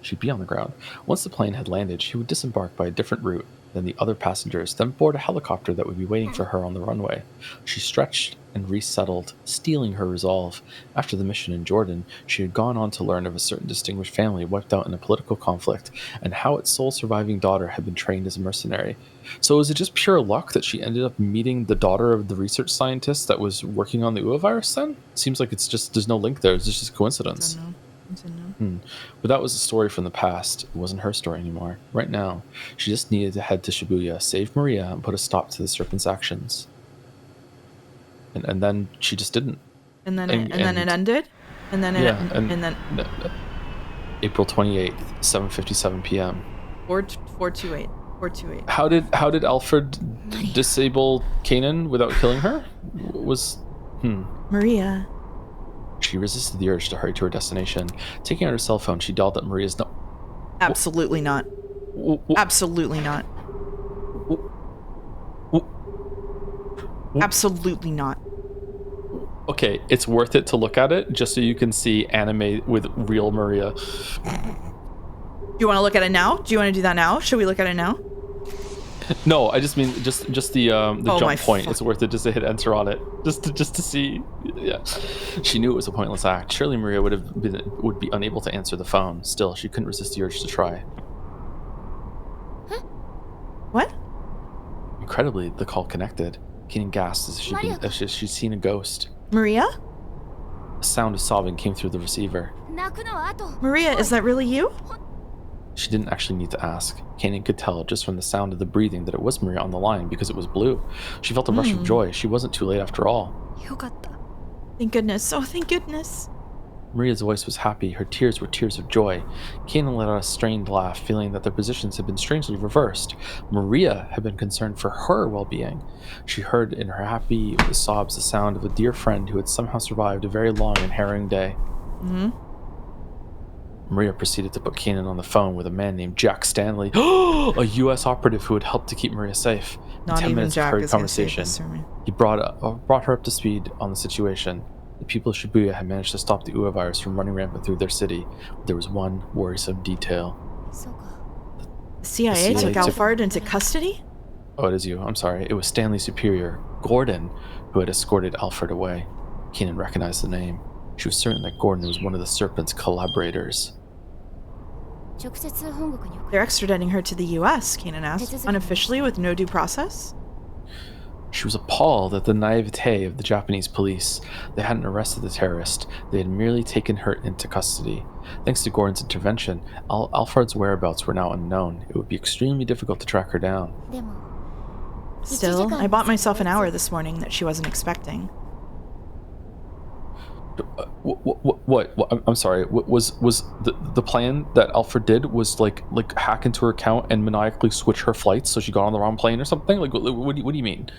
Speaker 3: She'd be on the ground. Once the plane had landed, she would disembark by a different route than the other passengers, then board a helicopter that would be waiting for her on the runway. She stretched and resettled, steeling her resolve. After the mission in Jordan, she had gone on to learn of a certain distinguished family wiped out in a political conflict, and how its sole surviving daughter had been trained as a mercenary. So was it just pure luck that she ended up meeting the daughter of the research scientist that was working on the Ua virus then? Seems like it's just, there's no link there, it's just coincidence. But that was a story from the past. It wasn't her story anymore. Right now, she just needed to head to Shibuya, save Maria, and put a stop to the serpent's actions. And then she just didn't.
Speaker 1: And then it ended. And then
Speaker 3: April 28th, 7:57 p.m.
Speaker 1: 428. 428.
Speaker 3: How did Alfred disable Kanan without killing her?
Speaker 1: Maria.
Speaker 3: She resisted the urge to hurry to her destination. Taking out her cell phone, she dialed up Maria's
Speaker 1: Absolutely not. Absolutely not. Absolutely not.
Speaker 3: Okay, it's worth it to look at it just so you can see anime with real Maria.
Speaker 1: Do you want to look at it now? Do you want to do that now? Should we look at it now?
Speaker 3: No, I just mean just the jump point.
Speaker 1: Fuck.
Speaker 3: It's worth it just to hit enter on it, just to see. Yeah, she knew it was a pointless act. Surely Maria would be unable to answer the phone. Still, she couldn't resist the urge to try.
Speaker 1: Huh? What?
Speaker 3: Incredibly, the call connected. Kanan gasped as she'd seen a ghost.
Speaker 1: Maria?
Speaker 3: A sound of sobbing came through the receiver.
Speaker 1: Maria, is that really you?
Speaker 3: She didn't actually need to ask. Kanan could tell just from the sound of the breathing that it was Maria on the line because it was blue. She felt a rush of joy. She wasn't too late after all.
Speaker 1: Thank goodness. Oh, thank goodness.
Speaker 3: Maria's voice was happy. Her tears were tears of joy. Kanan let out a strained laugh, feeling that their positions had been strangely reversed. Maria had been concerned for her well-being. She heard in her happy sobs the sound of a dear friend who had somehow survived a very long and harrowing day. Maria proceeded to put Kanan on the phone with a man named Jack Stanley, a U.S. operative who had helped to keep Maria safe.
Speaker 1: Not
Speaker 3: 10
Speaker 1: even
Speaker 3: minutes
Speaker 1: Jack
Speaker 3: of hurried
Speaker 1: is gonna save
Speaker 3: conversation.
Speaker 1: this for me.
Speaker 3: He brought her up to speed on the situation. The people of Shibuya had managed to stop the Ua virus from running rampant through their city. But there was one worrisome detail.
Speaker 1: The CIA took Alfard into custody?
Speaker 3: Oh, it is you. I'm sorry. It was Stanley's superior, Gordon, who had escorted Alfred away. Keenan recognized the name. She was certain that Gordon was one of the Serpent's collaborators.
Speaker 1: They're extraditing her to the US, Kanan asked, unofficially with no due process?
Speaker 3: She was appalled at the naivete of the Japanese police. They hadn't arrested the terrorist. They had merely taken her into custody. Thanks to Gordon's intervention, Alfred's whereabouts were now unknown. It would be extremely difficult to track her down.
Speaker 1: Still, I bought myself an hour this morning that she wasn't expecting.
Speaker 3: What? I'm sorry. Was the plan that Alfred did was like hack into her account and maniacally switch her flights so she got on the wrong plane or something? Like what do you mean?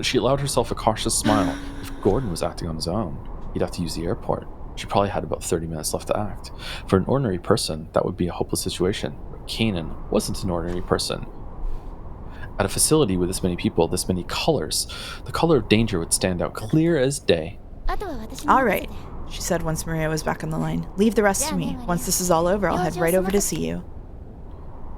Speaker 3: She allowed herself a cautious smile. If Gordon was acting on his own, he'd have to use the airport. She probably had about 30 minutes left to act. For an ordinary person, that would be a hopeless situation. But Kanan wasn't an ordinary person. At a facility with this many people, this many colors, the color of danger would stand out clear as day.
Speaker 1: All right, she said once Maria was back on the line. Leave the rest to me. Once this is all over, I'll head right over to see you.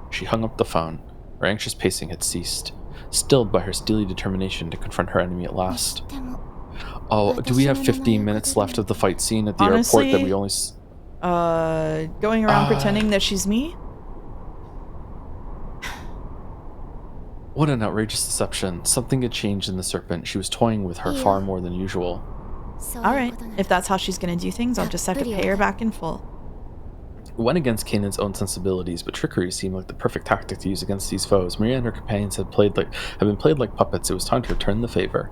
Speaker 3: She hung up the phone. Her anxious pacing had ceased, stilled by her steely determination to confront her enemy at last. Oh, do we have 15 minutes left of the fight scene at the airport that we only...
Speaker 1: going around pretending that she's me?
Speaker 3: What an outrageous deception. Something had changed in the Serpent. She was toying with her far more than usual.
Speaker 1: All right, if that's how she's going to do things, I'll just have to pay her back in full.
Speaker 3: It went against Kanan's own sensibilities, but trickery seemed like the perfect tactic to use against these foes. Maria and her companions had been played like puppets. It was time to return the favor.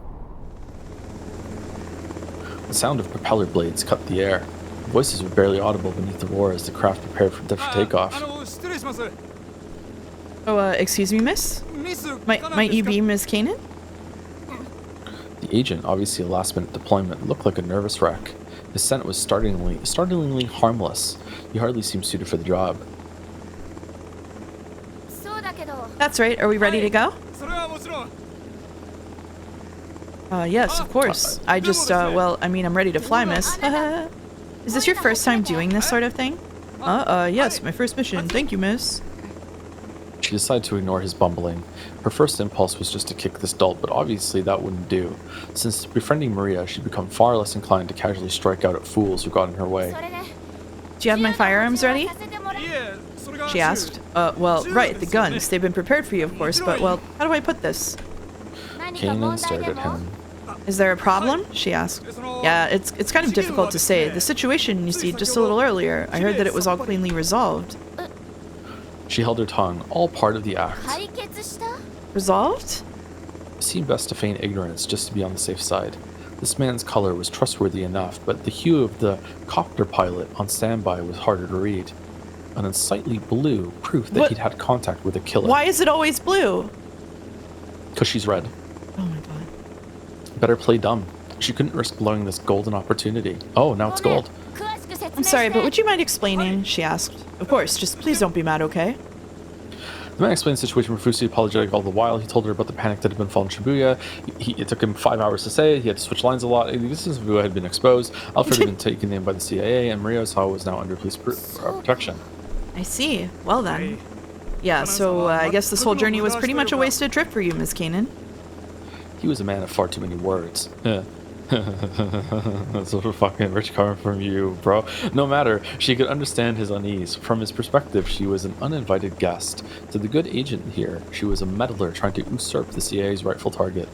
Speaker 3: The sound of propeller blades cut the air. Voices were barely audible beneath the roar as the craft prepared for takeoff.
Speaker 1: Oh, excuse me, miss? Might you be Miss Kanan?
Speaker 3: The agent, obviously a last-minute deployment, looked like a nervous wreck. His scent was startlingly harmless. He hardly seemed suited for the job.
Speaker 1: That's right. Are we ready to go? Yes, of course. I just, I'm ready to fly, miss. Is this your first time doing this sort of thing? Yes, my first mission. Thank you, miss.
Speaker 3: She decided to ignore his bumbling. Her first impulse was just to kick this dolt, but obviously that wouldn't do. Since befriending Maria, she'd become far less inclined to casually strike out at fools who got in her way.
Speaker 1: Do you have my firearms ready? She asked. Right, the guns. They've been prepared for you, of course, but, how do I put this?
Speaker 3: Kanan stared at him.
Speaker 1: Is there a problem? She asked. Yeah, it's kind of difficult to say. The situation, you see, just a little earlier, I heard that it was all cleanly resolved.
Speaker 3: She held her tongue, all part of the act.
Speaker 1: Resolved?
Speaker 3: It seemed best to feign ignorance just to be on the safe side. This man's color was trustworthy enough, but the hue of the copter pilot on standby was harder to read. An unsightly blue, proof that he'd had contact with a killer.
Speaker 1: Why is it always blue?
Speaker 3: Because she's red.
Speaker 1: Oh my god.
Speaker 3: Better play dumb. She couldn't risk blowing this golden opportunity. Oh, now it's gold.
Speaker 1: I'm sorry, but would you mind explaining? She asked. Of course, just please don't be mad, okay?
Speaker 3: The man explained the situation profusely, apologetic all the while. He told her about the panic that had been falling Shibuya. It took him 5 hours to say it. He had to switch lines a lot. The existence of Shibuya had been exposed. Alfred had been taken in by the CIA, and Maria Osawa was now under police protection.
Speaker 1: I see. Well then. Yeah, so I guess this whole journey was pretty much a wasted trip for you, Miss Kanan.
Speaker 3: He was a man of far too many words. That's so fucking rich coming from you, bro. No matter, she could understand his unease. From his perspective, she was an uninvited guest. To the good agent here, she was a meddler trying to usurp the CIA's rightful target.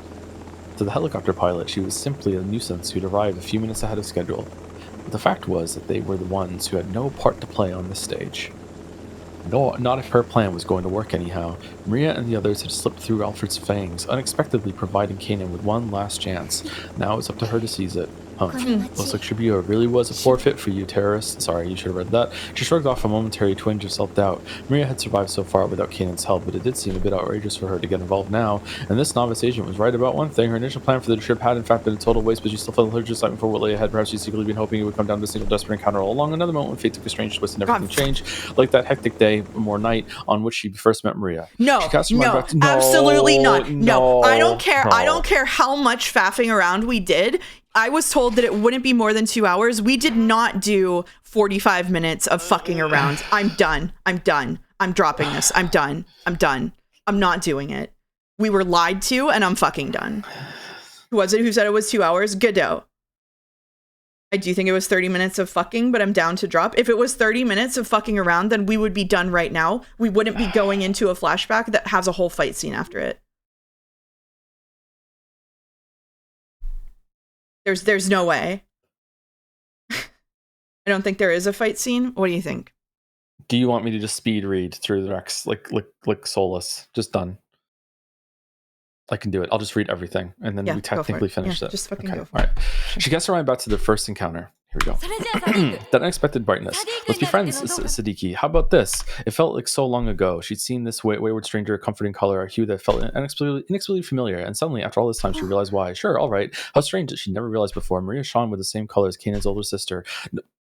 Speaker 3: To the helicopter pilot, she was simply a nuisance who'd arrived a few minutes ahead of schedule. But the fact was that they were the ones who had no part to play on this stage. No, not if her plan was going to work anyhow. Maria and the others had slipped through Alfred's fangs, unexpectedly providing Kanan with one last chance. Now it's up to her to seize it. Looks like Shibuya really was a poor fit for you, terrorist. Sorry, you should have read that. She shrugged off a momentary twinge of self-doubt. Maria had survived so far without Kanan's help, but it did seem a bit outrageous for her to get involved now. And this novice agent was right about one thing. Her initial plan for the trip had in fact been a total waste, but she still felt her excitement for what lay ahead. Perhaps she'd secretly been hoping it would come down to a single desperate encounter all along. Another moment when fate took a strange twist and everything changed. Like that hectic day, more night, on which she first met Maria.
Speaker 1: Absolutely not. No, I don't care. I don't care how much faffing around we did. I was told that it wouldn't be more than 2 hours. We did not do 45 minutes of fucking around. I'm done. I'm dropping this. I'm done. I'm not doing it. We were lied to and I'm fucking done. Who was it who said it was 2 hours? Godot. I do think it was 30 minutes of fucking, but I'm down to drop. If it was 30 minutes of fucking around, then we would be done right now. We wouldn't be going into a flashback that has a whole fight scene after it. There's no way. I don't think there is a fight scene. What do you think?
Speaker 3: Do you want me to just speed read through the Rex like Solus? Just done. I can do it. I'll just read everything, and then we technically finish it.
Speaker 1: Just fucking go for
Speaker 3: it. All right. She gets her mind back to their first encounter. Here we go. That unexpected brightness. Let's be friends, Sadiki. How about this? It felt like so long ago. She'd seen this wayward stranger, comforting color, a hue that felt inexplicably familiar. And suddenly, after all this time, she realized why. Sure, all right. How strange that she'd never realized before. Maria shone with the same color as Kanan's older sister.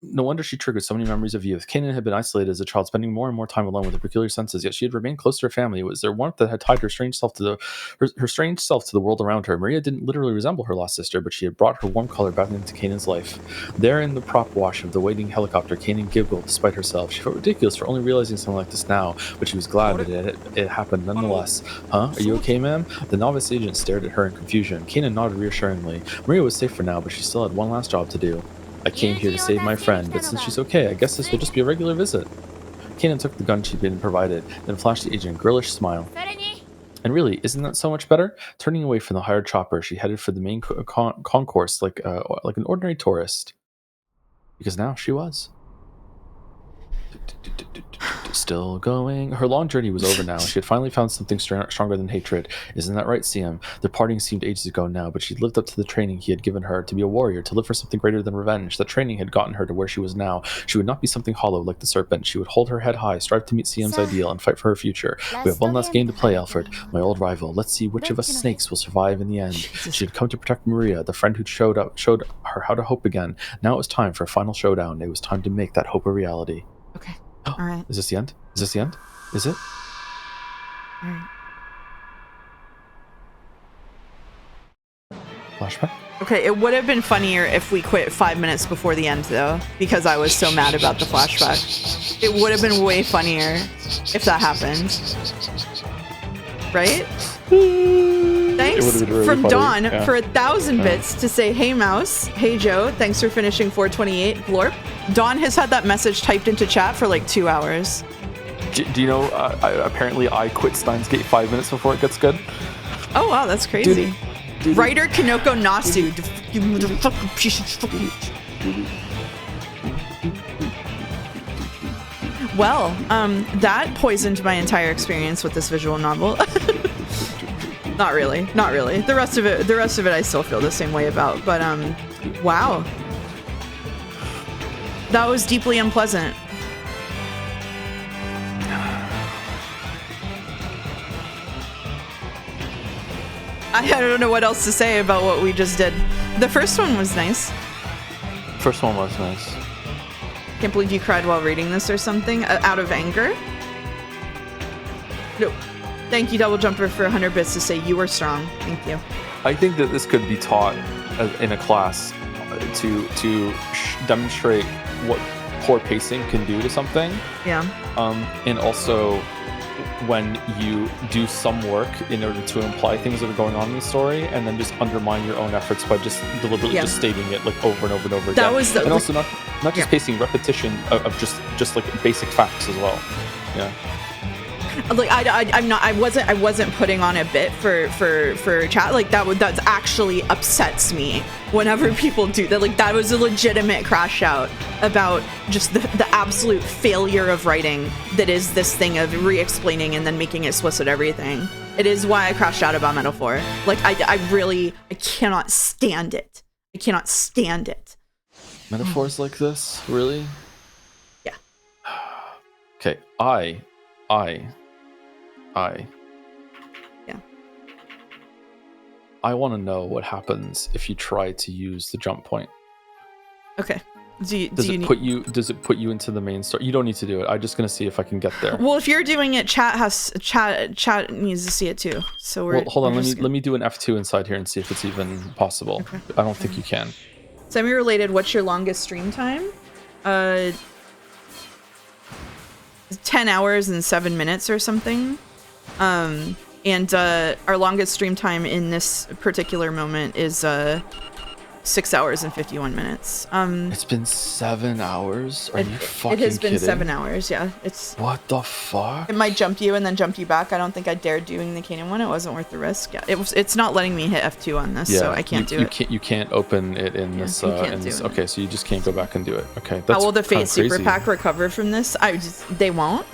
Speaker 3: No wonder she triggered so many memories of youth. Kanan had been isolated as a child, spending more and more time alone with her peculiar senses, yet she had remained close to her family. It was their warmth that had tied her strange self to the world around her. Maria didn't literally resemble her lost sister, but she had brought her warm color back into Kanan's life. There in the prop wash of the waiting helicopter, Kanan giggled despite herself. She felt ridiculous for only realizing something like this now, but she was glad that it happened nonetheless. Huh? Are you okay, ma'am? The novice agent stared at her in confusion. Kanan nodded reassuringly. Maria was safe for now, but she still had one last job to do. I came here to save my friend, but since she's okay, I guess this will just be a regular visit. Kanan took the gun she'd been provided, then flashed the agent a girlish smile. And really, isn't that so much better? Turning away from the hired chopper, she headed for the main concourse like an ordinary tourist. Because now she was. Still going. Her long journey was over now. She had finally found something stronger than hatred. Isn't that right, CM? The parting seemed ages ago now, but she'd lived up to the training he had given her to be a warrior, to live for something greater than revenge. That training had gotten her to where she was now. She would not be something hollow like the serpent. She would hold her head high, strive to meet CM's ideal, and fight for her future. We have one last game to play, Alfred, my old rival. Let's see which of us snakes will survive in the end. She had come to protect Maria, the friend who showed her how to hope again. Now it was time for a final showdown. It was time to make that hope a reality.
Speaker 1: Okay. All right.
Speaker 3: Is this the end? Is this the end? Is it?
Speaker 1: All right.
Speaker 3: Flashback?
Speaker 1: Okay, it would have been funnier if we quit 5 minutes before the end, though, because I was so mad about the flashback. It would have been way funnier if that happened. Right? Thanks
Speaker 3: really
Speaker 1: from
Speaker 3: funny.
Speaker 1: Dawn
Speaker 3: Yeah.
Speaker 1: for 1,000 bits to say, hey Mouse, hey Joe, thanks for finishing 428, Glorp. Dawn has had that message typed into chat for like 2 hours.
Speaker 3: Do you know, apparently I quit Steins Gate 5 minutes before it gets good?
Speaker 1: Oh wow, that's crazy. Writer Kinoko Nasu, you motherfucking piece of fucking... Well, that poisoned my entire experience with this visual novel. Not really. The rest of it I still feel the same way about, but wow. That was deeply unpleasant. I don't know what else to say about what we just did. The first one was nice.
Speaker 3: First one was nice.
Speaker 1: Can't believe you cried while reading this or something out of anger. No. Thank you, Double Jumper, for 100 bits to say you were strong. Thank you.
Speaker 3: I think that this could be taught in a class to demonstrate what poor pacing can do to something.
Speaker 1: Yeah.
Speaker 3: And also when you do some work in order to imply things that are going on in the story and then just undermine your own efforts by just deliberately just stating it like over and over and over again.
Speaker 1: That was the,
Speaker 3: and also not just pacing, repetition of just like basic facts as well. Yeah.
Speaker 1: Like I wasn't putting on a bit for chat. Like that actually upsets me whenever people do that. Like that was a legitimate crash out about just the absolute failure of writing that is this thing of re-explaining and then making explicit everything. It is why I crashed out about Metaphor. Like I cannot stand it. I cannot stand it.
Speaker 3: Metaphors like this, really?
Speaker 1: Yeah.
Speaker 3: Okay,
Speaker 1: Yeah.
Speaker 3: I want to know what happens if you try to use the jump point.
Speaker 1: Okay.
Speaker 3: Does it put you into the main story? You don't need to do it. I'm just gonna see if I can get there.
Speaker 1: Well, if you're doing it, chat needs to see it too. So we're
Speaker 3: hold on. Let me do an F2 inside here and see if it's even possible. Okay. I don't think you can.
Speaker 1: Semi-related. What's your longest stream time? 10 hours and 7 minutes or something. And our longest stream time in this particular moment is 6 hours and 51 minutes.
Speaker 3: It's been 7 hours? Are you fucking
Speaker 1: It has been
Speaker 3: kidding?
Speaker 1: 7 hours, yeah. It's
Speaker 3: What the fuck?
Speaker 1: It might jump you and then jump you back. I don't think I dared doing the Canaan one. It wasn't worth the risk. Yeah, it's not letting me hit F2 on this, so I can't do it.
Speaker 3: You can't open it in this. Okay, so you just can't go back and do it. Okay, that's
Speaker 1: How will the Fate
Speaker 3: kinda
Speaker 1: Super
Speaker 3: crazy.
Speaker 1: Pack recover from this? They won't.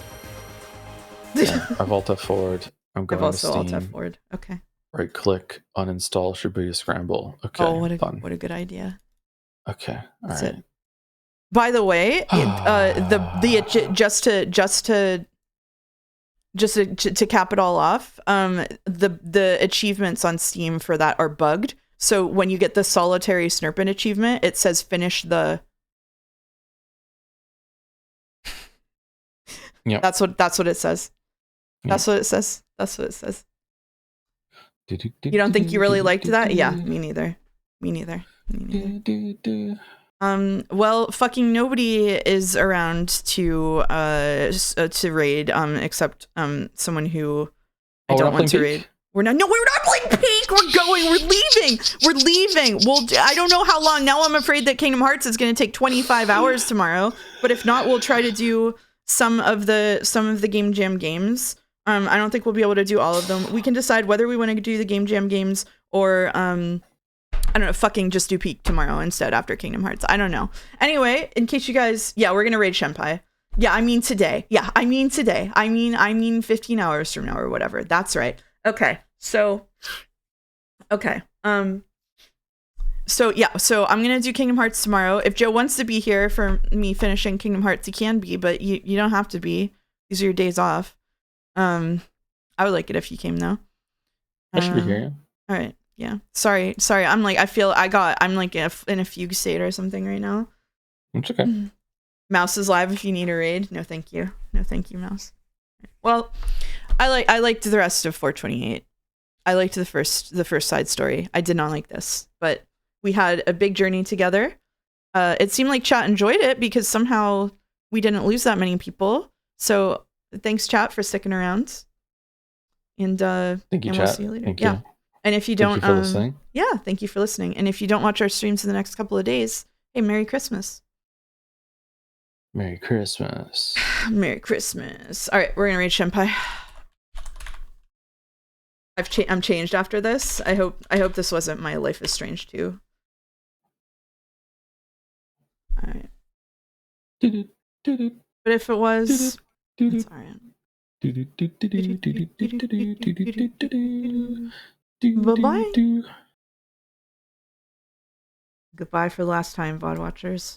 Speaker 3: Yeah, I've alt F forward. I'm going
Speaker 1: I've also
Speaker 3: to
Speaker 1: alt
Speaker 3: Steam.
Speaker 1: F forward. Okay.
Speaker 3: Right click, uninstall Shibuya Scramble. Okay.
Speaker 1: Oh, what
Speaker 3: done.
Speaker 1: a good idea.
Speaker 3: Okay.
Speaker 1: That's
Speaker 3: All right.
Speaker 1: it. By the way, to cap it all off, the achievements on Steam for that are bugged. So when you get the solitary Snurpin achievement, it says finish the.
Speaker 3: Yeah.
Speaker 1: That's what it says.
Speaker 3: Yep.
Speaker 1: That's what it says. That's what it says. You don't think you really liked that? Yeah, me neither. Me neither. Well, fucking nobody is around to raid, except someone who I don't want to raid. We're not playing Peak. We're leaving. Well, I don't know how long. Now I'm afraid that Kingdom Hearts is going to take 25 hours tomorrow. But if not, we'll try to do some of the Game Jam games. I don't think we'll be able to do all of them. We can decide whether we want to do the Game Jam games or I don't know, fucking just do Peak tomorrow instead after Kingdom Hearts. I don't know. Anyway, in case you guys, yeah, we're gonna raid Shenpai. Yeah, I mean today. Yeah, I mean today. I mean 15 hours from now or whatever. That's right. Okay. So so I'm gonna do Kingdom Hearts tomorrow. If Joe wants to be here for me finishing Kingdom Hearts, he can be, but you don't have to be. These are your days off. I would like it if you came though.
Speaker 3: I should be here.
Speaker 1: All right. Yeah. Sorry. I'm like, I'm like in a fugue state or something right now.
Speaker 3: It's okay.
Speaker 1: Mouse is live if you need a raid. No, thank you. No, thank you, Mouse. Well, I liked the rest of 428. I liked the first side story. I did not like this, but we had a big journey together. It seemed like chat enjoyed it because somehow we didn't lose that many people. So thanks, chat, for sticking around. And
Speaker 3: thank you,
Speaker 1: and
Speaker 3: chat.
Speaker 1: We'll see you later.
Speaker 3: Thank
Speaker 1: yeah.
Speaker 3: you.
Speaker 1: And if you don't,
Speaker 3: thank you for listening.
Speaker 1: Yeah, thank you for listening. And if you don't watch our streams in the next couple of days, hey, Merry Christmas.
Speaker 3: Merry Christmas.
Speaker 1: Merry Christmas. All right, we're gonna raid Shenpai. I'm changed after this. I hope this wasn't my Life is Strange 2. All right. But if it was, it's all right. Bye-bye. Goodbye for the last time, VOD watchers.